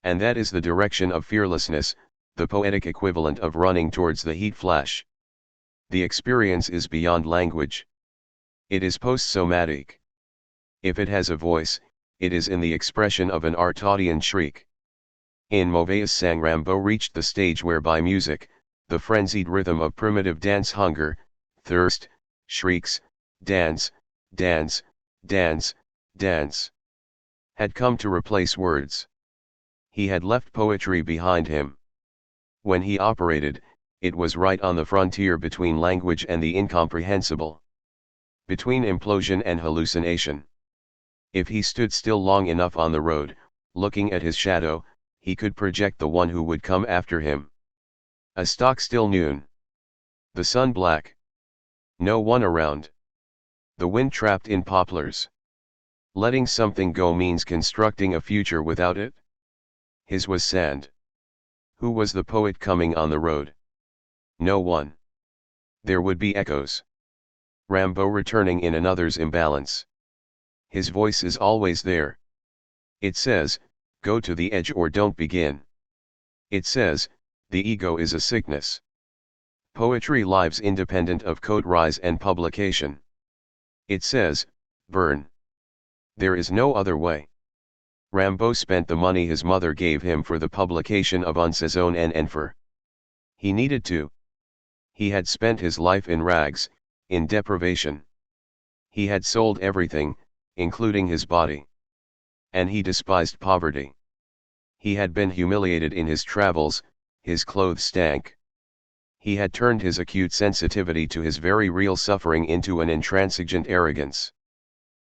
And that is the direction of fearlessness, the poetic equivalent of running towards the heat flash. The experience is beyond language. It is post-somatic. If it has a voice, it is in the expression of an Artaudian shriek. In Mauvais Sang Rimbaud reached the stage whereby music, the frenzied rhythm of primitive dance hunger, thirst, shrieks, dance, dance, dance, dance, had come to replace words. He had left poetry behind him. When he operated, it was right on the frontier between language and the incomprehensible. Between implosion and hallucination. If he stood still long enough on the road, looking at his shadow, he could project the one who would come after him. A stock-still noon. The sun black. No one around. The wind trapped in poplars. Letting something go means constructing a future without it. His was sand. Who was the poet coming on the road? No one. There would be echoes. Rimbaud returning in another's imbalance. His voice is always there. It says, go to the edge or don't begin. It says, the ego is a sickness. Poetry lives independent of coat rise and publication. It says, burn. There is no other way. Rimbaud spent the money his mother gave him for the publication of Un saison en enfer. He needed to. He had spent his life in rags, in deprivation. He had sold everything, including his body. And he despised poverty. He had been humiliated in his travels, his clothes stank. He had turned his acute sensitivity to his very real suffering into an intransigent arrogance.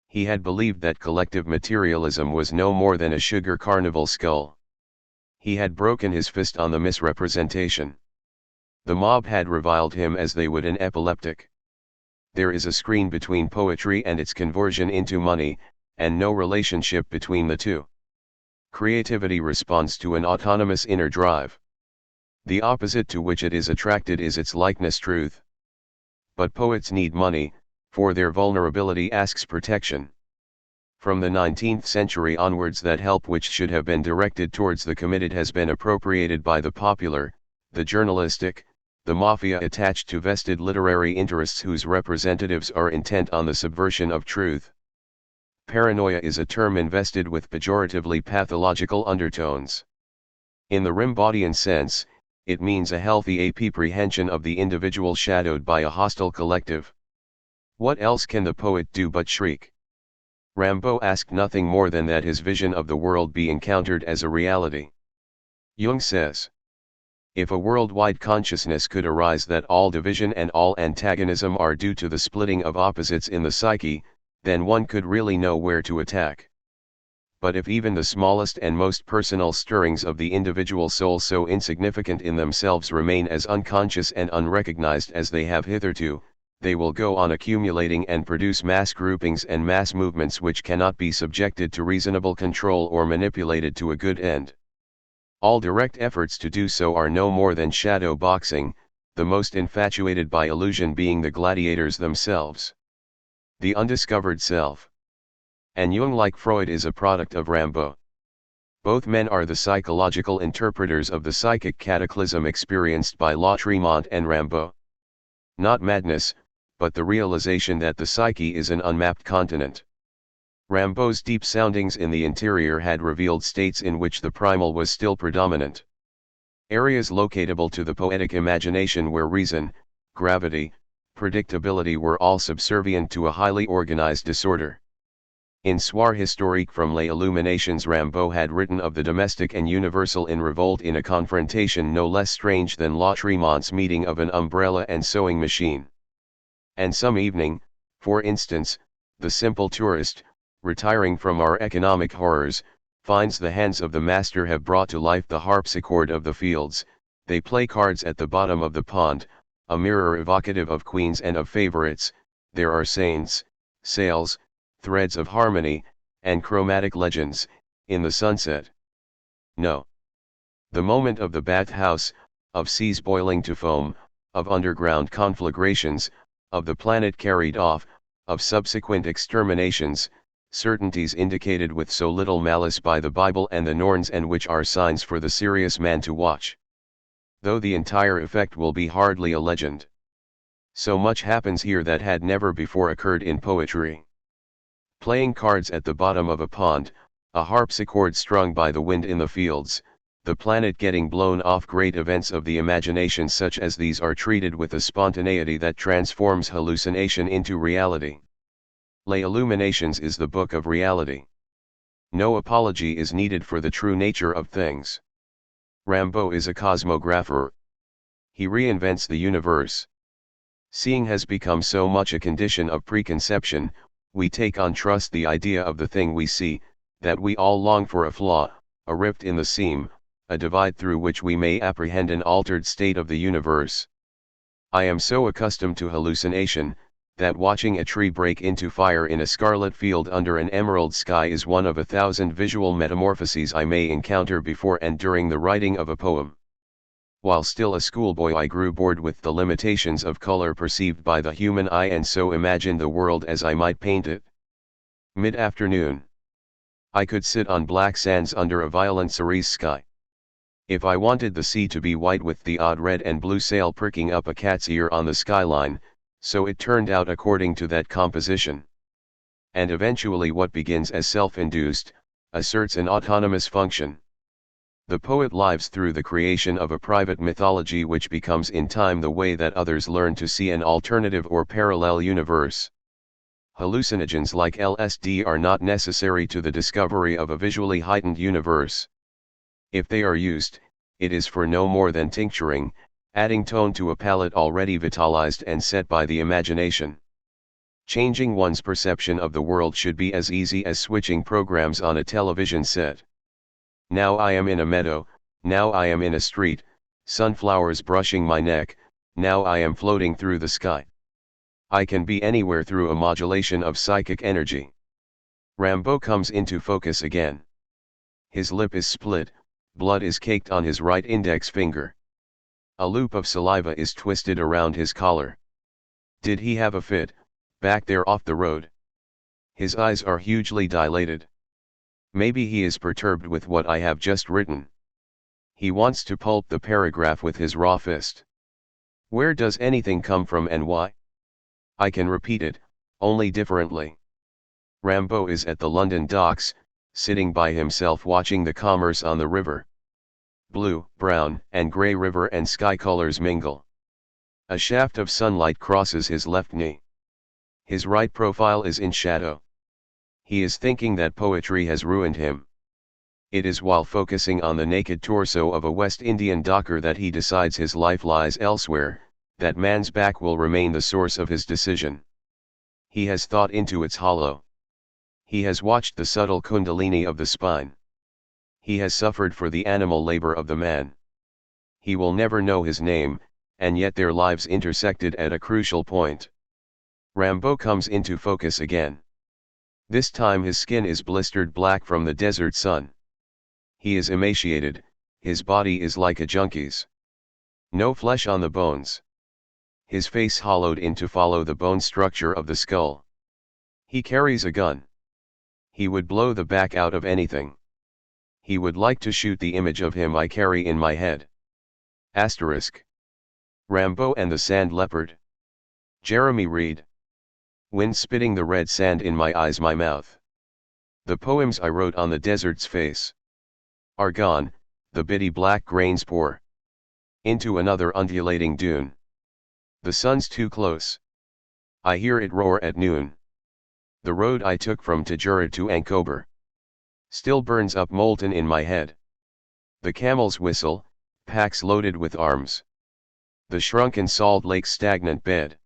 He had believed that collective materialism was no more than a sugar carnival skull. He had broken his fist on the misrepresentation. The mob had reviled him as they would an epileptic. There is a screen between poetry and its conversion into money, and no relationship between the two. Creativity responds to an autonomous inner drive. The opposite to which it is attracted is its likeness truth. But poets need money, for their vulnerability asks protection. From the 19th century onwards, that help which should have been directed towards the committed has been appropriated by the popular, the journalistic, the mafia attached to vested literary interests whose representatives are intent on the subversion of truth. Paranoia is a term invested with pejoratively pathological undertones. In the Rimbaudian sense, it means a healthy apprehension of the individual shadowed by a hostile collective. What else can the poet do but shriek? Rimbaud asked nothing more than that his vision of the world be encountered as a reality. Jung says, if a worldwide consciousness could arise that all division and all antagonism are due to the splitting of opposites in the psyche, then one could really know where to attack. But if even the smallest and most personal stirrings of the individual soul, so insignificant in themselves, remain as unconscious and unrecognized as they have hitherto, they will go on accumulating and produce mass groupings and mass movements which cannot be subjected to reasonable control or manipulated to a good end. All direct efforts to do so are no more than shadow boxing, the most infatuated by illusion being the gladiators themselves. The undiscovered self. And Jung, like Freud, is a product of Rimbaud. Both men are the psychological interpreters of the psychic cataclysm experienced by Lautréamont and Rimbaud. Not madness, but the realization that the psyche is an unmapped continent. Rimbaud's deep soundings in the interior had revealed states in which the primal was still predominant. Areas locatable to the poetic imagination where reason, gravity, predictability were all subservient to a highly organized disorder. In Soir historique from Les Illuminations, Rimbaud had written of the domestic and universal in revolt in a confrontation no less strange than Lautréamont's meeting of an umbrella and sewing machine. And some evening, for instance, the simple tourist, retiring from our economic horrors, finds the hands of the master have brought to life the harpsichord of the fields. They play cards at the bottom of the pond, a mirror evocative of queens and of favorites. There are saints, sails, threads of harmony, and chromatic legends, in the sunset. No. The moment of the bath-house, of seas boiling to foam, of underground conflagrations, of the planet carried off, of subsequent exterminations, certainties indicated with so little malice by the Bible and the Norns, and which are signs for the serious man to watch. Though the entire effect will be hardly a legend. So much happens here that had never before occurred in poetry. Playing cards at the bottom of a pond, a harpsichord strung by the wind in the fields, the planet getting blown off, great events of the imagination such as these are treated with a spontaneity that transforms hallucination into reality. Les Illuminations is the book of reality. No apology is needed for the true nature of things. Rimbaud is a cosmographer. He reinvents the universe. Seeing has become so much a condition of preconception, we take on trust the idea of the thing we see, that we all long for a flaw, a rift in the seam, a divide through which we may apprehend an altered state of the universe. I am so accustomed to hallucination, that watching a tree break into fire in a scarlet field under an emerald sky is one of 1,000 visual metamorphoses I may encounter before and during the writing of a poem. While still a schoolboy, I grew bored with the limitations of color perceived by the human eye, and so imagined the world as I might paint it. Mid-afternoon. I could sit on black sands under a violent cerise sky. If I wanted the sea to be white with the odd red and blue sail pricking up a cat's ear on the skyline, so it turned out according to that composition. And eventually what begins as self-induced, asserts an autonomous function. The poet lives through the creation of a private mythology which becomes in time the way that others learn to see an alternative or parallel universe. Hallucinogens like LSD are not necessary to the discovery of a visually heightened universe. If they are used, it is for no more than tincturing, adding tone to a palette already vitalized and set by the imagination. Changing one's perception of the world should be as easy as switching programs on a television set. Now I am in a meadow, now I am in a street, Sunflowers brushing my neck, now I am floating through the sky. I can be anywhere through a modulation of psychic energy. Rimbaud comes into focus again. His lip is split, blood is caked on his right index finger. A loop of saliva is twisted around his collar. Did he have a fit, back there off the road? His eyes are hugely dilated. Maybe he is perturbed with what I have just written. He wants to pulp the paragraph with his raw fist. Where does anything come from and why? I can repeat it, only differently. Rimbaud is at the London docks, sitting by himself watching the commerce on the river. Blue, brown, and grey river and sky colors mingle. A shaft of sunlight crosses his left knee. His right profile is in shadow. He is thinking that poetry has ruined him. It is while focusing on the naked torso of a West Indian docker that he decides his life lies elsewhere, that man's back will remain the source of his decision. He has thought into its hollow. He has watched the subtle kundalini of the spine. He has suffered for the animal labor of the man. He will never know his name, and yet their lives intersected at a crucial point. Rimbaud comes into focus again. This time his skin is blistered black from the desert sun. He is emaciated, his body is like a junkie's. No flesh on the bones. His face hollowed in to follow the bone structure of the skull. He carries a gun. He would blow the back out of anything. He would like to shoot the image of him I carry in my head. Asterisk. Rimbaud and the Sand Leopard. Jeremy Reed. Wind spitting the red sand in my eyes, my mouth. The poems I wrote on the desert's face are gone, the bitty black grains pour into another undulating dune. The sun's too close. I hear it roar at noon. The road I took from Tajura to Ankober still burns up molten in my head. The camels whistle, packs loaded with arms. The shrunken Salt Lake's stagnant bed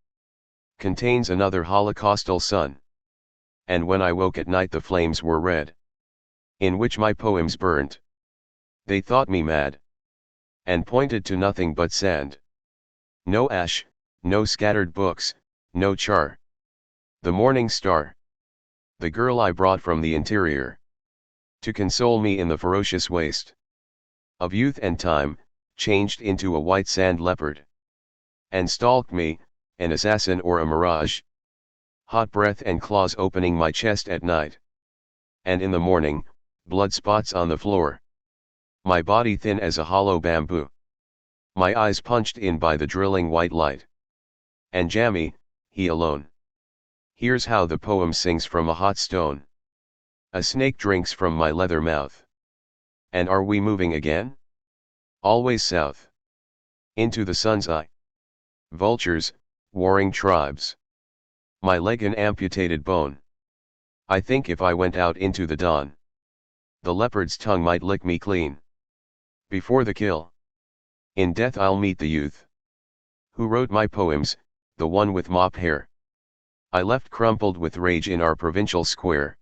contains another holocaustal sun. And when I woke at night the flames were red, in which my poems burnt. They thought me mad, and pointed to nothing but sand. No ash, no scattered books, no char. The morning star. The girl I brought from the interior, to console me in the ferocious waste of youth and time, changed into a white sand leopard, and stalked me, an assassin or a mirage. Hot breath and claws opening my chest at night. And in the morning, blood spots on the floor. My body thin as a hollow bamboo. My eyes punched in by the drilling white light. And Jammy, he alone. Here's how the poem sings from a hot stone. A snake drinks from my leather mouth. And are we moving again? Always south. Into the sun's eye. Vultures, warring tribes. My leg an amputated bone. I think if I went out into the dawn, the leopard's tongue might lick me clean. Before the kill. In death I'll meet the youth who wrote my poems, the one with mop hair. I left crumpled with rage in our provincial square.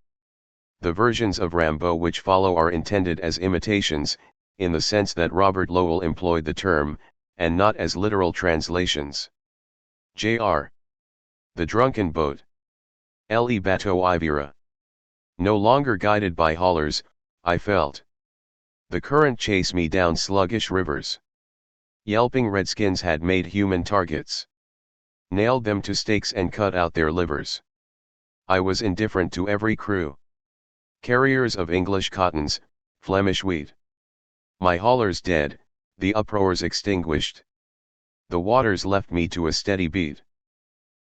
The versions of Rimbaud which follow are intended as imitations, in the sense that Robert Lowell employed the term, and not as literal translations. Jr. The Drunken Boat. Le Bateau Ivira. No longer guided by haulers, I felt the current chase me down sluggish rivers. Yelping redskins had made human targets, nailed them to stakes and cut out their livers. I was indifferent to every crew. Carriers of English cottons, Flemish wheat. My haulers dead, the uproars extinguished. The waters left me to a steady beat.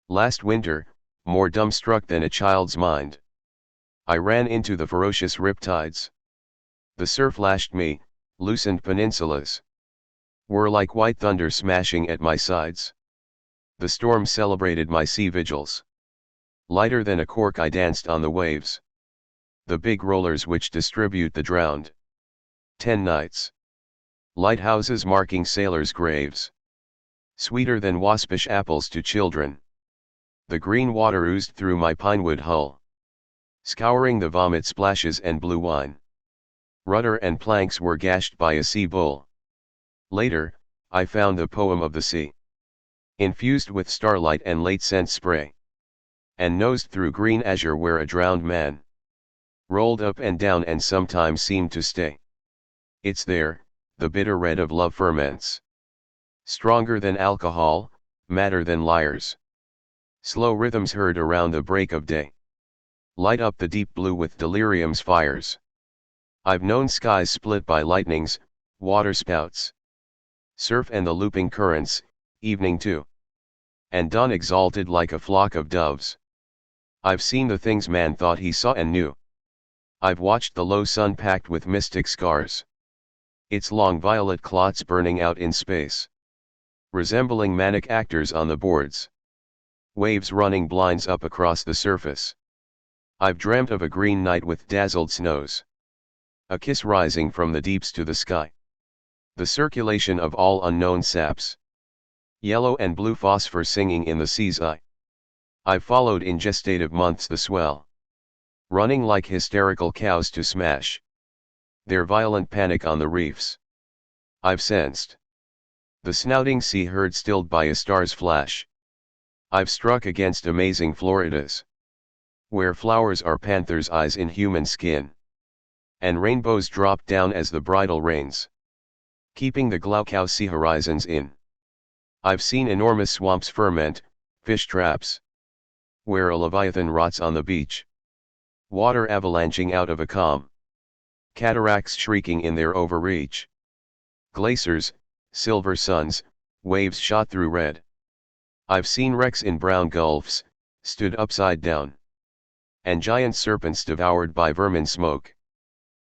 Last winter, more dumbstruck than a child's mind, I ran into the ferocious riptides. The surf lashed me, loosened peninsulas. Were like white thunder smashing at my sides. The storm celebrated my sea vigils. Lighter than a cork I danced on the waves. The big rollers which distribute the drowned. 10 nights. Lighthouses marking sailors' graves. Sweeter than waspish apples to children. The green water oozed through my pinewood hull, scouring the vomit splashes and blue wine. Rudder and planks were gashed by a sea bull. Later, I found the poem of the sea. Infused with starlight and late scent spray. And nosed through green azure where a drowned man rolled up and down and sometimes seemed to stay. It's there, the bitter red of love ferments. Stronger than alcohol, madder than liars. Slow rhythms heard around the break of day. Light up the deep blue with delirium's fires. I've known skies split by lightnings, waterspouts, surf and the looping currents, evening too. And dawn exalted like a flock of doves. I've seen the things man thought he saw and knew. I've watched the low sun packed with mystic scars. Its long violet clots burning out in space. Resembling manic actors on the boards. Waves running blinds up across the surface. I've dreamt of a green night with dazzled snows. A kiss rising from the deeps to the sky. The circulation of all unknown saps. Yellow and blue phosphor singing in the sea's eye. I've followed in gestative months the swell. Running like hysterical cows to smash their violent panic on the reefs. I've sensed the snouting sea herd stilled by a star's flash. I've struck against amazing Floridas, where flowers are panthers' eyes in human skin, and rainbows drop down as the bridle rains, keeping the Glaucau sea horizons in. I've seen enormous swamps ferment, fish traps, where a leviathan rots on the beach, water avalanching out of a calm, cataracts shrieking in their overreach, glaciers, silver suns, waves shot through red. I've seen wrecks in brown gulfs, stood upside down, and giant serpents devoured by vermin smoke,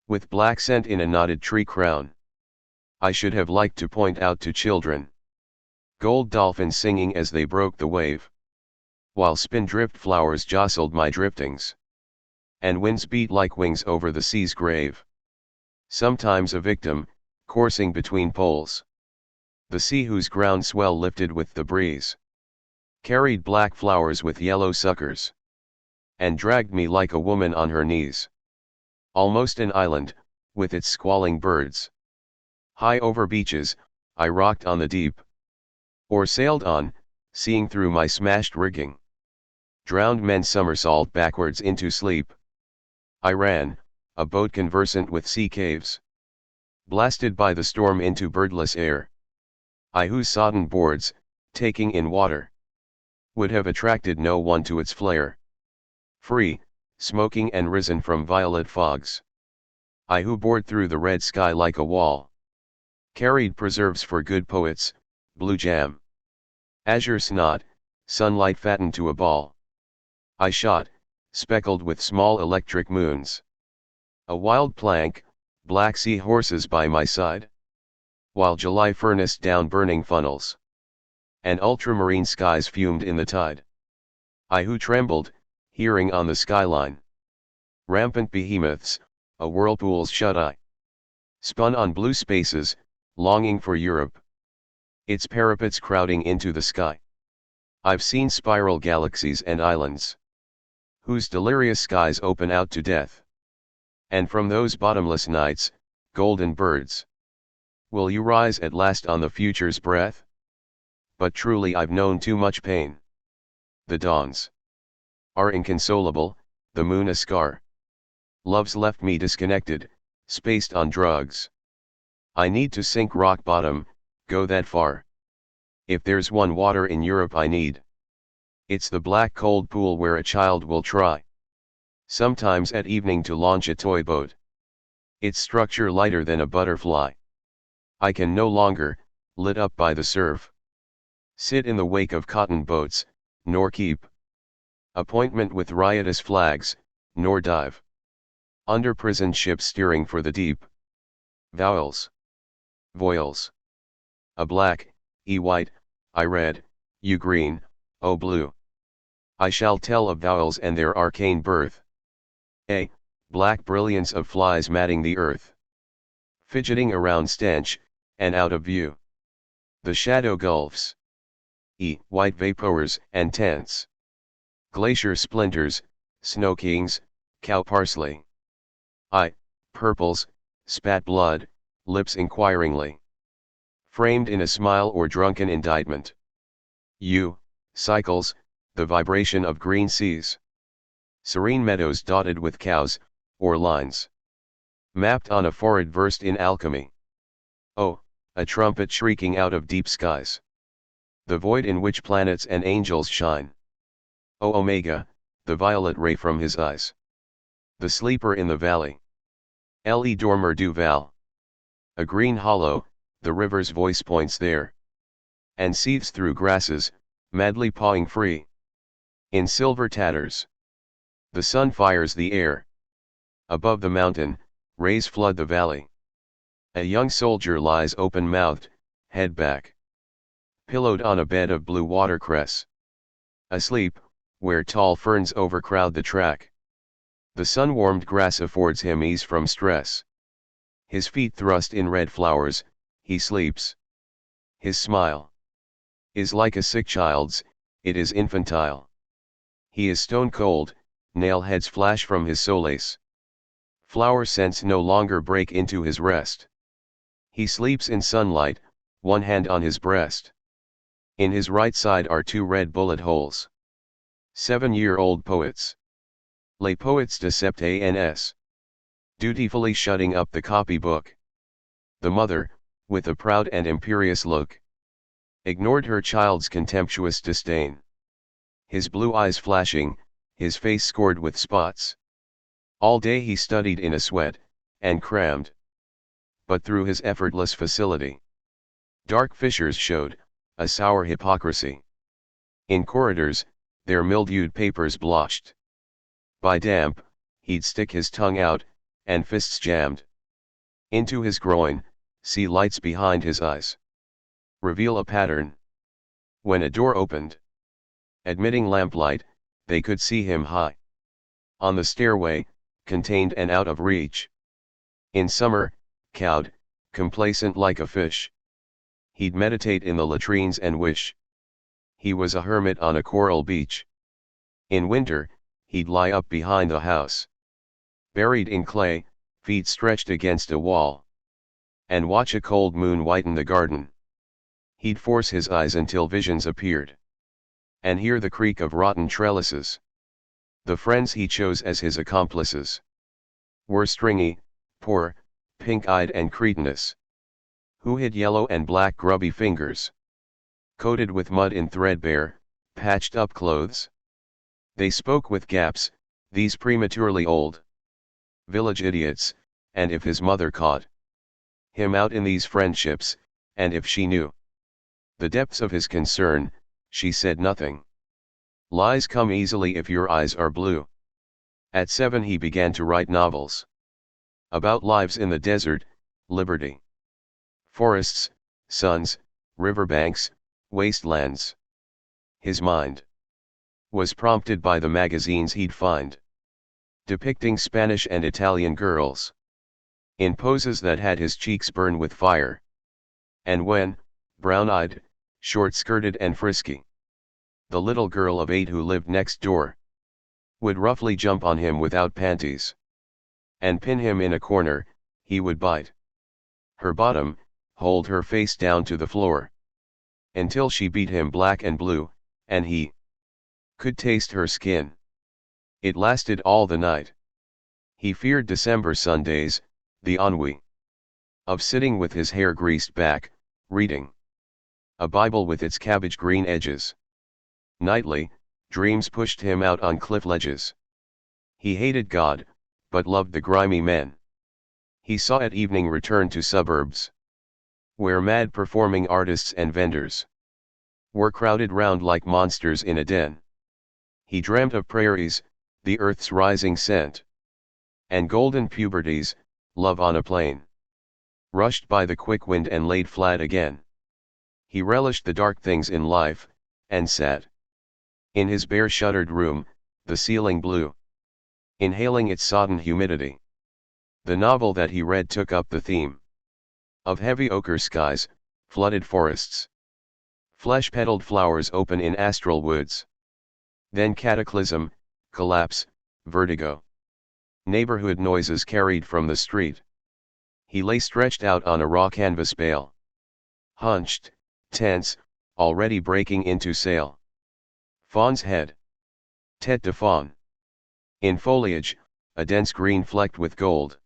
with black scent in a knotted tree crown. I should have liked to point out to children gold dolphins singing as they broke the wave, while spindrift flowers jostled my driftings, and winds beat like wings over the sea's grave. Sometimes a victim, coursing between poles. The sea whose ground swell lifted with the breeze, carried black flowers with yellow suckers, and dragged me like a woman on her knees. Almost an island, with its squalling birds. High over beaches, I rocked on the deep, or sailed on, seeing through my smashed rigging. Drowned men somersault backwards into sleep. I ran, a boat conversant with sea caves, blasted by the storm into birdless air. I whose sodden boards, taking in water, would have attracted no one to its flare. Free, smoking and risen from violet fogs. I who bored through the red sky like a wall, carried preserves for good poets, blue jam, azure snot, sunlight fattened to a ball. I shot, speckled with small electric moons. A wild plank, black sea horses by my side, while July furnace down burning funnels, and ultramarine skies fumed in the tide. I who trembled, hearing on the skyline rampant behemoths, a whirlpool's shut-eye, spun on blue spaces, longing for Europe, its parapets crowding into the sky. I've seen spiral galaxies and islands, whose delirious skies open out to death. And from those bottomless nights, golden birds, will you rise at last on the future's breath? But truly I've known too much pain. The dawns are inconsolable, the moon a scar. Love's left me disconnected, spaced on drugs. I need to sink rock bottom, go that far. If there's one water in Europe I need, it's the black cold pool where a child will try, sometimes at evening, to launch a toy boat. Its structure lighter than a butterfly. I can no longer, lit up by the surf, sit in the wake of cotton boats, nor keep appointment with riotous flags, nor dive under prison ships steering for the deep. Vowels. Voiles. A black, e white, I red, you green, O blue. I shall tell of vowels and their arcane birth. A. Black brilliance of flies matting the earth, fidgeting around stench, and out of view. The shadow gulfs. E. White vapors and tents. Glacier splinters, snow kings, cow parsley. I. Purples, spat blood, lips inquiringly. framed in a smile or drunken indictment. Cycles, the vibration of green seas. Serene meadows dotted with cows, or lines mapped on a forehead versed in alchemy. O, a trumpet shrieking out of deep skies. The void in which planets and angels shine. O Omega, the violet ray from his eyes. The sleeper in the valley. Le dormeur du val. A green hollow, the river's voice points there. And seethes through grasses, madly pawing free. In silver tatters. The sun fires the air. Above the mountain, rays flood the valley. A young soldier lies open-mouthed, head back. Pillowed on a bed of blue watercress. Asleep, where tall ferns overcrowd the track. The sun-warmed grass affords him ease from stress. His feet thrust in red flowers, he sleeps. His smile is like a sick child's, it is infantile. He is stone cold, nail heads flash from his solace. Flower scents no longer break into his rest. He sleeps in sunlight, one hand on his breast. In his right side are 2 red bullet holes. 7-year-old poets. Les poets de septans. Dutifully shutting up the copybook. The mother, with a proud and imperious look, ignored her child's contemptuous disdain. His blue eyes flashing, his face scored with spots. All day he studied in a sweat, and crammed. But through his effortless facility, dark fissures showed, a sour hypocrisy. In corridors, their mildewed papers blotched. By damp, he'd stick his tongue out, and fists jammed into his groin, see lights behind his eyes reveal a pattern. When a door opened, admitting lamplight, they could see him high on the stairway, contained and out of reach. In summer, cowed, complacent like a fish, he'd meditate in the latrines and wish he was a hermit on a coral beach. In winter, he'd lie up behind the house, buried in clay, feet stretched against a wall, and watch a cold moon whiten the garden. He'd force his eyes until visions appeared, and hear the creak of rotten trellises. The friends he chose as his accomplices were stringy, poor, pink-eyed and cretinous, who hid yellow and black grubby fingers, coated with mud in threadbare, patched-up clothes. They spoke with gaps, these prematurely old village idiots, and if his mother caught him out in these friendships, and if she knew the depths of his concern, she said nothing. Lies come easily if your eyes are blue. At 7 he began to write novels about lives in the desert, liberty, forests, suns, riverbanks, wastelands. His mind was prompted by the magazines he'd find, depicting Spanish and Italian girls in poses that had his cheeks burn with fire. And when, brown-eyed, short-skirted and frisky, the little girl of 8 who lived next door would roughly jump on him without panties and pin him in a corner, he would bite her bottom, hold her face down to the floor, until she beat him black and blue, and he could taste her skin. It lasted all the night. He feared December Sundays, the ennui of sitting with his hair greased back, reading a Bible with its cabbage green edges. Nightly, dreams pushed him out on cliff ledges. He hated God, but loved the grimy men he saw at evening return to suburbs, where mad performing artists and vendors were crowded round like monsters in a den. He dreamt of prairies, the earth's rising scent, and golden puberties, love on a plain, rushed by the quick wind and laid flat again. He relished the dark things in life, and sat in his bare shuttered room, the ceiling blue, inhaling its sodden humidity. The novel that he read took up the theme of heavy ochre skies, flooded forests, flesh-petaled flowers open in astral woods. Then cataclysm, collapse, vertigo. Neighborhood noises carried from the street. He lay stretched out on a raw canvas bale, hunched, tense, already breaking into sail. Fawn's head. Tête de fawn. In foliage, a dense green flecked with gold.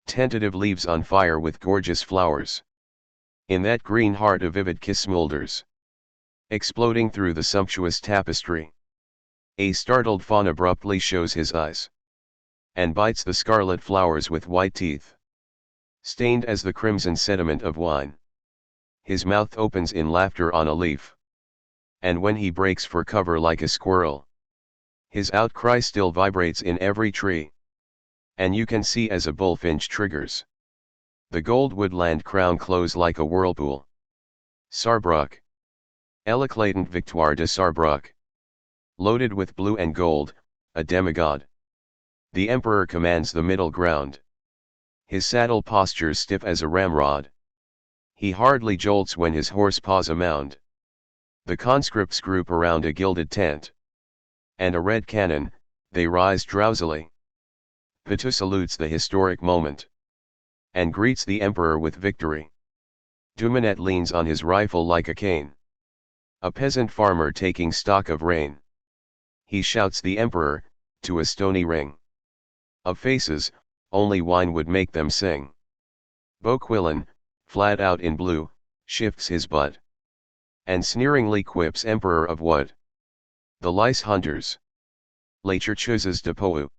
Tentative leaves on fire with gorgeous flowers. In that green heart a vivid kiss smolders. Exploding through the sumptuous tapestry. A startled fawn abruptly shows his eyes. And bites the scarlet flowers with white teeth. Stained as the crimson sediment of wine. His mouth opens in laughter on a leaf. And when he breaks for cover like a squirrel, his outcry still vibrates in every tree. And you can see as a bullfinch triggers. The gold woodland crown close like a whirlpool. Sarbruck. Éclatant victoire de Sarbruck. Loaded with blue and gold, a demigod. The emperor commands the middle ground. His saddle postures stiff as a ramrod. He hardly jolts when his horse paws a mound. The conscripts group around a gilded tent. And a red cannon, they rise drowsily. Pitou salutes the historic moment. And greets the emperor with victory. Dumanet leans on his rifle like a cane. A peasant farmer taking stock of rain. He shouts the emperor, to a stony ring. Of faces, only wine would make them sing. Beauquillon, flat out in blue, shifts his butt. And sneeringly quips emperor of what? The lice hunters. Les chercheuses de peau.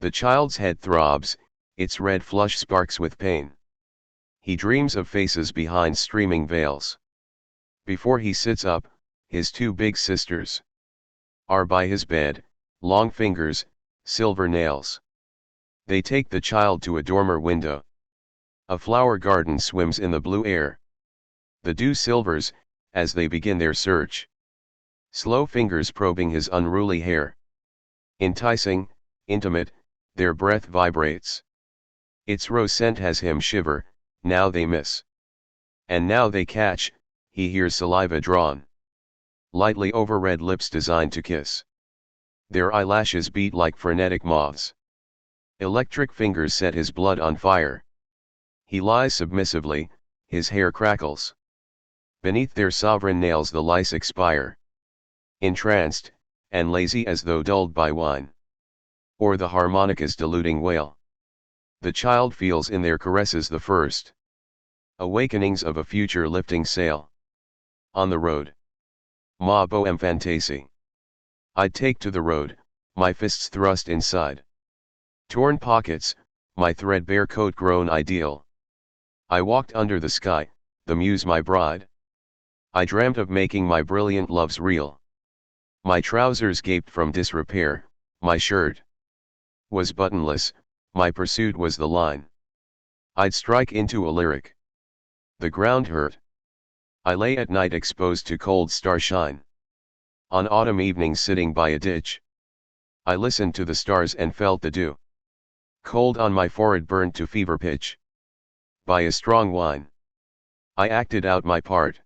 The child's head throbs, its red flush sparks with pain. He dreams of faces behind streaming veils. Before he sits up, his two big sisters are by his bed, long fingers, silver nails. They take the child to a dormer window. A flower garden swims in the blue air. The dew silvers, as they begin their search. Slow fingers probing his unruly hair. Enticing, intimate, their breath vibrates. Its rose scent has him shiver, now they miss. And now they catch, he hears saliva drawn. Lightly over red lips designed to kiss. Their eyelashes beat like frenetic moths. Electric fingers set his blood on fire. He lies submissively, his hair crackles. Beneath their sovereign nails the lice expire. Entranced, and lazy as though dulled by wine. Or the harmonica's diluting wail. The child feels in their caresses the first awakenings of a future lifting sail. On the road. Ma bohème fantaisie. I'd take to the road, my fists thrust inside. Torn pockets, my threadbare coat grown ideal. I walked under the sky, the muse my bride. I dreamt of making my brilliant loves real. My trousers gaped from disrepair, my shirt was buttonless, my pursuit was the line. I'd strike into a lyric. The ground hurt. I lay at night exposed to cold starshine. On autumn evenings sitting by a ditch. I listened to the stars and felt the dew. Cold on my forehead burned to fever pitch. By a strong wine. I acted out my part.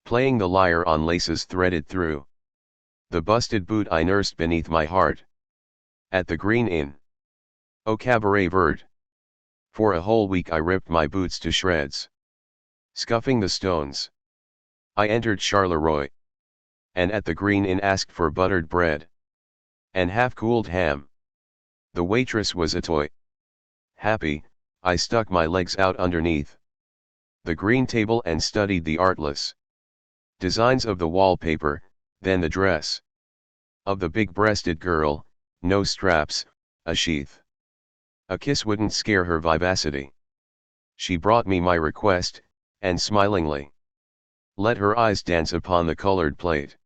Playing the lyre on laces threaded through. The busted boot I nursed beneath my heart. At the Green Inn. Au Cabaret Vert. For a whole week I ripped my boots to shreds. Scuffing the stones. I entered Charleroi. And at the Green Inn asked for buttered bread. And half-cooled ham. The waitress was a toy. Happy, I stuck my legs out underneath the green table and studied the artless designs of the wallpaper, then the dress of the big-breasted girl, no straps, a sheath. A kiss wouldn't scare her vivacity. She brought me my request, and smilingly let her eyes dance upon the colored plate.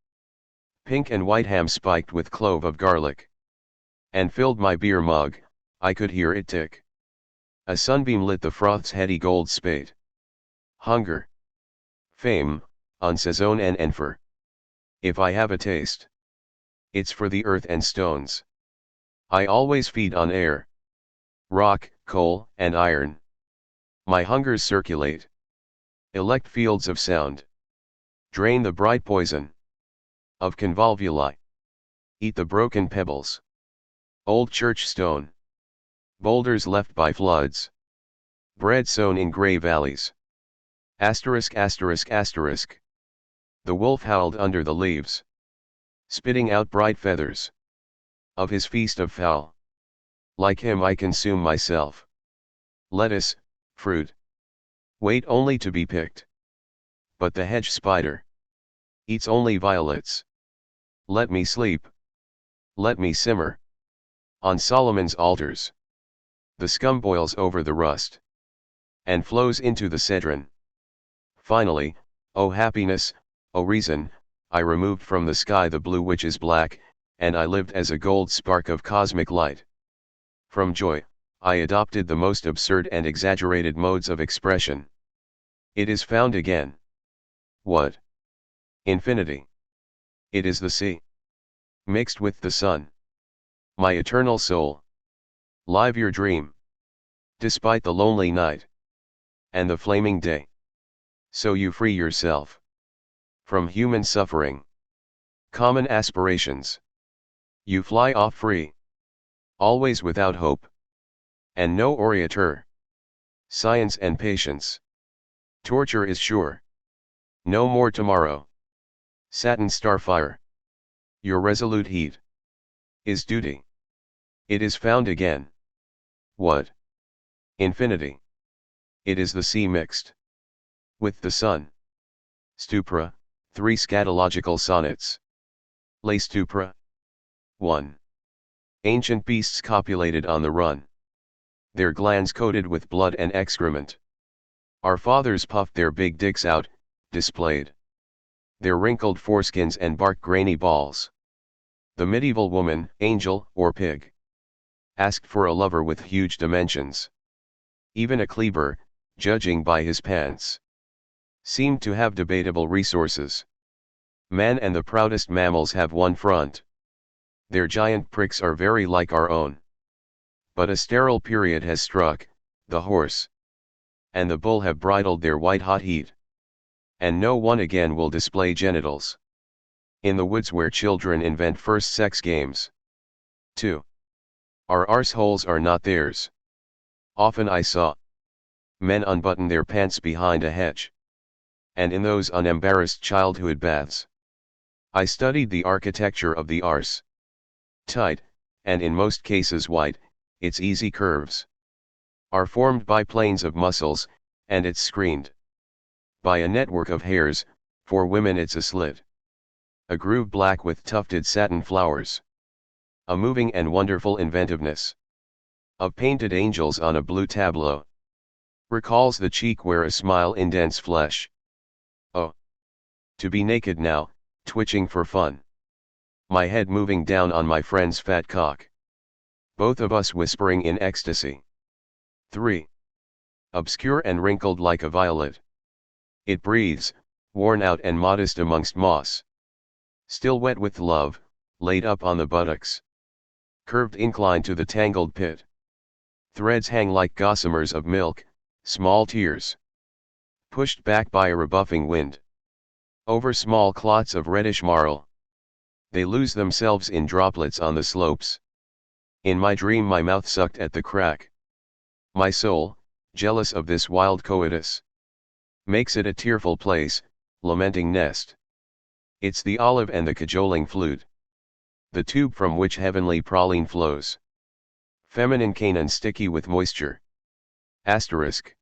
Pink and white ham spiked with clove of garlic. And filled my beer mug, I could hear it tick. A sunbeam lit the froth's heady gold spate. Hunger. Fame, un saison and enfer. If I have a taste, it's for the earth and stones. I always feed on air, rock, coal, and iron. My hungers circulate. Elect fields of sound. Drain the bright poison of convolvuli. Eat the broken pebbles. Old church stone. Boulders left by floods. Bread sown in grey valleys. Asterisk asterisk asterisk. The wolf howled under the leaves, spitting out bright feathers of his feast of fowl. Like him I consume myself. Lettuce, fruit. Wait only to be picked. But the hedge spider eats only violets. Let me sleep. Let me simmer on Solomon's altars. The scum boils over the rust and flows into the cedron. Finally, O happiness, O reason, I removed from the sky the blue which is black, and I lived as a gold spark of cosmic light. From joy, I adopted the most absurd and exaggerated modes of expression. It is found again. What? Infinity. It is the sea, mixed with the sun. My eternal soul. Live your dream. Despite the lonely night and the flaming day. So you free yourself from human suffering, common aspirations. You fly off free, always without hope, and no orator. Science and patience. Torture is sure. No more tomorrow. Satin starfire. Your resolute heat is duty. It is found again. What? Infinity. It is the sea mixed with the sun. Stupra, 3 scatological sonnets. Le Stupra. 1. Ancient beasts copulated on the run. Their glands coated with blood and excrement. Our fathers puffed their big dicks out, displayed their wrinkled foreskins and bark grainy balls. The medieval woman, angel, or pig, asked for a lover with huge dimensions. Even a Kleber, judging by his pants, seemed to have debatable resources. Man and the proudest mammals have one front. Their giant pricks are very like our own. But a sterile period has struck, the horse and the bull have bridled their white-hot heat. And no one again will display genitals in the woods where children invent first sex games. 2. Our arseholes are not theirs. Often I saw men unbutton their pants behind a hedge. And in those unembarrassed childhood baths, I studied the architecture of the arse. Tight, and in most cases white, its easy curves are formed by planes of muscles, and it's screened by a network of hairs. For women it's a slit, a groove black with tufted satin flowers, a moving and wonderful inventiveness of painted angels on a blue tableau, recalls the cheek where a smile indents flesh. Oh, to be naked now, twitching for fun, my head moving down on my friend's fat cock, both of us whispering in ecstasy. 3. Obscure and wrinkled like a violet. It breathes, worn out and modest amongst moss. Still wet with love, laid up on the buttocks. Curved incline to the tangled pit. Threads hang like gossamers of milk, small tears, pushed back by a rebuffing wind. Over small clots of reddish marl. They lose themselves in droplets on the slopes. In my dream my mouth sucked at the crack. My soul, jealous of this wild coitus, makes it a tearful place, lamenting nest. It's the olive and the cajoling flute, the tube from which heavenly praline flows. Feminine Canaan sticky with moisture. Asterisk.